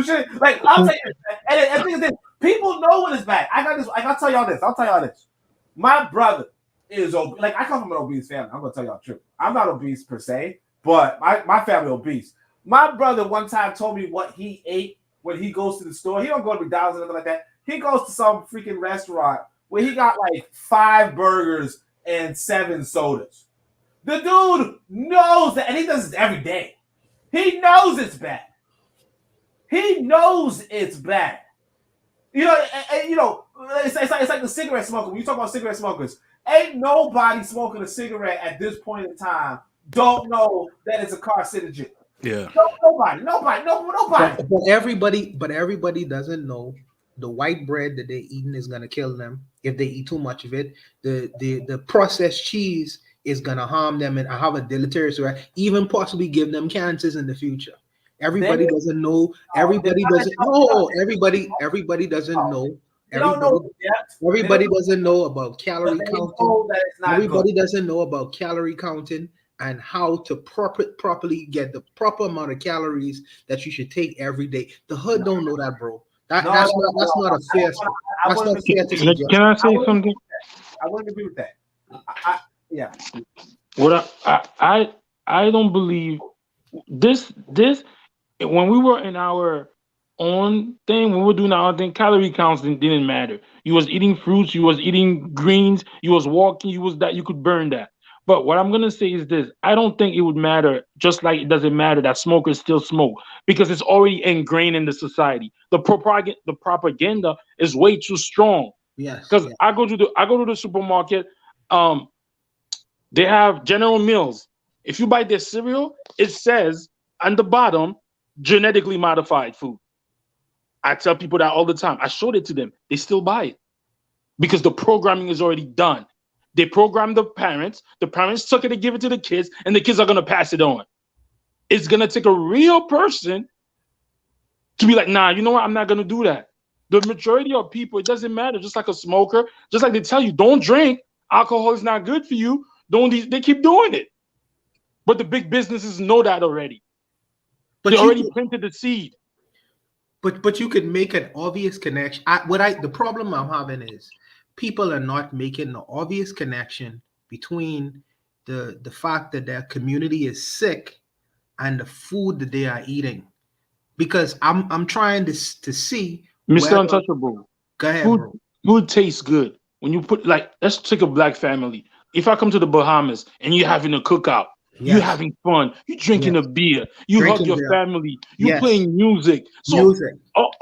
should, I'll tell you, and the thing is this, people know when it's bad. I'll tell y'all this. My brother is obese. I come from an obese family. I'm gonna tell y'all the truth. I'm not obese per se, but my family obese. My brother one time told me what he ate when he goes to the store. He don't go to McDonald's or nothing like that. He goes to some freaking restaurant where he got 5 burgers and 7 sodas. The dude knows that, and he does this every day. He knows it's bad. He knows it's bad. It's like the cigarette smoker. When you talk about cigarette smokers, ain't nobody smoking a cigarette at this point in time don't know that it's a carcinogen. Yeah. Nobody. But everybody doesn't know the white bread that they're eating is gonna kill them if they eat too much of it. The processed cheese is gonna harm them and have a deleterious effect, even possibly give them cancers in the future. Everybody doesn't know. Everybody doesn't know. Everybody doesn't know. Everybody doesn't know about calorie counting. Everybody doesn't know about calorie counting and how to properly get the proper amount of calories that you should take every day. The hood don't know that, bro. That's not a fair. That's not fair to suggest. Can I say something? I wouldn't agree with that. Yeah. What I don't believe this. When we were in our own thing, when we were doing our own thing, calorie counts didn't matter. You was eating fruits, you was eating greens, you was walking, you could burn that. But what I'm gonna say is this: I don't think it would matter, just like it doesn't matter that smokers still smoke, because it's already ingrained in the society. The propaganda is way too strong. Yes. Because I go to the supermarket, they have General Mills. If you buy their cereal, it says on the bottom, genetically modified food. I tell people that all the time. I showed it to them. They still buy it because the programming is already done. They programmed the parents took it and give it to the kids, and the kids are going to pass it on. It's going to take a real person to be like, nah, you know what? I'm not going to do that. The majority of people, it doesn't matter. Just like a smoker, just like they tell you, don't drink. Alcohol is not good for you. They keep doing it. But the big businesses know that already. But they already planted the seed. But you could make an obvious connection. The problem I'm having is people are not making the obvious connection between the fact that their community is sick and the food that they are eating. Because I'm trying to see Mr. Untouchable. Go ahead, bro. Food tastes good. When you put, like, let's take a black family. If I come to the Bahamas and you're having a cookout, you're having fun, you're drinking a beer, you hug your family, you're playing music. So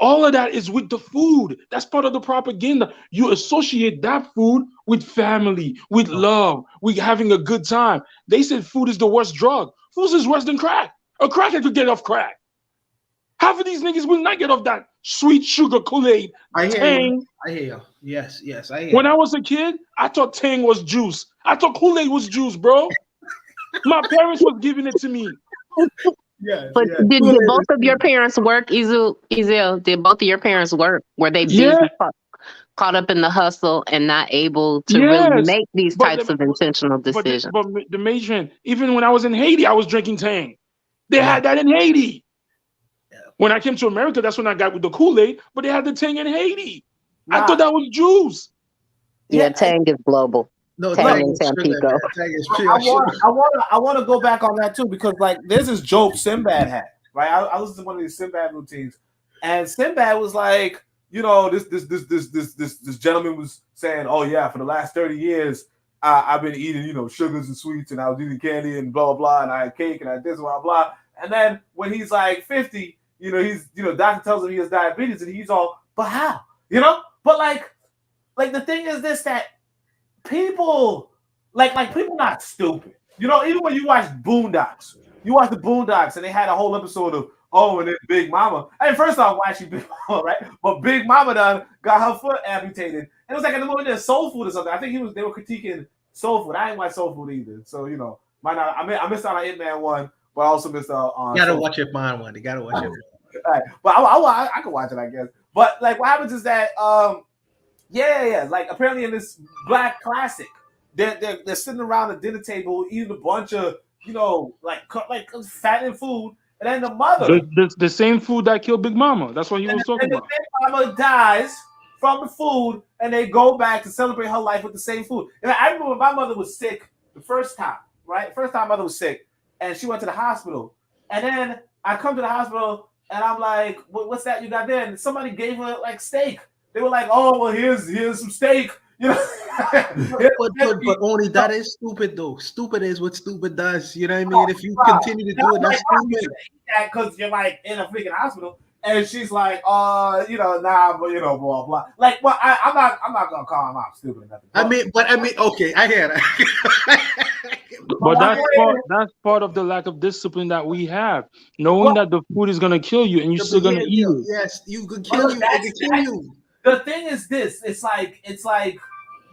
all of that is with the food. That's part of the propaganda. You associate that food with family, with love, with having a good time. They said food is the worst drug. Food is worse than crack. A crackhead could get off crack. Half of these niggas will not get off that sweet sugar Kool-Aid. I hear you. Yes, I hear you. When I was a kid, I thought Tang was juice. I thought Kool-Aid was juice, bro. My parents was giving it to me. But did both of your parents work, Ezel? Did both of your parents work? Were they busy, caught up in the hustle and not able to really make these types of intentional decisions? But the major, even when I was in Haiti, I was drinking Tang. They had that in Haiti. When I came to America, that's when I got with the Kool-Aid, but they had the Tang in Haiti. I thought that was juice. Yeah, Tang is global. No, Tang and Tampico. I want to go back on that too, because like there's this joke Sinbad had, right? I listened to one of these Sinbad routines, and Sinbad was like, you know, this gentleman was saying, oh yeah, for the last 30 years, I've been eating, you know, sugars and sweets, and I was eating candy and blah blah, and I had cake and I this blah blah, and then when he's like 50. Doctor tells him he has diabetes, and he's all, but how? You know? But like the thing is this, that people, like people not stupid. You know, even when you watch Boondocks, and they had a whole episode of, and then Big Mama. And first off, why she Big Mama, right? But Big Mama done got her foot amputated. And it was like in the moment there's soul food or something. I think they were critiquing soul food. I ain't like soul food either. So, you know, I missed out on Ip Man 1, but I also missed out on. You gotta watch Ip Man 1. You gotta watch it. All right. But I can watch it, I guess. But like, what happens is that, like apparently in this black classic, they're sitting around the dinner table eating a bunch of, you know, like fattening food, and then the mother, the same food that killed Big Mama. That's what he was talking about. Big Mama dies from the food, and they go back to celebrate her life with the same food. And I remember when my mother was sick the first time, right? First time mother was sick, and she went to the hospital, and then I come to the hospital. And I'm like, what's that you got there? And somebody gave her like steak. They were like, oh, well, here's some steak. You know, but only that is stupid though. Stupid is what stupid does. You know what I mean? If you continue to do it, that's stupid. Because you're like in a freaking hospital, and she's like, but blah blah. Like, well, I'm not gonna call him out stupid or nothing. I mean, okay, I hear that. But that's part of the lack of discipline that we have, knowing that the food is gonna kill you and you're still gonna eat it. Yes, you could kill you. It could kill you. The thing is this: it's like,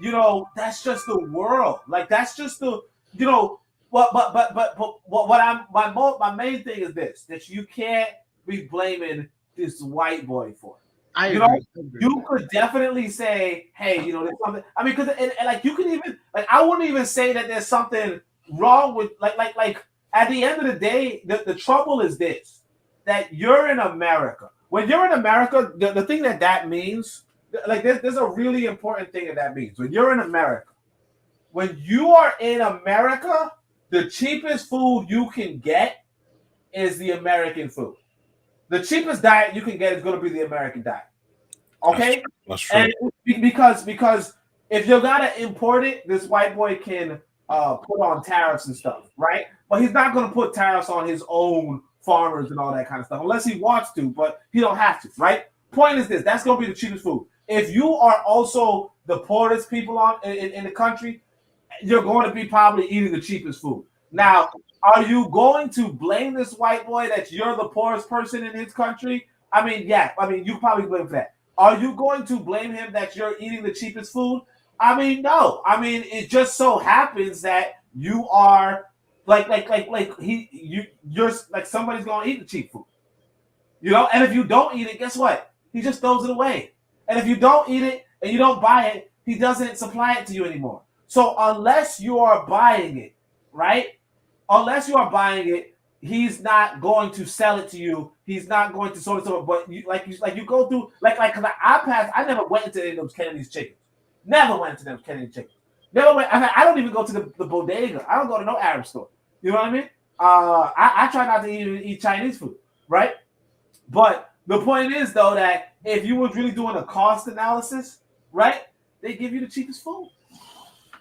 you know, that's just the world. Like that's just the, you know, what my main thing is this: that you can't be blaming this white boy for it. You could definitely say, hey, you know, there's something. I mean, because and like you could even like I wouldn't even say that there's something wrong with like at the end of the day, the trouble is this, that you're in America. When you're in America, the thing that means, like there's a really important thing that means. When you're in America, when you are in America, the cheapest food you can get is the American food. The cheapest diet you can get is going to be the American diet. Okay? That's true. And because if you're gonna import it, this white boy can put on tariffs and stuff, right? But he's not gonna put tariffs on his own farmers and all that kind of stuff, unless he wants to, but he don't have to, right? Point is this: that's gonna be the cheapest food. If you are also the poorest people in the country, you're going to be probably eating the cheapest food. Now, are you going to blame this white boy that you're the poorest person in his country? I mean, yeah. I mean, you probably blame for that. Are you going to blame him that you're eating the cheapest food? I mean, no. I mean, it just so happens that you are you're like somebody's gonna eat the cheap food. You know, and if you don't eat it, guess what? He just throws it away. And if you don't eat it and you don't buy it, he doesn't supply it to you anymore. So unless you are buying it, right? Unless you are buying it, he's not going to sell it to you. He's not going to sort of. But you go through I never went into any of those Kennedy's chickens. Never went into them Kennedy chickens. Never went. I don't even go to the bodega. I don't go to no Arab store. You know what I mean? I try not to eat Chinese food, right? But the point is, though, that if you was really doing a cost analysis, right, they give you the cheapest food.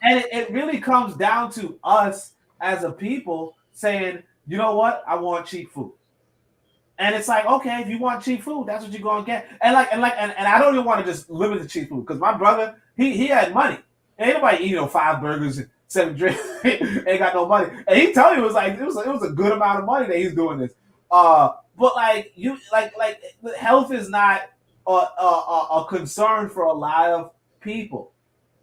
And it really comes down to us as a people saying, you know what, I want cheap food. And it's like, okay, if you want cheap food, that's what you're gonna get. And I don't even want to just limit the cheap food because my brother, he had money. Ain't nobody eating 5 burgers and 7 drinks. Ain't got no money. And he told me it was a good amount of money that he's doing this. But health is not a concern for a lot of people.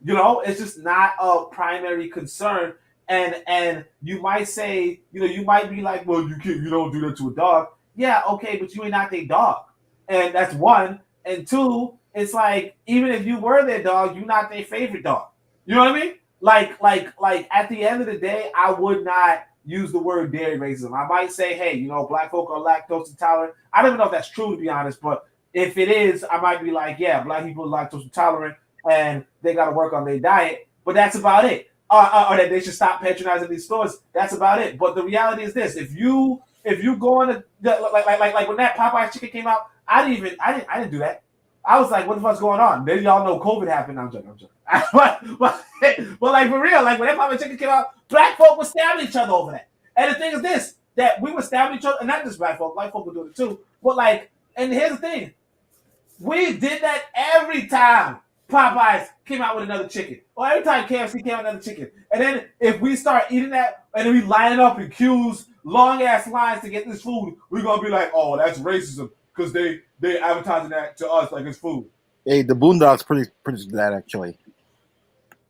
You know, it's just not a primary concern. And you might say, you might be like, well, you don't do that to a dog. Yeah, okay, but you ain't not their dog. And that's one. And two, it's like, even if you were their dog, you're not their favorite dog. You know what I mean? Like at the end of the day, I would not use the word dairy racism. I might say, hey, black folk are lactose intolerant. I don't even know if that's true, to be honest, but if it is, I might be like, yeah, black people are lactose intolerant and they got to work on their diet, but that's about it. Or that they should stop patronizing these stores. That's about it. But the reality is this: if you go on like when that Popeye chicken came out, I didn't do that. I was like, what the fuck's going on? Then y'all know COVID happened. I'm joking. but like for real, like when that Popeye chicken came out, black folk were stabbing each other over that. And the thing is this: that we were stabbing each other, and not just black folk were doing it too. But like, and here's the thing: we did that every time Popeyes came out with another chicken, or every time KFC came out with another chicken. And then if we start eating that, and then we lining up in queues, long ass lines to get this food, we're gonna be like, oh, that's racism because they advertising that to us like it's food. Hey, the Boondocks predicted that actually.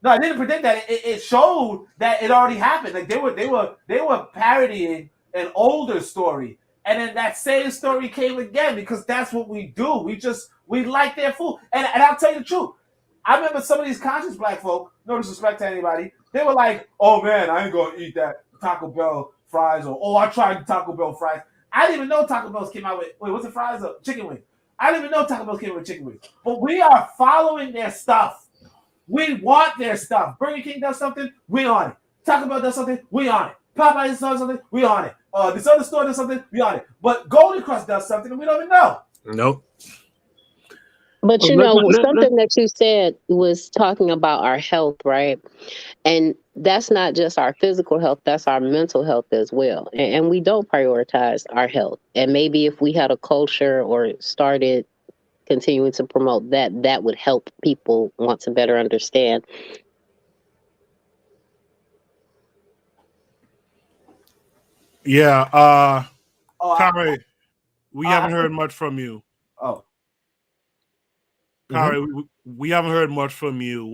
No, I didn't predict that. It showed that it already happened. Like they were parodying an older story, and then that same story came again because that's what we do. We like their food, and I'll tell you the truth. I remember some of these conscious black folk, no disrespect to anybody, they were like, oh man, I ain't gonna eat that Taco Bell fries, or oh, I tried the Taco Bell fries. I didn't even know Taco Bell's came out with, what's the fries? Chicken wings. I didn't even know Taco Bell came out with chicken wings. But we are following their stuff. We want their stuff. Burger King does something, we on it. Taco Bell does something, we on it. Popeye does something, we on it. This other store does something, we on it. But Golden Crust does something, and we don't even know. Nope. But something that you said was talking about our health, right? And that's not just our physical health, that's our mental health as well. And we don't prioritize our health. And maybe if we had a culture or started continuing to promote that, that would help people want to better understand. Yeah, Kare, we haven't heard much from you. Oh. Kare, we haven't heard much from you.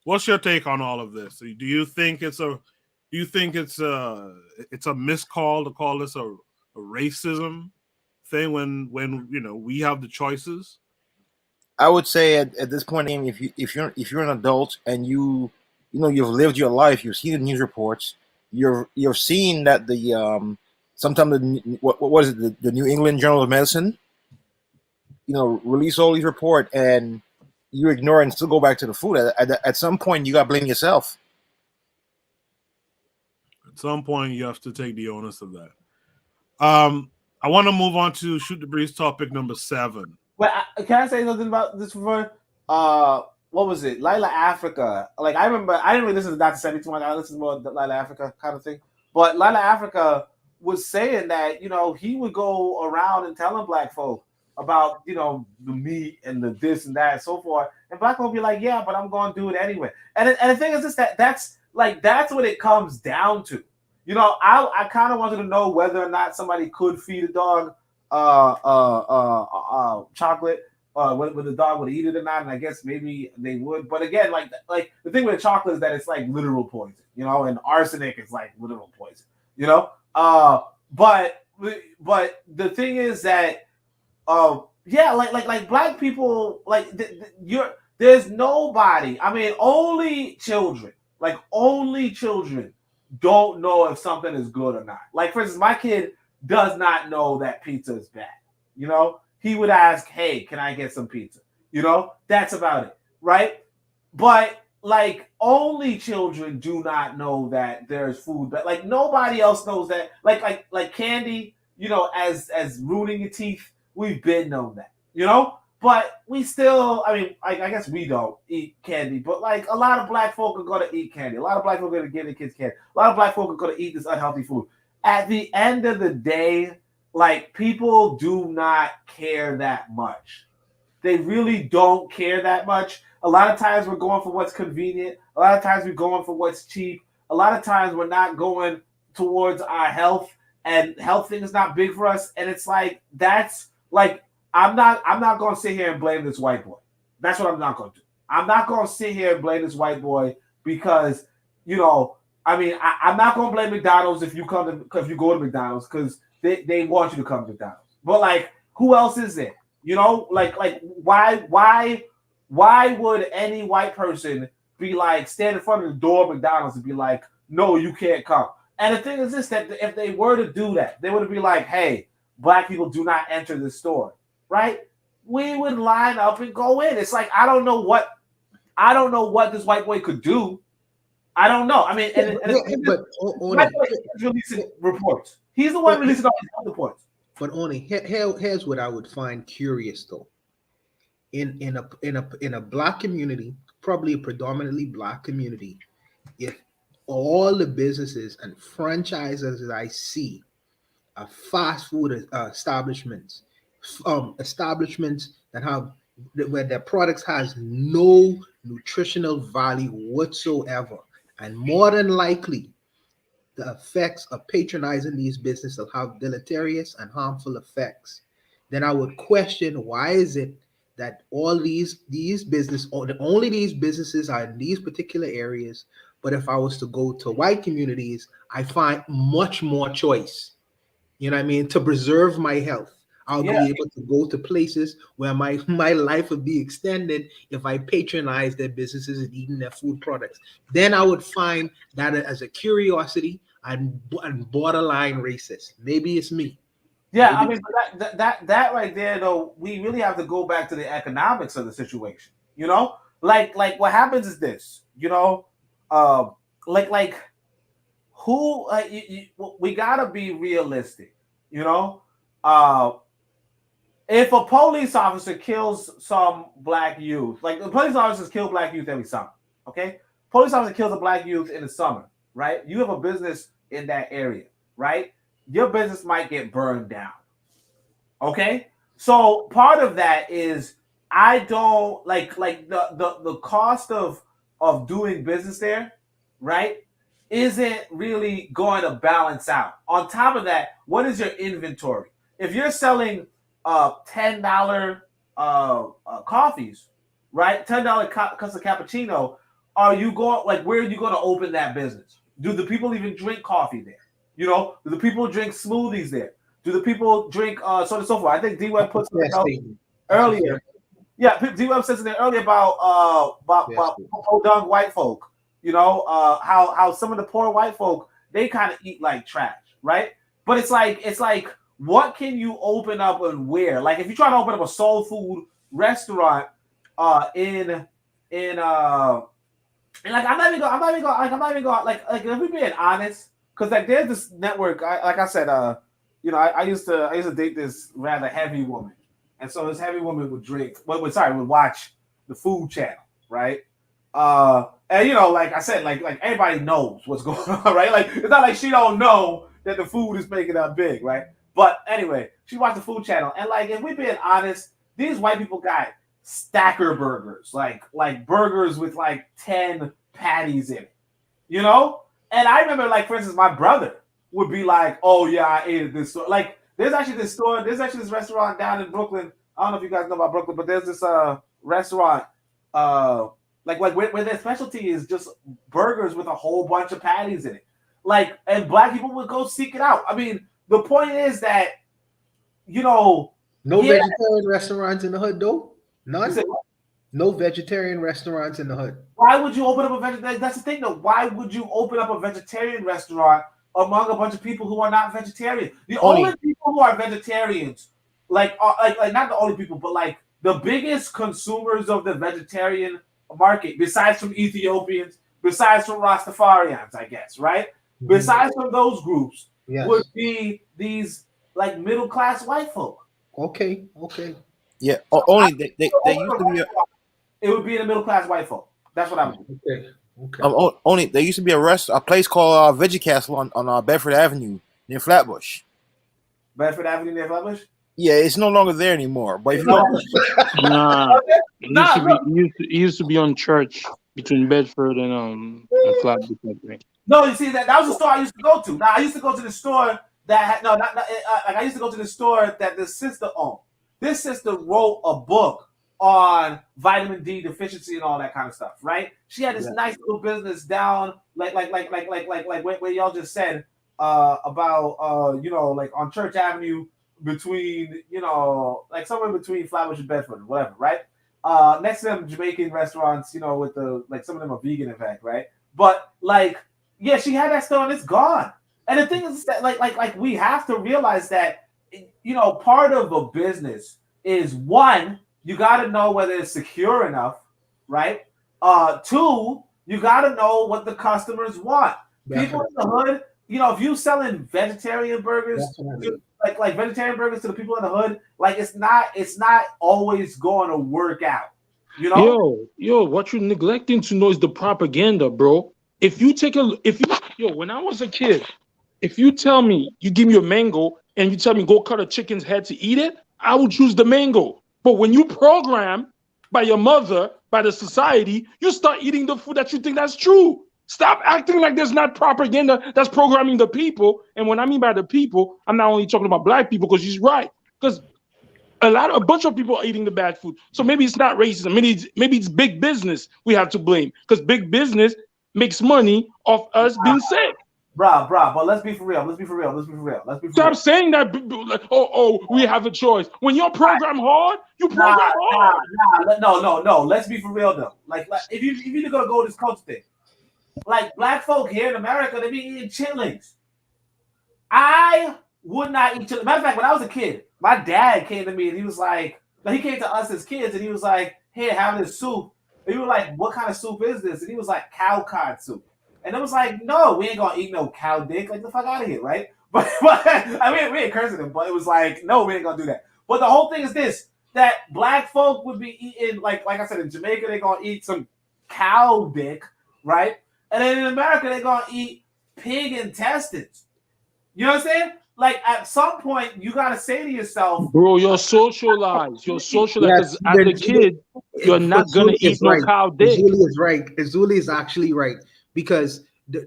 What's your take on all of this? Do you think it's a miscall to call this a racism thing when we have the choices? I would say at this point, if you're an adult and you've lived your life, you've seen the news reports, you've seen that the sometimes what was it, the New England Journal of Medicine, release all these reports, and you ignore it and still go back to the food. At some point, you got to blame yourself. At some point, you have to take the onus of that. I want to move on to Shoot the Breeze topic number 7. But can I say something about this before? What was it? Lila Africa. Like, I remember, I didn't really listen to Dr. Sebi too much. I listened more to Lila Africa kind of thing. But Lila Africa was saying that, he would go around and telling black folk about, the meat and the this and that and so forth. And black folk would be like, yeah, but I'm going to do it anyway. And the thing is just that's what it comes down to. I kind of wanted to know whether or not somebody could feed a dog chocolate, whether the dog would eat it or not, and I guess maybe they would. But again, like the thing with chocolate is that it's like literal poison, you know, and arsenic is like literal poison, you know. But the thing is that yeah, like black people, like there's nobody. I mean, only children don't know if something is good or not. Like, for instance, my kid does not know that pizza is bad. You know, he would ask, "Hey, can I get some pizza?" You know, that's about it, right? But like, only children do not know that there's food, but like nobody else knows that. Like candy, you know, as ruining your teeth, we've been known that, you know. But we still, I mean, I guess we don't eat candy, but like a lot of black folk are gonna eat candy. A lot of black folk are gonna give their kids candy. A lot of black folk are gonna eat this unhealthy food. At the end of the day, like, people do not care that much. They really don't care that much. A lot of times we're going for what's convenient. A lot of times we're going for what's cheap. A lot of times we're not going towards our health, and health thing is not big for us. And it's like, that's like, I'm not going to sit here and blame this white boy. That's what I'm not going to do. I'm not going to sit here and blame this white boy because, you know, I mean, I'm not going to blame McDonald's if you go to McDonald's, because they want you to come to McDonald's. But like, who else is there? You know, like why would any white person be like, stand in front of the door of McDonald's and be like, no, you can't come? And the thing is this, that if they were to do that, they would be like, hey, black people do not enter this store, right? We would line up and go in. It's like, I don't know what this white boy could do. I don't know. I mean, but he's releasing reports. He's the one releasing all these reports. But only here's what I would find curious though. In a black community, probably a predominantly black community, if all the businesses and franchises that I see are fast food establishments, establishments that have where their products has no nutritional value whatsoever, and more than likely the effects of patronizing these businesses will have deleterious and harmful effects, then I would question, why is it that all these business, or only these businesses are in these particular areas, but if I was to go to white communities, I find much more choice. You know what I mean? To preserve my health, I'll be able to go to places where my life would be extended if I patronize their businesses and eating their food products. Then I would find that as a curiosity and borderline racist. Maybe it's me. Yeah, I mean, but that right there, though, we really have to go back to the economics of the situation. You know, like what happens is this. You know, like who we gotta be realistic. You know, if a police officer kills some black youth, like the police officers kill black youth every summer, okay? Police officer kills a black youth in the summer, right? You have a business in that area, right? Your business might get burned down, okay? So part of that is, I don't like the cost of doing business there, right? Isn't really going to balance out. On top of that, what is your inventory? If you're selling $10 coffees, right? $10 cups of cappuccino. Are you going, like, where are you going to open that business? Do the people even drink coffee there? You know, do the people drink smoothies there? Do the people drink so on and so forth? I think D-Web put something earlier. Yeah, D-Web said something earlier about podunk white folk. You know, how some of the poor white folk, they kind of eat like trash, right? But it's like, what can you open up and where? Like, if you try to open up a soul food restaurant in like, I'm not even going like if we're being honest, because like there's this network, like I said, you know, I used to date this rather heavy woman, and so this heavy woman would would watch the Food Channel, right? And you know, like I said, like everybody knows what's going on, right? Like, it's not like she don't know that the food is making her big, right? But anyway, she watched the Food Channel, and like, if we're being honest, these white people got stacker burgers, like burgers with like 10 patties in it, you know? And I remember, like, for instance, my brother would be like, "Oh yeah, I ate at this store." Like, There's actually this store. There's actually this restaurant down in Brooklyn. I don't know if you guys know about Brooklyn, but there's this restaurant, like where their specialty is just burgers with a whole bunch of patties in it. Like, and black people would go seek it out. I mean, the point is that, no vegetarian restaurants in the hood, though. None. No vegetarian restaurants in the hood. Why would you open up a vegetarian? That's the thing, though. Why would you open up a vegetarian restaurant among a bunch of people who are not vegetarian? The only people who are vegetarians, like not the only people, but like the biggest consumers of the vegetarian market, besides from Ethiopians, besides from Rastafarians, I guess, right? Mm-hmm. Besides from those groups, would be these like middle class white folk. Okay. Yeah. Only they used to be. It would be the middle class white folk. That's what I would do. Okay. Only there used to be a place called Veggie Castle on Bedford Avenue near Flatbush. Bedford Avenue near Flatbush? Yeah, it's no longer there anymore. But if you go, It used to be on Church between Bedford and Flatbush. No, you see that was the store I used to go to. Now I used to go to the store that I used to go to the store that the sister owned. This sister wrote a book on vitamin D deficiency and all that kind of stuff, right? She had this nice little business down, like where y'all just said about like on Church Avenue between like somewhere between Flatbush and Bedford or whatever, right? Next to them Jamaican restaurants, with the like some of them are vegan in fact, right? But like she had that store and it's gone. And the thing is that like we have to realize that part of a business is one, you got to know whether it's secure enough, right? Two, you got to know what the customers want. Definitely. People in the hood, if you selling vegetarian burgers, like vegetarian burgers to the people in the hood, like it's not always going to work out. Yo, what you're neglecting to know is the propaganda, bro. When I was a kid, if you tell me, you give me a mango and you tell me go cut a chicken's head to eat it, I would choose the mango. But when you program by your mother, by the society, you start eating the food that you think that's true. Stop acting like there's not propaganda that's programming the people. And when I mean by the people, I'm not only talking about black people, because she's right. Because a bunch of people are eating the bad food. So maybe it's not racism. Maybe it's big business we have to blame, because big business makes money off us being sick. Bruh, but let's be for real. Stop saying that. We have a choice. When you're programmed hard, you program hard. No. Let's be for real though. Like if you're gonna go this culture thing, like black folk here in America, they be eating chitlins. I would not eat chitlins. Matter of fact, when I was a kid, my dad came to me and he was like, he came to us as kids and he was like, "Here, have this soup." And we were like, "What kind of soup is this?" And he was like, "Cow cod soup." And it was like, no, we ain't gonna eat no cow dick. Like, the fuck out of here, right? But I mean, we ain't cursing him, but it was like, no, we ain't gonna do that. But the whole thing is this: that black folk would be eating, like I said, in Jamaica, they're gonna eat some cow dick, right? And then in America, they're gonna eat pig intestines. You know what I'm saying? Like, at some point, you gotta say to yourself, bro, you're socialized. Because as a kid, you're not gonna eat no cow dick. Zuli is right. Zuli is actually right. Because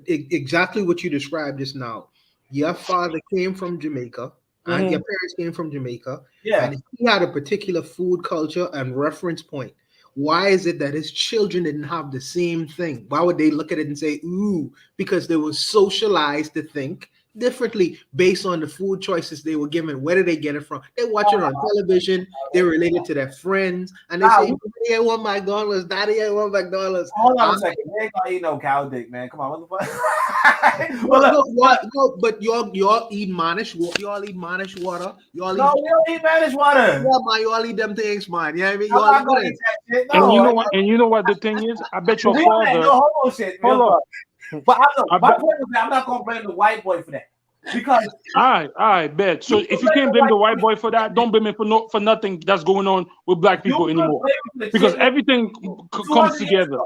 exactly what you described just now, your father came from Jamaica and your parents came from Jamaica. Yeah. And he had a particular food culture and reference point. Why is it that his children didn't have the same thing? Why would they look at it and say, ooh, because they were socialized to think differently based on the food choices they were given. Where did they get it from? They watch it on television. They relate it to their friends, and they say, "Daddy, I want McDonald's. Daddy, I want McDonald's." Hold on a second. They ain't gonna eat no cow dick, man. Come on, what the fuck? But y'all eat manish. Y'all eat manish water. We don't eat manish water. Yeah, man. Y'all eat them things, man. Yeah, I mean, y'all eat that shit. And you know what the thing is? I bet your father. No homo shit. Hold on. But my point was that I'm not gonna blame the white boy for that, because all right, bet. So if you can't blame the white boy for that, don't blame him for nothing that's going on with black people anymore, because everything comes together.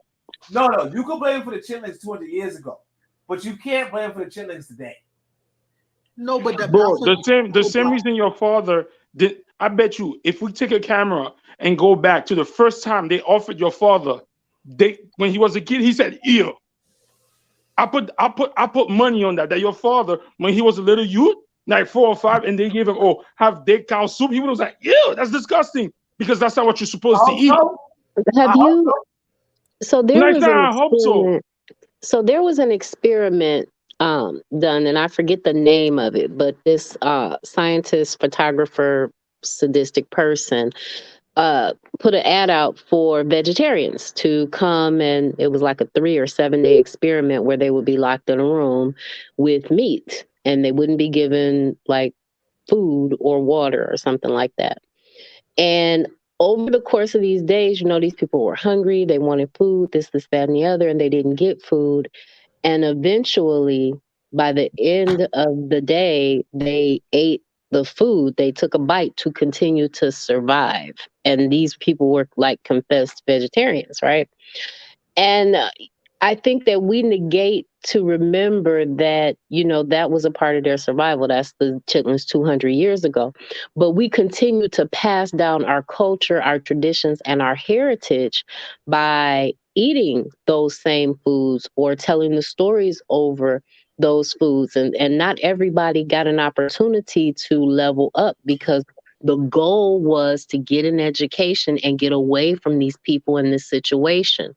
No, you can blame him for the chitlins 200 years ago, but you can't blame him for the chitlins today. No, but bro, the same reason your father did. I bet you, if we take a camera and go back to the first time they offered your father, when he was a kid, he said, "Ew." I put money on that your father, when he was a little youth, like 4 or 5, and they gave him, oh, have dead cow soup. He was like, ew, that's disgusting, because that's not what you're supposed to eat. Have you? So there Next was an time, I hope so. experiment. So there was an experiment done, and I forget the name of it, but this scientist, photographer, sadistic person put an ad out for vegetarians to come, and it was like a 3 or 7 day experiment where they would be locked in a room with meat, and they wouldn't be given like food or water or something like that. And over the course of these days, these people were hungry, they wanted food, this, that, and the other, and they didn't get food. And eventually, by the end of the day, they ate the food. They took a bite to continue to survive. And these people were like confessed vegetarians, right? And I think that we negate to remember that, that was a part of their survival. That's the chitlins 200 years ago. But we continue to pass down our culture, our traditions, and our heritage by eating those same foods or telling the stories over those foods. And not everybody got an opportunity to level up because the goal was to get an education and get away from these people in this situation.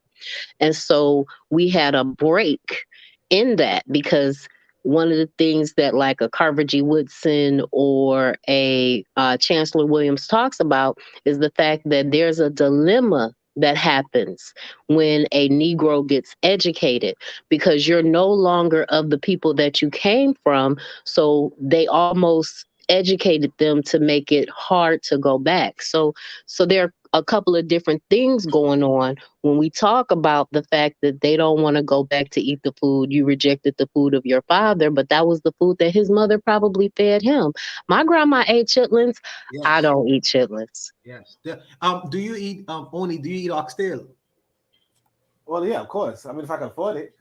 And so we had a break in that because one of the things that like a Carver G. Woodson or a Chancellor Williams talks about is the fact that there's a dilemma that happens when a Negro gets educated because you're no longer of the people that you came from. So they almost educated them to make it hard to go back. So there are a couple of different things going on when we talk about the fact that they don't want to go back to eat the food. You rejected the food of your father, but that was the food that his mother probably fed him. My grandma ate chitlins. Yes. I don't eat chitlins. Yes. Do you eat Oni? Do you eat oxtail? Well, yeah, of course. I mean, if I can afford it,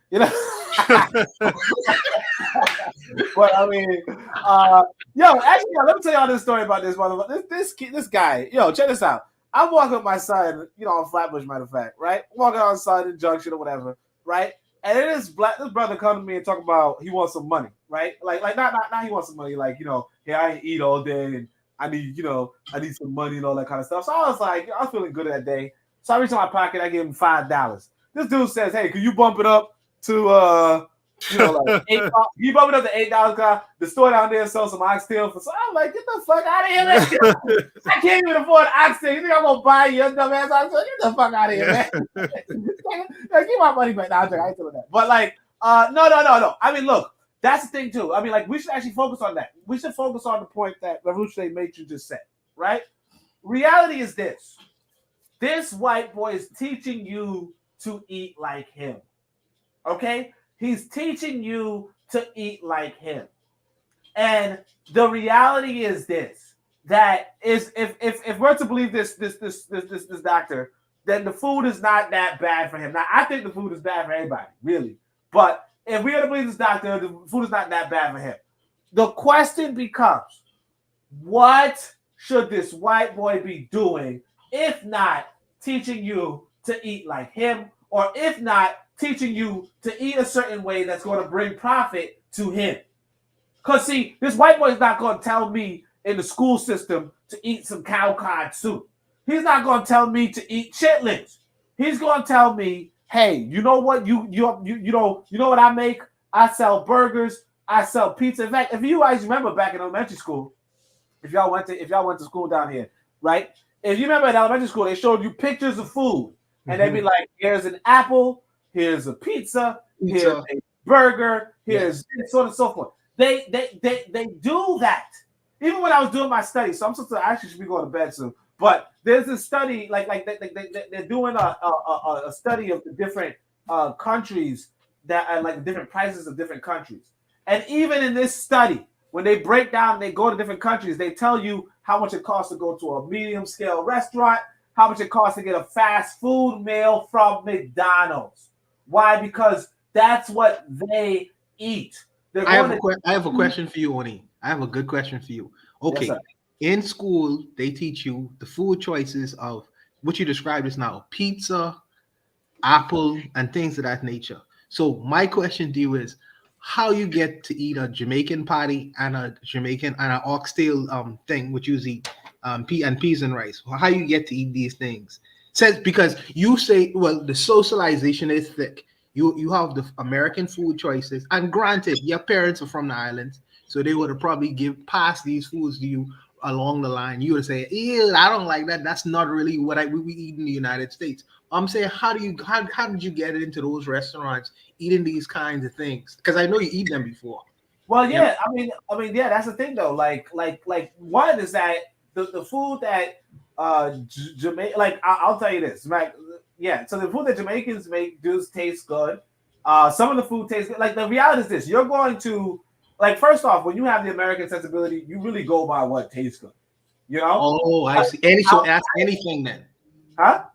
But I mean, actually, let me tell y'all this story about this motherfucker. This guy, check this out. I'm walking with my son, on Flatbush, matter of fact, right? Walking outside the junction or whatever, right? And then this brother come to me and talk about he wants some money, right? Like not he wants some money, like, hey, I ain't eat all day and I need some money and all that kind of stuff. So I was like, I was feeling good that day. So I reached in my pocket, I gave him $5. This dude says, hey, can you bump it up to like $8? You bump it up to $8, cause the store down there sells some oxtail for. So I'm like, get the fuck out of here, man. I can't even afford oxtail. You think I'm gonna buy your dumbass oxtail? Get the fuck out of here, man. Like, give my money back. Nah, I ain't doing that. But like, no. I mean, look, that's the thing too. I mean, like, we should actually focus on that. We should focus on the point that Revolutionary Matron just said, right? Reality is this: this white boy is teaching you to eat like him. Okay? He's teaching you to eat like him. And the reality is this: that is if we're to believe this doctor, then the food is not that bad for him. Now, I think the food is bad for everybody, really. But if we are to believe this doctor, the food is not that bad for him. The question becomes, what should this white boy be doing if not teaching you to eat like him, or if not teaching you to eat a certain way that's going to bring profit to him? Because, see, this white boy is not going to tell me in the school system to eat some cow cod soup. He's not going to tell me to eat chitlins. He's going to tell me, hey, you know what? You know what I make? I sell burgers. I sell pizza. In fact, if you guys remember back in elementary school, if y'all went to school down here, right? If you remember in elementary school, they showed you pictures of food, and they'd be like, here's an apple, here's a pizza, here's a burger, here's this, so on and so forth. They do that. Even when I was doing my study, so I actually should be going to bed soon. But there's a study, they're doing a study of the different countries that are like the different prices of different countries. And even in this study, when they break down, they go to different countries, they tell you how much it costs to go to a medium scale restaurant, how much it costs to get a fast food meal from McDonald's. Why? Because that's what they eat. I have a question for you, Oni. I have a good question for you. Okay. Yes, in school, they teach you the food choices of what you described as now pizza, apple, and things of that nature. So my question to you is, how you get to eat a Jamaican patty and an oxtail thing, which usually peas and rice. How you get to eat these things? Says because you say, well, the socialization is thick. You have the American food choices, and granted, your parents are from the islands, so they would have probably passed these foods to you along the line. You would say, "Ew, I don't like that. That's not really what we eat in the United States." I'm saying, how did you get into those restaurants eating these kinds of things? Because I know you eat them before. Well, yeah, I mean, yeah, that's the thing though. Like one is that the food that Jamaica, like I'll tell you this, right? Yeah, so the food that Jamaicans make does taste good. Some of the food tastes good. Like the reality is this: you're going to, like, first off, when you have the American sensibility, you really go by what tastes good. You know? Oh, I see. So ask anything then. Huh?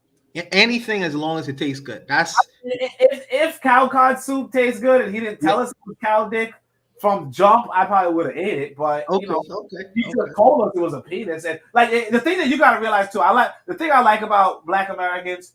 Anything as long as it tastes good. That's if cow cod soup tastes good and he didn't tell us it was cow dick from jump, I probably would have ate it. But you know, he just told us it was a penis. And like the thing that you gotta realize too, the thing I like about Black Americans,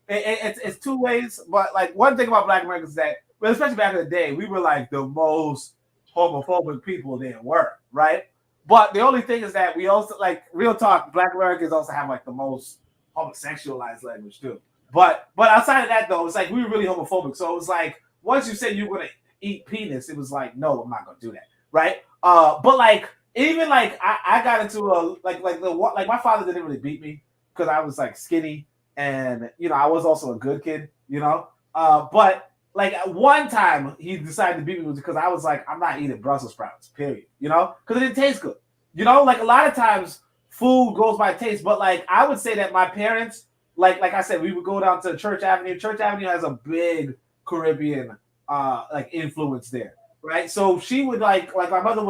it's two ways. But like one thing about Black Americans is that, well, especially back in the day, we were like the most homophobic people there were, right? But the only thing is that we also, like, real talk, Black Americans also have like the most homosexualized language too. But outside of that though, it's like we were really homophobic. So it was like once you said you were gonna eat penis, it was like, no, I'm not gonna do that, right? But like even like I got into a like my father didn't really beat me because I was like skinny and you know I was also a good kid, you know. But like one time he decided to beat me was because I was like, I'm not eating Brussels sprouts, period, you know, because it didn't taste good, you know. Like a lot of times food goes by taste, but like I would say that my parents, like I said, we would go down to Church Avenue. Church Avenue has a big Caribbean like influence there, right? So she would like my mother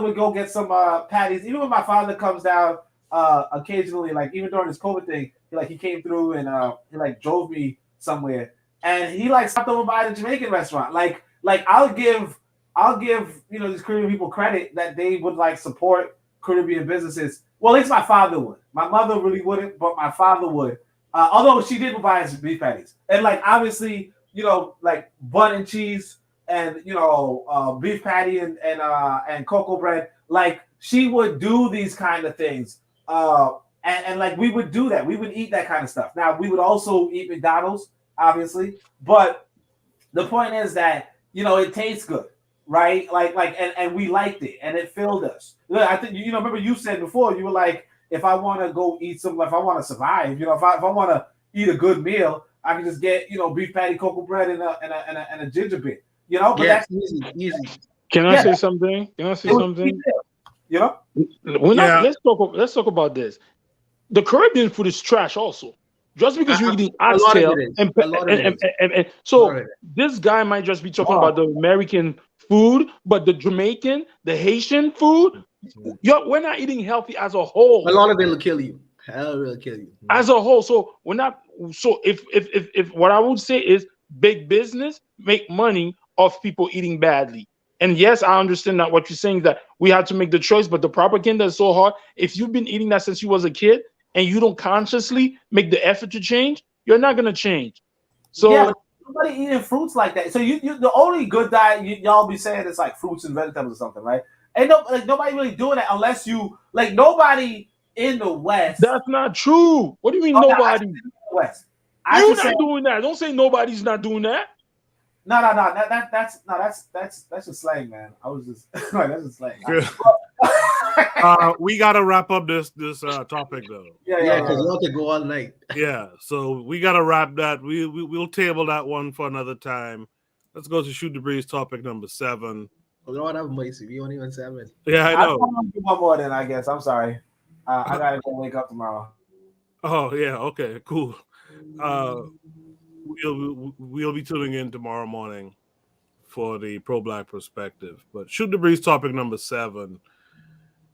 would go get some patties. Even when my father comes down occasionally, like even during this COVID thing, he came through and he like drove me somewhere, and he like stopped over by the Jamaican restaurant. Like I'll give you know these Caribbean people credit that they would like support Caribbean businesses. Well, at least my father would. My mother really wouldn't, but my father would. Although she did buy us beef patties, and like obviously, you know, like bun and cheese, and you know, beef patty and cocoa bread. Like she would do these kind of things, and like we would do that. We would eat that kind of stuff. Now we would also eat McDonald's, obviously, but the point is that you know it tastes good. Right, and we liked it, and it filled us. I think you know. Remember, you said before you were like, if I want to go eat some, if I want to survive, you know, if I want to eat a good meal, I can just get you know beef patty, cocoa bread, and a ginger beer. You know, but that's easy. Can I say something? Can I say something? You know, let's talk about this. The Caribbean food is trash, also. Just because you're eating oxtail and so this guy might just be talking about the American food, but the Jamaican, the Haitian food, we're not eating healthy as a whole. A lot of it will kill you. Hell will kill you. As a whole. So we're not. So if what I would say is big business make money off people eating badly. And yes, I understand that what you're saying is that we have to make the choice, but the propaganda is so hard. If you've been eating that since you was a kid, and you don't consciously make the effort to change, you're not gonna change. So yeah, nobody eating fruits like that. So you the only good diet y'all be saying is like fruits and vegetables or something, right? Ain't nobody really doing that unless you like nobody in the West. That's not true. What do you mean nobody? In the West. You're not doing that. Don't say nobody's not doing that. No. That's just slang, man. I was just like that's just slang. We gotta wrap up this topic though. Yeah, because you have to go all night. Yeah, so we gotta wrap that. We'll table that one for another time. Let's go to Shoot the Breeze topic number 7. Lord have mercy, we only went 7. Yeah, I know. I'm gonna do one more then, I guess. I'm sorry. I gotta go wake up tomorrow. Oh yeah, okay, cool. We'll be tuning in tomorrow morning for the pro-Black perspective. But Shoot the Breeze topic number 7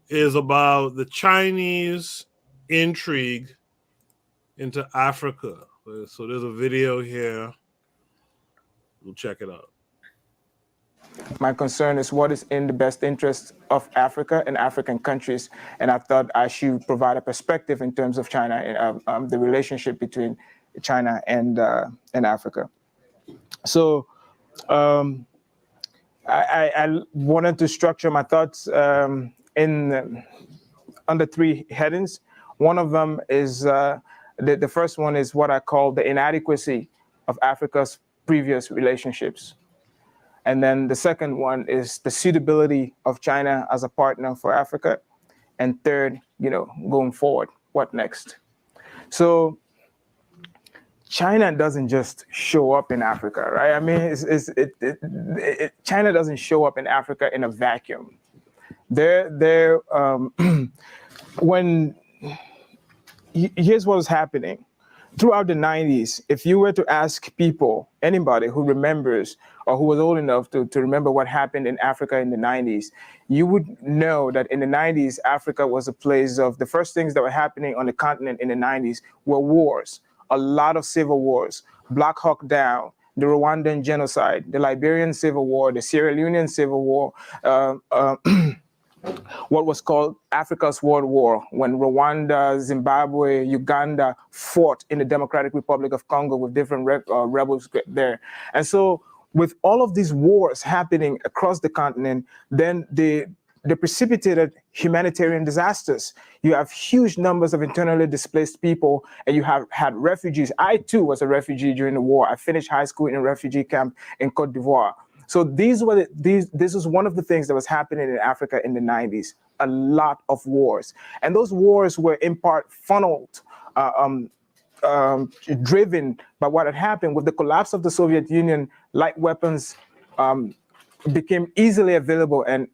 is about the Chinese intrigue into Africa. So there's a video here. We'll check it out. My concern is what is in the best interest of Africa and African countries. And I thought I should provide a perspective in terms of China, the relationship between China and Africa. So I wanted to structure my thoughts under three headings. One of them is the first one is what I call the inadequacy of Africa's previous relationships. And then the second one is the suitability of China as a partner for Africa. And third, going forward, what next? So China doesn't just show up in Africa, right? I mean, China doesn't show up in Africa in a vacuum. Here's what was happening. Throughout the 90s, if you were to ask people, anybody who remembers or who was old enough to remember what happened in Africa in the 90s, you would know that in the 90s, Africa was a place of the first things that were happening on the continent in the 90s were wars, a lot of civil wars, Black Hawk Down, the Rwandan genocide, the Liberian Civil War, the Sierra Leonean Civil War, what was called Africa's World War, when Rwanda, Zimbabwe, Uganda fought in the Democratic Republic of Congo with different rebels there. And so with all of these wars happening across the continent, then they precipitated humanitarian disasters. You have huge numbers of internally displaced people, and you have had refugees. I too was a refugee during the war. I finished high school in a refugee camp in Cote d'Ivoire. So this is one of the things that was happening in Africa in the 90s, a lot of wars. And those wars were in part funneled, driven by what had happened with the collapse of the Soviet Union. Light weapons became easily available, and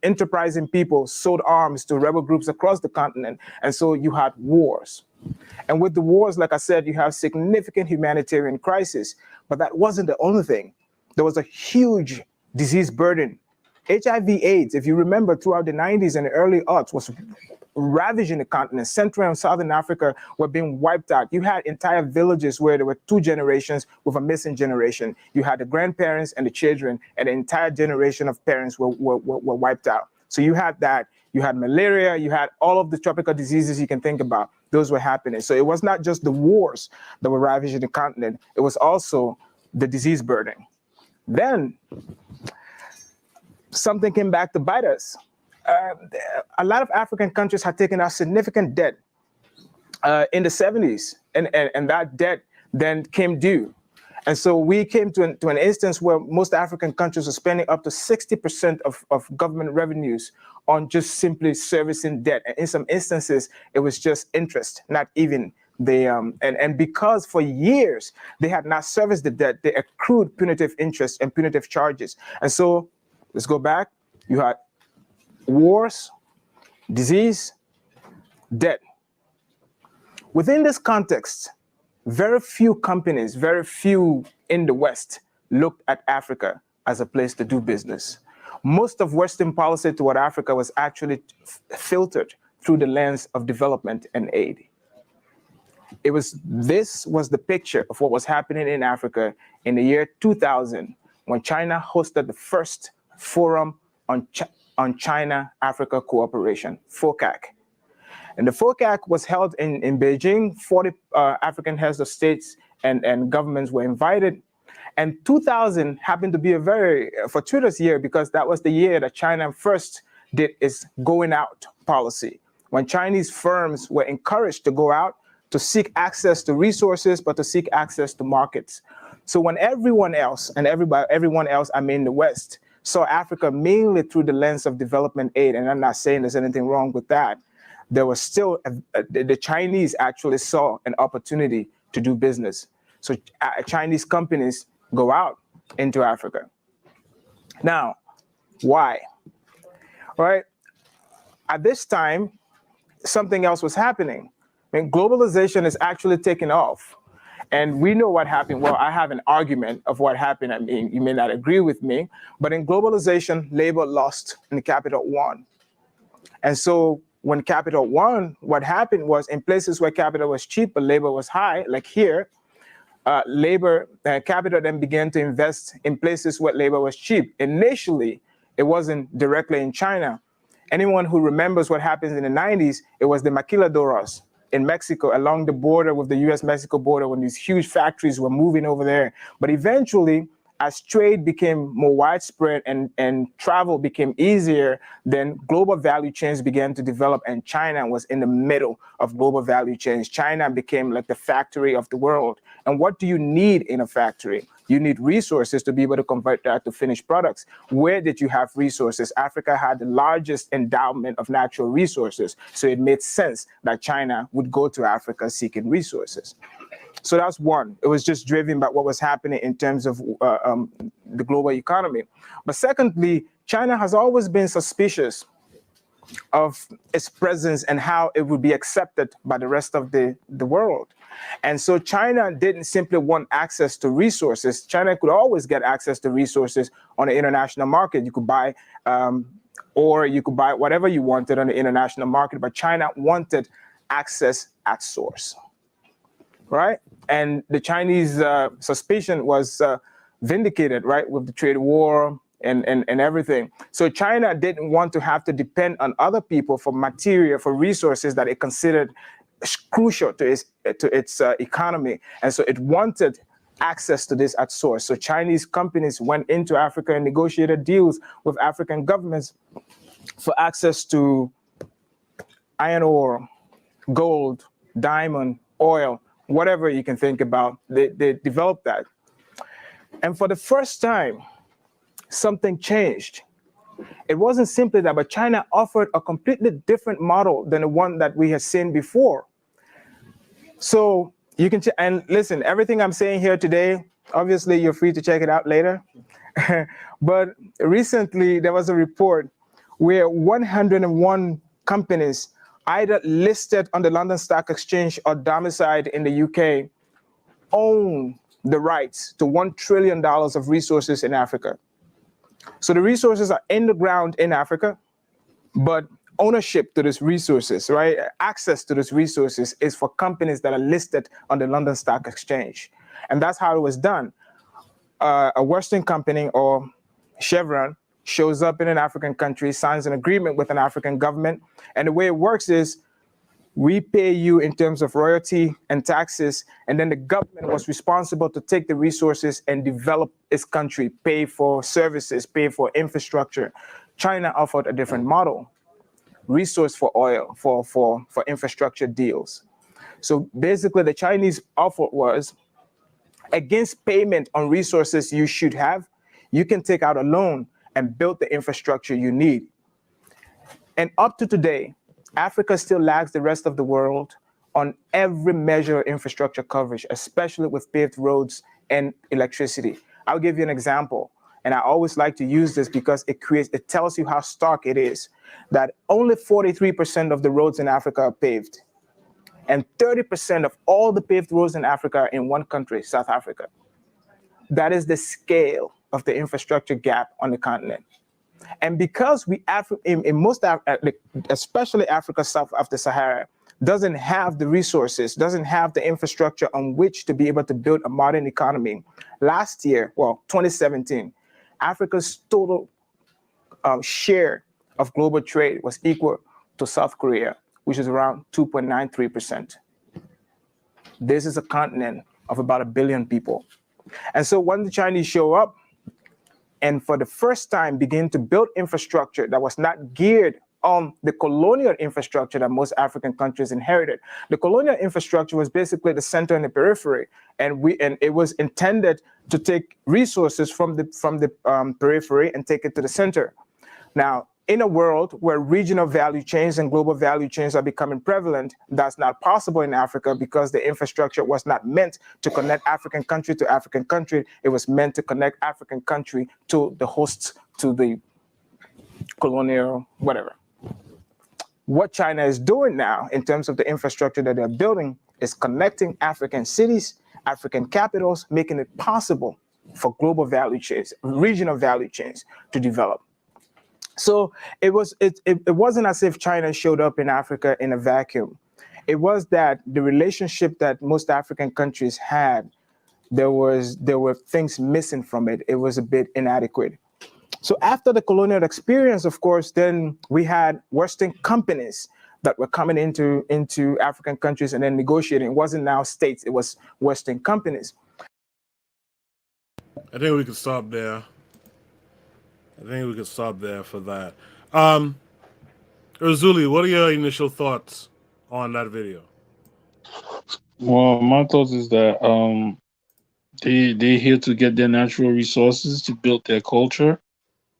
enterprising people sold arms to rebel groups across the continent. And so you had wars. And with the wars, like I said, you have significant humanitarian crisis, but that wasn't the only thing. There was a huge disease burden. HIV/AIDS, if you remember, throughout the 90s and the early aughts, was ravaging the continent. Central and Southern Africa were being wiped out. You had entire villages where there were two generations with a missing generation. You had the grandparents and the children, and the entire generation of parents were wiped out. So you had that. You had malaria. You had all of the tropical diseases you can think about. Those were happening. So it was not just the wars that were ravaging the continent. It was also the disease burden. Then something came back to bite us. A lot of African countries had taken out significant debt in the 70s, and that debt then came due. And so we came to an instance where most African countries are spending up to 60% of government revenues on just simply servicing debt. And in some instances, it was just interest, not even and because for years they had not serviced the debt, they accrued punitive interest and punitive charges. And so let's go back. You had wars, disease, debt. Within this context, very few companies, very few in the West looked at Africa as a place to do business. Most of Western policy toward Africa was actually filtered through the lens of development and aid. This was the picture of what was happening in Africa in the year 2000, when China hosted the first Forum on China-Africa Cooperation, FOCAC. And the FOCAC was held in Beijing. 40 African heads of states and governments were invited. And 2000 happened to be a very fortuitous year, because that was the year that China first did its going out policy, when Chinese firms were encouraged to go out to seek access to resources, but to seek access to markets. So when everyone else, and everyone else, I mean the West, saw Africa mainly through the lens of development aid, and I'm not saying there's anything wrong with that, there was still, the Chinese actually saw an opportunity to do business. So Chinese companies go out into Africa. Now, why? All right, at this time, something else was happening. I mean, globalization is actually taking off. And we know what happened. Well, I have an argument of what happened. I mean, you may not agree with me, but in globalization, labor lost and capital won. And so when capital won, what happened was, in places where capital was cheap but labor was high, like here, capital then began to invest in places where labor was cheap. Initially, it wasn't directly in China. Anyone who remembers what happened in the 90s, it was the maquiladoras in Mexico, along the border with the US-Mexico border, when these huge factories were moving over there. But eventually, as trade became more widespread and travel became easier, then global value chains began to develop, and China was in the middle of global value chains. China became like the factory of the world. And what do you need in a factory? You need resources to be able to convert that to finished products. Where did you have resources? Africa had the largest endowment of natural resources, so it made sense that China would go to Africa seeking resources. So that's one. It was just driven by what was happening in terms of the global economy. But secondly, China has always been suspicious of its presence and how it would be accepted by the rest of the world. And so China didn't simply want access to resources. China could always get access to resources on the international market. You could buy, or you could buy whatever you wanted on the international market, but China wanted access at source, right? And the Chinese suspicion was vindicated, right, with the trade war and everything. So China didn't want to have to depend on other people for material, for resources that it considered crucial to its economy. And so it wanted access to this at source. So Chinese companies went into Africa and negotiated deals with African governments for access to iron ore, gold, diamond, oil, whatever you can think about. They developed that. And for the first time, something changed. It wasn't simply that, but China offered a completely different model than the one that we had seen before. So you can, and listen, everything I'm saying here today, obviously you're free to check it out later. But recently there was a report where 101 companies either listed on the London Stock Exchange or domiciled in the UK own the rights to $1 trillion of resources in Africa. So the resources are in the ground in Africa, but ownership to these resources, right? Access to these resources is for companies that are listed on the London Stock Exchange. And that's how it was done. A Western company or Chevron shows up in an African country, signs an agreement with an African government. And the way it works is we pay you in terms of royalty and taxes, and then the government was responsible to take the resources and develop its country, pay for services, pay for infrastructure. China offered a different model, resource for oil, for infrastructure deals. So basically the Chinese offer was, against payment on resources you should have, you can take out a loan and build the infrastructure you need. And up to today, Africa still lags the rest of the world on every measure of infrastructure coverage, especially with paved roads and electricity. I'll give you an example. And I always like to use this because it tells you how stark it is, that only 43% of the roads in Africa are paved. And 30% of all the paved roads in Africa are in one country, South Africa. That is the scale of the infrastructure gap on the continent. And because especially Africa south of the Sahara, doesn't have the resources, doesn't have the infrastructure on which to be able to build a modern economy. Last year, 2017, Africa's total share of global trade was equal to South Korea, which is around 2.93%. This is a continent of about 1 billion people. And so when the Chinese show up and for the first time begin to build infrastructure that was not geared on the colonial infrastructure that most African countries inherited. The colonial infrastructure was basically the center and the periphery, and it was intended to take resources from the periphery and take it to the center. Now, in a world where regional value chains and global value chains are becoming prevalent, that's not possible in Africa because the infrastructure was not meant to connect African country to African country. It was meant to connect African country to the hosts, to the colonial, whatever. What China is doing now in terms of the infrastructure that they're building is connecting African cities, African capitals, making it possible for global value chains, regional value chains to develop. So it wasn't as if China showed up in Africa in a vacuum. It was that the relationship that most African countries had, there were things missing from it. It was a bit inadequate. So after the colonial experience, of course, then we had Western companies that were coming into African countries and then negotiating. It wasn't now states, it was Western companies. I think we could stop there. I think we could stop there for that. Urzuli, what are your initial thoughts on that video? Well, my thoughts is that they're here to get their natural resources to build their culture.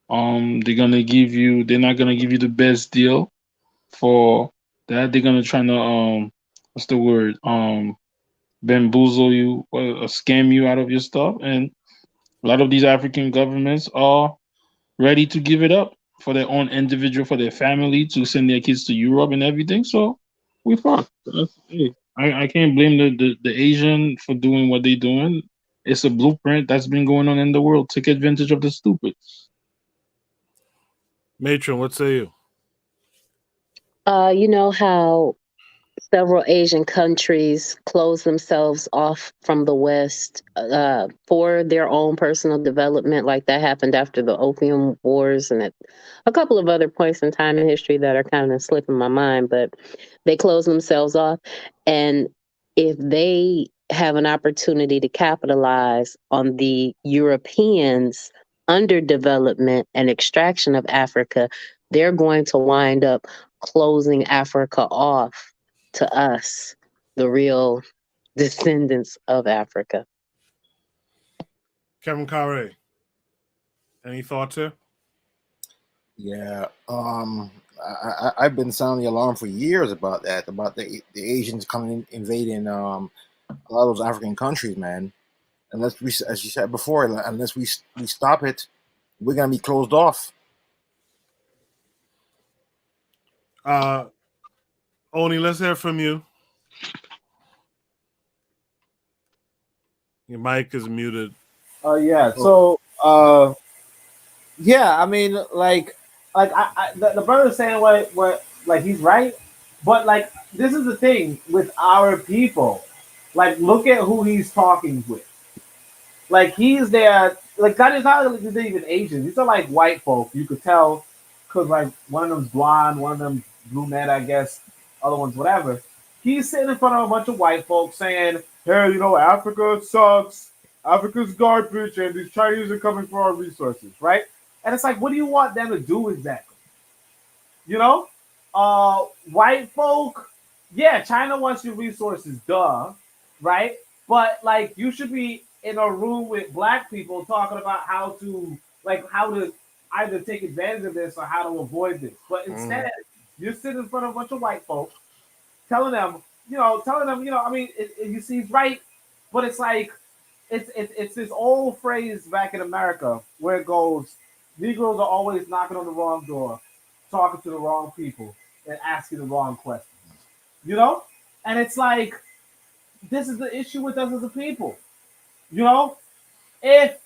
They're not gonna give you the best deal for that. They're gonna try to what's the word? Bamboozle you, scam you out of your stuff. And a lot of these African governments are ready to give it up for their own individual, for their family, to send their kids to Europe and everything. So we fucked. Hey, I can't blame the Asian for doing what they're doing. It's a blueprint that's been going on in the world. Take advantage of the stupid. Matron, what say you? You know how several Asian countries close themselves off from the West for their own personal development, like that happened after the Opium Wars and at a couple of other points in time in history that are kind of slipping my mind, but they close themselves off. And if they have an opportunity to capitalize on the Europeans' underdevelopment and extraction of Africa, they're going to wind up closing Africa off to us, the real descendants of Africa. Kevin Carre, any thoughts here? Yeah, I've been sounding the alarm for years about that, about the Asians coming in, invading a lot of those African countries, man. Unless we, as you said before, unless we stop it, we're gonna be closed off. Oni, let's hear from you. Your mic is muted. Yeah. So, yeah. I mean, the brother's saying what like he's right, but like this is the thing with our people. Like, look at who he's talking with. Like he's there. Like that is not like they're even Asian. These are like white folk. You could tell because like one of them's blonde, one of them brunette, I guess. Other ones, whatever. He's sitting in front of a bunch of white folks saying, "Hey, you know, Africa sucks. Africa's garbage, and these Chinese are coming for our resources, right?" And it's like, what do you want them to do exactly? You know, white folk. Yeah, China wants your resources, duh, right? But like, you should be in a room with black people talking about how to either take advantage of this or how to avoid this. But instead, you're sitting in front of a bunch of white folks, telling them, I mean, you see, he's right, but it's like, it's this old phrase back in America where it goes, Negroes are always knocking on the wrong door, talking to the wrong people, and asking the wrong questions. You know? And it's like, this is the issue with us as a people. You know? If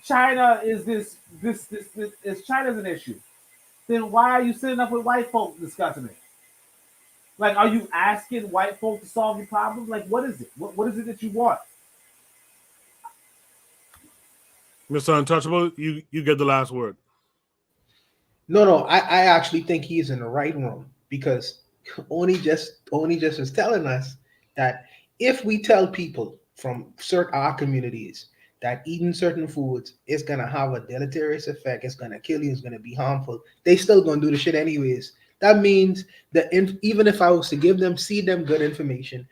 China is if China's an issue, then why are you sitting up with white folk discussing it? Like, are you asking white folk to solve your problems? Like, what is it? What is it that you want? Mr. Untouchable, you get the last word. No, I actually think he is in the right room because Oni just was telling us that if we tell people from certain our communities that eating certain foods is gonna have a deleterious effect, it's gonna kill you, it's gonna be harmful, they still gonna do the shit anyways. That means that even if I was to give them, seed them good information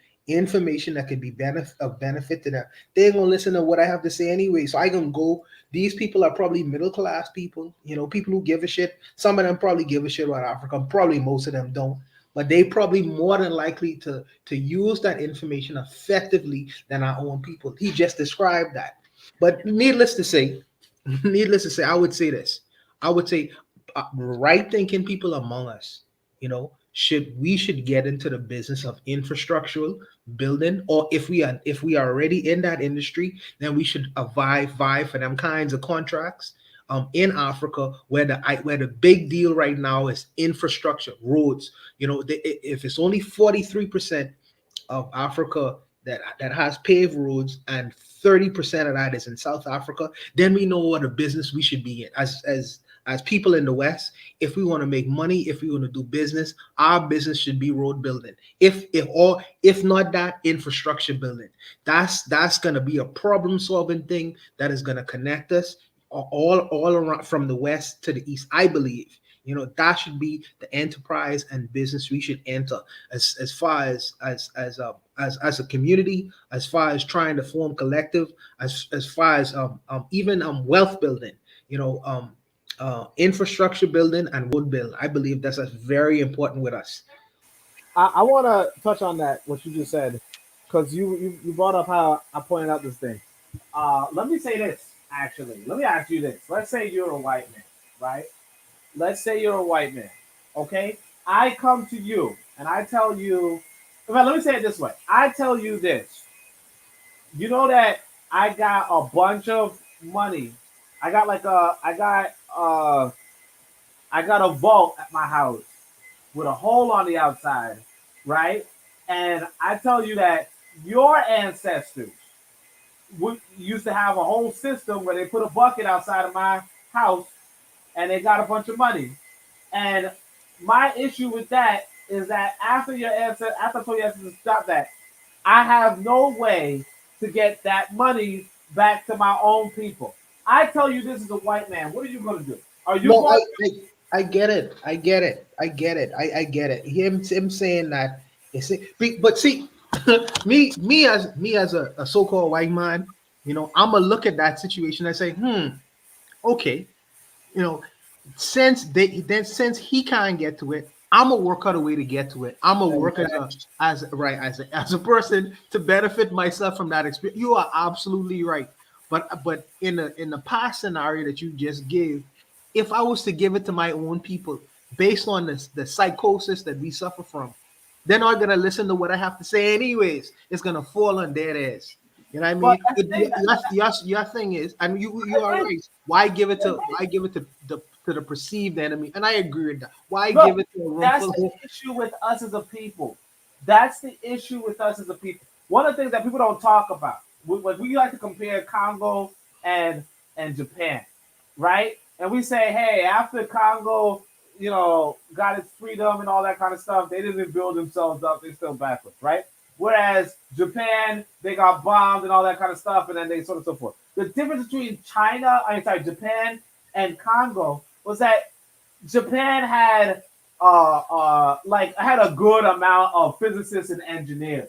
that could be of benefit to them, they're gonna listen to what I have to say anyway. So I can go. These people are probably middle class people, people who give a shit. Some of them probably give a shit about Africa. Probably most of them don't. But they probably more than likely to use that information effectively than our own people. He just described that. But needless to say, I would say this. I would say right thinking people among us, should get into the business of infrastructural building, or if we are already in that industry, then we should vie for them kinds of contracts in Africa, where the big deal right now is infrastructure, roads. If it's only 43% of Africa that has paved roads, and 30% of that is in South Africa, then we know what a business we should be in as as people in the West, if we want to make money, if we want to do business, our business should be road building. If not that, infrastructure building. That's gonna be a problem solving thing that is gonna connect us all around from the West to the East. I believe. That should be the enterprise and business we should enter as far as a community, as far as trying to form collective, as far as even wealth building, infrastructure building and wood building. I believe that's very important with us. I want to touch on that what you just said, because you brought up how I pointed out this thing. Let me say this. Actually, let me ask you this. Let's say you're a white man, right? Let's say you're a white man, okay? I come to you and I tell you, well, let me say it this way. I tell you this. You know that I got a bunch of money. I got a vault at my house with a hole on the outside, right? And I tell you that your ancestors used to have a whole system where they put a bucket outside of my house and they got a bunch of money. And my issue with that is that after I told your ancestors to stop that, I have no way to get that money back to my own people. I tell you this is a white man. What are you going to do? Are you going to... I get it. I get it. Him saying that. But see, me as a so-called white man, I'm gonna look at that situation and say, okay, since he can't get to it, I'm gonna work out a way to get to it. I'm gonna work as a person to benefit myself from that experience. You are absolutely right. But in the past scenario that you just gave, if I was to give it to my own people based on the psychosis that we suffer from, they're not gonna listen to what I have to say anyways. It's gonna fall on their ass. You know what I mean? Your thing is, and you are right. Why give it to the perceived enemy? And I agree with that. Why give it to a room That's full the issue with us as a people. That's the issue with us as a people. One of the things that people don't talk about, we like to compare Congo and Japan, right? And we say, hey, after Congo, got its freedom and all that kind of stuff, they didn't build themselves up. They're still backwards, right? Whereas Japan, they got bombed and all that kind of stuff, and then they so on and so forth. The difference between Japan and Congo was that Japan had a good amount of physicists and engineers,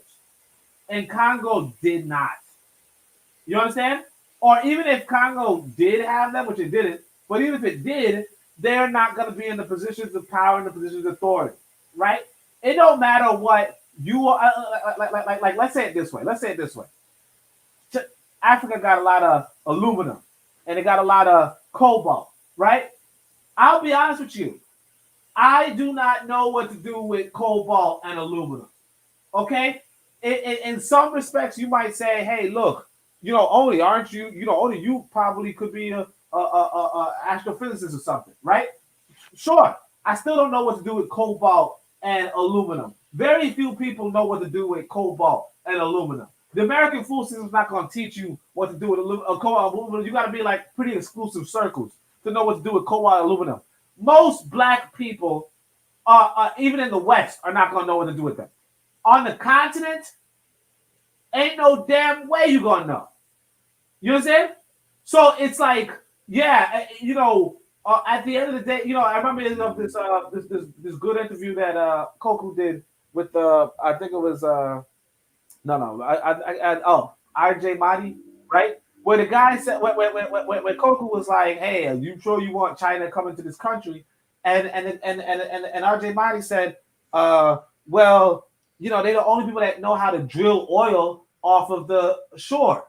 and Congo did not. You understand? Or even if Congo did have them, which it didn't, but even if it did, they're not going to be in the positions of power and the positions of authority, right? It don't matter what you are. Like let's say it this way. Africa got a lot of aluminum, and it got a lot of cobalt, right? I'll be honest with you. I do not know what to do with cobalt and aluminum. Okay? In some respects, you might say, hey, look, only you probably could be a astrophysicist or something, right? Sure. I still don't know what to do with cobalt and aluminum. Very few people know what to do with cobalt and aluminum. The American food system is not going to teach you what to do with cobalt and aluminum. You got to be like pretty exclusive circles to know what to do with cobalt and aluminum. Most black people, even in the West, are not going to know what to do with them. On the continent, ain't no damn way you going to know. You understand? So it's like, yeah, at the end of the day, I remember this good interview that Koku did with I think it was RJ Mahdi, right? Where the guy said when Koku was like, hey, are you sure you want China coming to this country? And RJ Mahdi said, well, they're the only people that know how to drill oil off of the shore.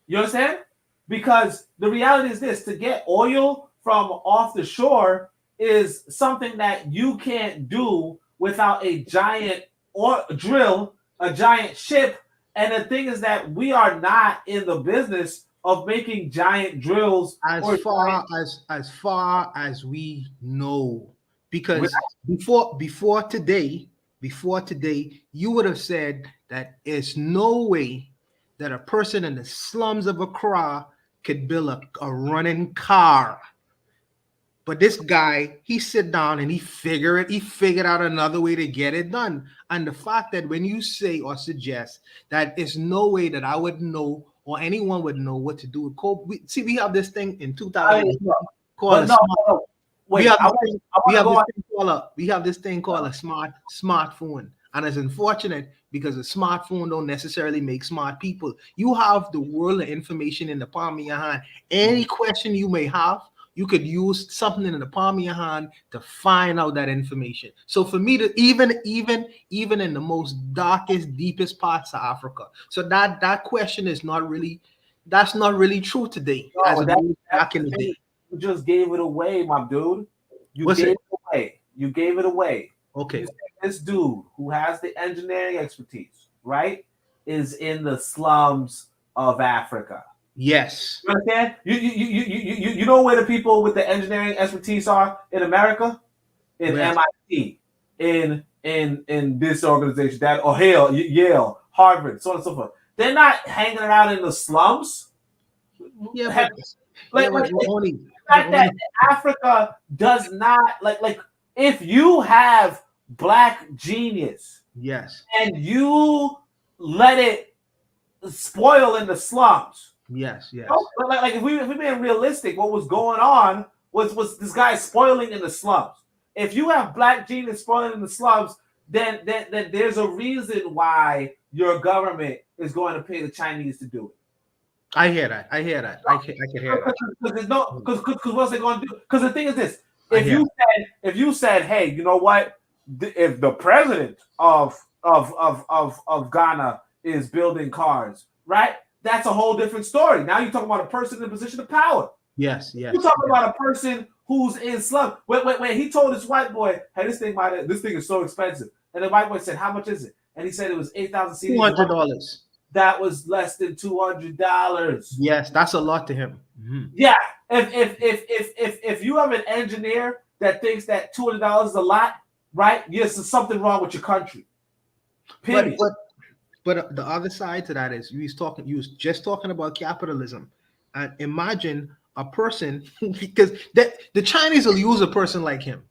You understand? Because the reality is this: to get oil from off the shore is something that you can't do without a giant drill, a giant ship. And the thing is that we are not in the business of making giant drills as far as we know, because before today, you would have said that there's no way that a person in the slums of Accra could build a running car. But this guy, he sit down and he figured out another way to get it done. And the fact that when you say or suggest that there's no way that I would know or anyone would know what to do with coal, we have this thing in 2000 called a smart. We have this thing called a smartphone. And it's unfortunate because a smartphone don't necessarily make smart people. You have the world of information in the palm of your hand. Any question you may have, you could use something in the palm of your hand to find out that information. So for me to even in the most darkest, deepest parts of Africa, so that question is not really true today as it was back in the day. You just gave it away, my dude. You gave it away. Okay. You said this dude who has the engineering expertise, right, is in the slums of Africa. Yes. You understand? You know where the people with the engineering expertise are in America? In MIT, in this organization, that or Yale, Harvard, so on and so forth. They're not hanging around in the slums. Yeah, that Africa does not like if you have black genius, yes, and you let it spoil in the slums. Yes. Like if we're being realistic, what was going on was this guy spoiling in the slums. If you have black genius spoiling in the slums, then there's a reason why your government is going to pay the Chinese to do it. I hear that. I can hear that. Because what's they going to do? Because the thing is this: if you said, hey, you know what? If the president of Ghana is building cars, right? That's a whole different story. Now you're talking about a person in a position of power. Yes. You're talking about a person who's in slum. When he told this white boy, hey, this thing is so expensive. And the white boy said, how much is it? And he said it was 8,000 cedis. $200. That was less than $200. Yes, that's a lot to him. Mm-hmm. Yeah. If you have an engineer that thinks that $200 is a lot, right? Yes, there's something wrong with your country. Period. But the other side to that is you was just talking about capitalism. And imagine a person because the Chinese will use a person like him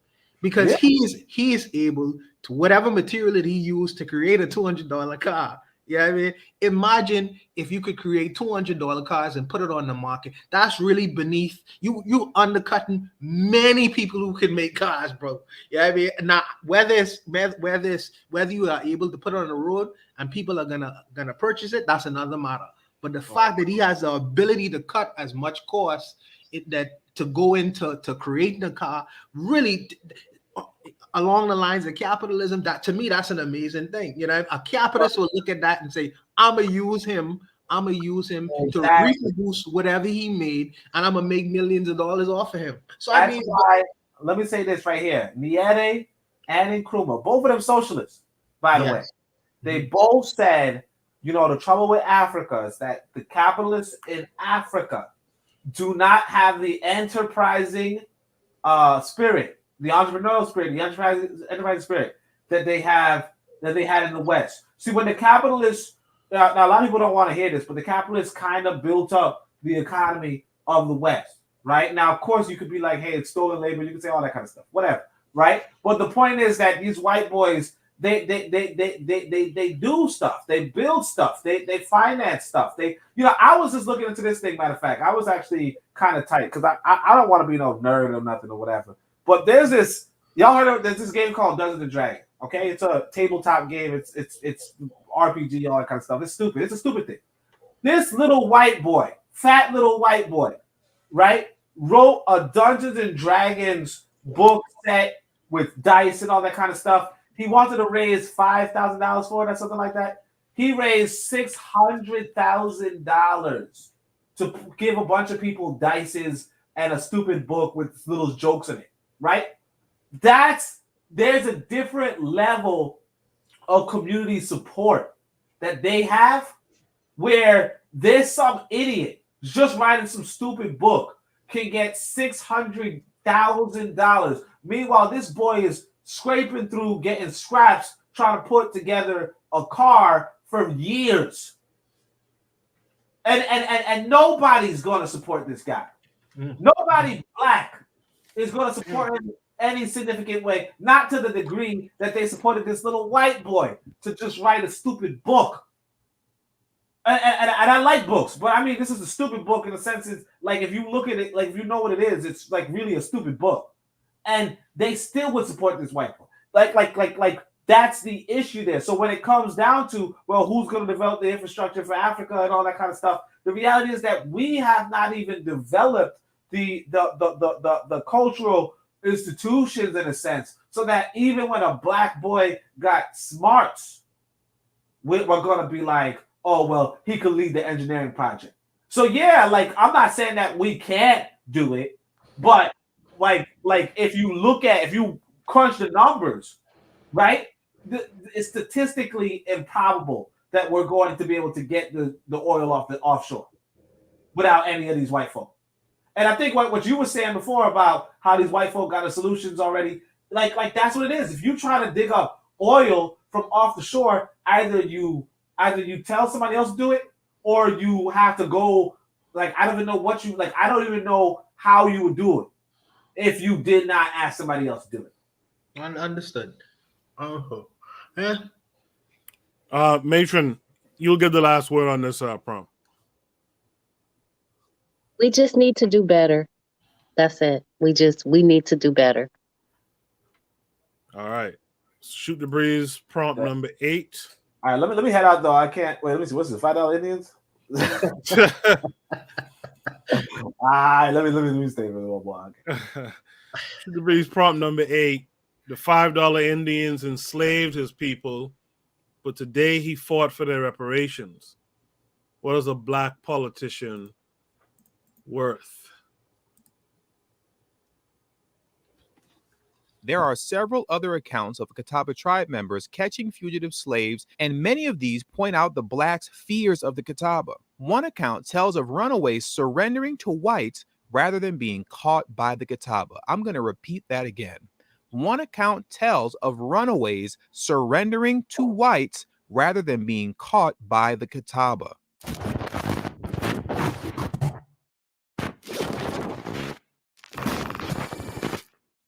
because he is able to whatever material that he used to create a $200 car. Yeah, I mean, imagine if you could create $200 cars and put it on the market. That's really beneath you undercutting many people who can make cars, bro. Yeah, I mean, now whether you are able to put it on the road and people are gonna purchase it, that's another matter. But the fact that he has the ability to cut as much cost to go into creating a car, really along the lines of capitalism, that to me, that's an amazing thing. You know, a capitalist will look at that and say, I'm gonna use him to reproduce whatever he made, and I'm gonna make millions of dollars off of him. So that's why, let me say this right here. Nyerere and Nkrumah, both of them socialists, by the way. They both said, you know, the trouble with Africa is that the capitalists in Africa do not have the enterprising spirit, the entrepreneurial spirit, the enterprising spirit that they had in the West. See, when the capitalists, now a lot of people don't want to hear this, but the capitalists kind of built up the economy of the West, right? Now, of course, you could be like, hey, it's stolen labor. You can say all that kind of stuff, whatever, right? But the point is that these white boys, they do stuff, they build stuff, they finance stuff. I was just looking into this thing. Matter of fact, I was actually kind of tight because I don't want to be no nerd or nothing or whatever. But there's this, y'all heard of, there's this game called Dungeons and Dragons. Okay, it's a tabletop game. It's RPG, all that kind of stuff. It's stupid. It's a stupid thing. This little white boy, fat little white boy, right, wrote a Dungeons and Dragons book set with dice and all that kind of stuff. He wanted to raise $5,000 for it or something like that. He raised $600,000 to give a bunch of people dices and a stupid book with little jokes in it, right? There's a different level of community support that they have where there's some idiot just writing some stupid book can get $600,000. Meanwhile, this boy is scraping through, getting scraps, trying to put together a car for years. And nobody's going to support this guy. Nobody black is going to support him any significant way, not to the degree that they supported this little white boy to just write a stupid book. And I like books, but I mean, this is a stupid book in the sense it's like if you look at it, like if you know what it is, it's like really a stupid book. And they still would support this white boy. Like that's the issue there. So when it comes down to, well, who's going to develop the infrastructure for Africa and all that kind of stuff, the reality is that we have not even developed the cultural institutions in a sense, so that even when a black boy got smarts, we're going to be like, oh, well, he could lead the engineering project. So yeah, like I'm not saying that we can't do it, but like if you crunch the numbers, right? It's statistically improbable that we're going to be able to get the oil off the offshore without any of these white folk. And I think what you were saying before about how these white folk got the solutions already, like that's what it is. If you try to dig up oil from off the shore, either you tell somebody else to do it, or you have to go. Like I don't even know I don't even know how you would do it if you did not ask somebody else to do it. Understood. Yeah. Matron, you'll get the last word on this prompt. We just need to do better. That's it. We need to do better. All right. Shoot the breeze prompt number 8. All right, let me head out though. I can't wait. Let me see. What's this? $5 Indians? All right, let me stay for a little while. Shoot the breeze prompt number 8. The $5 Indians enslaved his people, but today he fought for their reparations. What is a black politician worth? There are several other accounts of Catawba tribe members catching fugitive slaves, and many of these point out the blacks' fears of the Catawba. One account tells of runaways surrendering to whites rather than being caught by the Catawba. I'm going to repeat that again. One account tells of runaways surrendering to whites rather than being caught by the Catawba.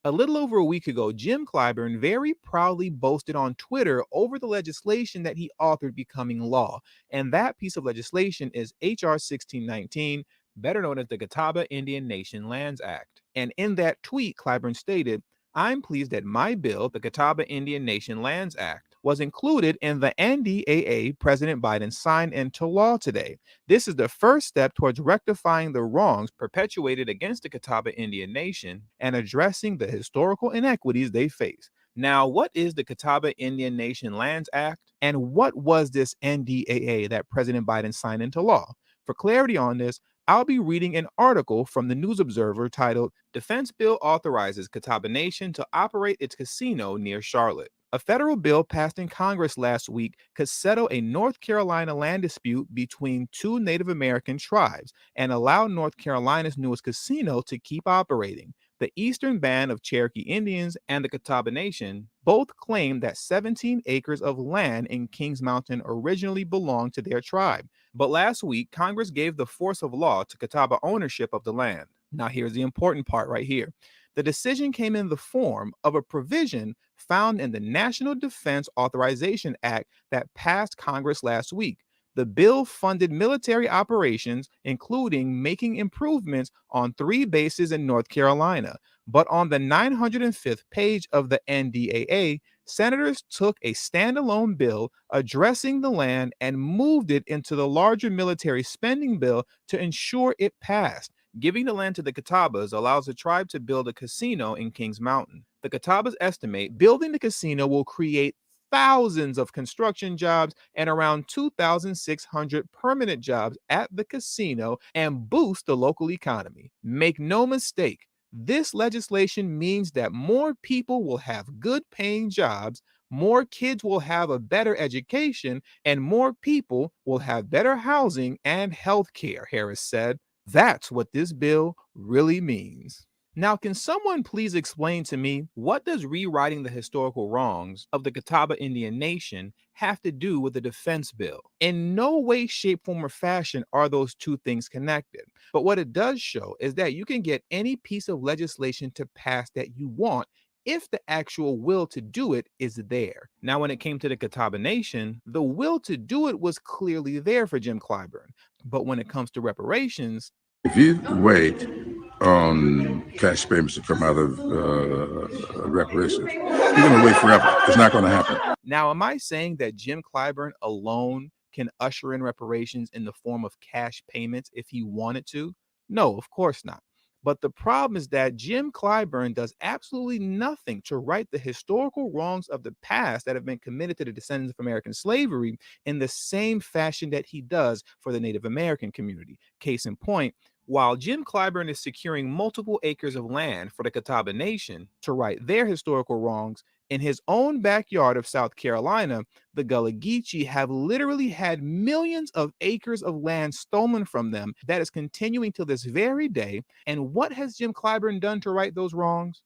A little over a week ago, Jim Clyburn very proudly boasted on Twitter over the legislation that he authored becoming law. And that piece of legislation is H.R. 1619, better known as the Catawba Indian Nation Lands Act. And in that tweet, Clyburn stated, "I'm pleased that my bill, the Catawba Indian Nation Lands Act, was included in the NDAA President Biden signed into law today. This is the first step towards rectifying the wrongs perpetuated against the Catawba Indian Nation and addressing the historical inequities they face." Now, what is the Catawba Indian Nation Lands Act? And what was this NDAA that President Biden signed into law? For clarity on this, I'll be reading an article from the News Observer titled, "Defense Bill Authorizes Catawba Nation to Operate Its Casino Near Charlotte." A federal bill passed in Congress last week could settle a North Carolina land dispute between two Native American tribes and allow North Carolina's newest casino to keep operating. The Eastern Band of Cherokee Indians and the Catawba Nation both claim that 17 acres of land in Kings Mountain originally belonged to their tribe. But last week, Congress gave the force of law to Catawba ownership of the land. Now, here's the important part right here. The decision came in the form of a provision found in the National Defense Authorization Act that passed Congress last week. The bill funded military operations, including making improvements on 3 bases in North Carolina. But on the 905th page of the NDAA, senators took a standalone bill addressing the land and moved it into the larger military spending bill to ensure it passed. Giving the land to the Catawbas allows the tribe to build a casino in Kings Mountain. The Catawbas estimate building the casino will create thousands of construction jobs and around 2,600 permanent jobs at the casino and boost the local economy. Make no mistake, this legislation means that more people will have good paying jobs, more kids will have a better education, and more people will have better housing and health care, Harris said. That's what this bill really means. Now, can someone please explain to me, what does rewriting the historical wrongs of the Catawba Indian Nation have to do with the defense bill? In no way, shape, form, or fashion are those two things connected. But what it does show is that you can get any piece of legislation to pass that you want if the actual will to do it is there. Now, when it came to the Catawba Nation, the will to do it was clearly there for Jim Clyburn. But when it comes to reparations, if you wait on cash payments to come out of reparations, you're going to wait forever. It's not going to happen. Now, am I saying that Jim Clyburn alone can usher in reparations in the form of cash payments if he wanted to? No, of course not. But the problem is that Jim Clyburn does absolutely nothing to right the historical wrongs of the past that have been committed to the descendants of American slavery in the same fashion that he does for the Native American community. Case in point, while Jim Clyburn is securing multiple acres of land for the Catawba Nation to right their historical wrongs, in his own backyard of South Carolina, the Gullah Geechee have literally had millions of acres of land stolen from them that is continuing to this very day. And what has Jim Clyburn done to right those wrongs?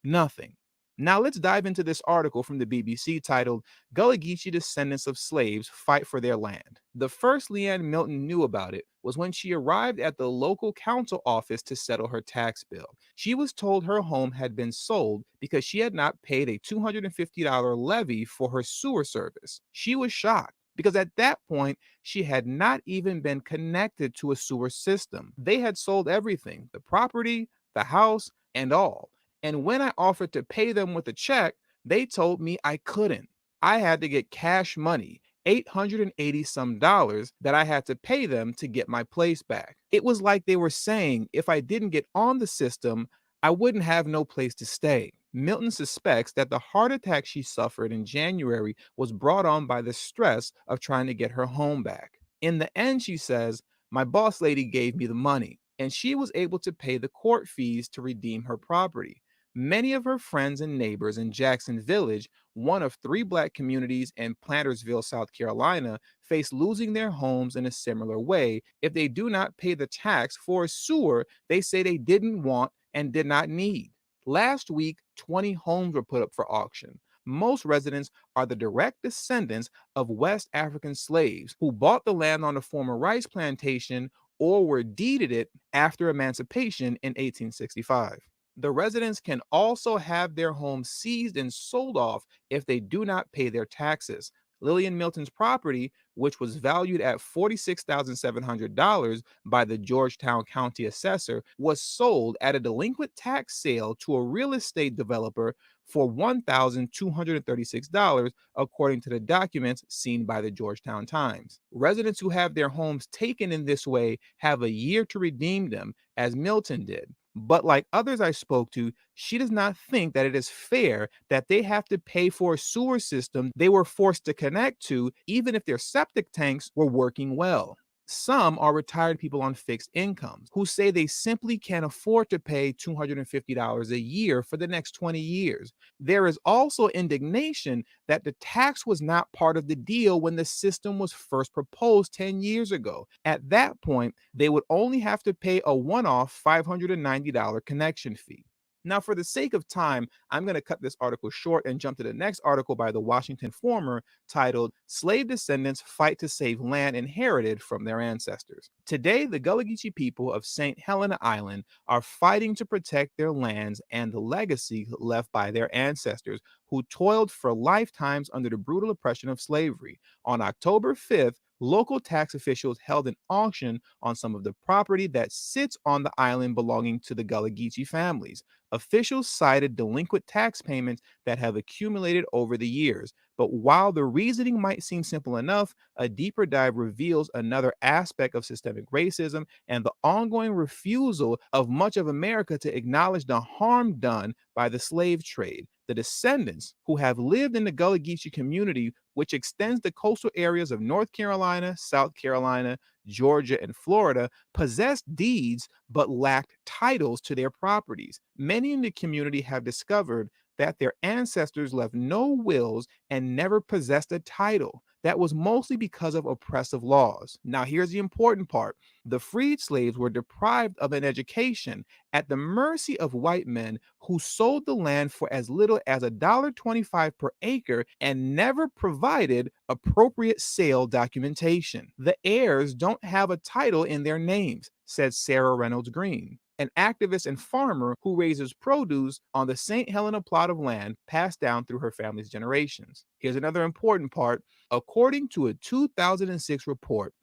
Nothing. Now let's dive into this article from the BBC titled, Gullah Geechee Descendants of Slaves Fight for Their Land. The first Leanne Milton knew about it was when she arrived at the local council office to settle her tax bill. She was told her home had been sold because she had not paid a $250 levy for her sewer service. She was shocked because at that point, she had not even been connected to a sewer system. They had sold everything, the property, the house, and all. And when I offered to pay them with a check, they told me I couldn't. I had to get cash money, $880 some that I had to pay them to get my place back. It was like they were saying if I didn't get on the system, I wouldn't have no place to stay. Milton suspects that the heart attack she suffered in January was brought on by the stress of trying to get her home back. In the end, she says, my boss lady gave me the money, and she was able to pay the court fees to redeem her property. Many of her friends and neighbors in Jackson Village, one of 3 Black communities in Plantersville, South Carolina, face losing their homes in a similar way if they do not pay the tax for a sewer they say they didn't want and did not need. Last week, 20 homes were put up for auction. Most residents are the direct descendants of West African slaves who bought the land on the former rice plantation or were deeded it after emancipation in 1865. The residents can also have their homes seized and sold off if they do not pay their taxes. Lillian Milton's property, which was valued at $46,700 by the Georgetown County Assessor, was sold at a delinquent tax sale to a real estate developer for $1,236, according to the documents seen by the Georgetown Times. Residents who have their homes taken in this way have a year to redeem them, as Milton did. But like others I spoke to, she does not think that it is fair that they have to pay for a sewer system they were forced to connect to, even if their septic tanks were working well. Some are retired people on fixed incomes who say they simply can't afford to pay $250 a year for the next 20 years. There is also indignation that the tax was not part of the deal when the system was first proposed 10 years ago. At that point, they would only have to pay a one-off $590 connection fee. Now, for the sake of time, I'm going to cut this article short and jump to the next article by the Washington Informer titled, Slave Descendants Fight to Save Land Inherited from Their Ancestors. Today, the Gullah Geechee people of St. Helena Island are fighting to protect their lands and the legacy left by their ancestors who toiled for lifetimes under the brutal oppression of slavery. On October 5th, local tax officials held an auction on some of the property that sits on the island belonging to the Gullah Geechee families. Officials cited delinquent tax payments that have accumulated over the years. But while the reasoning might seem simple enough, a deeper dive reveals another aspect of systemic racism and the ongoing refusal of much of America to acknowledge the harm done by the slave trade. The descendants who have lived in the Gullah Geechee community, which extends the coastal areas of North Carolina, South Carolina, Georgia, and Florida, possessed deeds but lacked titles to their properties. Many in the community have discovered that their ancestors left no wills and never possessed a title. that was mostly because of oppressive laws. Now, here's the important part. The freed slaves were deprived of an education at the mercy of white men who sold the land for as little as $1.25 per acre and never provided appropriate sale documentation. The heirs don't have a title in their names, said Sarah Reynolds Green, an activist and farmer who raises produce on the St. Helena plot of land passed down through her family's generations. Here's another important part. According to a 2006 report,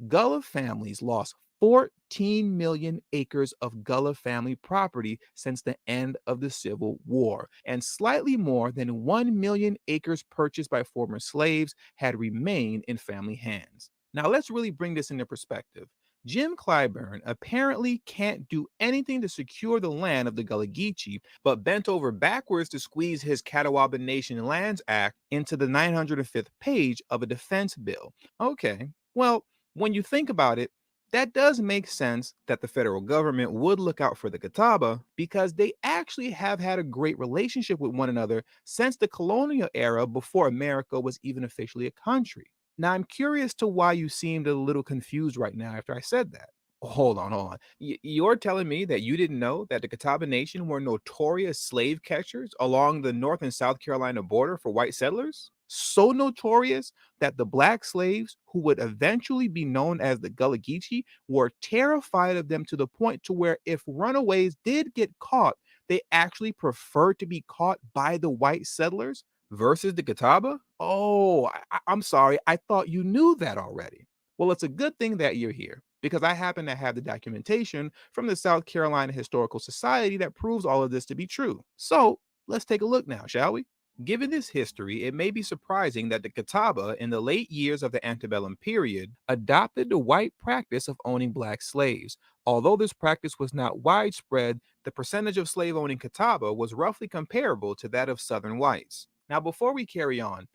Gullah families lost 14 million acres of Gullah family property since the end of the Civil War, and slightly more than 1 million acres purchased by former slaves had remained in family hands. Now let's really bring this into perspective. Jim Clyburn apparently can't do anything to secure the land of the Gullah Geechee, but bent over backwards to squeeze his Catawba Nation Lands Act into the 905th page of a defense bill. Okay, well, when you think about it, that does make sense that the federal government would look out for the Catawba because they actually have had a great relationship with one another since the colonial era before America was even officially a country. Now, I'm curious to why you seemed a little confused right now after I said that. Hold on. You're telling me that you didn't know that the Catawba Nation were notorious slave catchers along the North and South Carolina border for white settlers? So notorious that the black slaves, who would eventually be known as the Gullah Geechee, were terrified of them to the point to where if runaways did get caught, they actually preferred to be caught by the white settlers versus the Catawba? Oh, I'm sorry. I thought you knew that already. Well, it's a good thing that you're here because I happen to have the documentation from the South Carolina Historical Society that proves all of this to be true. So let's take a look now, shall we? Given this history, it may be surprising that the Catawba in the late years of the antebellum period adopted the white practice of owning black slaves. Although this practice was not widespread, the percentage of slave-owning Catawba was roughly comparable to that of Southern whites. Now, before we carry on,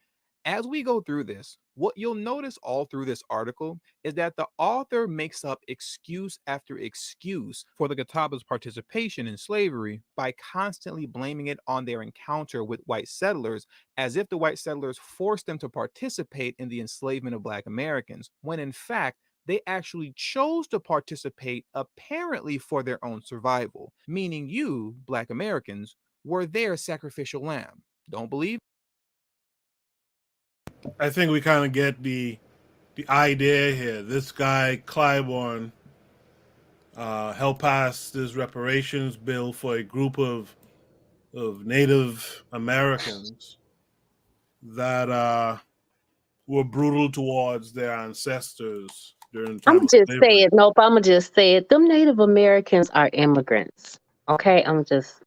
as we go through this, what you'll notice all through this article is that the author makes up excuse after excuse for the Catawba's participation in slavery by constantly blaming it on their encounter with white settlers, as if the white settlers forced them to participate in the enslavement of Black Americans, when in fact, they actually chose to participate apparently for their own survival, meaning you, Black Americans, were their sacrificial lamb. Don't believe? I think we kind of get the idea here. This guy Clyburn helped pass this reparations bill for a group of Native Americans that were brutal towards their ancestors during the time I'm of just slavery. say it. Nope, I'm just say it. Them Native Americans are immigrants. Okay, I'm just.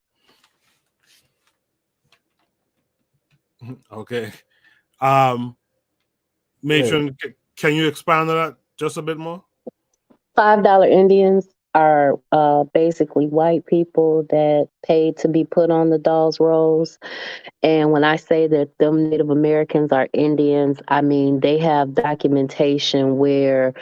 Okay. Matron, can you expand on that just a bit more? $5 Indians are basically white people that paid to be put on the dolls' rolls. And when I say that them Native Americans are Indians, I mean they have documentation where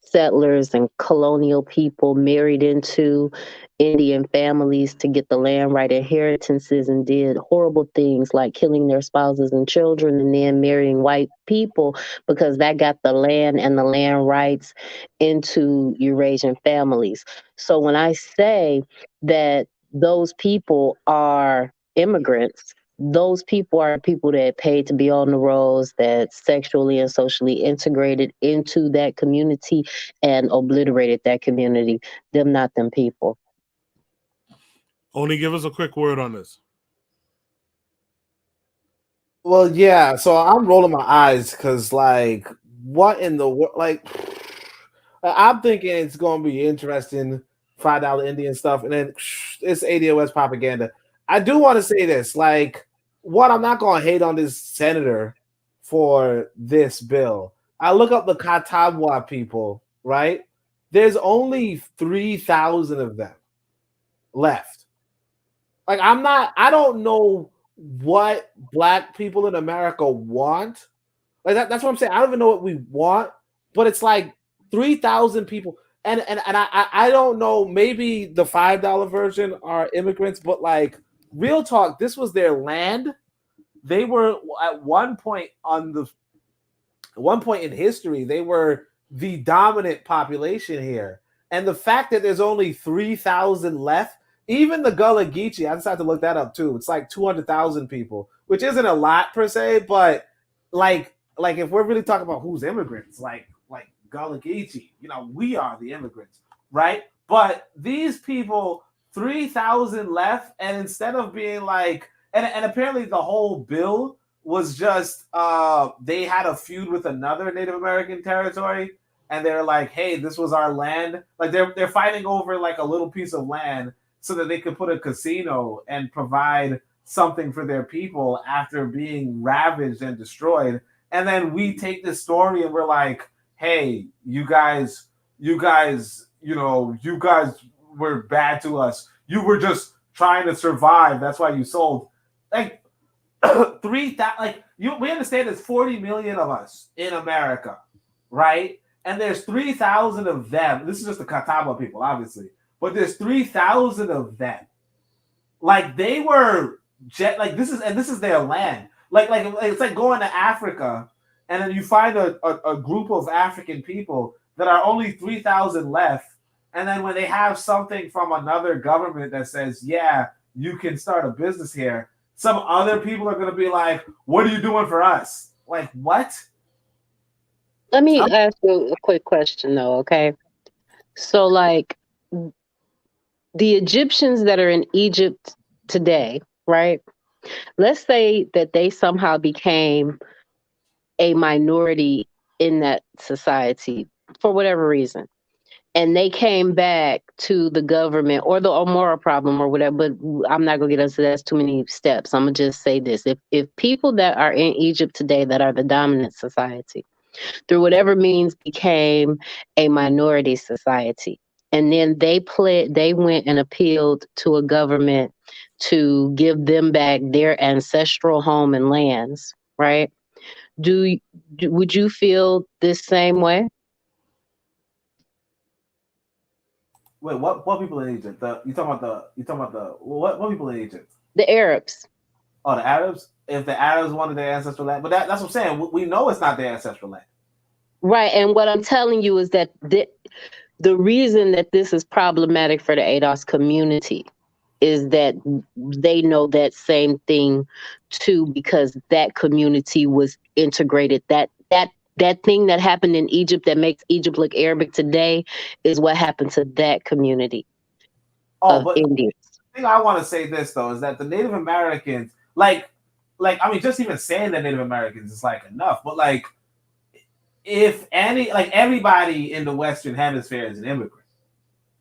settlers and colonial people married into Indian families to get the land right inheritances and did horrible things like killing their spouses and children and then marrying white people because that got the land and the land rights into Eurasian families. So when I say that those people are immigrants, those people are people that paid to be on the rolls, that sexually and socially integrated into that community and obliterated that community. Them, not them people. Only give us a quick word on this. Well, yeah. So I'm rolling my eyes because, like, what in the world? Like, I'm thinking it's going to be interesting, $5 Indian stuff, and then it's ADOS propaganda. I do want to say this, like, one, I'm not going to hate on this senator for this bill. I look up the Catawba people, right? There's only 3,000 of them left. Like, I don't know what Black people in America want. Like, that's what I'm saying. I don't even know what we want, but it's like 3,000 people. And I don't know, maybe the $5 version are immigrants, but like, real talk, this was their land. They were at one point on the at one point in history, they were the dominant population here. And the fact that there's only 3,000 left, even the Gullah Geechee, I just had to look that up too. It's like 200,000 people, which isn't a lot per se, but like if we're really talking about who's immigrants, like Gullah Geechee, we are the immigrants, right? But these people, 3,000 left, and instead of being like, and apparently the whole bill was just they had a feud with another Native American territory, and they're like, hey, this was our land. Like they're fighting over like a little piece of land so that they could put a casino and provide something for their people after being ravaged and destroyed. And then we take this story and we're like, hey, you guys were bad to us. You were just trying to survive. That's why you sold. Like 3,000. Like we understand there's 40 million of us in America, right? And there's 3,000 of them. This is just the Catawba people, obviously, but there's 3,000 of them. Like they were this is their land. Like it's like going to Africa, and then you find a group of African people that are only 3,000 left. And then when they have something from another government that says, yeah, you can start a business here, some other people are going to be like, what are you doing for us? Like, what? Let me ask you a quick question, though, okay? So, like, the Egyptians that are in Egypt today, right? Let's say that they somehow became a minority in that society for whatever reason. And they came back to the government or the moral problem or whatever, but I'm not going to get into that. That's too many steps. I'm going to just say this. If people that are in Egypt today that are the dominant society, through whatever means became a minority society, and then they went and appealed to a government to give them back their ancestral home and lands, right? Would you feel this same way? Wait, what people in Egypt? You talking about the what people in Egypt? The Arabs. Oh, the Arabs? If the Arabs wanted their ancestral land, but that's what I'm saying. We know it's not their ancestral land. Right, and what I'm telling you is that the reason that this is problematic for the ADOS community is that they know that same thing too, because that community was integrated. That thing that happened in Egypt that makes Egypt look Arabic today is what happened to that community of Indians. The thing I want to say this though is that the Native Americans, like I mean, just even saying that Native Americans is like enough, but like if any, like everybody in the Western Hemisphere is an immigrant.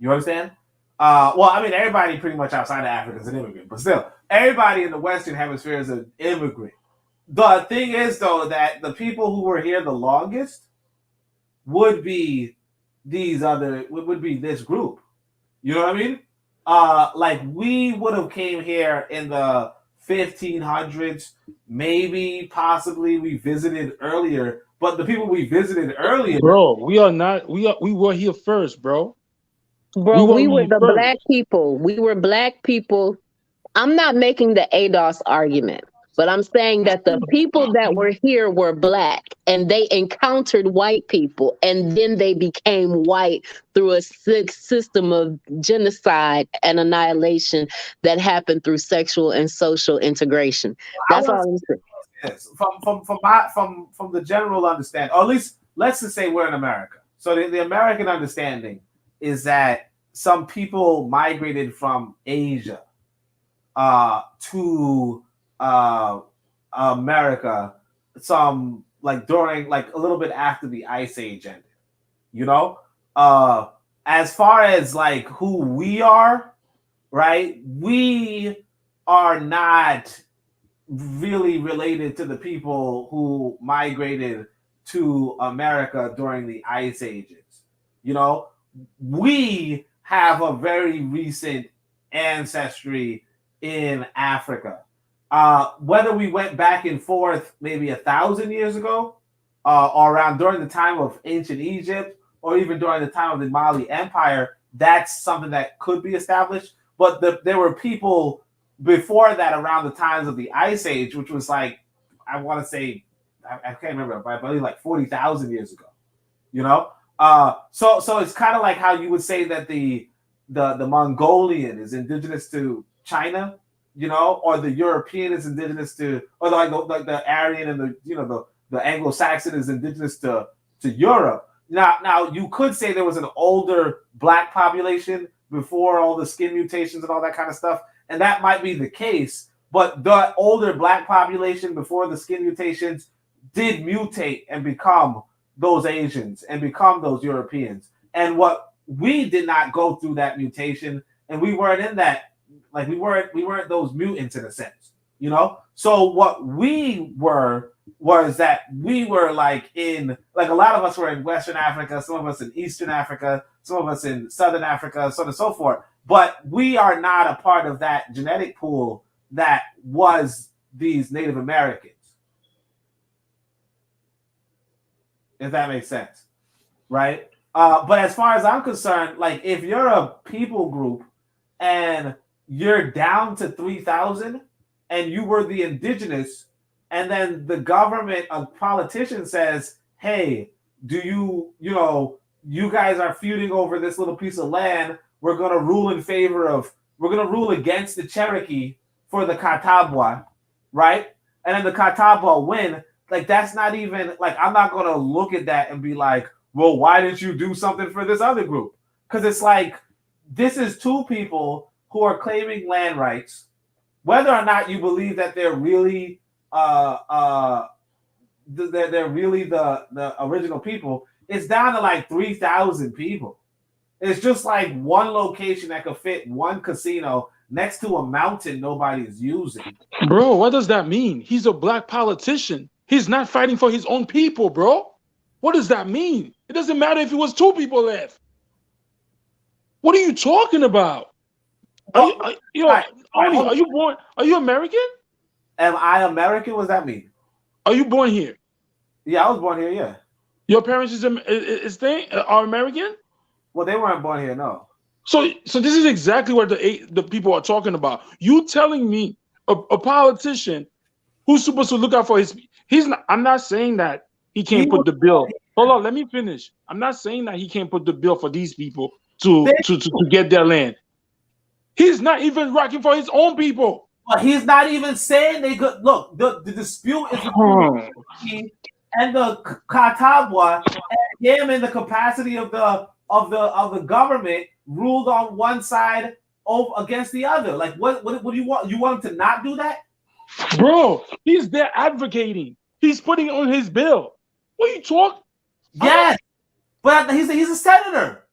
You understand? Well, I mean, everybody pretty much outside of Africa is an immigrant, but still, everybody in the Western Hemisphere is an immigrant. The thing is, though, that the people who were here the longest would be would be this group. You know what I mean? Like we would have came here in the 1500s, maybe, possibly we visited earlier, but the people we visited earlier, bro, we were here first, bro. Bro, we were the black people. We were black people. I'm not making the ADOS argument, but I'm saying that the people that were here were black and they encountered white people and then they became white through a system of genocide and annihilation that happened through sexual and social integration. That's all I'm saying. Yes, from the general understanding, or at least let's just say we're in America. So the American understanding is that some people migrated from Asia to America, some like during like a little bit after the Ice Age ended. You know, as far as like who we are, right? We are not really related to the people who migrated to America during the Ice Ages. You know, we have a very recent ancestry in Africa. Whether we went back and forth maybe 1,000 years ago, or around during the time of ancient Egypt, or even during the time of the Mali Empire, that's something that could be established. But there were people before that around the times of the Ice Age, which was like, I want to say I can't remember, but I believe like 40,000 years ago. You know, so it's kind of like how you would say that the Mongolian is indigenous to China, you know, or the European is indigenous to, or like the Aryan and the Anglo-Saxon is indigenous to Europe. Now you could say there was an older black population before all the skin mutations and all that kind of stuff, and that might be the case. But the older black population before the skin mutations did mutate and become those Asians and become those Europeans. And what we did not go through that mutation, and we weren't in that, like we weren't those mutants in a sense, you know. So what we were was that we were like a lot of us were in Western Africa, some of us in Eastern Africa, some of us in Southern Africa, so on and so forth. But we are not a part of that genetic pool that was these Native Americans. If that makes sense, right? But as far as I'm concerned, like if you're a people group and you're down to 3,000 and you were the indigenous, and then the government, a politician says, hey, you guys are feuding over this little piece of land. We're going to rule against the Cherokee for the Catawba, right? And then the Catawba win. Like, that's not even, like, I'm not going to look at that and be like, well, why didn't you do something for this other group? Because it's like, this is two people who are claiming land rights, whether or not you believe that they're really they're really the original people. It's down to like 3,000 people. It's just like one location that could fit one casino next to a mountain nobody's using. Bro, what does that mean? He's a black politician. He's not fighting for his own people, bro. What does that mean? It doesn't matter if it was two people left. What are you talking about? Are you born? Are you American? Am I American? What does that mean? Are you born here? Yeah, I was born here. Yeah. Your parents are American? Well, they weren't born here, no. So this is exactly what the people are talking about. You telling me a politician who's supposed to look out for he's not. I'm not saying that he can't put the bill. Hold on, let me finish. I'm not saying that he can't put the bill for these people to get their land. He's not even rocking for his own people. But he's not even saying they could. Look, the dispute is between and the Catawba, and him in the capacity of the government ruled on one side against the other. Like, what do you want? You want him to not do that? Bro, he's there advocating. He's putting it on his bill. What are you talking? Yes, but he's a senator.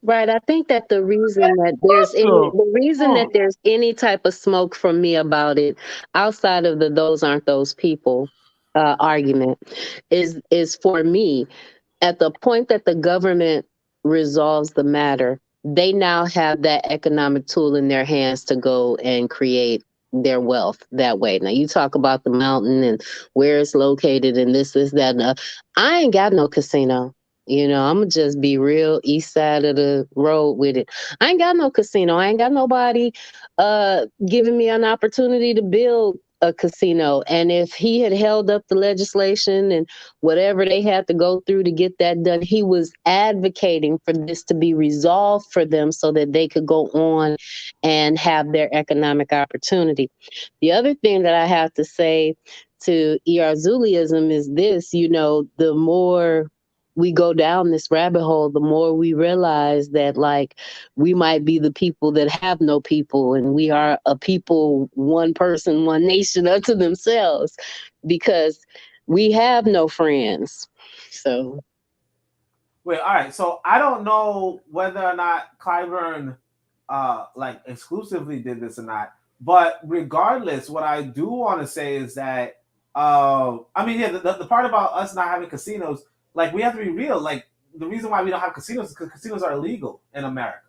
Right. I think that the reason that there's any type of smoke from me about it, outside of the "those aren't those people" argument, is for me, at the point that the government resolves the matter, they now have that economic tool in their hands to go and create their wealth that way. Now, you talk about the mountain and where it's located and this, that, and I ain't got no casino. You know, I'm gonna just be real east side of the road with it. I ain't got no casino. I ain't got nobody giving me an opportunity to build a casino. And if he had held up the legislation and whatever they had to go through to get that done, he was advocating for this to be resolved for them so that they could go on and have their economic opportunity. The other thing that I have to say to Zuliism is this, you know, the more we go down this rabbit hole, the more we realize that, like, we might be the people that have no people, and we are a people, one person, one nation unto themselves, because we have no friends. So, wait, all right. So I don't know whether or not Clyburn like exclusively did this or not, but regardless, what I do want to say is that I mean, yeah, the part about us not having casinos. Like, we have to be real. Like, the reason why we don't have casinos is because casinos are illegal in America.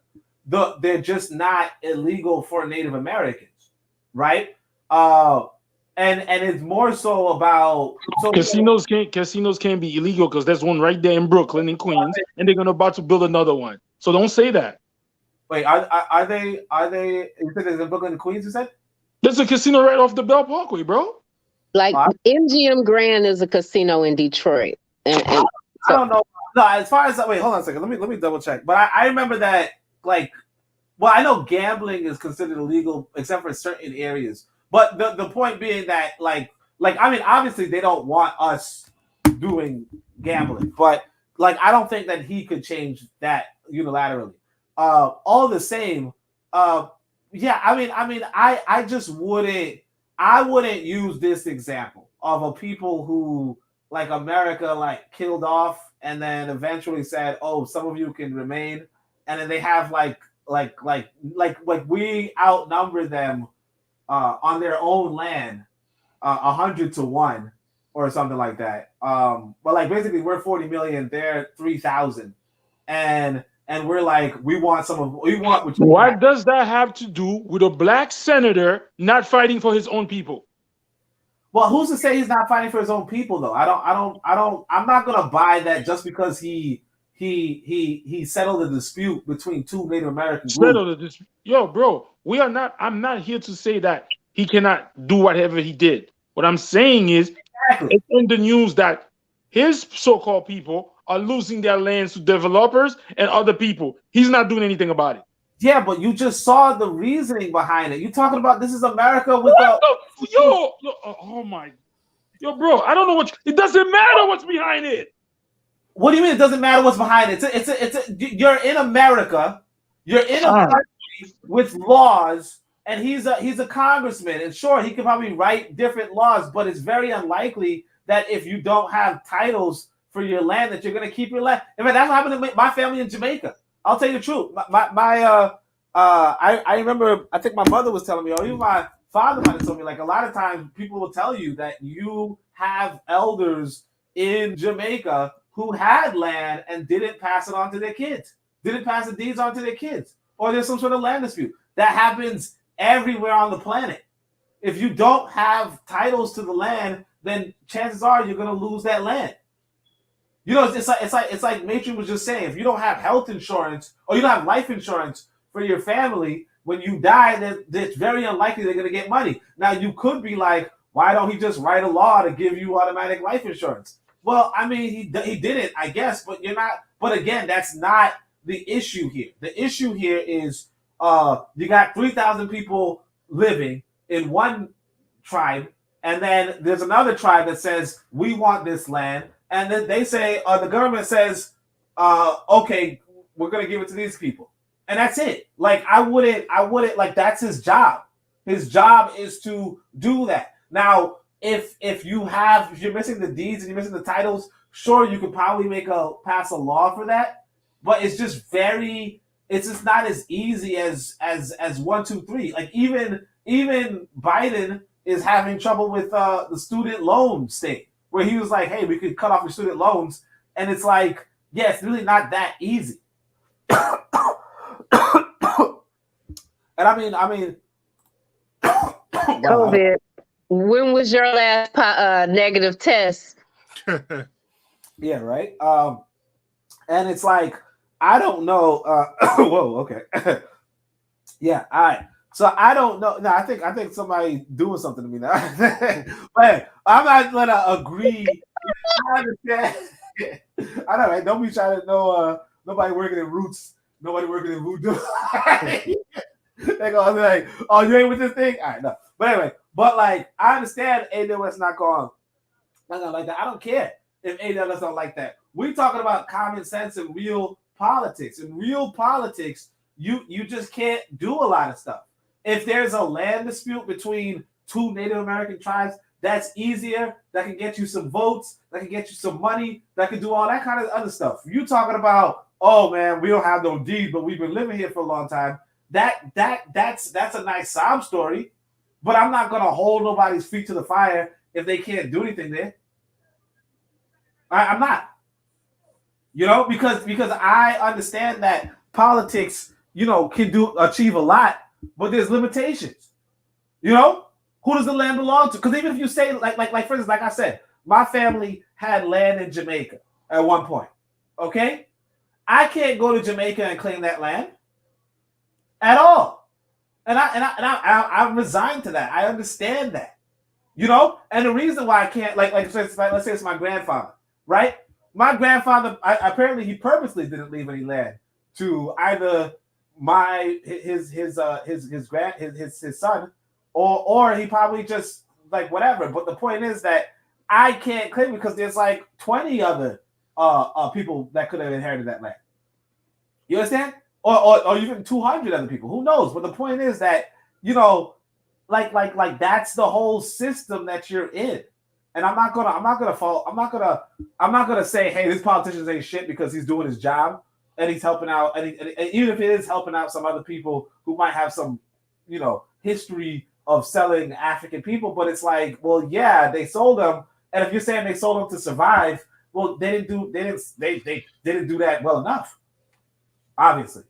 They're just not illegal for Native Americans, right? And it's more so about casinos can't be illegal because there's one right there in Brooklyn in Queens, and they're about to build another one. So don't say that. Wait, are they? You said there's in Brooklyn and Queens? You said there's a casino right off the Bell Parkway, bro. Like MGM Grand is a casino in Detroit, and I don't know. No, as far as wait, hold on a second. Let me double check. But I remember that well, I know gambling is considered illegal except for certain areas. But the point being that I mean, obviously they don't want us doing gambling, but I don't think that he could change that unilaterally. All the same, yeah. I just wouldn't. I wouldn't use this example of a people who America killed off and then eventually said, "Oh, some of you can remain," and then they have we outnumber them on their own land 100-1 or something like that. But basically we're 40 million, they're 3,000, and we're we want What does that have to do with a black senator not fighting for his own people? Well, who's to say he's not fighting for his own people though? I'm not gonna buy that just because he settled a dispute between two Native American groups. Yo, bro, I'm not here to say that he cannot do whatever he did. What I'm saying is it's in the news that his so-called people are losing their lands to developers and other people. He's not doing anything about it. Yeah, but you just saw the reasoning behind it. You're talking about this is America with oh my, yo, bro, I don't know it doesn't matter what's behind it. What do you mean it doesn't matter what's behind it? You're in America. You're in a country with laws, and he's a congressman. And sure, he could probably write different laws, but it's very unlikely that if you don't have titles for your land that you're going to keep your land. In fact, that's what happened to my family in Jamaica. I'll tell you the truth. I remember, I think my mother was telling me, or even my father might have told me, a lot of times people will tell you that you have elders in Jamaica who had land and didn't pass it on to their kids, didn't pass the deeds on to their kids, or there's some sort of land dispute. That happens everywhere on the planet. If you don't have titles to the land, then chances are you're going to lose that land. It's like Matron was just saying, if you don't have health insurance or you don't have life insurance for your family, when you die, then it's very unlikely they're going to get money. Now, you could be like, why don't he just write a law to give you automatic life insurance? Well, I mean, he didn't, I guess, but you're not. But again, that's not the issue here. The issue here is you got 3,000 people living in one tribe, and then there's another tribe that says, we want this land. And then they say, the government says, okay, we're going to give it to these people. And that's it. I wouldn't, that's his job. His job is to do that. Now, if you're missing the deeds and you're missing the titles, sure, you could probably pass a law for that. But it's just not as easy as 1, 2, 3. Even Biden is having trouble with the student loan state, where he was like, hey, we could cut off your student loans. And it's it's really not that easy. And I mean, COVID. When was your last negative test? Yeah, right. And it's I don't know. Whoa, okay. Yeah, all right. So I don't know. No, I think somebody doing something to me now. But I'm not gonna agree. I understand. I know, right? Don't be trying to know nobody working in Roots, nobody working in Voodoo. They go like, oh, you ain't with this thing? All right, no. But anyway, I understand AWS not going like that. I don't care if AWS don't like that. We're talking about common sense and real politics. In real politics, you just can't do a lot of stuff. If there's a land dispute between two Native American tribes, that's easier. That can get you some votes. That can get you some money. That can do all that kind of other stuff. You talking about, oh man, we don't have no deed, but we've been living here for a long time. That's a nice sob story, but I'm not gonna hold nobody's feet to the fire if they can't do anything there. I'm not. Because I understand that politics, can achieve a lot, but there's limitations. Who does the land belong to? Because even if you say, like for instance, like I said, my family had land in Jamaica at one point. Okay, I can't go to Jamaica and claim that land at all, and I'm resigned to that. I understand that. You know, and the reason why I can't, let's say it's my grandfather, right? My grandfather, apparently he purposely didn't leave any land to either his son, or he probably just like whatever. But the point is that I can't claim because there's like 20 other people that could have inherited that land. You understand? Or even 200 other people. Who knows? But the point is that, you know, like that's the whole system that you're in. And I'm not gonna say, hey, this politician ain't shit because he's doing his job and he's helping out, and even if it is helping out some other people who might have some, you know, history of selling African people, but it's like, well, yeah, they sold them, and if you're saying they sold them to survive, well, they didn't do that well enough, obviously,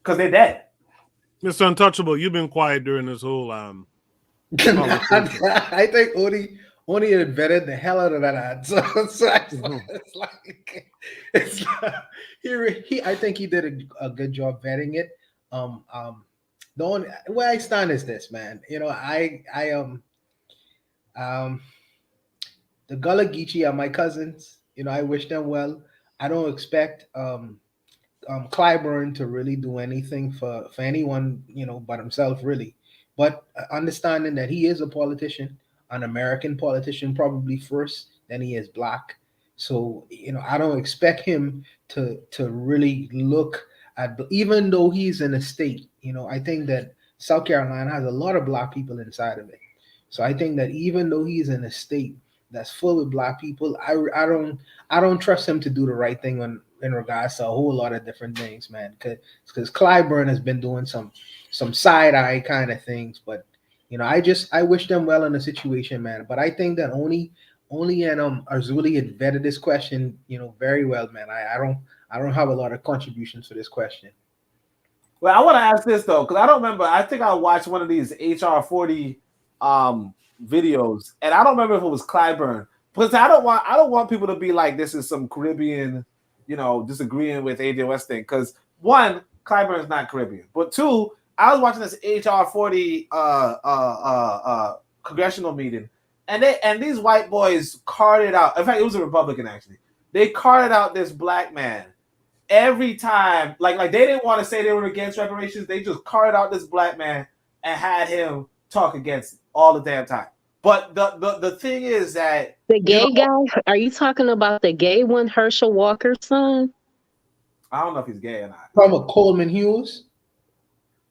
because they're dead. Mr. Untouchable, you've been quiet during this whole I think Oni invented the hell out of that ad. So it's like he I think he did a good job vetting it. The only where I stand is this, man. You know, the Gullah Geechee are my cousins. You know, I wish them well. I don't expect Clyburn to really do anything for anyone, you know, but himself, really. But understanding that he is a politician, an American politician, probably first, then he is black. So, you know, I don't expect him to really look at, even though he's in a state, you know, I think that South Carolina has a lot of black people inside of it. So I think that even though he's in a state that's full of black people, I don't trust him to do the right thing in regards to a whole lot of different things, man. Because Clyburn has been doing some side eye kind of things, but you know, I wish them well in the situation, man. But I think that only and Arzuli had vetted this question, you know, very well, man. I don't have a lot of contributions for this question. Well, I want to ask this though, because I don't remember. I think I watched one of these HR 40 videos, and I don't remember if it was Clyburn. Because I don't want people to be like, this is some Caribbean, you know, disagreeing with AJ West thing. Because one, Clyburn is not Caribbean, but two, I was watching this HR 40 congressional meeting, and these white boys carted out. In fact, it was a Republican actually. They carted out this black man every time. Like they didn't want to say they were against reparations. They just carted out this black man and had him talk against it all the damn time. But the thing is that the gay guy. Are you talking about the gay one, Herschel Walker's son? I don't know if he's gay or not. From Coleman Hughes.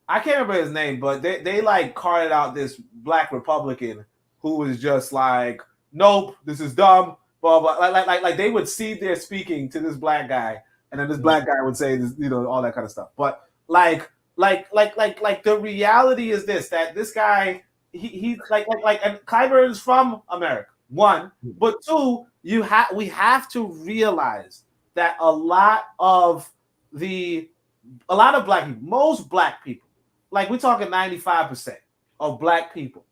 I can't remember his name, but they like carted out this black Republican who was just like, nope, this is dumb, blah blah. Like they would see their speaking to this black guy, and then this black guy would say this, you know, all that kind of stuff. But like the reality is this guy, he's like and Clyburn is from America, one, but two, we have to realize that a lot of black people, most black people, like we're talking 95% of black people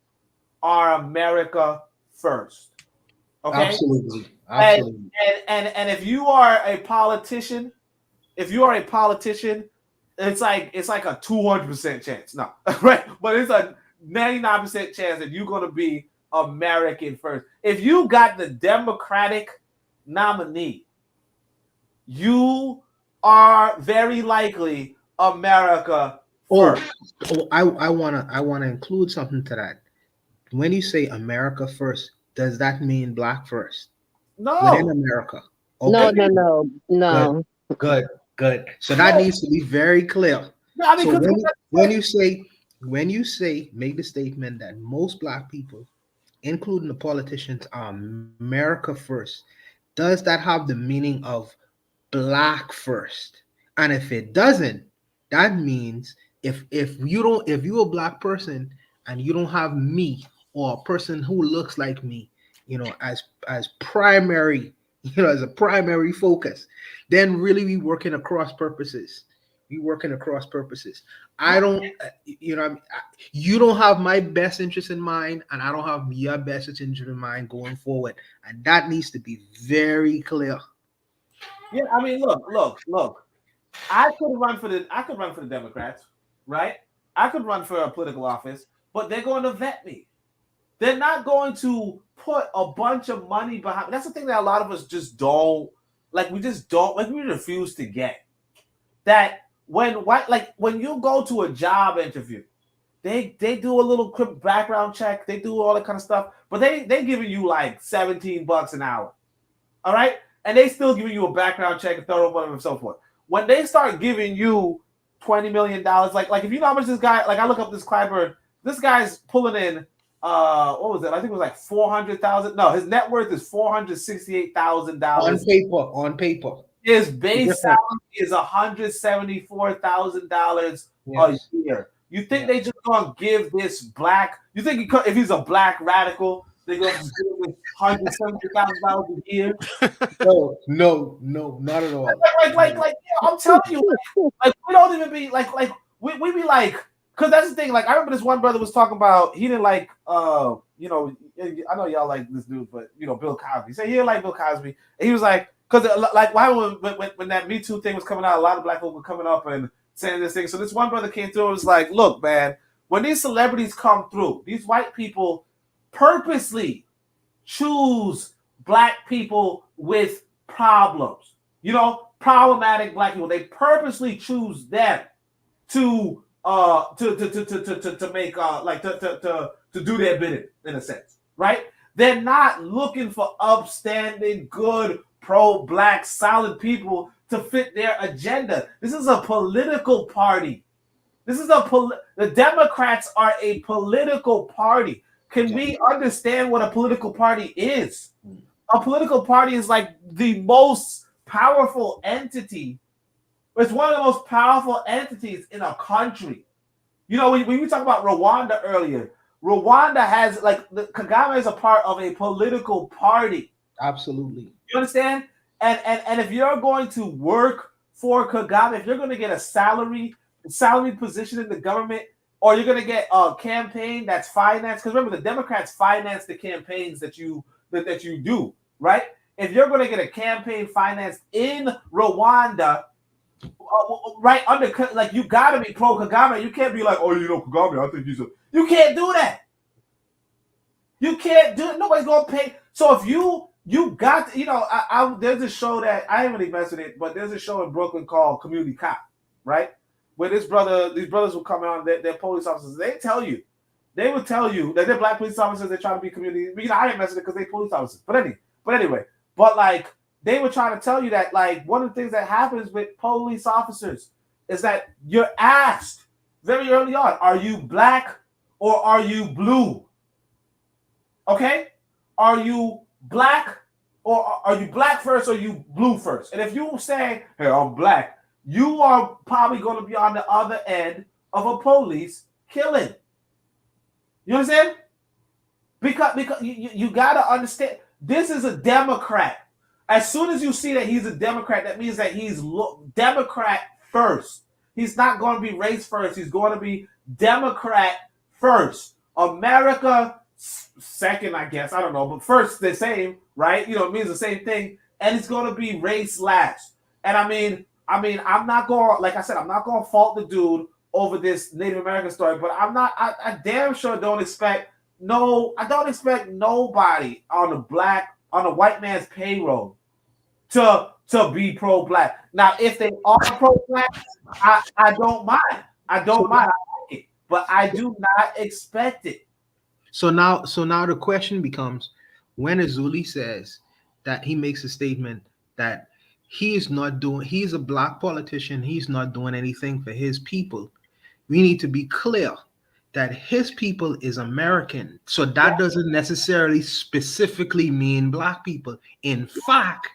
are America first. Okay. Absolutely. And if you are a politician, it's like a 200% chance. No, right? But it's a 99% chance that you're gonna be American first. If you got the Democratic nominee, you are very likely America first. I wanna include something to that. When you say America first, does that mean black first? No. Within America. Okay. No. Good. So that needs to be very clear. No, I mean, so when you say make the statement that most black people, including the politicians, are America first, does that have the meaning of black first? And if it doesn't, that means if you're a black person and you don't have me or a person who looks like me, you know, as primary, you know, as a primary focus, then really we working across purposes. I don't, you know, you don't have my best interest in mind, and I don't have your best interest in mind going forward, and that needs to be very clear. Yeah, I mean, look. I could run for the Democrats, right? I could run for a political office, but they're going to vet me. They're not going to put a bunch of money behind. That's the thing that a lot of us just don't like. We just don't like. We refuse to get that when you go to a job interview, they do a little quick background check. They do all that kind of stuff, but they giving you like $17 an hour. All right, and they still giving you a background check and thorough whatever and so forth. When they start giving you $20 million, like if you know how much this guy, like I look up this Clyburn, this guy's pulling in what was it? I think it was like 400,000. No, his net worth is $468,000 on paper. His base salary is $174,000 a year. You think they just gonna give this black? You think if he's a black radical, they're gonna give him $170,000 a year? No, not at all. Like I'm telling you, like we don't even be like we be like. Because that's the thing. Like, I remember this one brother was talking about, he didn't like, I know y'all like this dude, but, Bill Cosby. He said he didn't like Bill Cosby. And he was like, because, like, why when that Me Too thing was coming out, a lot of black folk were coming up and saying this thing. So this one brother came through and was like, look, man, when these celebrities come through, these white people purposely choose black people with problems. Problematic black people. They purposely choose them to make to do their bidding in a sense, right? They're not looking for upstanding, good, pro-black, solid people to fit their agenda. This is a political party. The Democrats are a political party. Can we understand what a political party is? A political party is like the most powerful entity. It's one of the most powerful entities in a country. When we talk about Rwanda earlier, Rwanda has Kagame is a part of a political party. Absolutely. You understand? And if you're going to work for Kagame, if you're going to get a salary position in the government, or you're going to get a campaign that's financed, because remember the Democrats finance the campaigns that you do, right? If you're going to get a campaign financed in Rwanda, right under, like, you gotta be pro Kagame. You can't be like, Kagame, I think he's a. You can't do that. You can't do it. Nobody's gonna pay. So if you got, there's a show that I haven't invested in, but there's a show in Brooklyn called Community Cop, right? Where these brothers will come on, they're police officers. They would tell you that they're black police officers. They're trying to be community. I didn't mess with it because they're police officers. But anyway, like. They were trying to tell you that, like, one of the things that happens with police officers is that you're asked very early on, are you black or are you blue? Okay? Are you black or are you black first or are you blue first? And if you say, hey, I'm black, you are probably going to be on the other end of a police killing. You understand? Because you got to understand, this is a Democrat. As soon as you see that he's a Democrat, that means that he's Democrat first. He's not going to be race first. He's going to be Democrat first. America second, I guess. I don't know. But first, the same, right? It means the same thing. And it's going to be race last. And I mean, I'm not going, like I said, I'm not going to fault the dude over this Native American story, but I damn sure don't expect nobody on a white man's payroll to be pro-black. Now, if they are pro-black, I don't mind. I like it, but I do not expect it. So now the question becomes, when Azuli says that he makes a statement that he's a black politician, he's not doing anything for his people, we need to be clear that his people is American. So that doesn't necessarily specifically mean black people. In fact,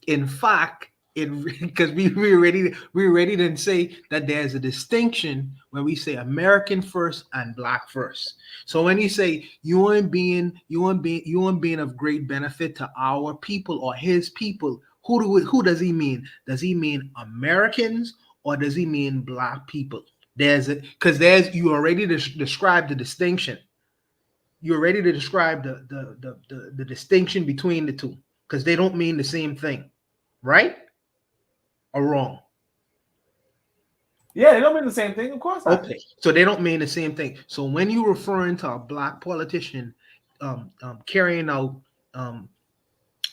because we already didn't say that there's a distinction when we say American first and black first. So when you say you ain't being of great benefit to our people or his people, who does he mean? Does he mean Americans or does he mean black people? You already described the distinction. You already described the distinction between the two, because they don't mean the same thing, right? Or wrong? Yeah, they don't mean the same thing, of course. Okay, so they don't mean the same thing. So when you're referring to a black politician, carrying out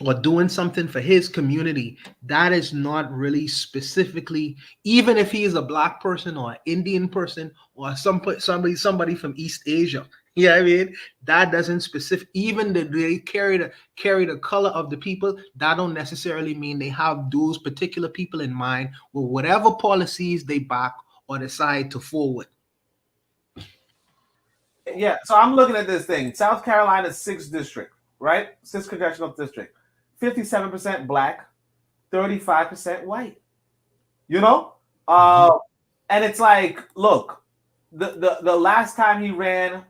or doing something for his community, that is not really specifically, even if he is a black person or an Indian person or somebody from East Asia. Yeah, I mean, that doesn't specific, even that they carry the color of the people, that don't necessarily mean they have those particular people in mind with whatever policies they back or decide to forward. Yeah, so I'm looking at this thing. South Carolina's 6th district, right? 6th congressional district. 57% black, 35% white. You know? And it's like, look, the last time he ran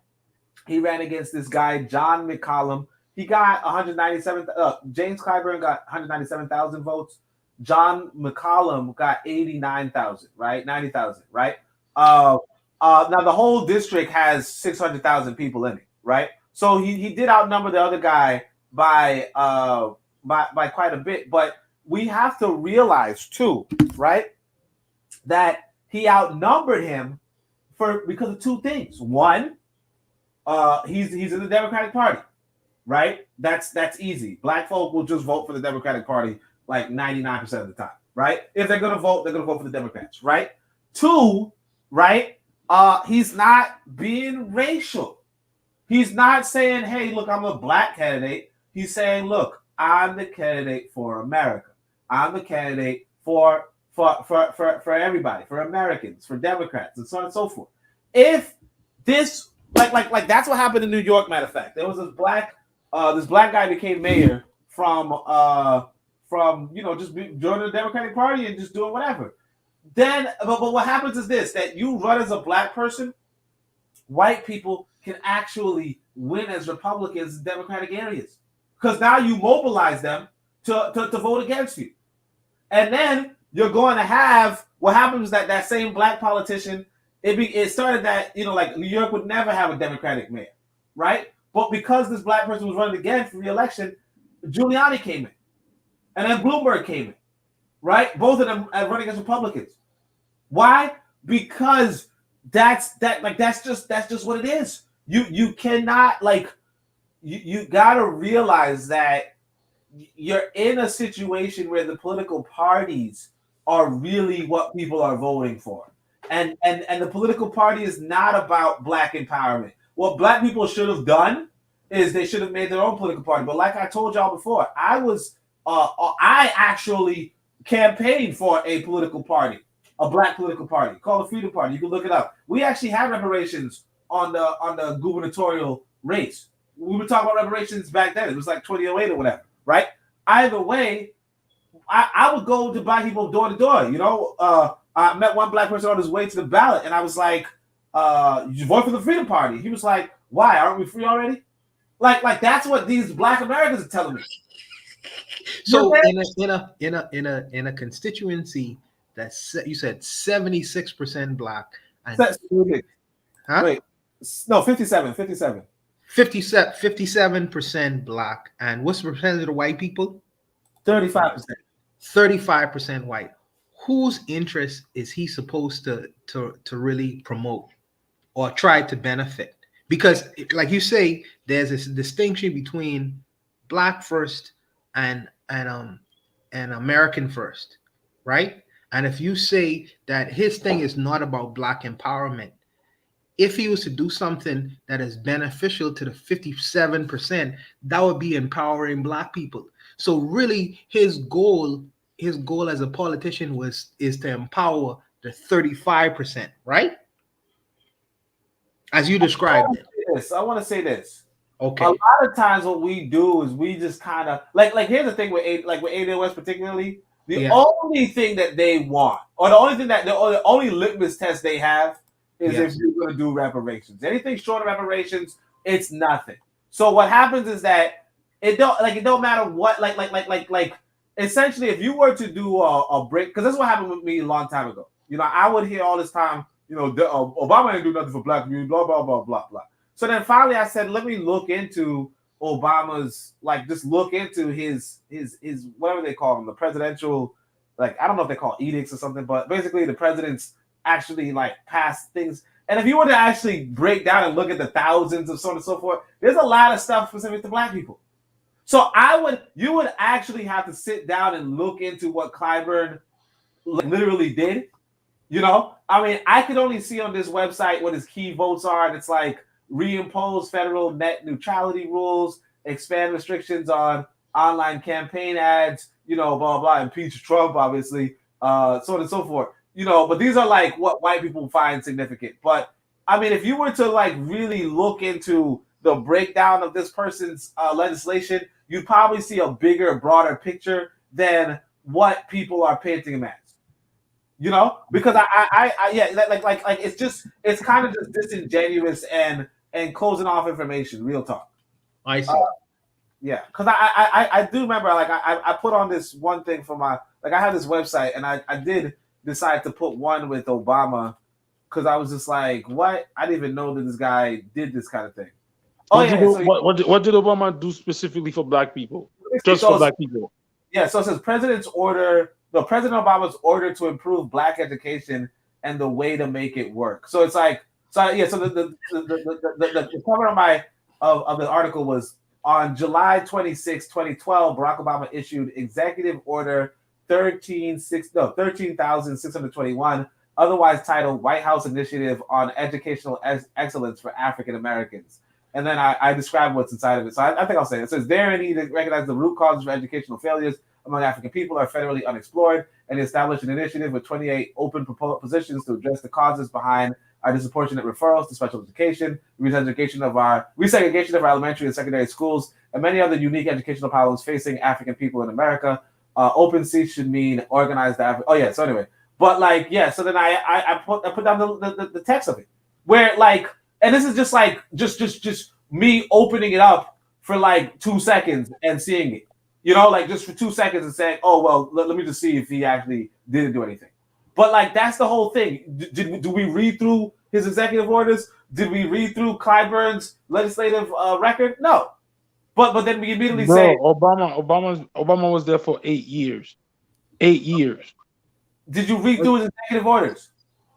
against this guy, John McCollum. He got 197. James Clyburn got 197,000 votes. John McCollum got 89,000, right? 90,000, right? Now the whole district has 600,000 people in it, right? So he did outnumber the other guy by quite a bit. But we have to realize too, right, that he outnumbered him because of two things. One, he's in the Democratic Party, right? That's easy. Black folk will just vote for the Democratic Party like 99% of the time, right? If they're gonna vote, they're gonna vote for the Democrats, right? Two, right? He's not being racial. He's not saying, "Hey, look, I'm a black candidate." He's saying, "Look, I'm the candidate for America. I'm the candidate for everybody, for Americans, for Democrats, and so on and so forth." If this like that's what happened in New York. Matter of fact, there was this black guy became mayor from just joining the Democratic Party and just doing whatever. Then, but what happens is this: that you run as a black person, white people can actually win as Republicans in Democratic areas because now you mobilize them to vote against you, and then you're going to have what happens is that same black politician. It started that, like New York would never have a Democratic mayor, right? But because this black person was running again for re-election, Giuliani came in, and then Bloomberg came in, right? Both of them running as Republicans. Why? Because that's just what it is. You cannot you gotta realize that you're in a situation where the political parties are really what people are voting for. And the political party is not about black empowerment. What black people should have done is they should have made their own political party. But like I told y'all before, I actually campaigned for a political party, a black political party called the Freedom Party. You can look it up. We actually had reparations on the gubernatorial race. We were talking about reparations back then. It was like 2008 or whatever, right? Either way, I would go to buy people door to door. I met one black person on his way to the ballot, and I was like, "You vote for the Freedom Party?" He was like, "Why? Aren't we free already?" Like that's what these black Americans are telling me. So in a constituency that's, you said 76% black and Wait, no, 57. 57% black, and what's the percentage of the white people? 35%. 35% white. Whose interest is he supposed to really promote or try to benefit? Because, like you say, there's this distinction between black first and American first, right? And if you say that his thing is not about black empowerment, if he was to do something that is beneficial to the 57%, that would be empowering black people. So really, his goal as a politician is to empower the 35%, right? As you described it. I want to say this. Okay. A lot of times, what we do is we just kind of like here's the thing with ADOS particularly. The only thing that they want, or the only litmus test they have, is if you're going to do reparations. Anything short of reparations, it's nothing. So what happens is that it don't matter what essentially, if you were to do a break, because that's what happened with me a long time ago. I would hear all this time, Obama didn't do nothing for black community, blah blah blah blah blah. So then finally, I said, let me look into Obama's, just look into his whatever they call them, the presidential, I don't know if they call edicts or something, but basically the president's actually passed things. And if you were to actually break down and look at the thousands of so on and so forth, there's a lot of stuff specific to black people. So you would actually have to sit down and look into what Clyburn literally did. You know, I mean, I could only see on this website what his key votes are, and it's like reimpose federal net neutrality rules, expand restrictions on online campaign ads, you know, blah, blah, impeach Trump, obviously, so on and so forth. You know, but these are like what white people find significant. But I mean, if you were to like really look into the breakdown of this person's legislation, you'd probably see a bigger, broader picture than what people are painting him as. You know, because like it's kind of just disingenuous and closing off information. Real talk. I see. Yeah, because I do remember, like, I put on this one thing for my, like, I have this website, and I did decide to put one with Obama because I was just like, what? I didn't even know that this guy did this kind of thing. What did Obama do specifically for black people? Just for black people. Yeah, so it says President Obama's order to improve black education and the way to make it work. So it's like, so the cover of the article was on July 26, 2012, Barack Obama issued Executive Order 13,621, otherwise titled White House Initiative on Educational Excellence for African Americans. And then I describe what's inside of it. So I think I'll say it. It says, therein he recognized the root causes of educational failures among African people are federally unexplored, and established an initiative with 28 open positions to address the causes behind our disproportionate referrals to special education, resegregation of our elementary and secondary schools, and many other unique educational problems facing African people in America. Open seats should mean organized. So anyway, but like, yeah. So then I put down the text of it, where like, and this is just like just me opening it up for like 2 seconds and seeing it. You know, like just for 2 seconds and saying, oh, well, let me just see if he actually didn't do anything. But like, that's the whole thing. Do we read through his executive orders? Did we read through Clyburn's legislative record? No. But then we immediately say Obama was there for 8 years. 8 years. Did you read through his executive orders?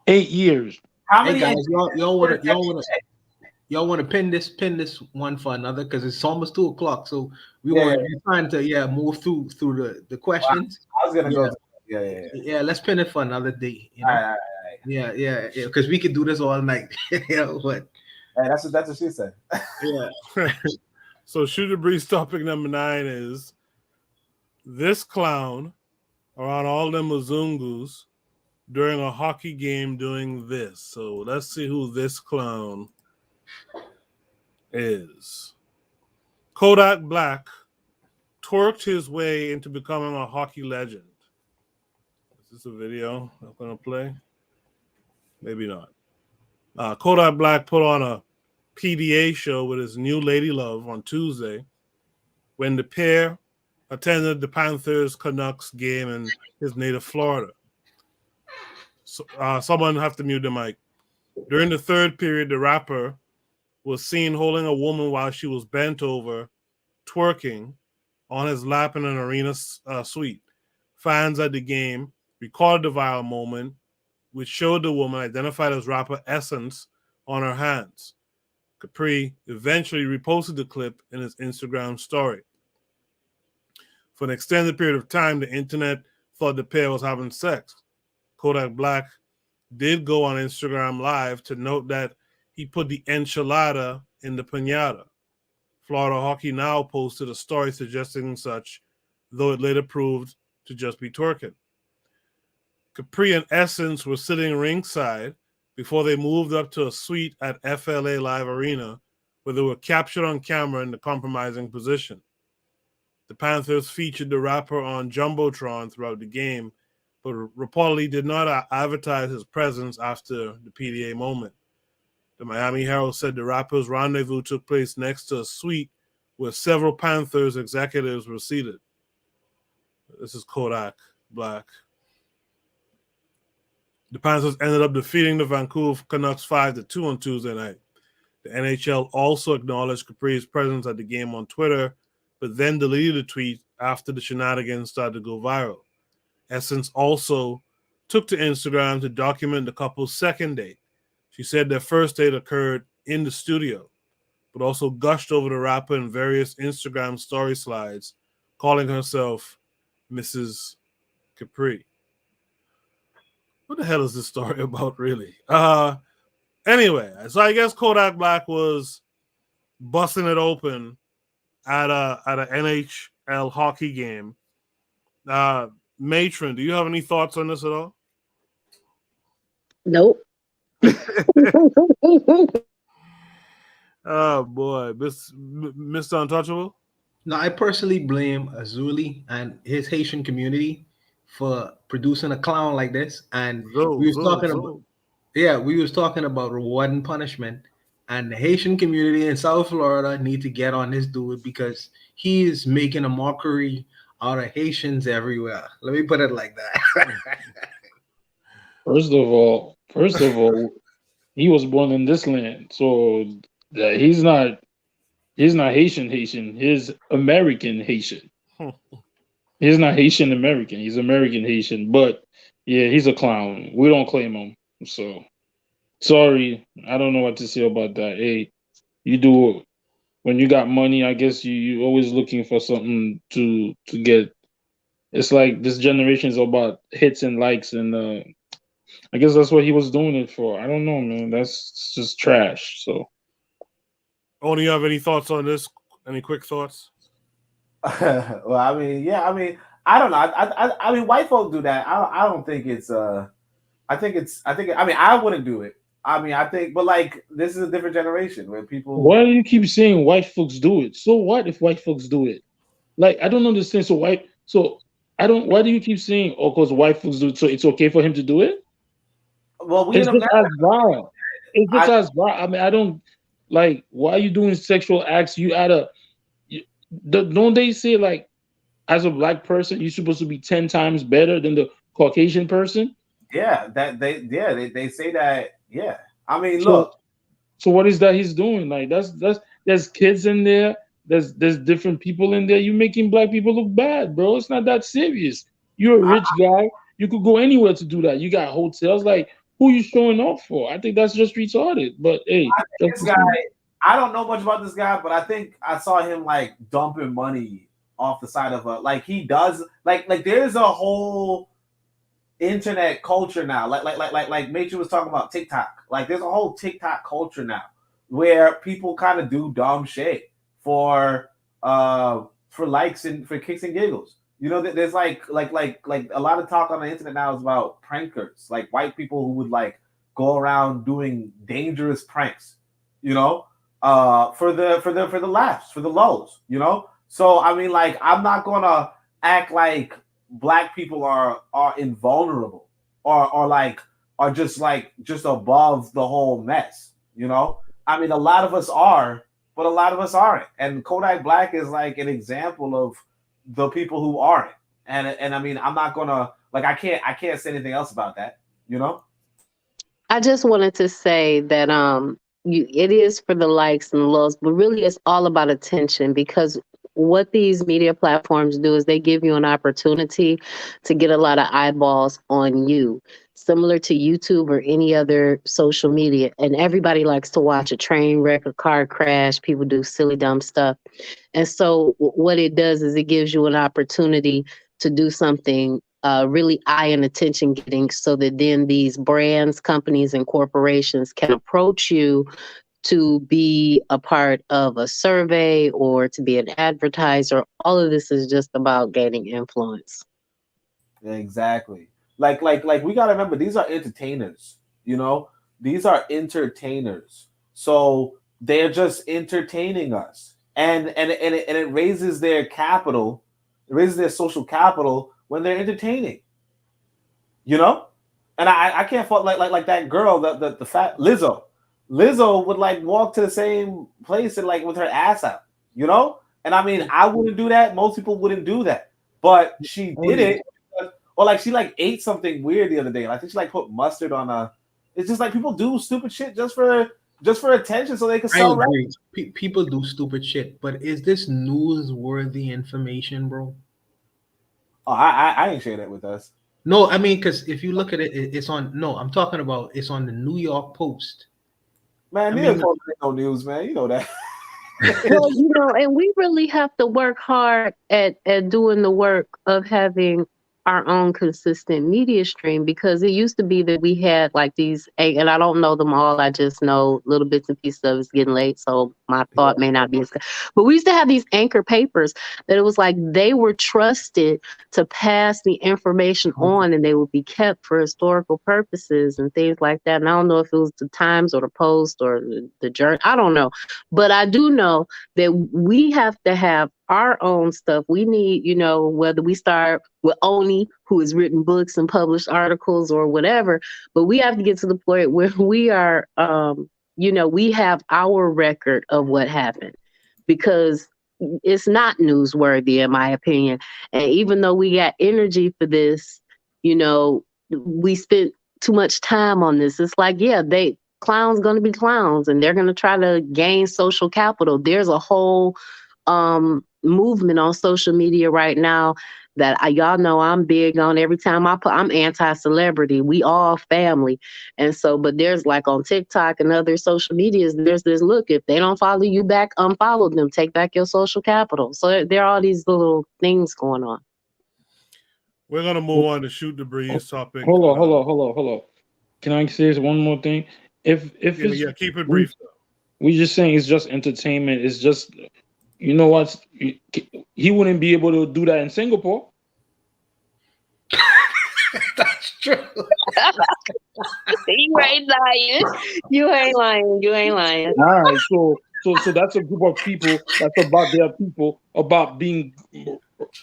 8 years. How many? Hey guys, y'all want to pin this one for another because it's almost 2:00. So we're trying to move through the questions. I was gonna go. Yeah. Let's pin it for another day. You know? All right. Yeah. Because we could do this all night. What? Hey, that's what she said. Yeah. So Shooter Breeze topic number 9 is this clown around all them Mzungus during a hockey game doing this. So let's see who this clown is. Kodak Black twerked his way into becoming a hockey legend. Is this a video I'm going to play? Maybe not. Kodak Black put on a PDA show with his new lady love on Tuesday when the pair attended the Panthers-Canucks game in his native Florida. So, someone have to mute the mic. During the third period, the rapper was seen holding a woman while she was bent over, twerking on his lap in an arena suite. Fans at the game recorded the viral moment, which showed the woman, identified as rapper Essence, on her hands. Capri eventually reposted the clip in his Instagram story. For an extended period of time, the internet thought the pair was having sex. Kodak Black did go on Instagram Live to note that he put the enchilada in the piñata. Florida Hockey Now posted a story suggesting such, though it later proved to just be twerking. Capri and Essence were sitting ringside before they moved up to a suite at FLA Live Arena, where they were captured on camera in the compromising position. The Panthers featured the rapper on Jumbotron throughout the game, but reportedly did not advertise his presence after the PDA moment. The Miami Herald said the rapper's rendezvous took place next to a suite where several Panthers executives were seated. This is Kodak Black. The Panthers ended up defeating the Vancouver Canucks 5-2 on Tuesday night. The NHL also acknowledged Capri's presence at the game on Twitter, but then deleted the tweet after the shenanigans started to go viral. Essence also took to Instagram to document the couple's second date. She said their first date occurred in the studio, but also gushed over the rapper in various Instagram story slides, calling herself Mrs. Capri. What the hell is this story about, really? Anyway, so I guess Kodak Black was busting it open at an NHL hockey game. Matron, do you have any thoughts on this at all? Nope. Oh boy, Mr. Untouchable. No, I personally blame Azuli and his Haitian community for producing a clown like this. And we was talking about reward and punishment. And the Haitian community in South Florida need to get on this dude because he is making a mockery out of Haitians everywhere. Let me put it like that. First of all, he was born in this land, so he's not Haitian. He's American Haitian. He's not Haitian American. He's American Haitian. But yeah, he's a clown. We don't claim him. So sorry, I don't know what to say about that. Hey, you do when you got money. I guess you always looking for something to get. It's like this generation is about hits and likes, and I guess that's what he was doing it for. I don't know, man. That's just trash. So, do you have any thoughts on this? Any quick thoughts? Well, I mean, I don't know. I mean, white folk do that. I don't think it's. I mean, I wouldn't do it. I mean, I think, but like, this is a different generation where people. Why do you keep saying white folks do it? So what if white folks do it? Like, I don't understand. Why do you keep saying, oh, because white folks do it, so it's okay for him to do it? Well, it's just as wrong. It's just as wrong. I mean, I don't like. Why are you doing sexual acts? Don't they say like, as a black person, you're supposed to be 10 times better than the Caucasian person? Yeah, they say that. Yeah, I mean, So what is that he's doing? Like there's kids in there. There's different people in there. You're making black people look bad, bro. It's not that serious. You're a rich guy. You could go anywhere to do that. You got hotels. Like, who you showing off for? I think that's just retarded. But hey, this guy, I don't know much about this guy, but I think I saw him like dumping money off the side of like he does like there's a whole internet culture now. Like Major was talking about TikTok. Like there's a whole TikTok culture now where people kind of do dumb shit for likes and for kicks and giggles. You know, there's like a lot of talk on the internet now is about prankers, like white people who would like go around doing dangerous pranks, you know, for the laughs, for the lows, you know. So I mean, like, I'm not gonna act like black people are invulnerable or just above the whole mess, you know. I mean, a lot of us are, but a lot of us aren't. And Kodak Black is like an example of the people who aren't. And I mean, I'm not gonna like I can't say anything else about that, you know. I just wanted to say that it is for the likes and the lows, but really it's all about attention, because what these media platforms do is they give you an opportunity to get a lot of eyeballs on you, similar to YouTube or any other social media. And everybody likes to watch a train wreck, a car crash, people do silly, dumb stuff. And so what it does is it gives you an opportunity to do something really eye and attention getting, so that then these brands, companies, and corporations can approach you to be a part of a survey or to be an advertiser. All of this is just about gaining influence. Exactly. Like we gotta remember, these are entertainers, you know. These are entertainers. So they're just entertaining us. And it raises their capital, it raises their social capital when they're entertaining. You know? And I can't fault like that girl, the fat Lizzo. Lizzo would like walk to the same place and like with her ass out, you know? And I mean, I wouldn't do that. Most people wouldn't do that, but she did it. Or like she like ate something weird the other day. I think she like put mustard on a. It's just like people do stupid shit just for attention, so they can sell. I agree. People do stupid shit, but is this newsworthy information, bro? Oh, I ain't share that with us. No, I mean, because if you look at it, it's on. No, I'm talking about it's on the New York Post. Man, I Neil mean, Coleman ain't no news, man. You know that. Well, and we really have to work hard at doing the work of having our own consistent media stream, because it used to be that we had like these, and I don't know them all. I just know little bits and pieces of it. It's getting late, so my thought may not be as good. But we used to have these anchor papers that it was like they were trusted to pass the information on, and they would be kept for historical purposes and things like that. And I don't know if it was the Times or the Post or the Journal. I don't know. But I do know that we have to have our own stuff. We need, whether we start with Oni, who has written books and published articles or whatever, but we have to get to the point where we are, we have our record of what happened, because it's not newsworthy, in my opinion. And even though we got energy for this, we spent too much time on this. It's like, clowns going to be clowns, and they're going to try to gain social capital. There's a whole movement on social media right now that y'all know I'm big on. Every time I'm anti-celebrity. We all family. And so, but there's like on TikTok and other social medias, there's this look, if they don't follow you back, unfollow them, take back your social capital. So there are all these little things going on. We're going to move on to Shoot the Breeze topic. Hold on. Can I say one more thing? If it's, keep it brief. We just saying it's just entertainment. It's just, you know what? He wouldn't be able to do that in Singapore. That's true. You ain't lying. You ain't lying. All right, so that's a group of people that's about their people, about being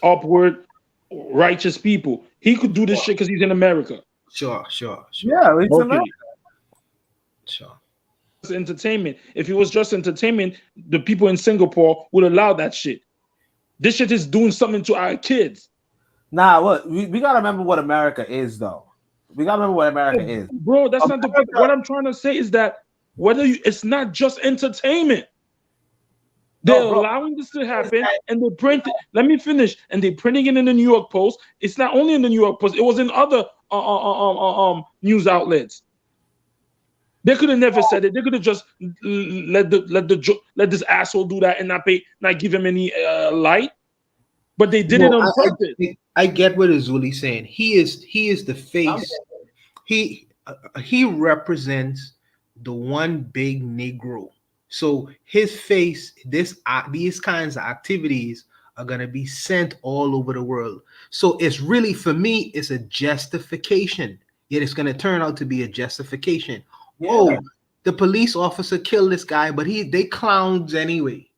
upward, righteous people. He could do this shit because he's in America. Sure. Yeah, he's in America. Sure. It's entertainment. If it was just entertainment, the people in Singapore would allow that shit. This shit is doing something to our kids. Nah, what we gotta remember what America is, though. We gotta remember what America is, bro. That's not what I'm trying to say. Is that it's not just entertainment. They're allowing this to happen, and they print it. Let me finish. And they're printing it in the New York Post. It's not only in the New York Post. It was in other news outlets. They could have never said it. They could have just let this asshole do that and not give him any light. But they did it on purpose. I get what Azuli's saying. He is the face. He represents the one big Negro. So his face, these kinds of activities are gonna be sent all over the world. So it's really, for me, it's a justification. Yet it's gonna turn out to be a justification. Yeah. Oh, the police officer killed this guy, but they clowns anyway.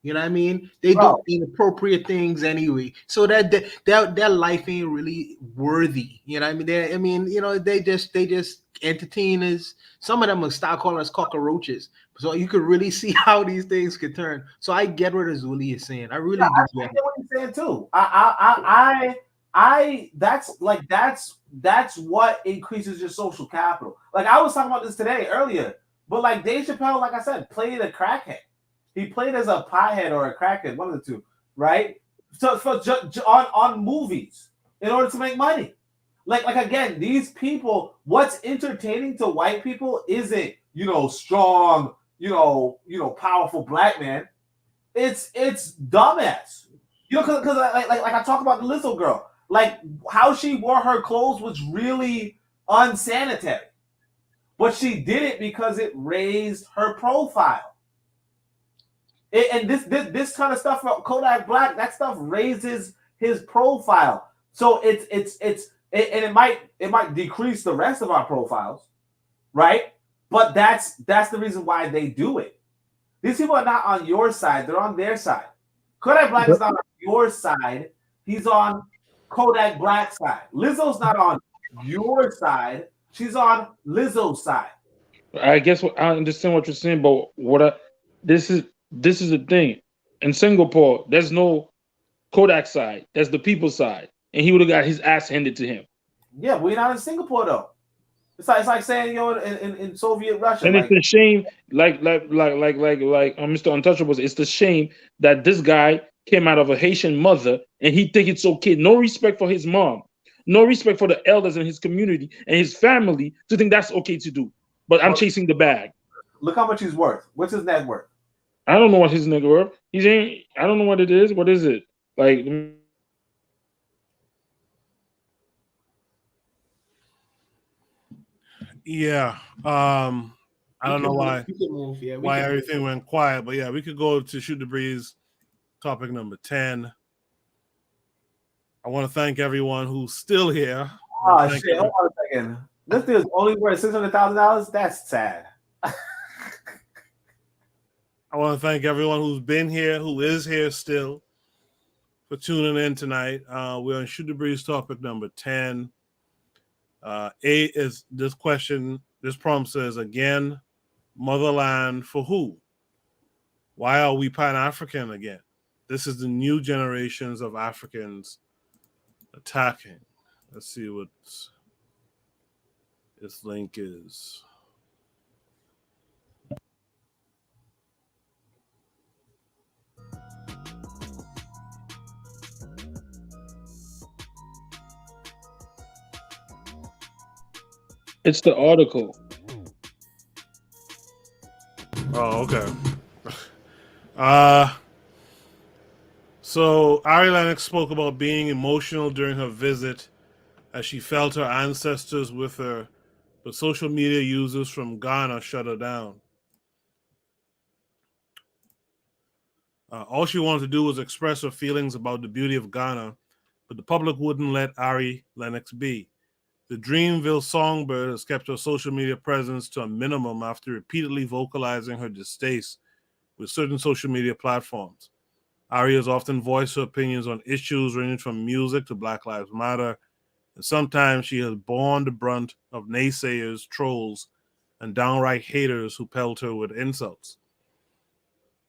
You know what I mean? They do inappropriate things anyway. So that their life ain't really worthy. You know what I mean? They just entertainers. Some of them will start calling us cockroaches. So you could really see how these things could turn. So I get what Azuli is saying. I really do get what he's saying too. That's what increases your social capital. Like I was talking about this earlier, but like Dave Chappelle, like I said, played a crackhead. He played as a piehead or a crackhead, one of the two, right? So on movies in order to make money. Like again, these people, what's entertaining to white people isn't strong, powerful black man. It's dumbass. Because like I talk about the Lizzo girl, like how she wore her clothes was really unsanitary, but she did it because it raised her profile. And this kind of stuff for Kodak Black, that stuff raises his profile. So it might decrease the rest of our profiles, right? But that's the reason why they do it. These people are not on your side; they're on their side. Kodak Black is not on your side; he's on Kodak Black's side. Lizzo's not on your side; she's on Lizzo's side. I guess I understand what you're saying, but this is the thing. In Singapore, there's no Kodak side. There's the people's side, and he would have got his ass handed to him. Yeah, we're not in Singapore though. It's like saying in Soviet Russia. And it's a shame, like Mr. Untouchables. It's the shame that this guy came out of a Haitian mother, and he think it's okay. No respect for his mom, no respect for the elders in his community and his family to think that's okay to do. But I'm chasing the bag. Look how much he's worth. What's his net worth? I don't know what his nigga worth. I don't know what it is. What is it? Like, Yeah. I don't know why everything went quiet, but yeah, we could go to Shoot the Breeze, topic number 10. I want to thank everyone who's still here. Oh shit! Hold on a second. This dude's only worth $600,000. That's sad. I want to thank everyone who's been here, who is here still, for tuning in tonight. We're on Shoot the Breeze, topic number 10. Is this question? This prompt says again, motherland for who? Why are we Pan-African again? This is the new generations of Africans attacking. Let's see what this link is. it's the article. Oh, okay. So Ari Lennox spoke about being emotional during her visit as she felt her ancestors with her, but social media users from Ghana shut her down. All she wanted to do was express her feelings about the beauty of Ghana, but the public wouldn't let Ari Lennox be. The Dreamville songbird has kept her social media presence to a minimum after repeatedly vocalizing her distaste with certain social media platforms. Ari has often voiced her opinions on issues ranging from music to Black Lives Matter, and sometimes she has borne the brunt of naysayers, trolls, and downright haters who pelt her with insults.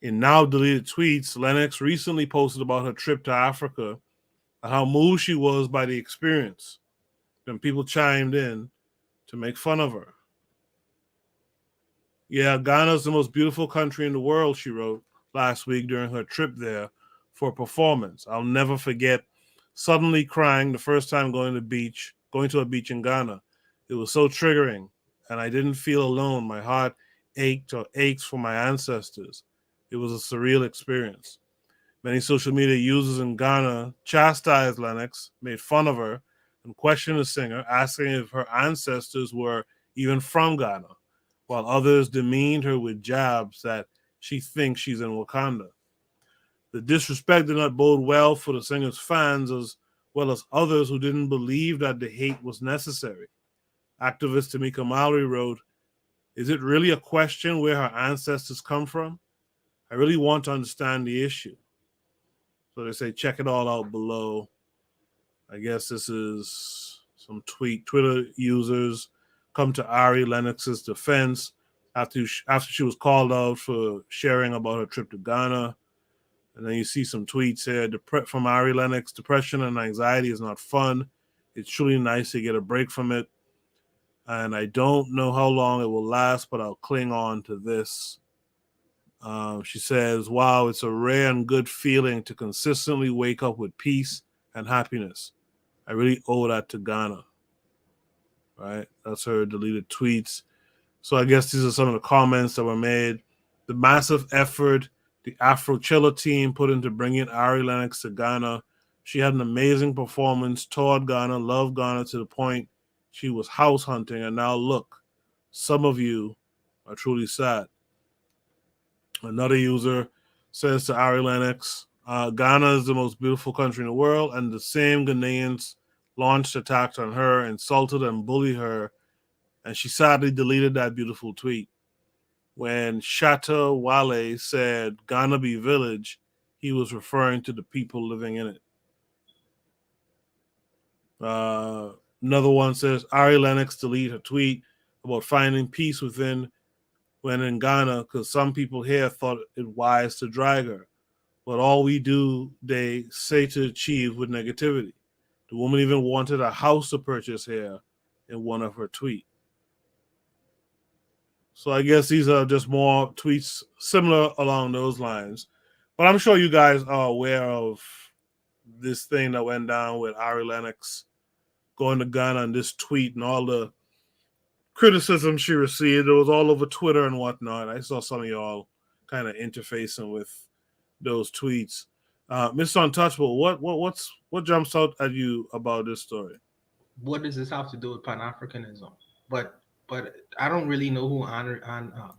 In now deleted tweets, Lennox recently posted about her trip to Africa and how moved she was by the experience. Then people chimed in to make fun of her. Yeah, Ghana's the most beautiful country in the world, she wrote last week during her trip there for a performance. I'll never forget suddenly crying the first time going to a beach in Ghana. It was so triggering, and I didn't feel alone. My heart aches for my ancestors. It was a surreal experience. Many social media users in Ghana chastised Lennox, made fun of her, and questioned the singer, asking if her ancestors were even from Ghana, while others demeaned her with jabs that she thinks she's in Wakanda. The disrespect did not bode well for the singer's fans as well as others who didn't believe that the hate was necessary. Activist Tamika Mallory wrote, "Is it really a question where her ancestors come from? I really want to understand the issue." So they say check it all out below. I guess this is some Twitter users come to Ari Lennox's defense after she was called out for sharing about her trip to Ghana. And then you see some tweets here from Ari Lennox. Depression and anxiety is not fun. It's truly nice to get a break from it. And I don't know how long it will last, but I'll cling on to this. She says, wow, it's a rare and good feeling to consistently wake up with peace and happiness. I really owe that to Ghana. Right? That's her deleted tweets. So I guess these are some of the comments that were made. The massive effort the Afrochilla team put into bringing Ari Lennox to Ghana. She had an amazing performance, toured Ghana, loved Ghana to the point she was house hunting. And now look, some of you are truly sad. Another user says to Ari Lennox, Ghana is the most beautiful country in the world, and the same Ghanaians launched attacks on her, insulted and bullied her, and she sadly deleted that beautiful tweet. When Shatta Wale said Ghana be village, he was referring to the people living in it. Another one says, Ari Lennox deleted her tweet about finding peace within when in Ghana because some people here thought it wise to drag her. But all we do, they say to achieve with negativity. The woman even wanted a house to purchase here in one of her tweets. So I guess these are just more tweets similar along those lines. But I'm sure you guys are aware of this thing that went down with Ari Lennox going to Ghana and this tweet and all the criticism she received. It was all over Twitter and whatnot. I saw some of y'all kind of interfacing with those tweets. Mr. Untouchable, what jumps out at you about this story? What does this have to do with Pan-Africanism? But I don't really know who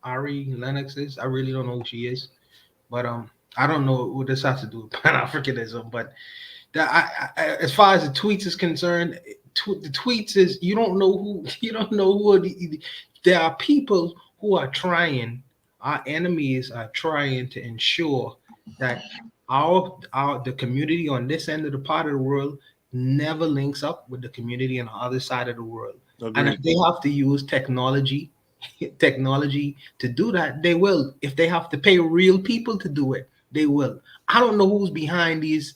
Ari Lennox is. I really don't know who she is. But I don't know what this has to do with Pan-Africanism. But as far as the tweets is concerned, the tweets is you don't know who are there are people who are trying. Our enemies are trying to ensure that the community on this end of the part of the world never links up with the community on the other side of the world. Agreed. And if they have to use technology to do that, they will. If they have to pay real people to do it, they will. I don't know who's behind these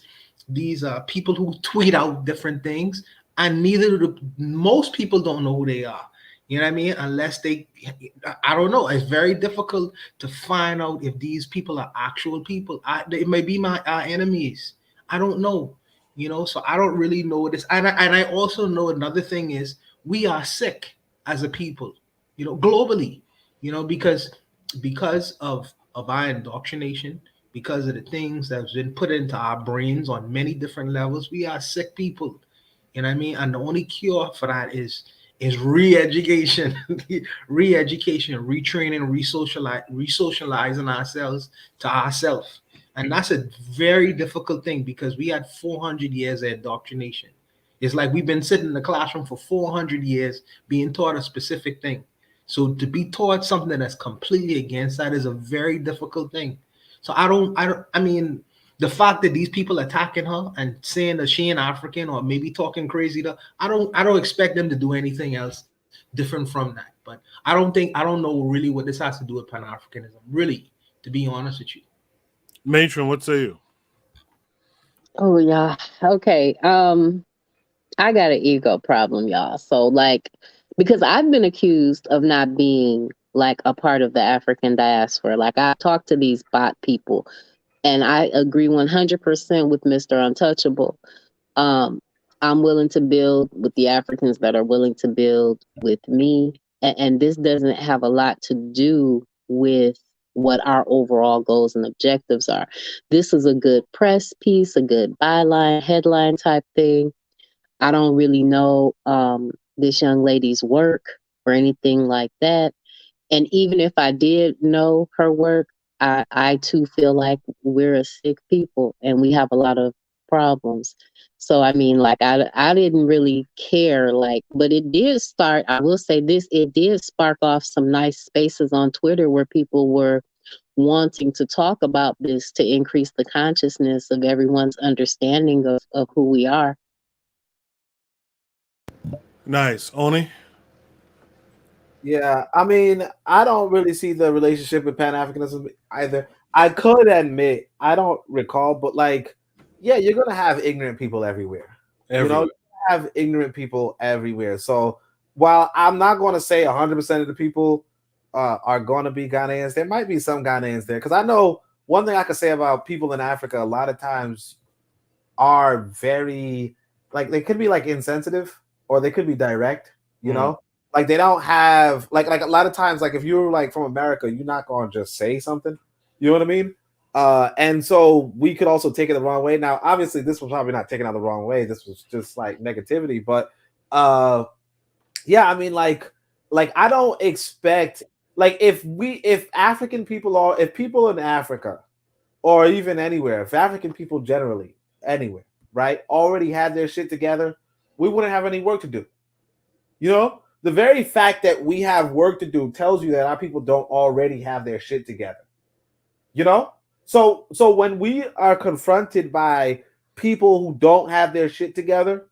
people who tweet out different things, and most people don't know who they are. You know what I mean? Unless I don't know. It's very difficult to find out if these people are actual people. They may be our enemies. I don't know. So I don't really know this. And I also know another thing is we are sick as a people, globally, because of our indoctrination, because of the things that's been put into our brains on many different levels. We are sick people. You know what I mean? And the only cure for that is re-education, retraining, re-socializing ourselves to ourselves. And that's a very difficult thing because we had 400 years of indoctrination. It's like we've been sitting in the classroom for 400 years being taught a specific thing. So to be taught something that's completely against that is a very difficult thing. So I mean, the fact that these people attacking her and saying that she ain't African or maybe talking crazy to, I don't expect them to do anything else different from that. But I don't know really what this has to do with Pan-Africanism, really, to be honest with you. Matron, what say you? Oh yeah. Okay. I got an ego problem, y'all. So because I've been accused of not being like a part of the African diaspora. Like I talk to these bot people and I agree 100% with Mr. Untouchable. I'm willing to build with the Africans that are willing to build with me. And this doesn't have a lot to do with what our overall goals and objectives are. This is a good press piece, a good byline, headline type thing. I don't really know this young lady's work or anything like that. And even if I did know her work, I too feel like we're a sick people and we have a lot of problems. So, I mean, I didn't really care, but it did start, I will say this, it did spark off some nice spaces on Twitter where people were wanting to talk about this to increase the consciousness of everyone's understanding of who we are. Nice. Oni? Yeah, I mean, I don't really see the relationship with Pan-Africanism either. I could admit, I don't recall, but yeah, you're going to have ignorant people everywhere. You're going to have ignorant people everywhere. So while I'm not going to say 100% of the people are going to be Ghanaians, there might be some Ghanaians there. Because I know one thing I could say about people in Africa, a lot of times are very, they could be insensitive or they could be direct, you know? They don't have like a lot of times, if you're from America, you're not going to just say something, you know what I mean? And so we could also take it the wrong way. Now, obviously, this was probably not taken out the wrong way. This was just negativity. But yeah, I mean, I don't expect if African people if people in Africa or even anywhere, if African people generally anywhere, right, already had their shit together, we wouldn't have any work to do. You know? The very fact that we have work to do tells you that our people don't already have their shit together. You know? So when we are confronted by people who don't have their shit together,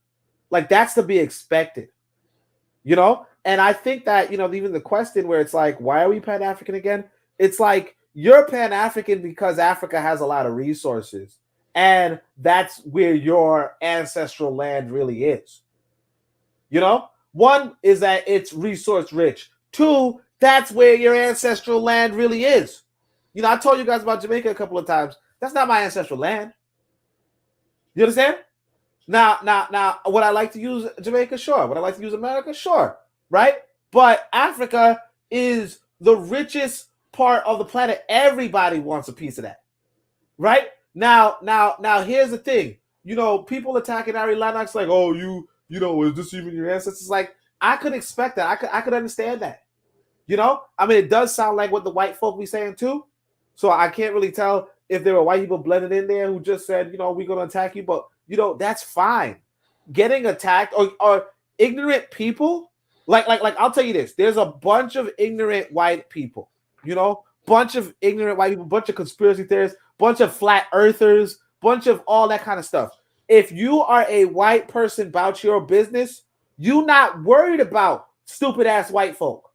that's to be expected. You know? And I think that, even the question where it's why are we Pan-African again? It's you're Pan-African because Africa has a lot of resources. And that's where your ancestral land really is. You know? One is that it's resource rich. Two, that's where your ancestral land really is. I told you guys about Jamaica a couple of times. That's not my ancestral land. You understand? Now, would I like to use Jamaica? Sure. Would I like to use America? Sure. Right? But Africa is the richest part of the planet. Everybody wants a piece of that. Right? Now, here's the thing. People attacking Ari Lennox like, oh, is this even your ancestors? Like, I could expect that. I could understand that. I mean, it does sound like what the white folk be saying too. So I can't really tell if there were white people blended in there who just said, we're going to attack you. But, that's fine. Getting attacked or ignorant people, like I'll tell you this. There's a bunch of ignorant white people, bunch of ignorant white people, bunch of conspiracy theorists, bunch of flat earthers, bunch of all that kind of stuff. If you are a white person about your business, you're not worried about stupid ass white folk.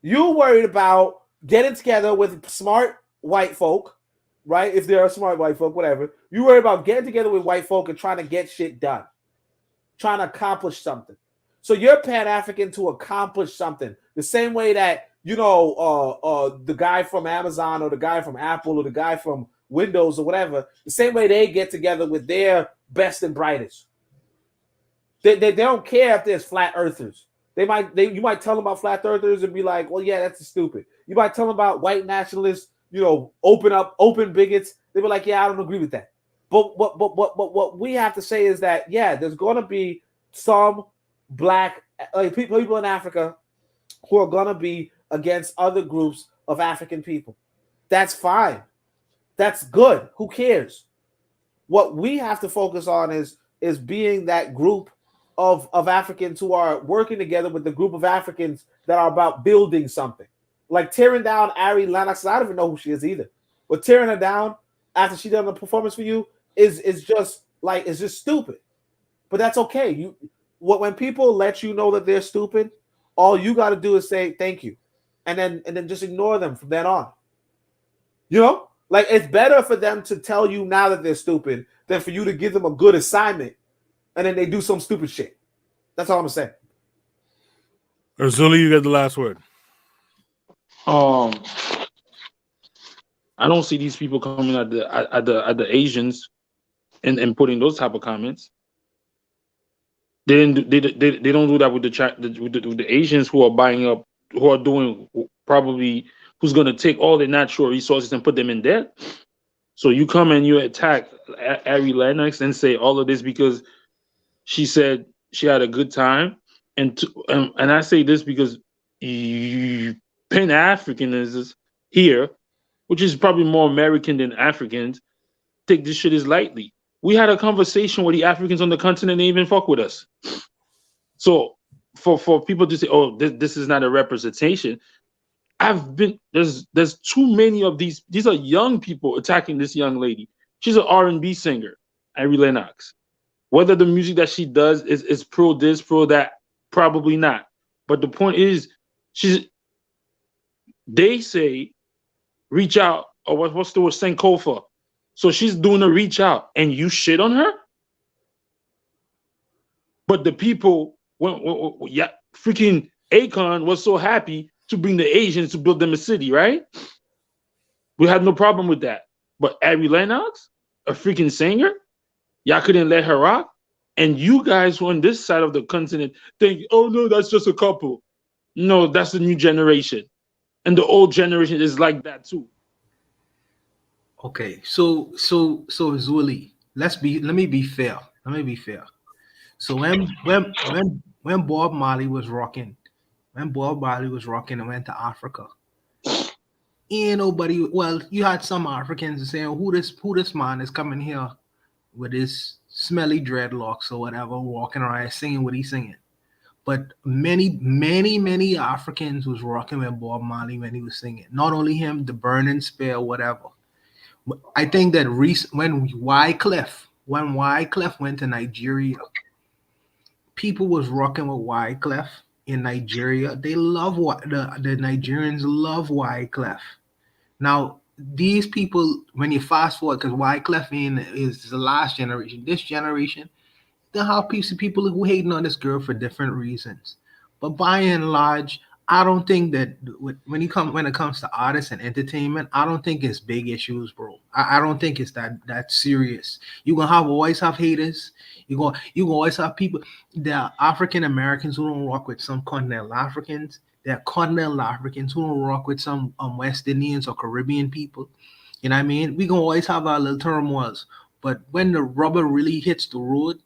You're worried about getting together with smart white folk, right? If there are smart white folk, whatever. You worry about getting together with white folk and trying to get shit done, trying to accomplish something. So you're Pan-African to accomplish something. The same way that, the guy from Amazon or the guy from Apple or the guy from Windows or whatever, the same way they get together with their best and brightest. They don't care if there's flat earthers. You might tell them about flat earthers and be like, well, yeah, that's stupid. You might tell them about white nationalists, open bigots. They be like, yeah, I don't agree with that. But what we have to say is that, yeah, there's going to be some black people in Africa who are going to be against other groups of African people. That's fine. That's good. Who cares? What we have to focus on is being that group of Africans who are working together with the group of Africans that are about building something. Like tearing down Ari Lennox. I don't even know who she is either. But tearing her down after she done a performance for you is just stupid. But that's okay. When people let you know that they're stupid, all you got to do is say thank you, and then just ignore them from then on. Like, it's better for them to tell you now that they're stupid than for you to give them a good assignment and then they do some stupid shit. That's all I'm saying. Urzuli, you get the last word. I don't see these people coming at the Asians and putting those type of comments. They don't do that with the Asians who are buying up, who are doing probably, who's going to take all their natural resources and put them in debt. So you come and you attack Ari Lennox and say all of this because she said she had a good time, and I say this because Pan-Africanism here, which is probably more American than Africans, take this shit as lightly. We had a conversation where the Africans on the continent didn't even fuck with us. So for people to say, oh, this is not a representation, there's too many of these are young people attacking this young lady. She's an R&B singer, Ari Lennox. Whether the music that she does is pro this, pro that, probably not. But the point is, they say reach out, or what's the word, Sankofa. So she's doing a reach out and you shit on her? But the people, freaking Akon was so happy to bring the Asians to build them a city, right? We had no problem with that. But Ari Lennox, a freaking singer, y'all couldn't let her rock? And you guys who on this side of the continent think, oh no, that's just a couple. No, that's the new generation. And the old generation is like that too. Okay, so Zuli, let me be fair. So when Bob Marley was rocking, and went to Africa, ain't nobody. Well, you had some Africans saying, who this man is coming here with his smelly dreadlocks or whatever, walking around singing what he's singing. But many Africans was rocking with Bob Marley when he was singing. Not only him, the Burning Spear, whatever. But I think that when Wyclef went to Nigeria, people was rocking with Wyclef in Nigeria. They love the Nigerians love Wyclef. Now, these people, when you fast forward, because Wyclef is the last generation, this generation, they have people who hating on this girl for different reasons. But by and large, I don't think that when it comes to artists and entertainment, I don't think it's big issues, bro. I don't think it's that serious. You gonna always have haters. You gonna always have people. There are African Americans who don't rock with some continental Africans. There are continental Africans who don't rock with some West Indians or Caribbean people. You know what I mean? We gonna always have our little turmoils. But when the rubber really hits the road,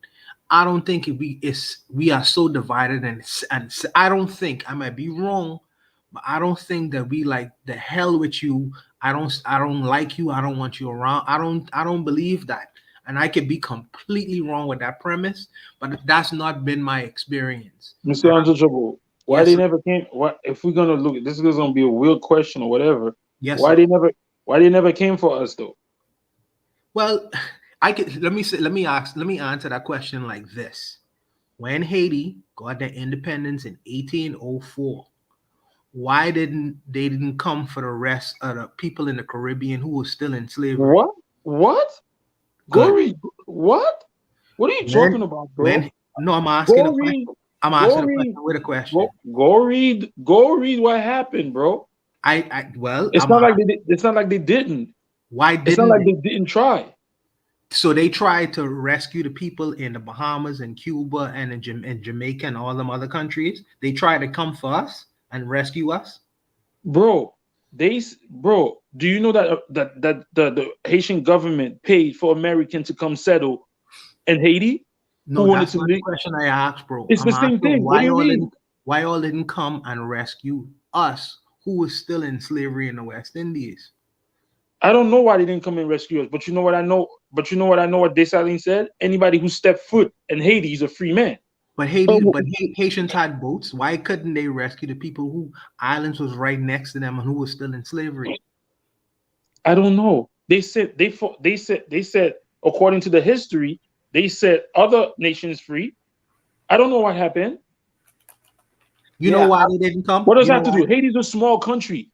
I don't think we are so divided, and I don't think, I might be wrong, but I don't think that we like the hell with you. I don't like you. I don't want you around. I don't believe that. And I could be completely wrong with that premise, but that's not been my experience. Mr. Untouchable, why Yes, they sir. never came? What if we're gonna look? This is gonna be a weird question or whatever. Yes, Why sir. they never? Why they never came for us though? Well, I could let me answer that question like this. When Haiti got their independence in 1804, why didn't come for the rest of the people in the Caribbean who were still in slavery? What? What? Go Good. read. What? What are you When talking about, bro? when no, I'm asking Go a question. read. I'm Go asking a read. question with a question. Go read. Go read what happened, bro. Well, It's not like they. It's not like they didn't. why It's not didn't like they? they didn't try. So they tried to rescue the people in the Bahamas and Cuba and in Jamaica and all them other countries. They tried to come for us and rescue us. Bro, bro, do you know that the Haitian government paid for Americans to come settle in Haiti who No, wanted that's to not the leave? question I asked, bro. It's I'm the same asking thing. What do you mean? why y'all didn't come and rescue us who was still in slavery in the West Indies. I don't know why they didn't come and rescue us, but you know what I know? But you know what I know what Dessalines said? Anybody who stepped foot in Haiti is a free man. But Haitians had boats. Why couldn't they rescue the people who islands was right next to them and who was still in slavery? I don't know. They said they said according to the history, they set other nations free. I don't know what happened. You know why they didn't come? What does You that know have to why? do? Haiti's a small country.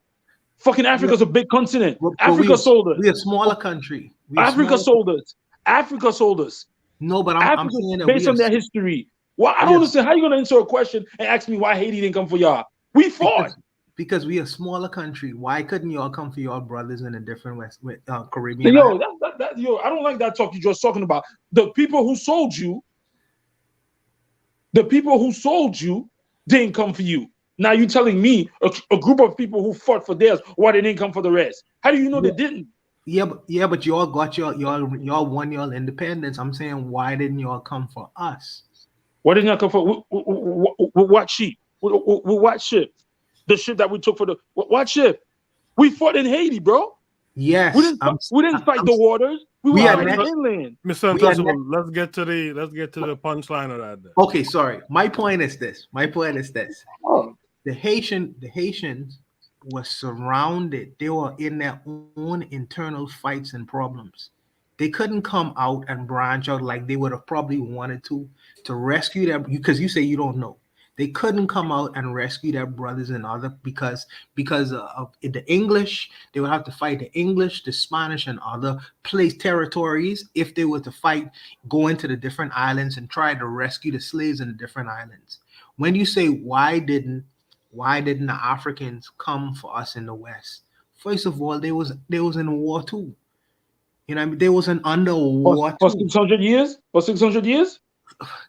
Fucking Africa's a big continent. But Africa sold us. we a smaller country. We a Africa smaller. sold us. Africa sold us. No, but I'm Africa, saying that based on their history. Well, I don't understand how you gonna answer a question and ask me why Haiti didn't come for y'all. We fought. Because we a smaller country. Why couldn't y'all come for your brothers in a different Caribbean Yo, island? yo, I don't like that talk you just talking about. The people who sold you, didn't come for you. Now you telling me a group of people who fought for theirs, why they didn't come for the rest? How do you know they didn't? Yeah, but y'all got y'all won y'all independence. I'm saying, why didn't y'all come for us? Why didn't y'all come for what ship? What ship? The ship that we took for the what ship? We fought in Haiti, bro. Yes, we didn't fight the waters. We were fighting inland. Mr. Untouchable, let's get to the punchline of that then. Okay, sorry. My point is this. The Haitians were surrounded. They were in their own internal fights and problems. They couldn't come out and branch out like they would have probably wanted to rescue them, because you say you don't know. They couldn't come out and rescue their brothers and other because of the English. They would have to fight the English, the Spanish, and other place territories if they were to fight, go into the different islands and try to rescue the slaves in the different islands. When you say why didn't the Africans come for us in the West? First of all, they was in war too. You know what I mean? They was under war for too. 600 years. For 600 years.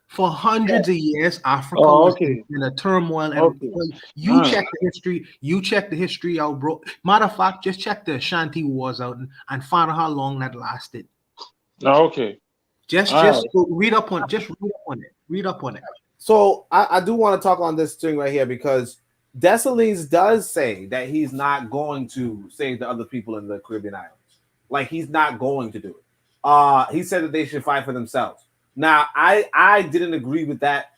For hundreds of years, Africa was in a turmoil. And you check the history out, bro. Matter of fact, just check the Ashanti Wars out and find out how long that lasted. Okay. Just read up on it. So I do want to talk on this thing right here, because Dessalines does say that he's not going to save the other people in the Caribbean islands. Like, he's not going to do it. He said that they should fight for themselves. Now, I didn't agree with that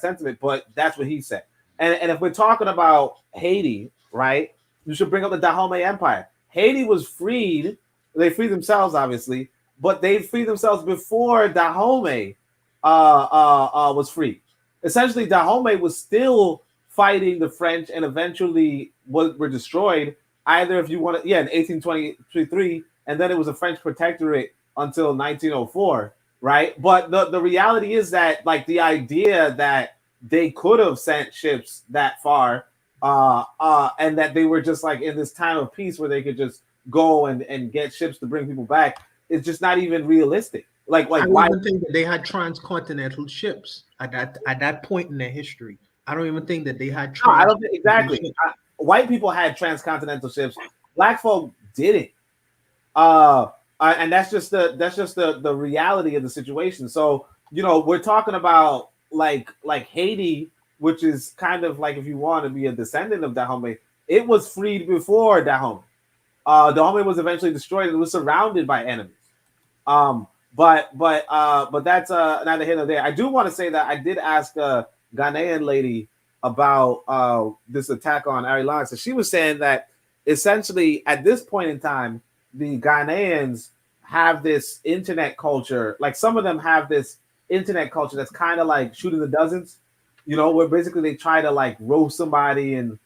sentiment, but that's what he said. And if we're talking about Haiti, right, you should bring up the Dahomey Empire. Haiti was freed. They freed themselves, obviously, but they freed themselves before Dahomey was free. Essentially, Dahomey was still fighting the French and eventually were destroyed. Either, if you want to, in 1823, and then it was a French protectorate until 1904, right? But the reality is that, like, the idea that they could have sent ships that far and that they were just like in this time of peace where they could just go and get ships to bring people back. It's just not even realistic. Like I don't why? even think that they had transcontinental ships at that point in their history. I don't even think that they had No, I don't think transcontinental exactly. ships. White people had transcontinental ships. Black folk didn't. And that's just the reality of the situation. So we're talking about like Haiti, which is kind of like, if you want to be a descendant of Dahomey, it was freed before Dahomey. Dahomey was eventually destroyed and it was surrounded by enemies. But that's neither here nor there. I do want to say that I did ask a Ghanaian lady about this attack on Ari Lawrence. So she was saying that essentially at this point in time, the Ghanaians have this internet culture. Like some of them have this internet culture that's kind of like shooting the dozens, where basically they try to like roast somebody and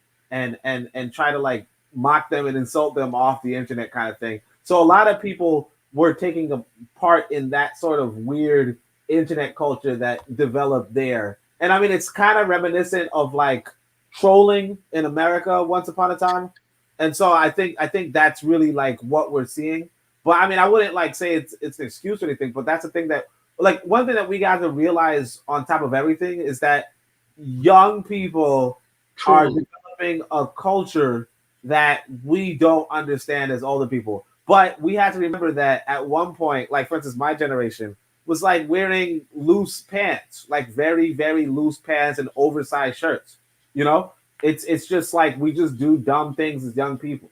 try to like mock them and insult them off the internet kind of thing. So a lot of people were taking a part in that sort of weird internet culture that developed there. And I mean, it's kind of reminiscent of like trolling in America once upon a time. And so I think that's really like what we're seeing. But I mean, I wouldn't like say it's an excuse or anything, but that's the thing that, like, one thing that we got to realize on top of everything is that young people are developing a culture that we don't understand as older people. But we have to remember that at one point, like for instance, my generation was like wearing loose pants, like very, very loose pants and oversized shirts. It's just like we just do dumb things as young people.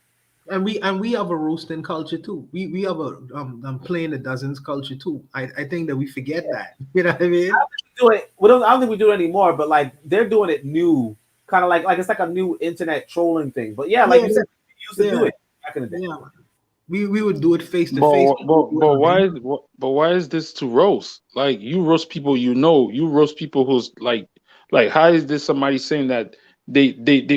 And we have a roasting culture too. We have a playing the dozens culture too. I think that we forget that. You know what I mean? I don't think we do it anymore, but like they're doing it new, kind of like it's like a new internet trolling thing. But yeah, like you said, we used to do it back in the day. Yeah. We would do it face to face. But why is this to roast? Like you roast people, you roast people who's like how is this somebody saying that they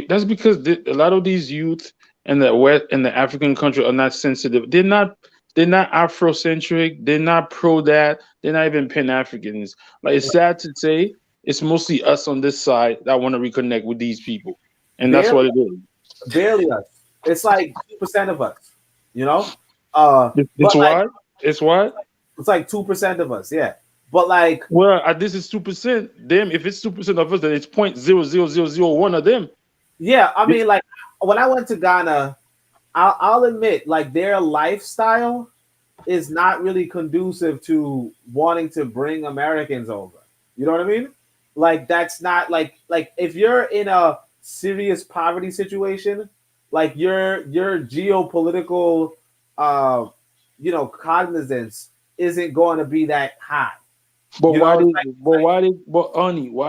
that's because a lot of these youth in the West and the African country are not sensitive. They're not Afrocentric. They're not pro that. They're not even Pan-Africans. Like it's sad to say, it's mostly us on this side that want to reconnect with these people, and that's what it is. Barely us. It's like 2% of us. It's what? It's what? It's like 2% of us, yeah. But like, well, this is 2%. Them, if it's 2% of us, then it's 0.00001 of them. Yeah, I mean, like when I went to Ghana, I'll admit, like their lifestyle is not really conducive to wanting to bring Americans over. You know what I mean? Like that's not like if you're in a serious poverty situation, like your geopolitical cognizance isn't going to be that high. But why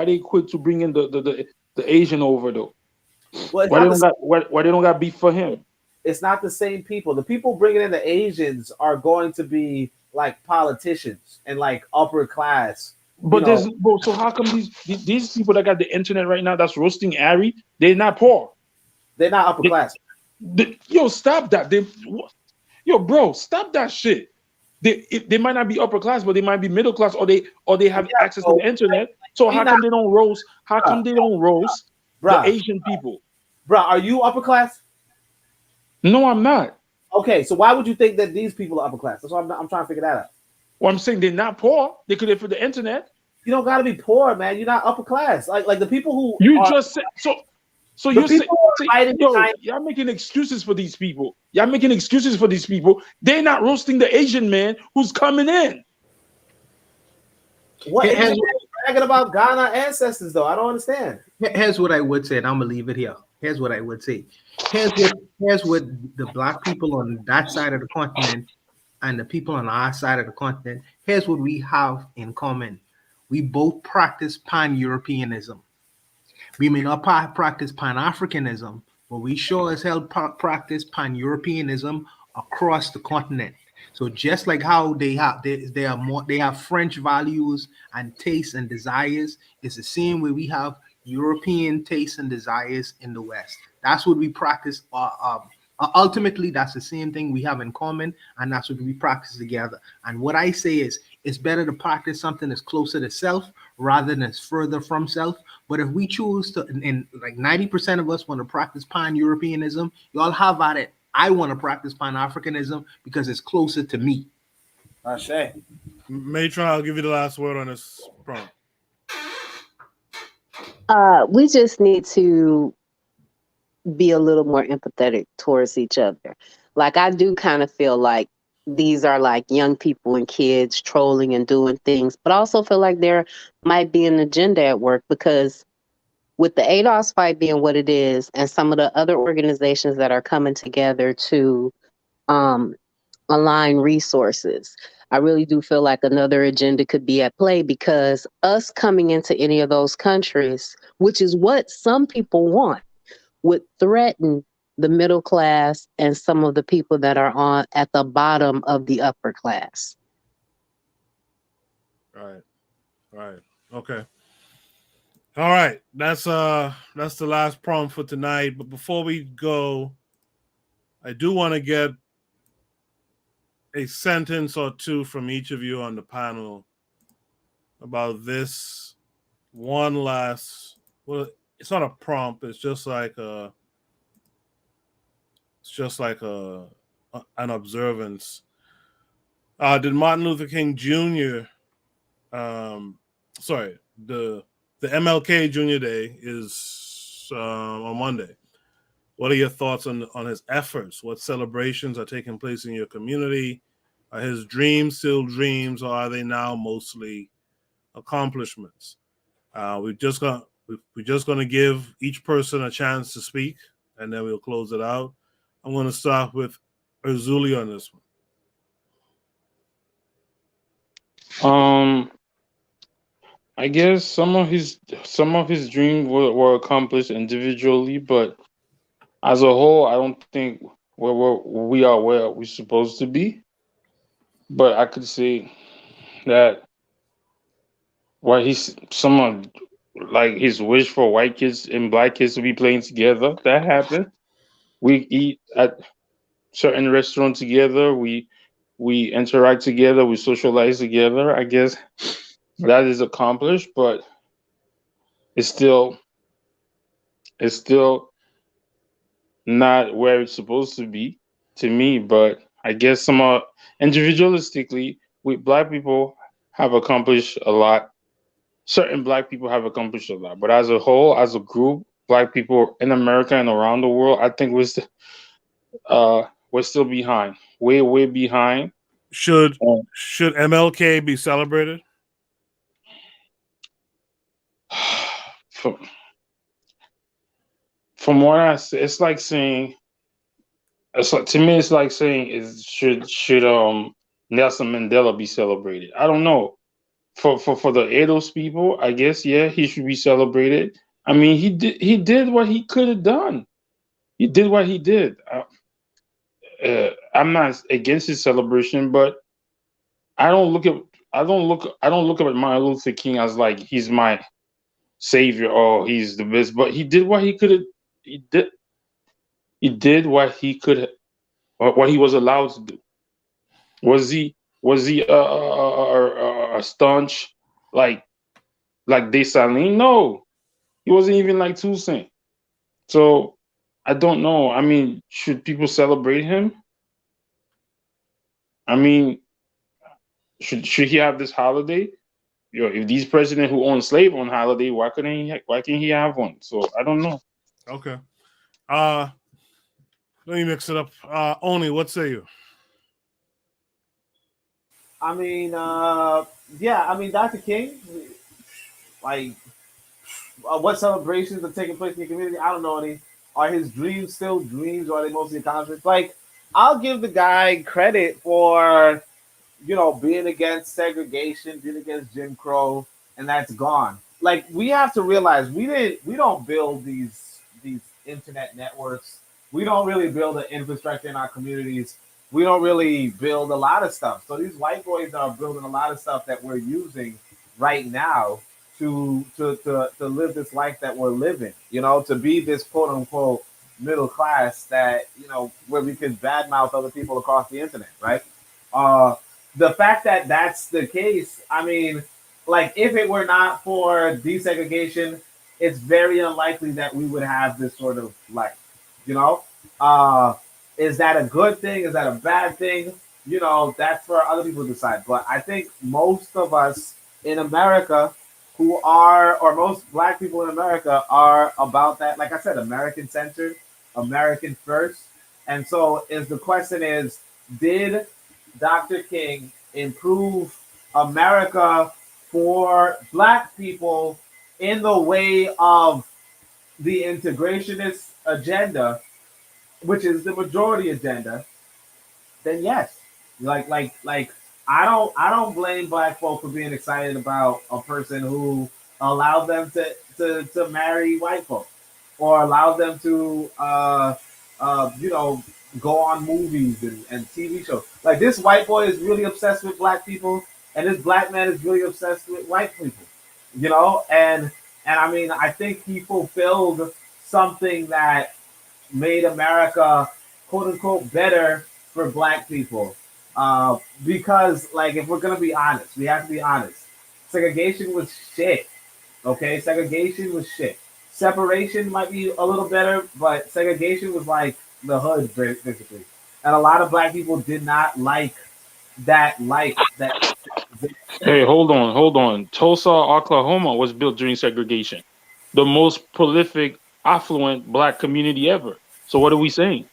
they quit to bring in the Asian over though? Well, why they don't got beef for him? It's not the same people. The people bringing in the Asians are going to be like politicians and like upper class. But so how come these people that got the internet right now that's roasting Ari, they're not poor? They're not upper class. Stop that. Bro, stop that shit. They might not be upper class, but they might be middle class, or they have access to the internet. So how come they don't roast? How come they don't roast the Asian people? Bro, are you upper class? No, I'm not. Okay, so why would you think that these people are upper class? That's what I'm trying to figure that out. Well, I'm saying they're not poor. They could afford the internet. You don't gotta be poor, man. You're not upper class. Like the people who just said so. So you're saying, y'all making excuses for these people. Y'all making excuses for these people. They're not roasting the Asian man who's coming in. What are you bragging about Ghana ancestors though? I don't understand. Here's what I would say, and I'm gonna leave it here. Here's what I would say. Here's what the black people on that side of the continent and the people on our side of the continent, here's what we have in common. We both practice pan-Europeanism. We may not practice Pan-Africanism, but we sure as hell practice Pan-Europeanism across the continent. So just like how they have French values and tastes and desires, it's the same way we have European tastes and desires in the West. That's what we practice Ultimately, that's the same thing we have in common, and that's what we practice together. And what I say is, it's better to practice something that's closer to self rather than as further from self. But if we choose to, and like 90% of us want to practice pan-Europeanism, y'all have at it. I want to practice pan-Africanism because it's closer to me. Ashe. Matron, I'll give you the last word on this prompt. We just need to be a little more empathetic towards each other. Like, I do kind of feel like these are like young people and kids trolling and doing things, but I also feel like there might be an agenda at work, because with the ADOS fight being what it is, and some of the other organizations that are coming together to align resources, I really do feel like another agenda could be at play, because us coming into any of those countries, which is what some people want, would threaten the middle class and some of the people that are on at the bottom of the upper class. Right. Okay. All right. That's the last prompt for tonight. But before we go, I do want to get a sentence or two from each of you on the panel about this one last. Well, it's not a prompt. It's just like an observance. Did Martin Luther King Jr. The MLK Jr. Day is on Monday. What are your thoughts on his efforts? What celebrations are taking place in your community? Are his dreams still dreams, or are they now mostly accomplishments? We're just gonna give each person a chance to speak, and then we'll close it out. I'm going to start with Urzuli on this one. I guess some of his dreams were accomplished individually, but as a whole, I don't think we are where we're supposed to be. But I could say that like his wish for white kids and black kids to be playing together, that happened. We eat at certain restaurants together. We interact together. We socialize together. I guess that is accomplished, but it's still not where it's supposed to be to me. But I guess individualistically, black people have accomplished a lot. Certain black people have accomplished a lot, but as a whole, as a group, black people in America and around the world, I think we're still behind, way behind. Should MLK be celebrated? From what I see, it's like saying, to me, it's like saying, should Nelson Mandela be celebrated? I don't know. For the ADOS people, I guess, yeah, he should be celebrated. I mean, he did what he could have done. He did what he did. I'm not against his celebration, but I don't look at Martin Luther King as like he's my savior or he's the best. But he did what he could have. He did what he could, what he was allowed to do. Was he a staunch like Dessalines? No, he wasn't even like Toussaint. So I don't know. I mean, should people celebrate him? I mean, should he have this holiday? If these president who owned slave on holiday, why can't he have one? So I don't know. Okay. Let me mix it up. Oni, what say you? I mean, Dr. King, like, what celebrations are taking place in your community? I don't know any. Are his dreams still dreams, or are they mostly accomplishments? Like, I'll give the guy credit for, being against segregation, being against Jim Crow, and that's gone. Like, we have to realize we don't build these internet networks. We don't really build the infrastructure in our communities. We don't really build a lot of stuff. So these white boys are building a lot of stuff that we're using right now to live this life that we're living, to be this quote unquote middle class that, where we could badmouth other people across the internet, right? The fact that that's the case, I mean, like, if it were not for desegregation, it's very unlikely that we would have this sort of life, you know? Is that a good thing? Is that a bad thing? That's for other people to decide. But I think most of us in America or most black people in America are about that. Like I said, American centered, American first. And so the question is, did Dr. King improve America for black people in the way of the integrationist agenda, which is the majority agenda? Then yes. Like I don't blame black folk for being excited about a person who allowed them to marry white folk, or allowed them to go on movies and TV shows. Like, this white boy is really obsessed with black people, and this black man is really obsessed with white people. And I mean, I think he fulfilled something that made America, quote unquote, better for black people. Because, like, if we're gonna be honest, we have to be honest. Segregation was shit. Okay, segregation was shit. Separation might be a little better, but segregation was like the hood, basically. And a lot of black people did not like that life. Hey, hold on. Tulsa, Oklahoma was built during segregation. The most prolific, affluent black community ever. So what are we saying?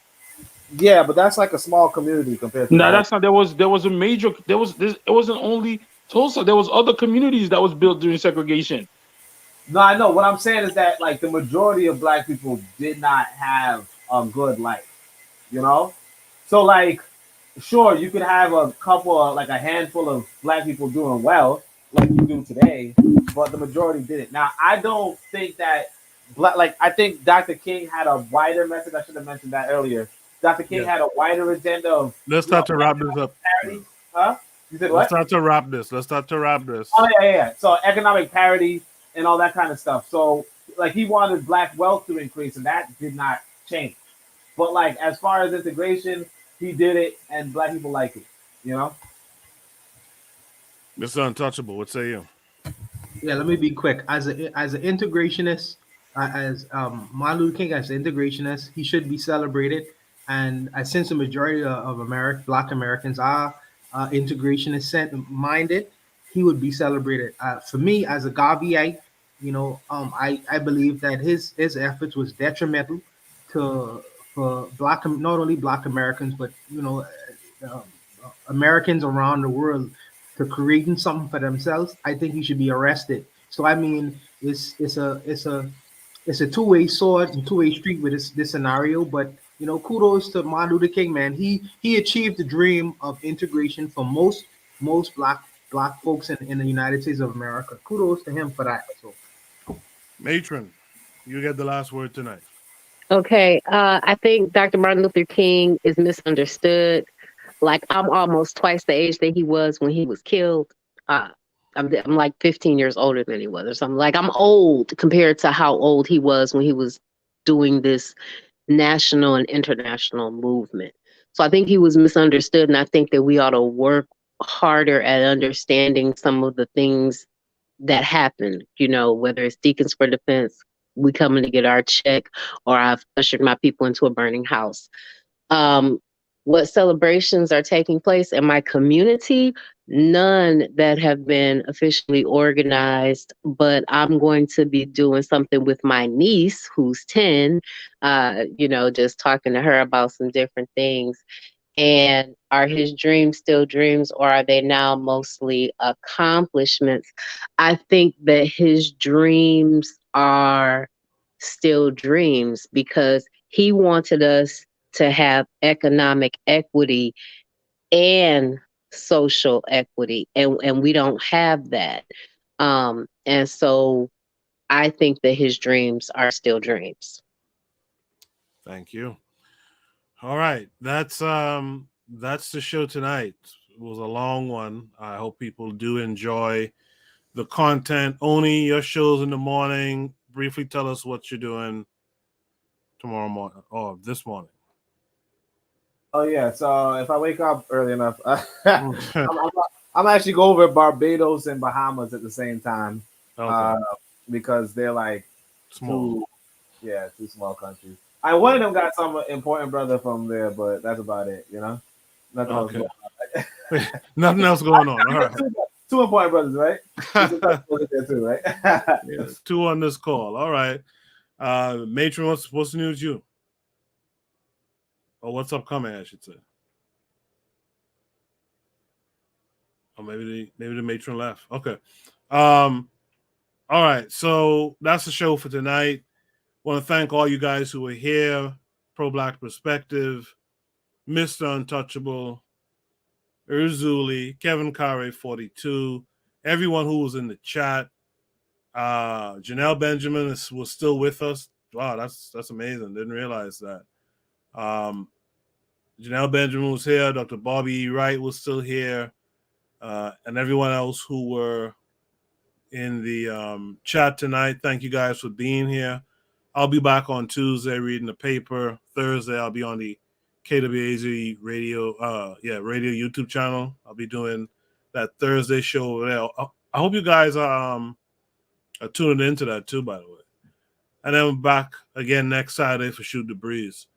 Yeah, but that's like a small community compared to the No, whole. that's not. There was a major. It wasn't only Tulsa. There was other communities that was built during segregation. No, I know. What I'm saying is that, like, the majority of black people did not have a good life, you know? So, like, sure, you could have a couple of, like, a handful of black people doing well, like you do today, but the majority didn't. Now, I don't think that I think Dr. King had a wider message. I should have mentioned that earlier. Dr. King had a wider agenda of, Let's start to wrap this up. parity. Huh? You said what? Let's start to wrap this. Oh, yeah. So economic parity and all that kind of stuff. So, like, he wanted black wealth to increase, and that did not change. But, like, as far as integration, he did it, and black people like it. Mr. Untouchable, what say you? Yeah, let me be quick. As an integrationist, as Martin Luther King, as an integrationist, he should be celebrated. And since the majority of Black Americans are integrationist minded, he would be celebrated. For me, as a Garveyite, I believe that his efforts was detrimental to for not only Black Americans, but uh, Americans around the world, to creating something for themselves. I think he should be arrested. So I mean, it's a two-way sword and two-way street with this scenario. But kudos to Martin Luther King, man. He achieved the dream of integration for most black folks in the United States of America. Kudos to him for that. So, Matron, you get the last word tonight. Okay, I think Dr. Martin Luther King is misunderstood. Like, I'm almost twice the age that he was when he was killed. I'm like 15 years older than he was, or something. Like, I'm old compared to how old he was when he was doing this national and international movement. So I think he was misunderstood, and I think that we ought to work harder at understanding some of the things that happened, whether it's Deacons for Defense, we coming to get our check, or I've ushered my people into a burning house. What celebrations are taking place in my community? None that have been officially organized, but I'm going to be doing something with my niece, who's 10, just talking to her about some different things. And are his dreams still dreams, or are they now mostly accomplishments? I think that his dreams are still dreams, because he wanted us to have economic equity and social equity, and we don't have that. And so I think that his dreams are still dreams. Thank you. All right, that's the show tonight. It was a long one. I hope people do enjoy the content. Oni, your shows in the morning. Briefly tell us what you're doing. tomorrow morning or this morning? Oh yeah. So if I wake up early enough, I'm actually go over Barbados and Bahamas at the same time. Okay. Because they're like small. Two small countries. One of them got some important brother from there, but that's about it. You know, nothing else going on. Nothing else going on. All right. Two important brothers, right? There too, right? Yes, 2 on this call. All right. Matron, what's new with you? Or what's upcoming, I should say. Or maybe the matron left. Okay. All right. So that's the show for tonight. Want to thank all you guys who were here. Pro Black Perspective, Mr. Untouchable, Urzuli, Kevin Kare 42, everyone who was in the chat. Janelle Benjamin was still with us. Wow, that's amazing. Didn't realize that. Janelle Benjamin was here. Dr. Bobby Wright was still here. And everyone else who were in the chat tonight. Thank you guys for being here. I'll be back on Tuesday reading the paper. Thursday, I'll be on the KWAZ radio radio YouTube channel. I'll be doing that Thursday show over there. I hope you guys are tuning into that too, by the way. And then we're back again next Saturday for Shoot the Breeze.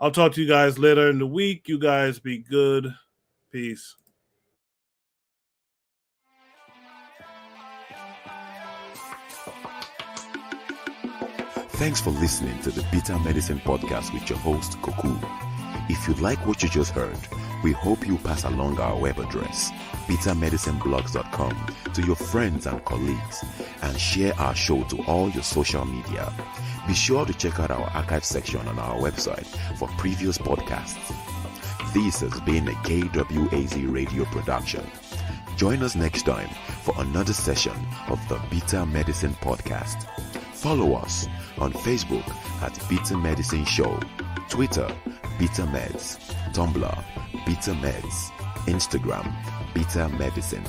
I'll talk to you guys later in the week. You guys be good. Peace. Thanks for listening to the Bitter Medicine Podcast with your host, Koku. If you like what you just heard, we hope you pass along our web address, bittermedicineblogs.com, to your friends and colleagues, and share our show to all your social media. Be sure to check out our archive section on our website for previous podcasts. This has been a KWAZ radio production. Join us next time for another session of the Bitter Medicine Podcast. Follow us on Facebook at Bitter Medicine Show, Twitter, Bitter Meds, Tumblr, Bitter Meds, Instagram, Bitter Medicine.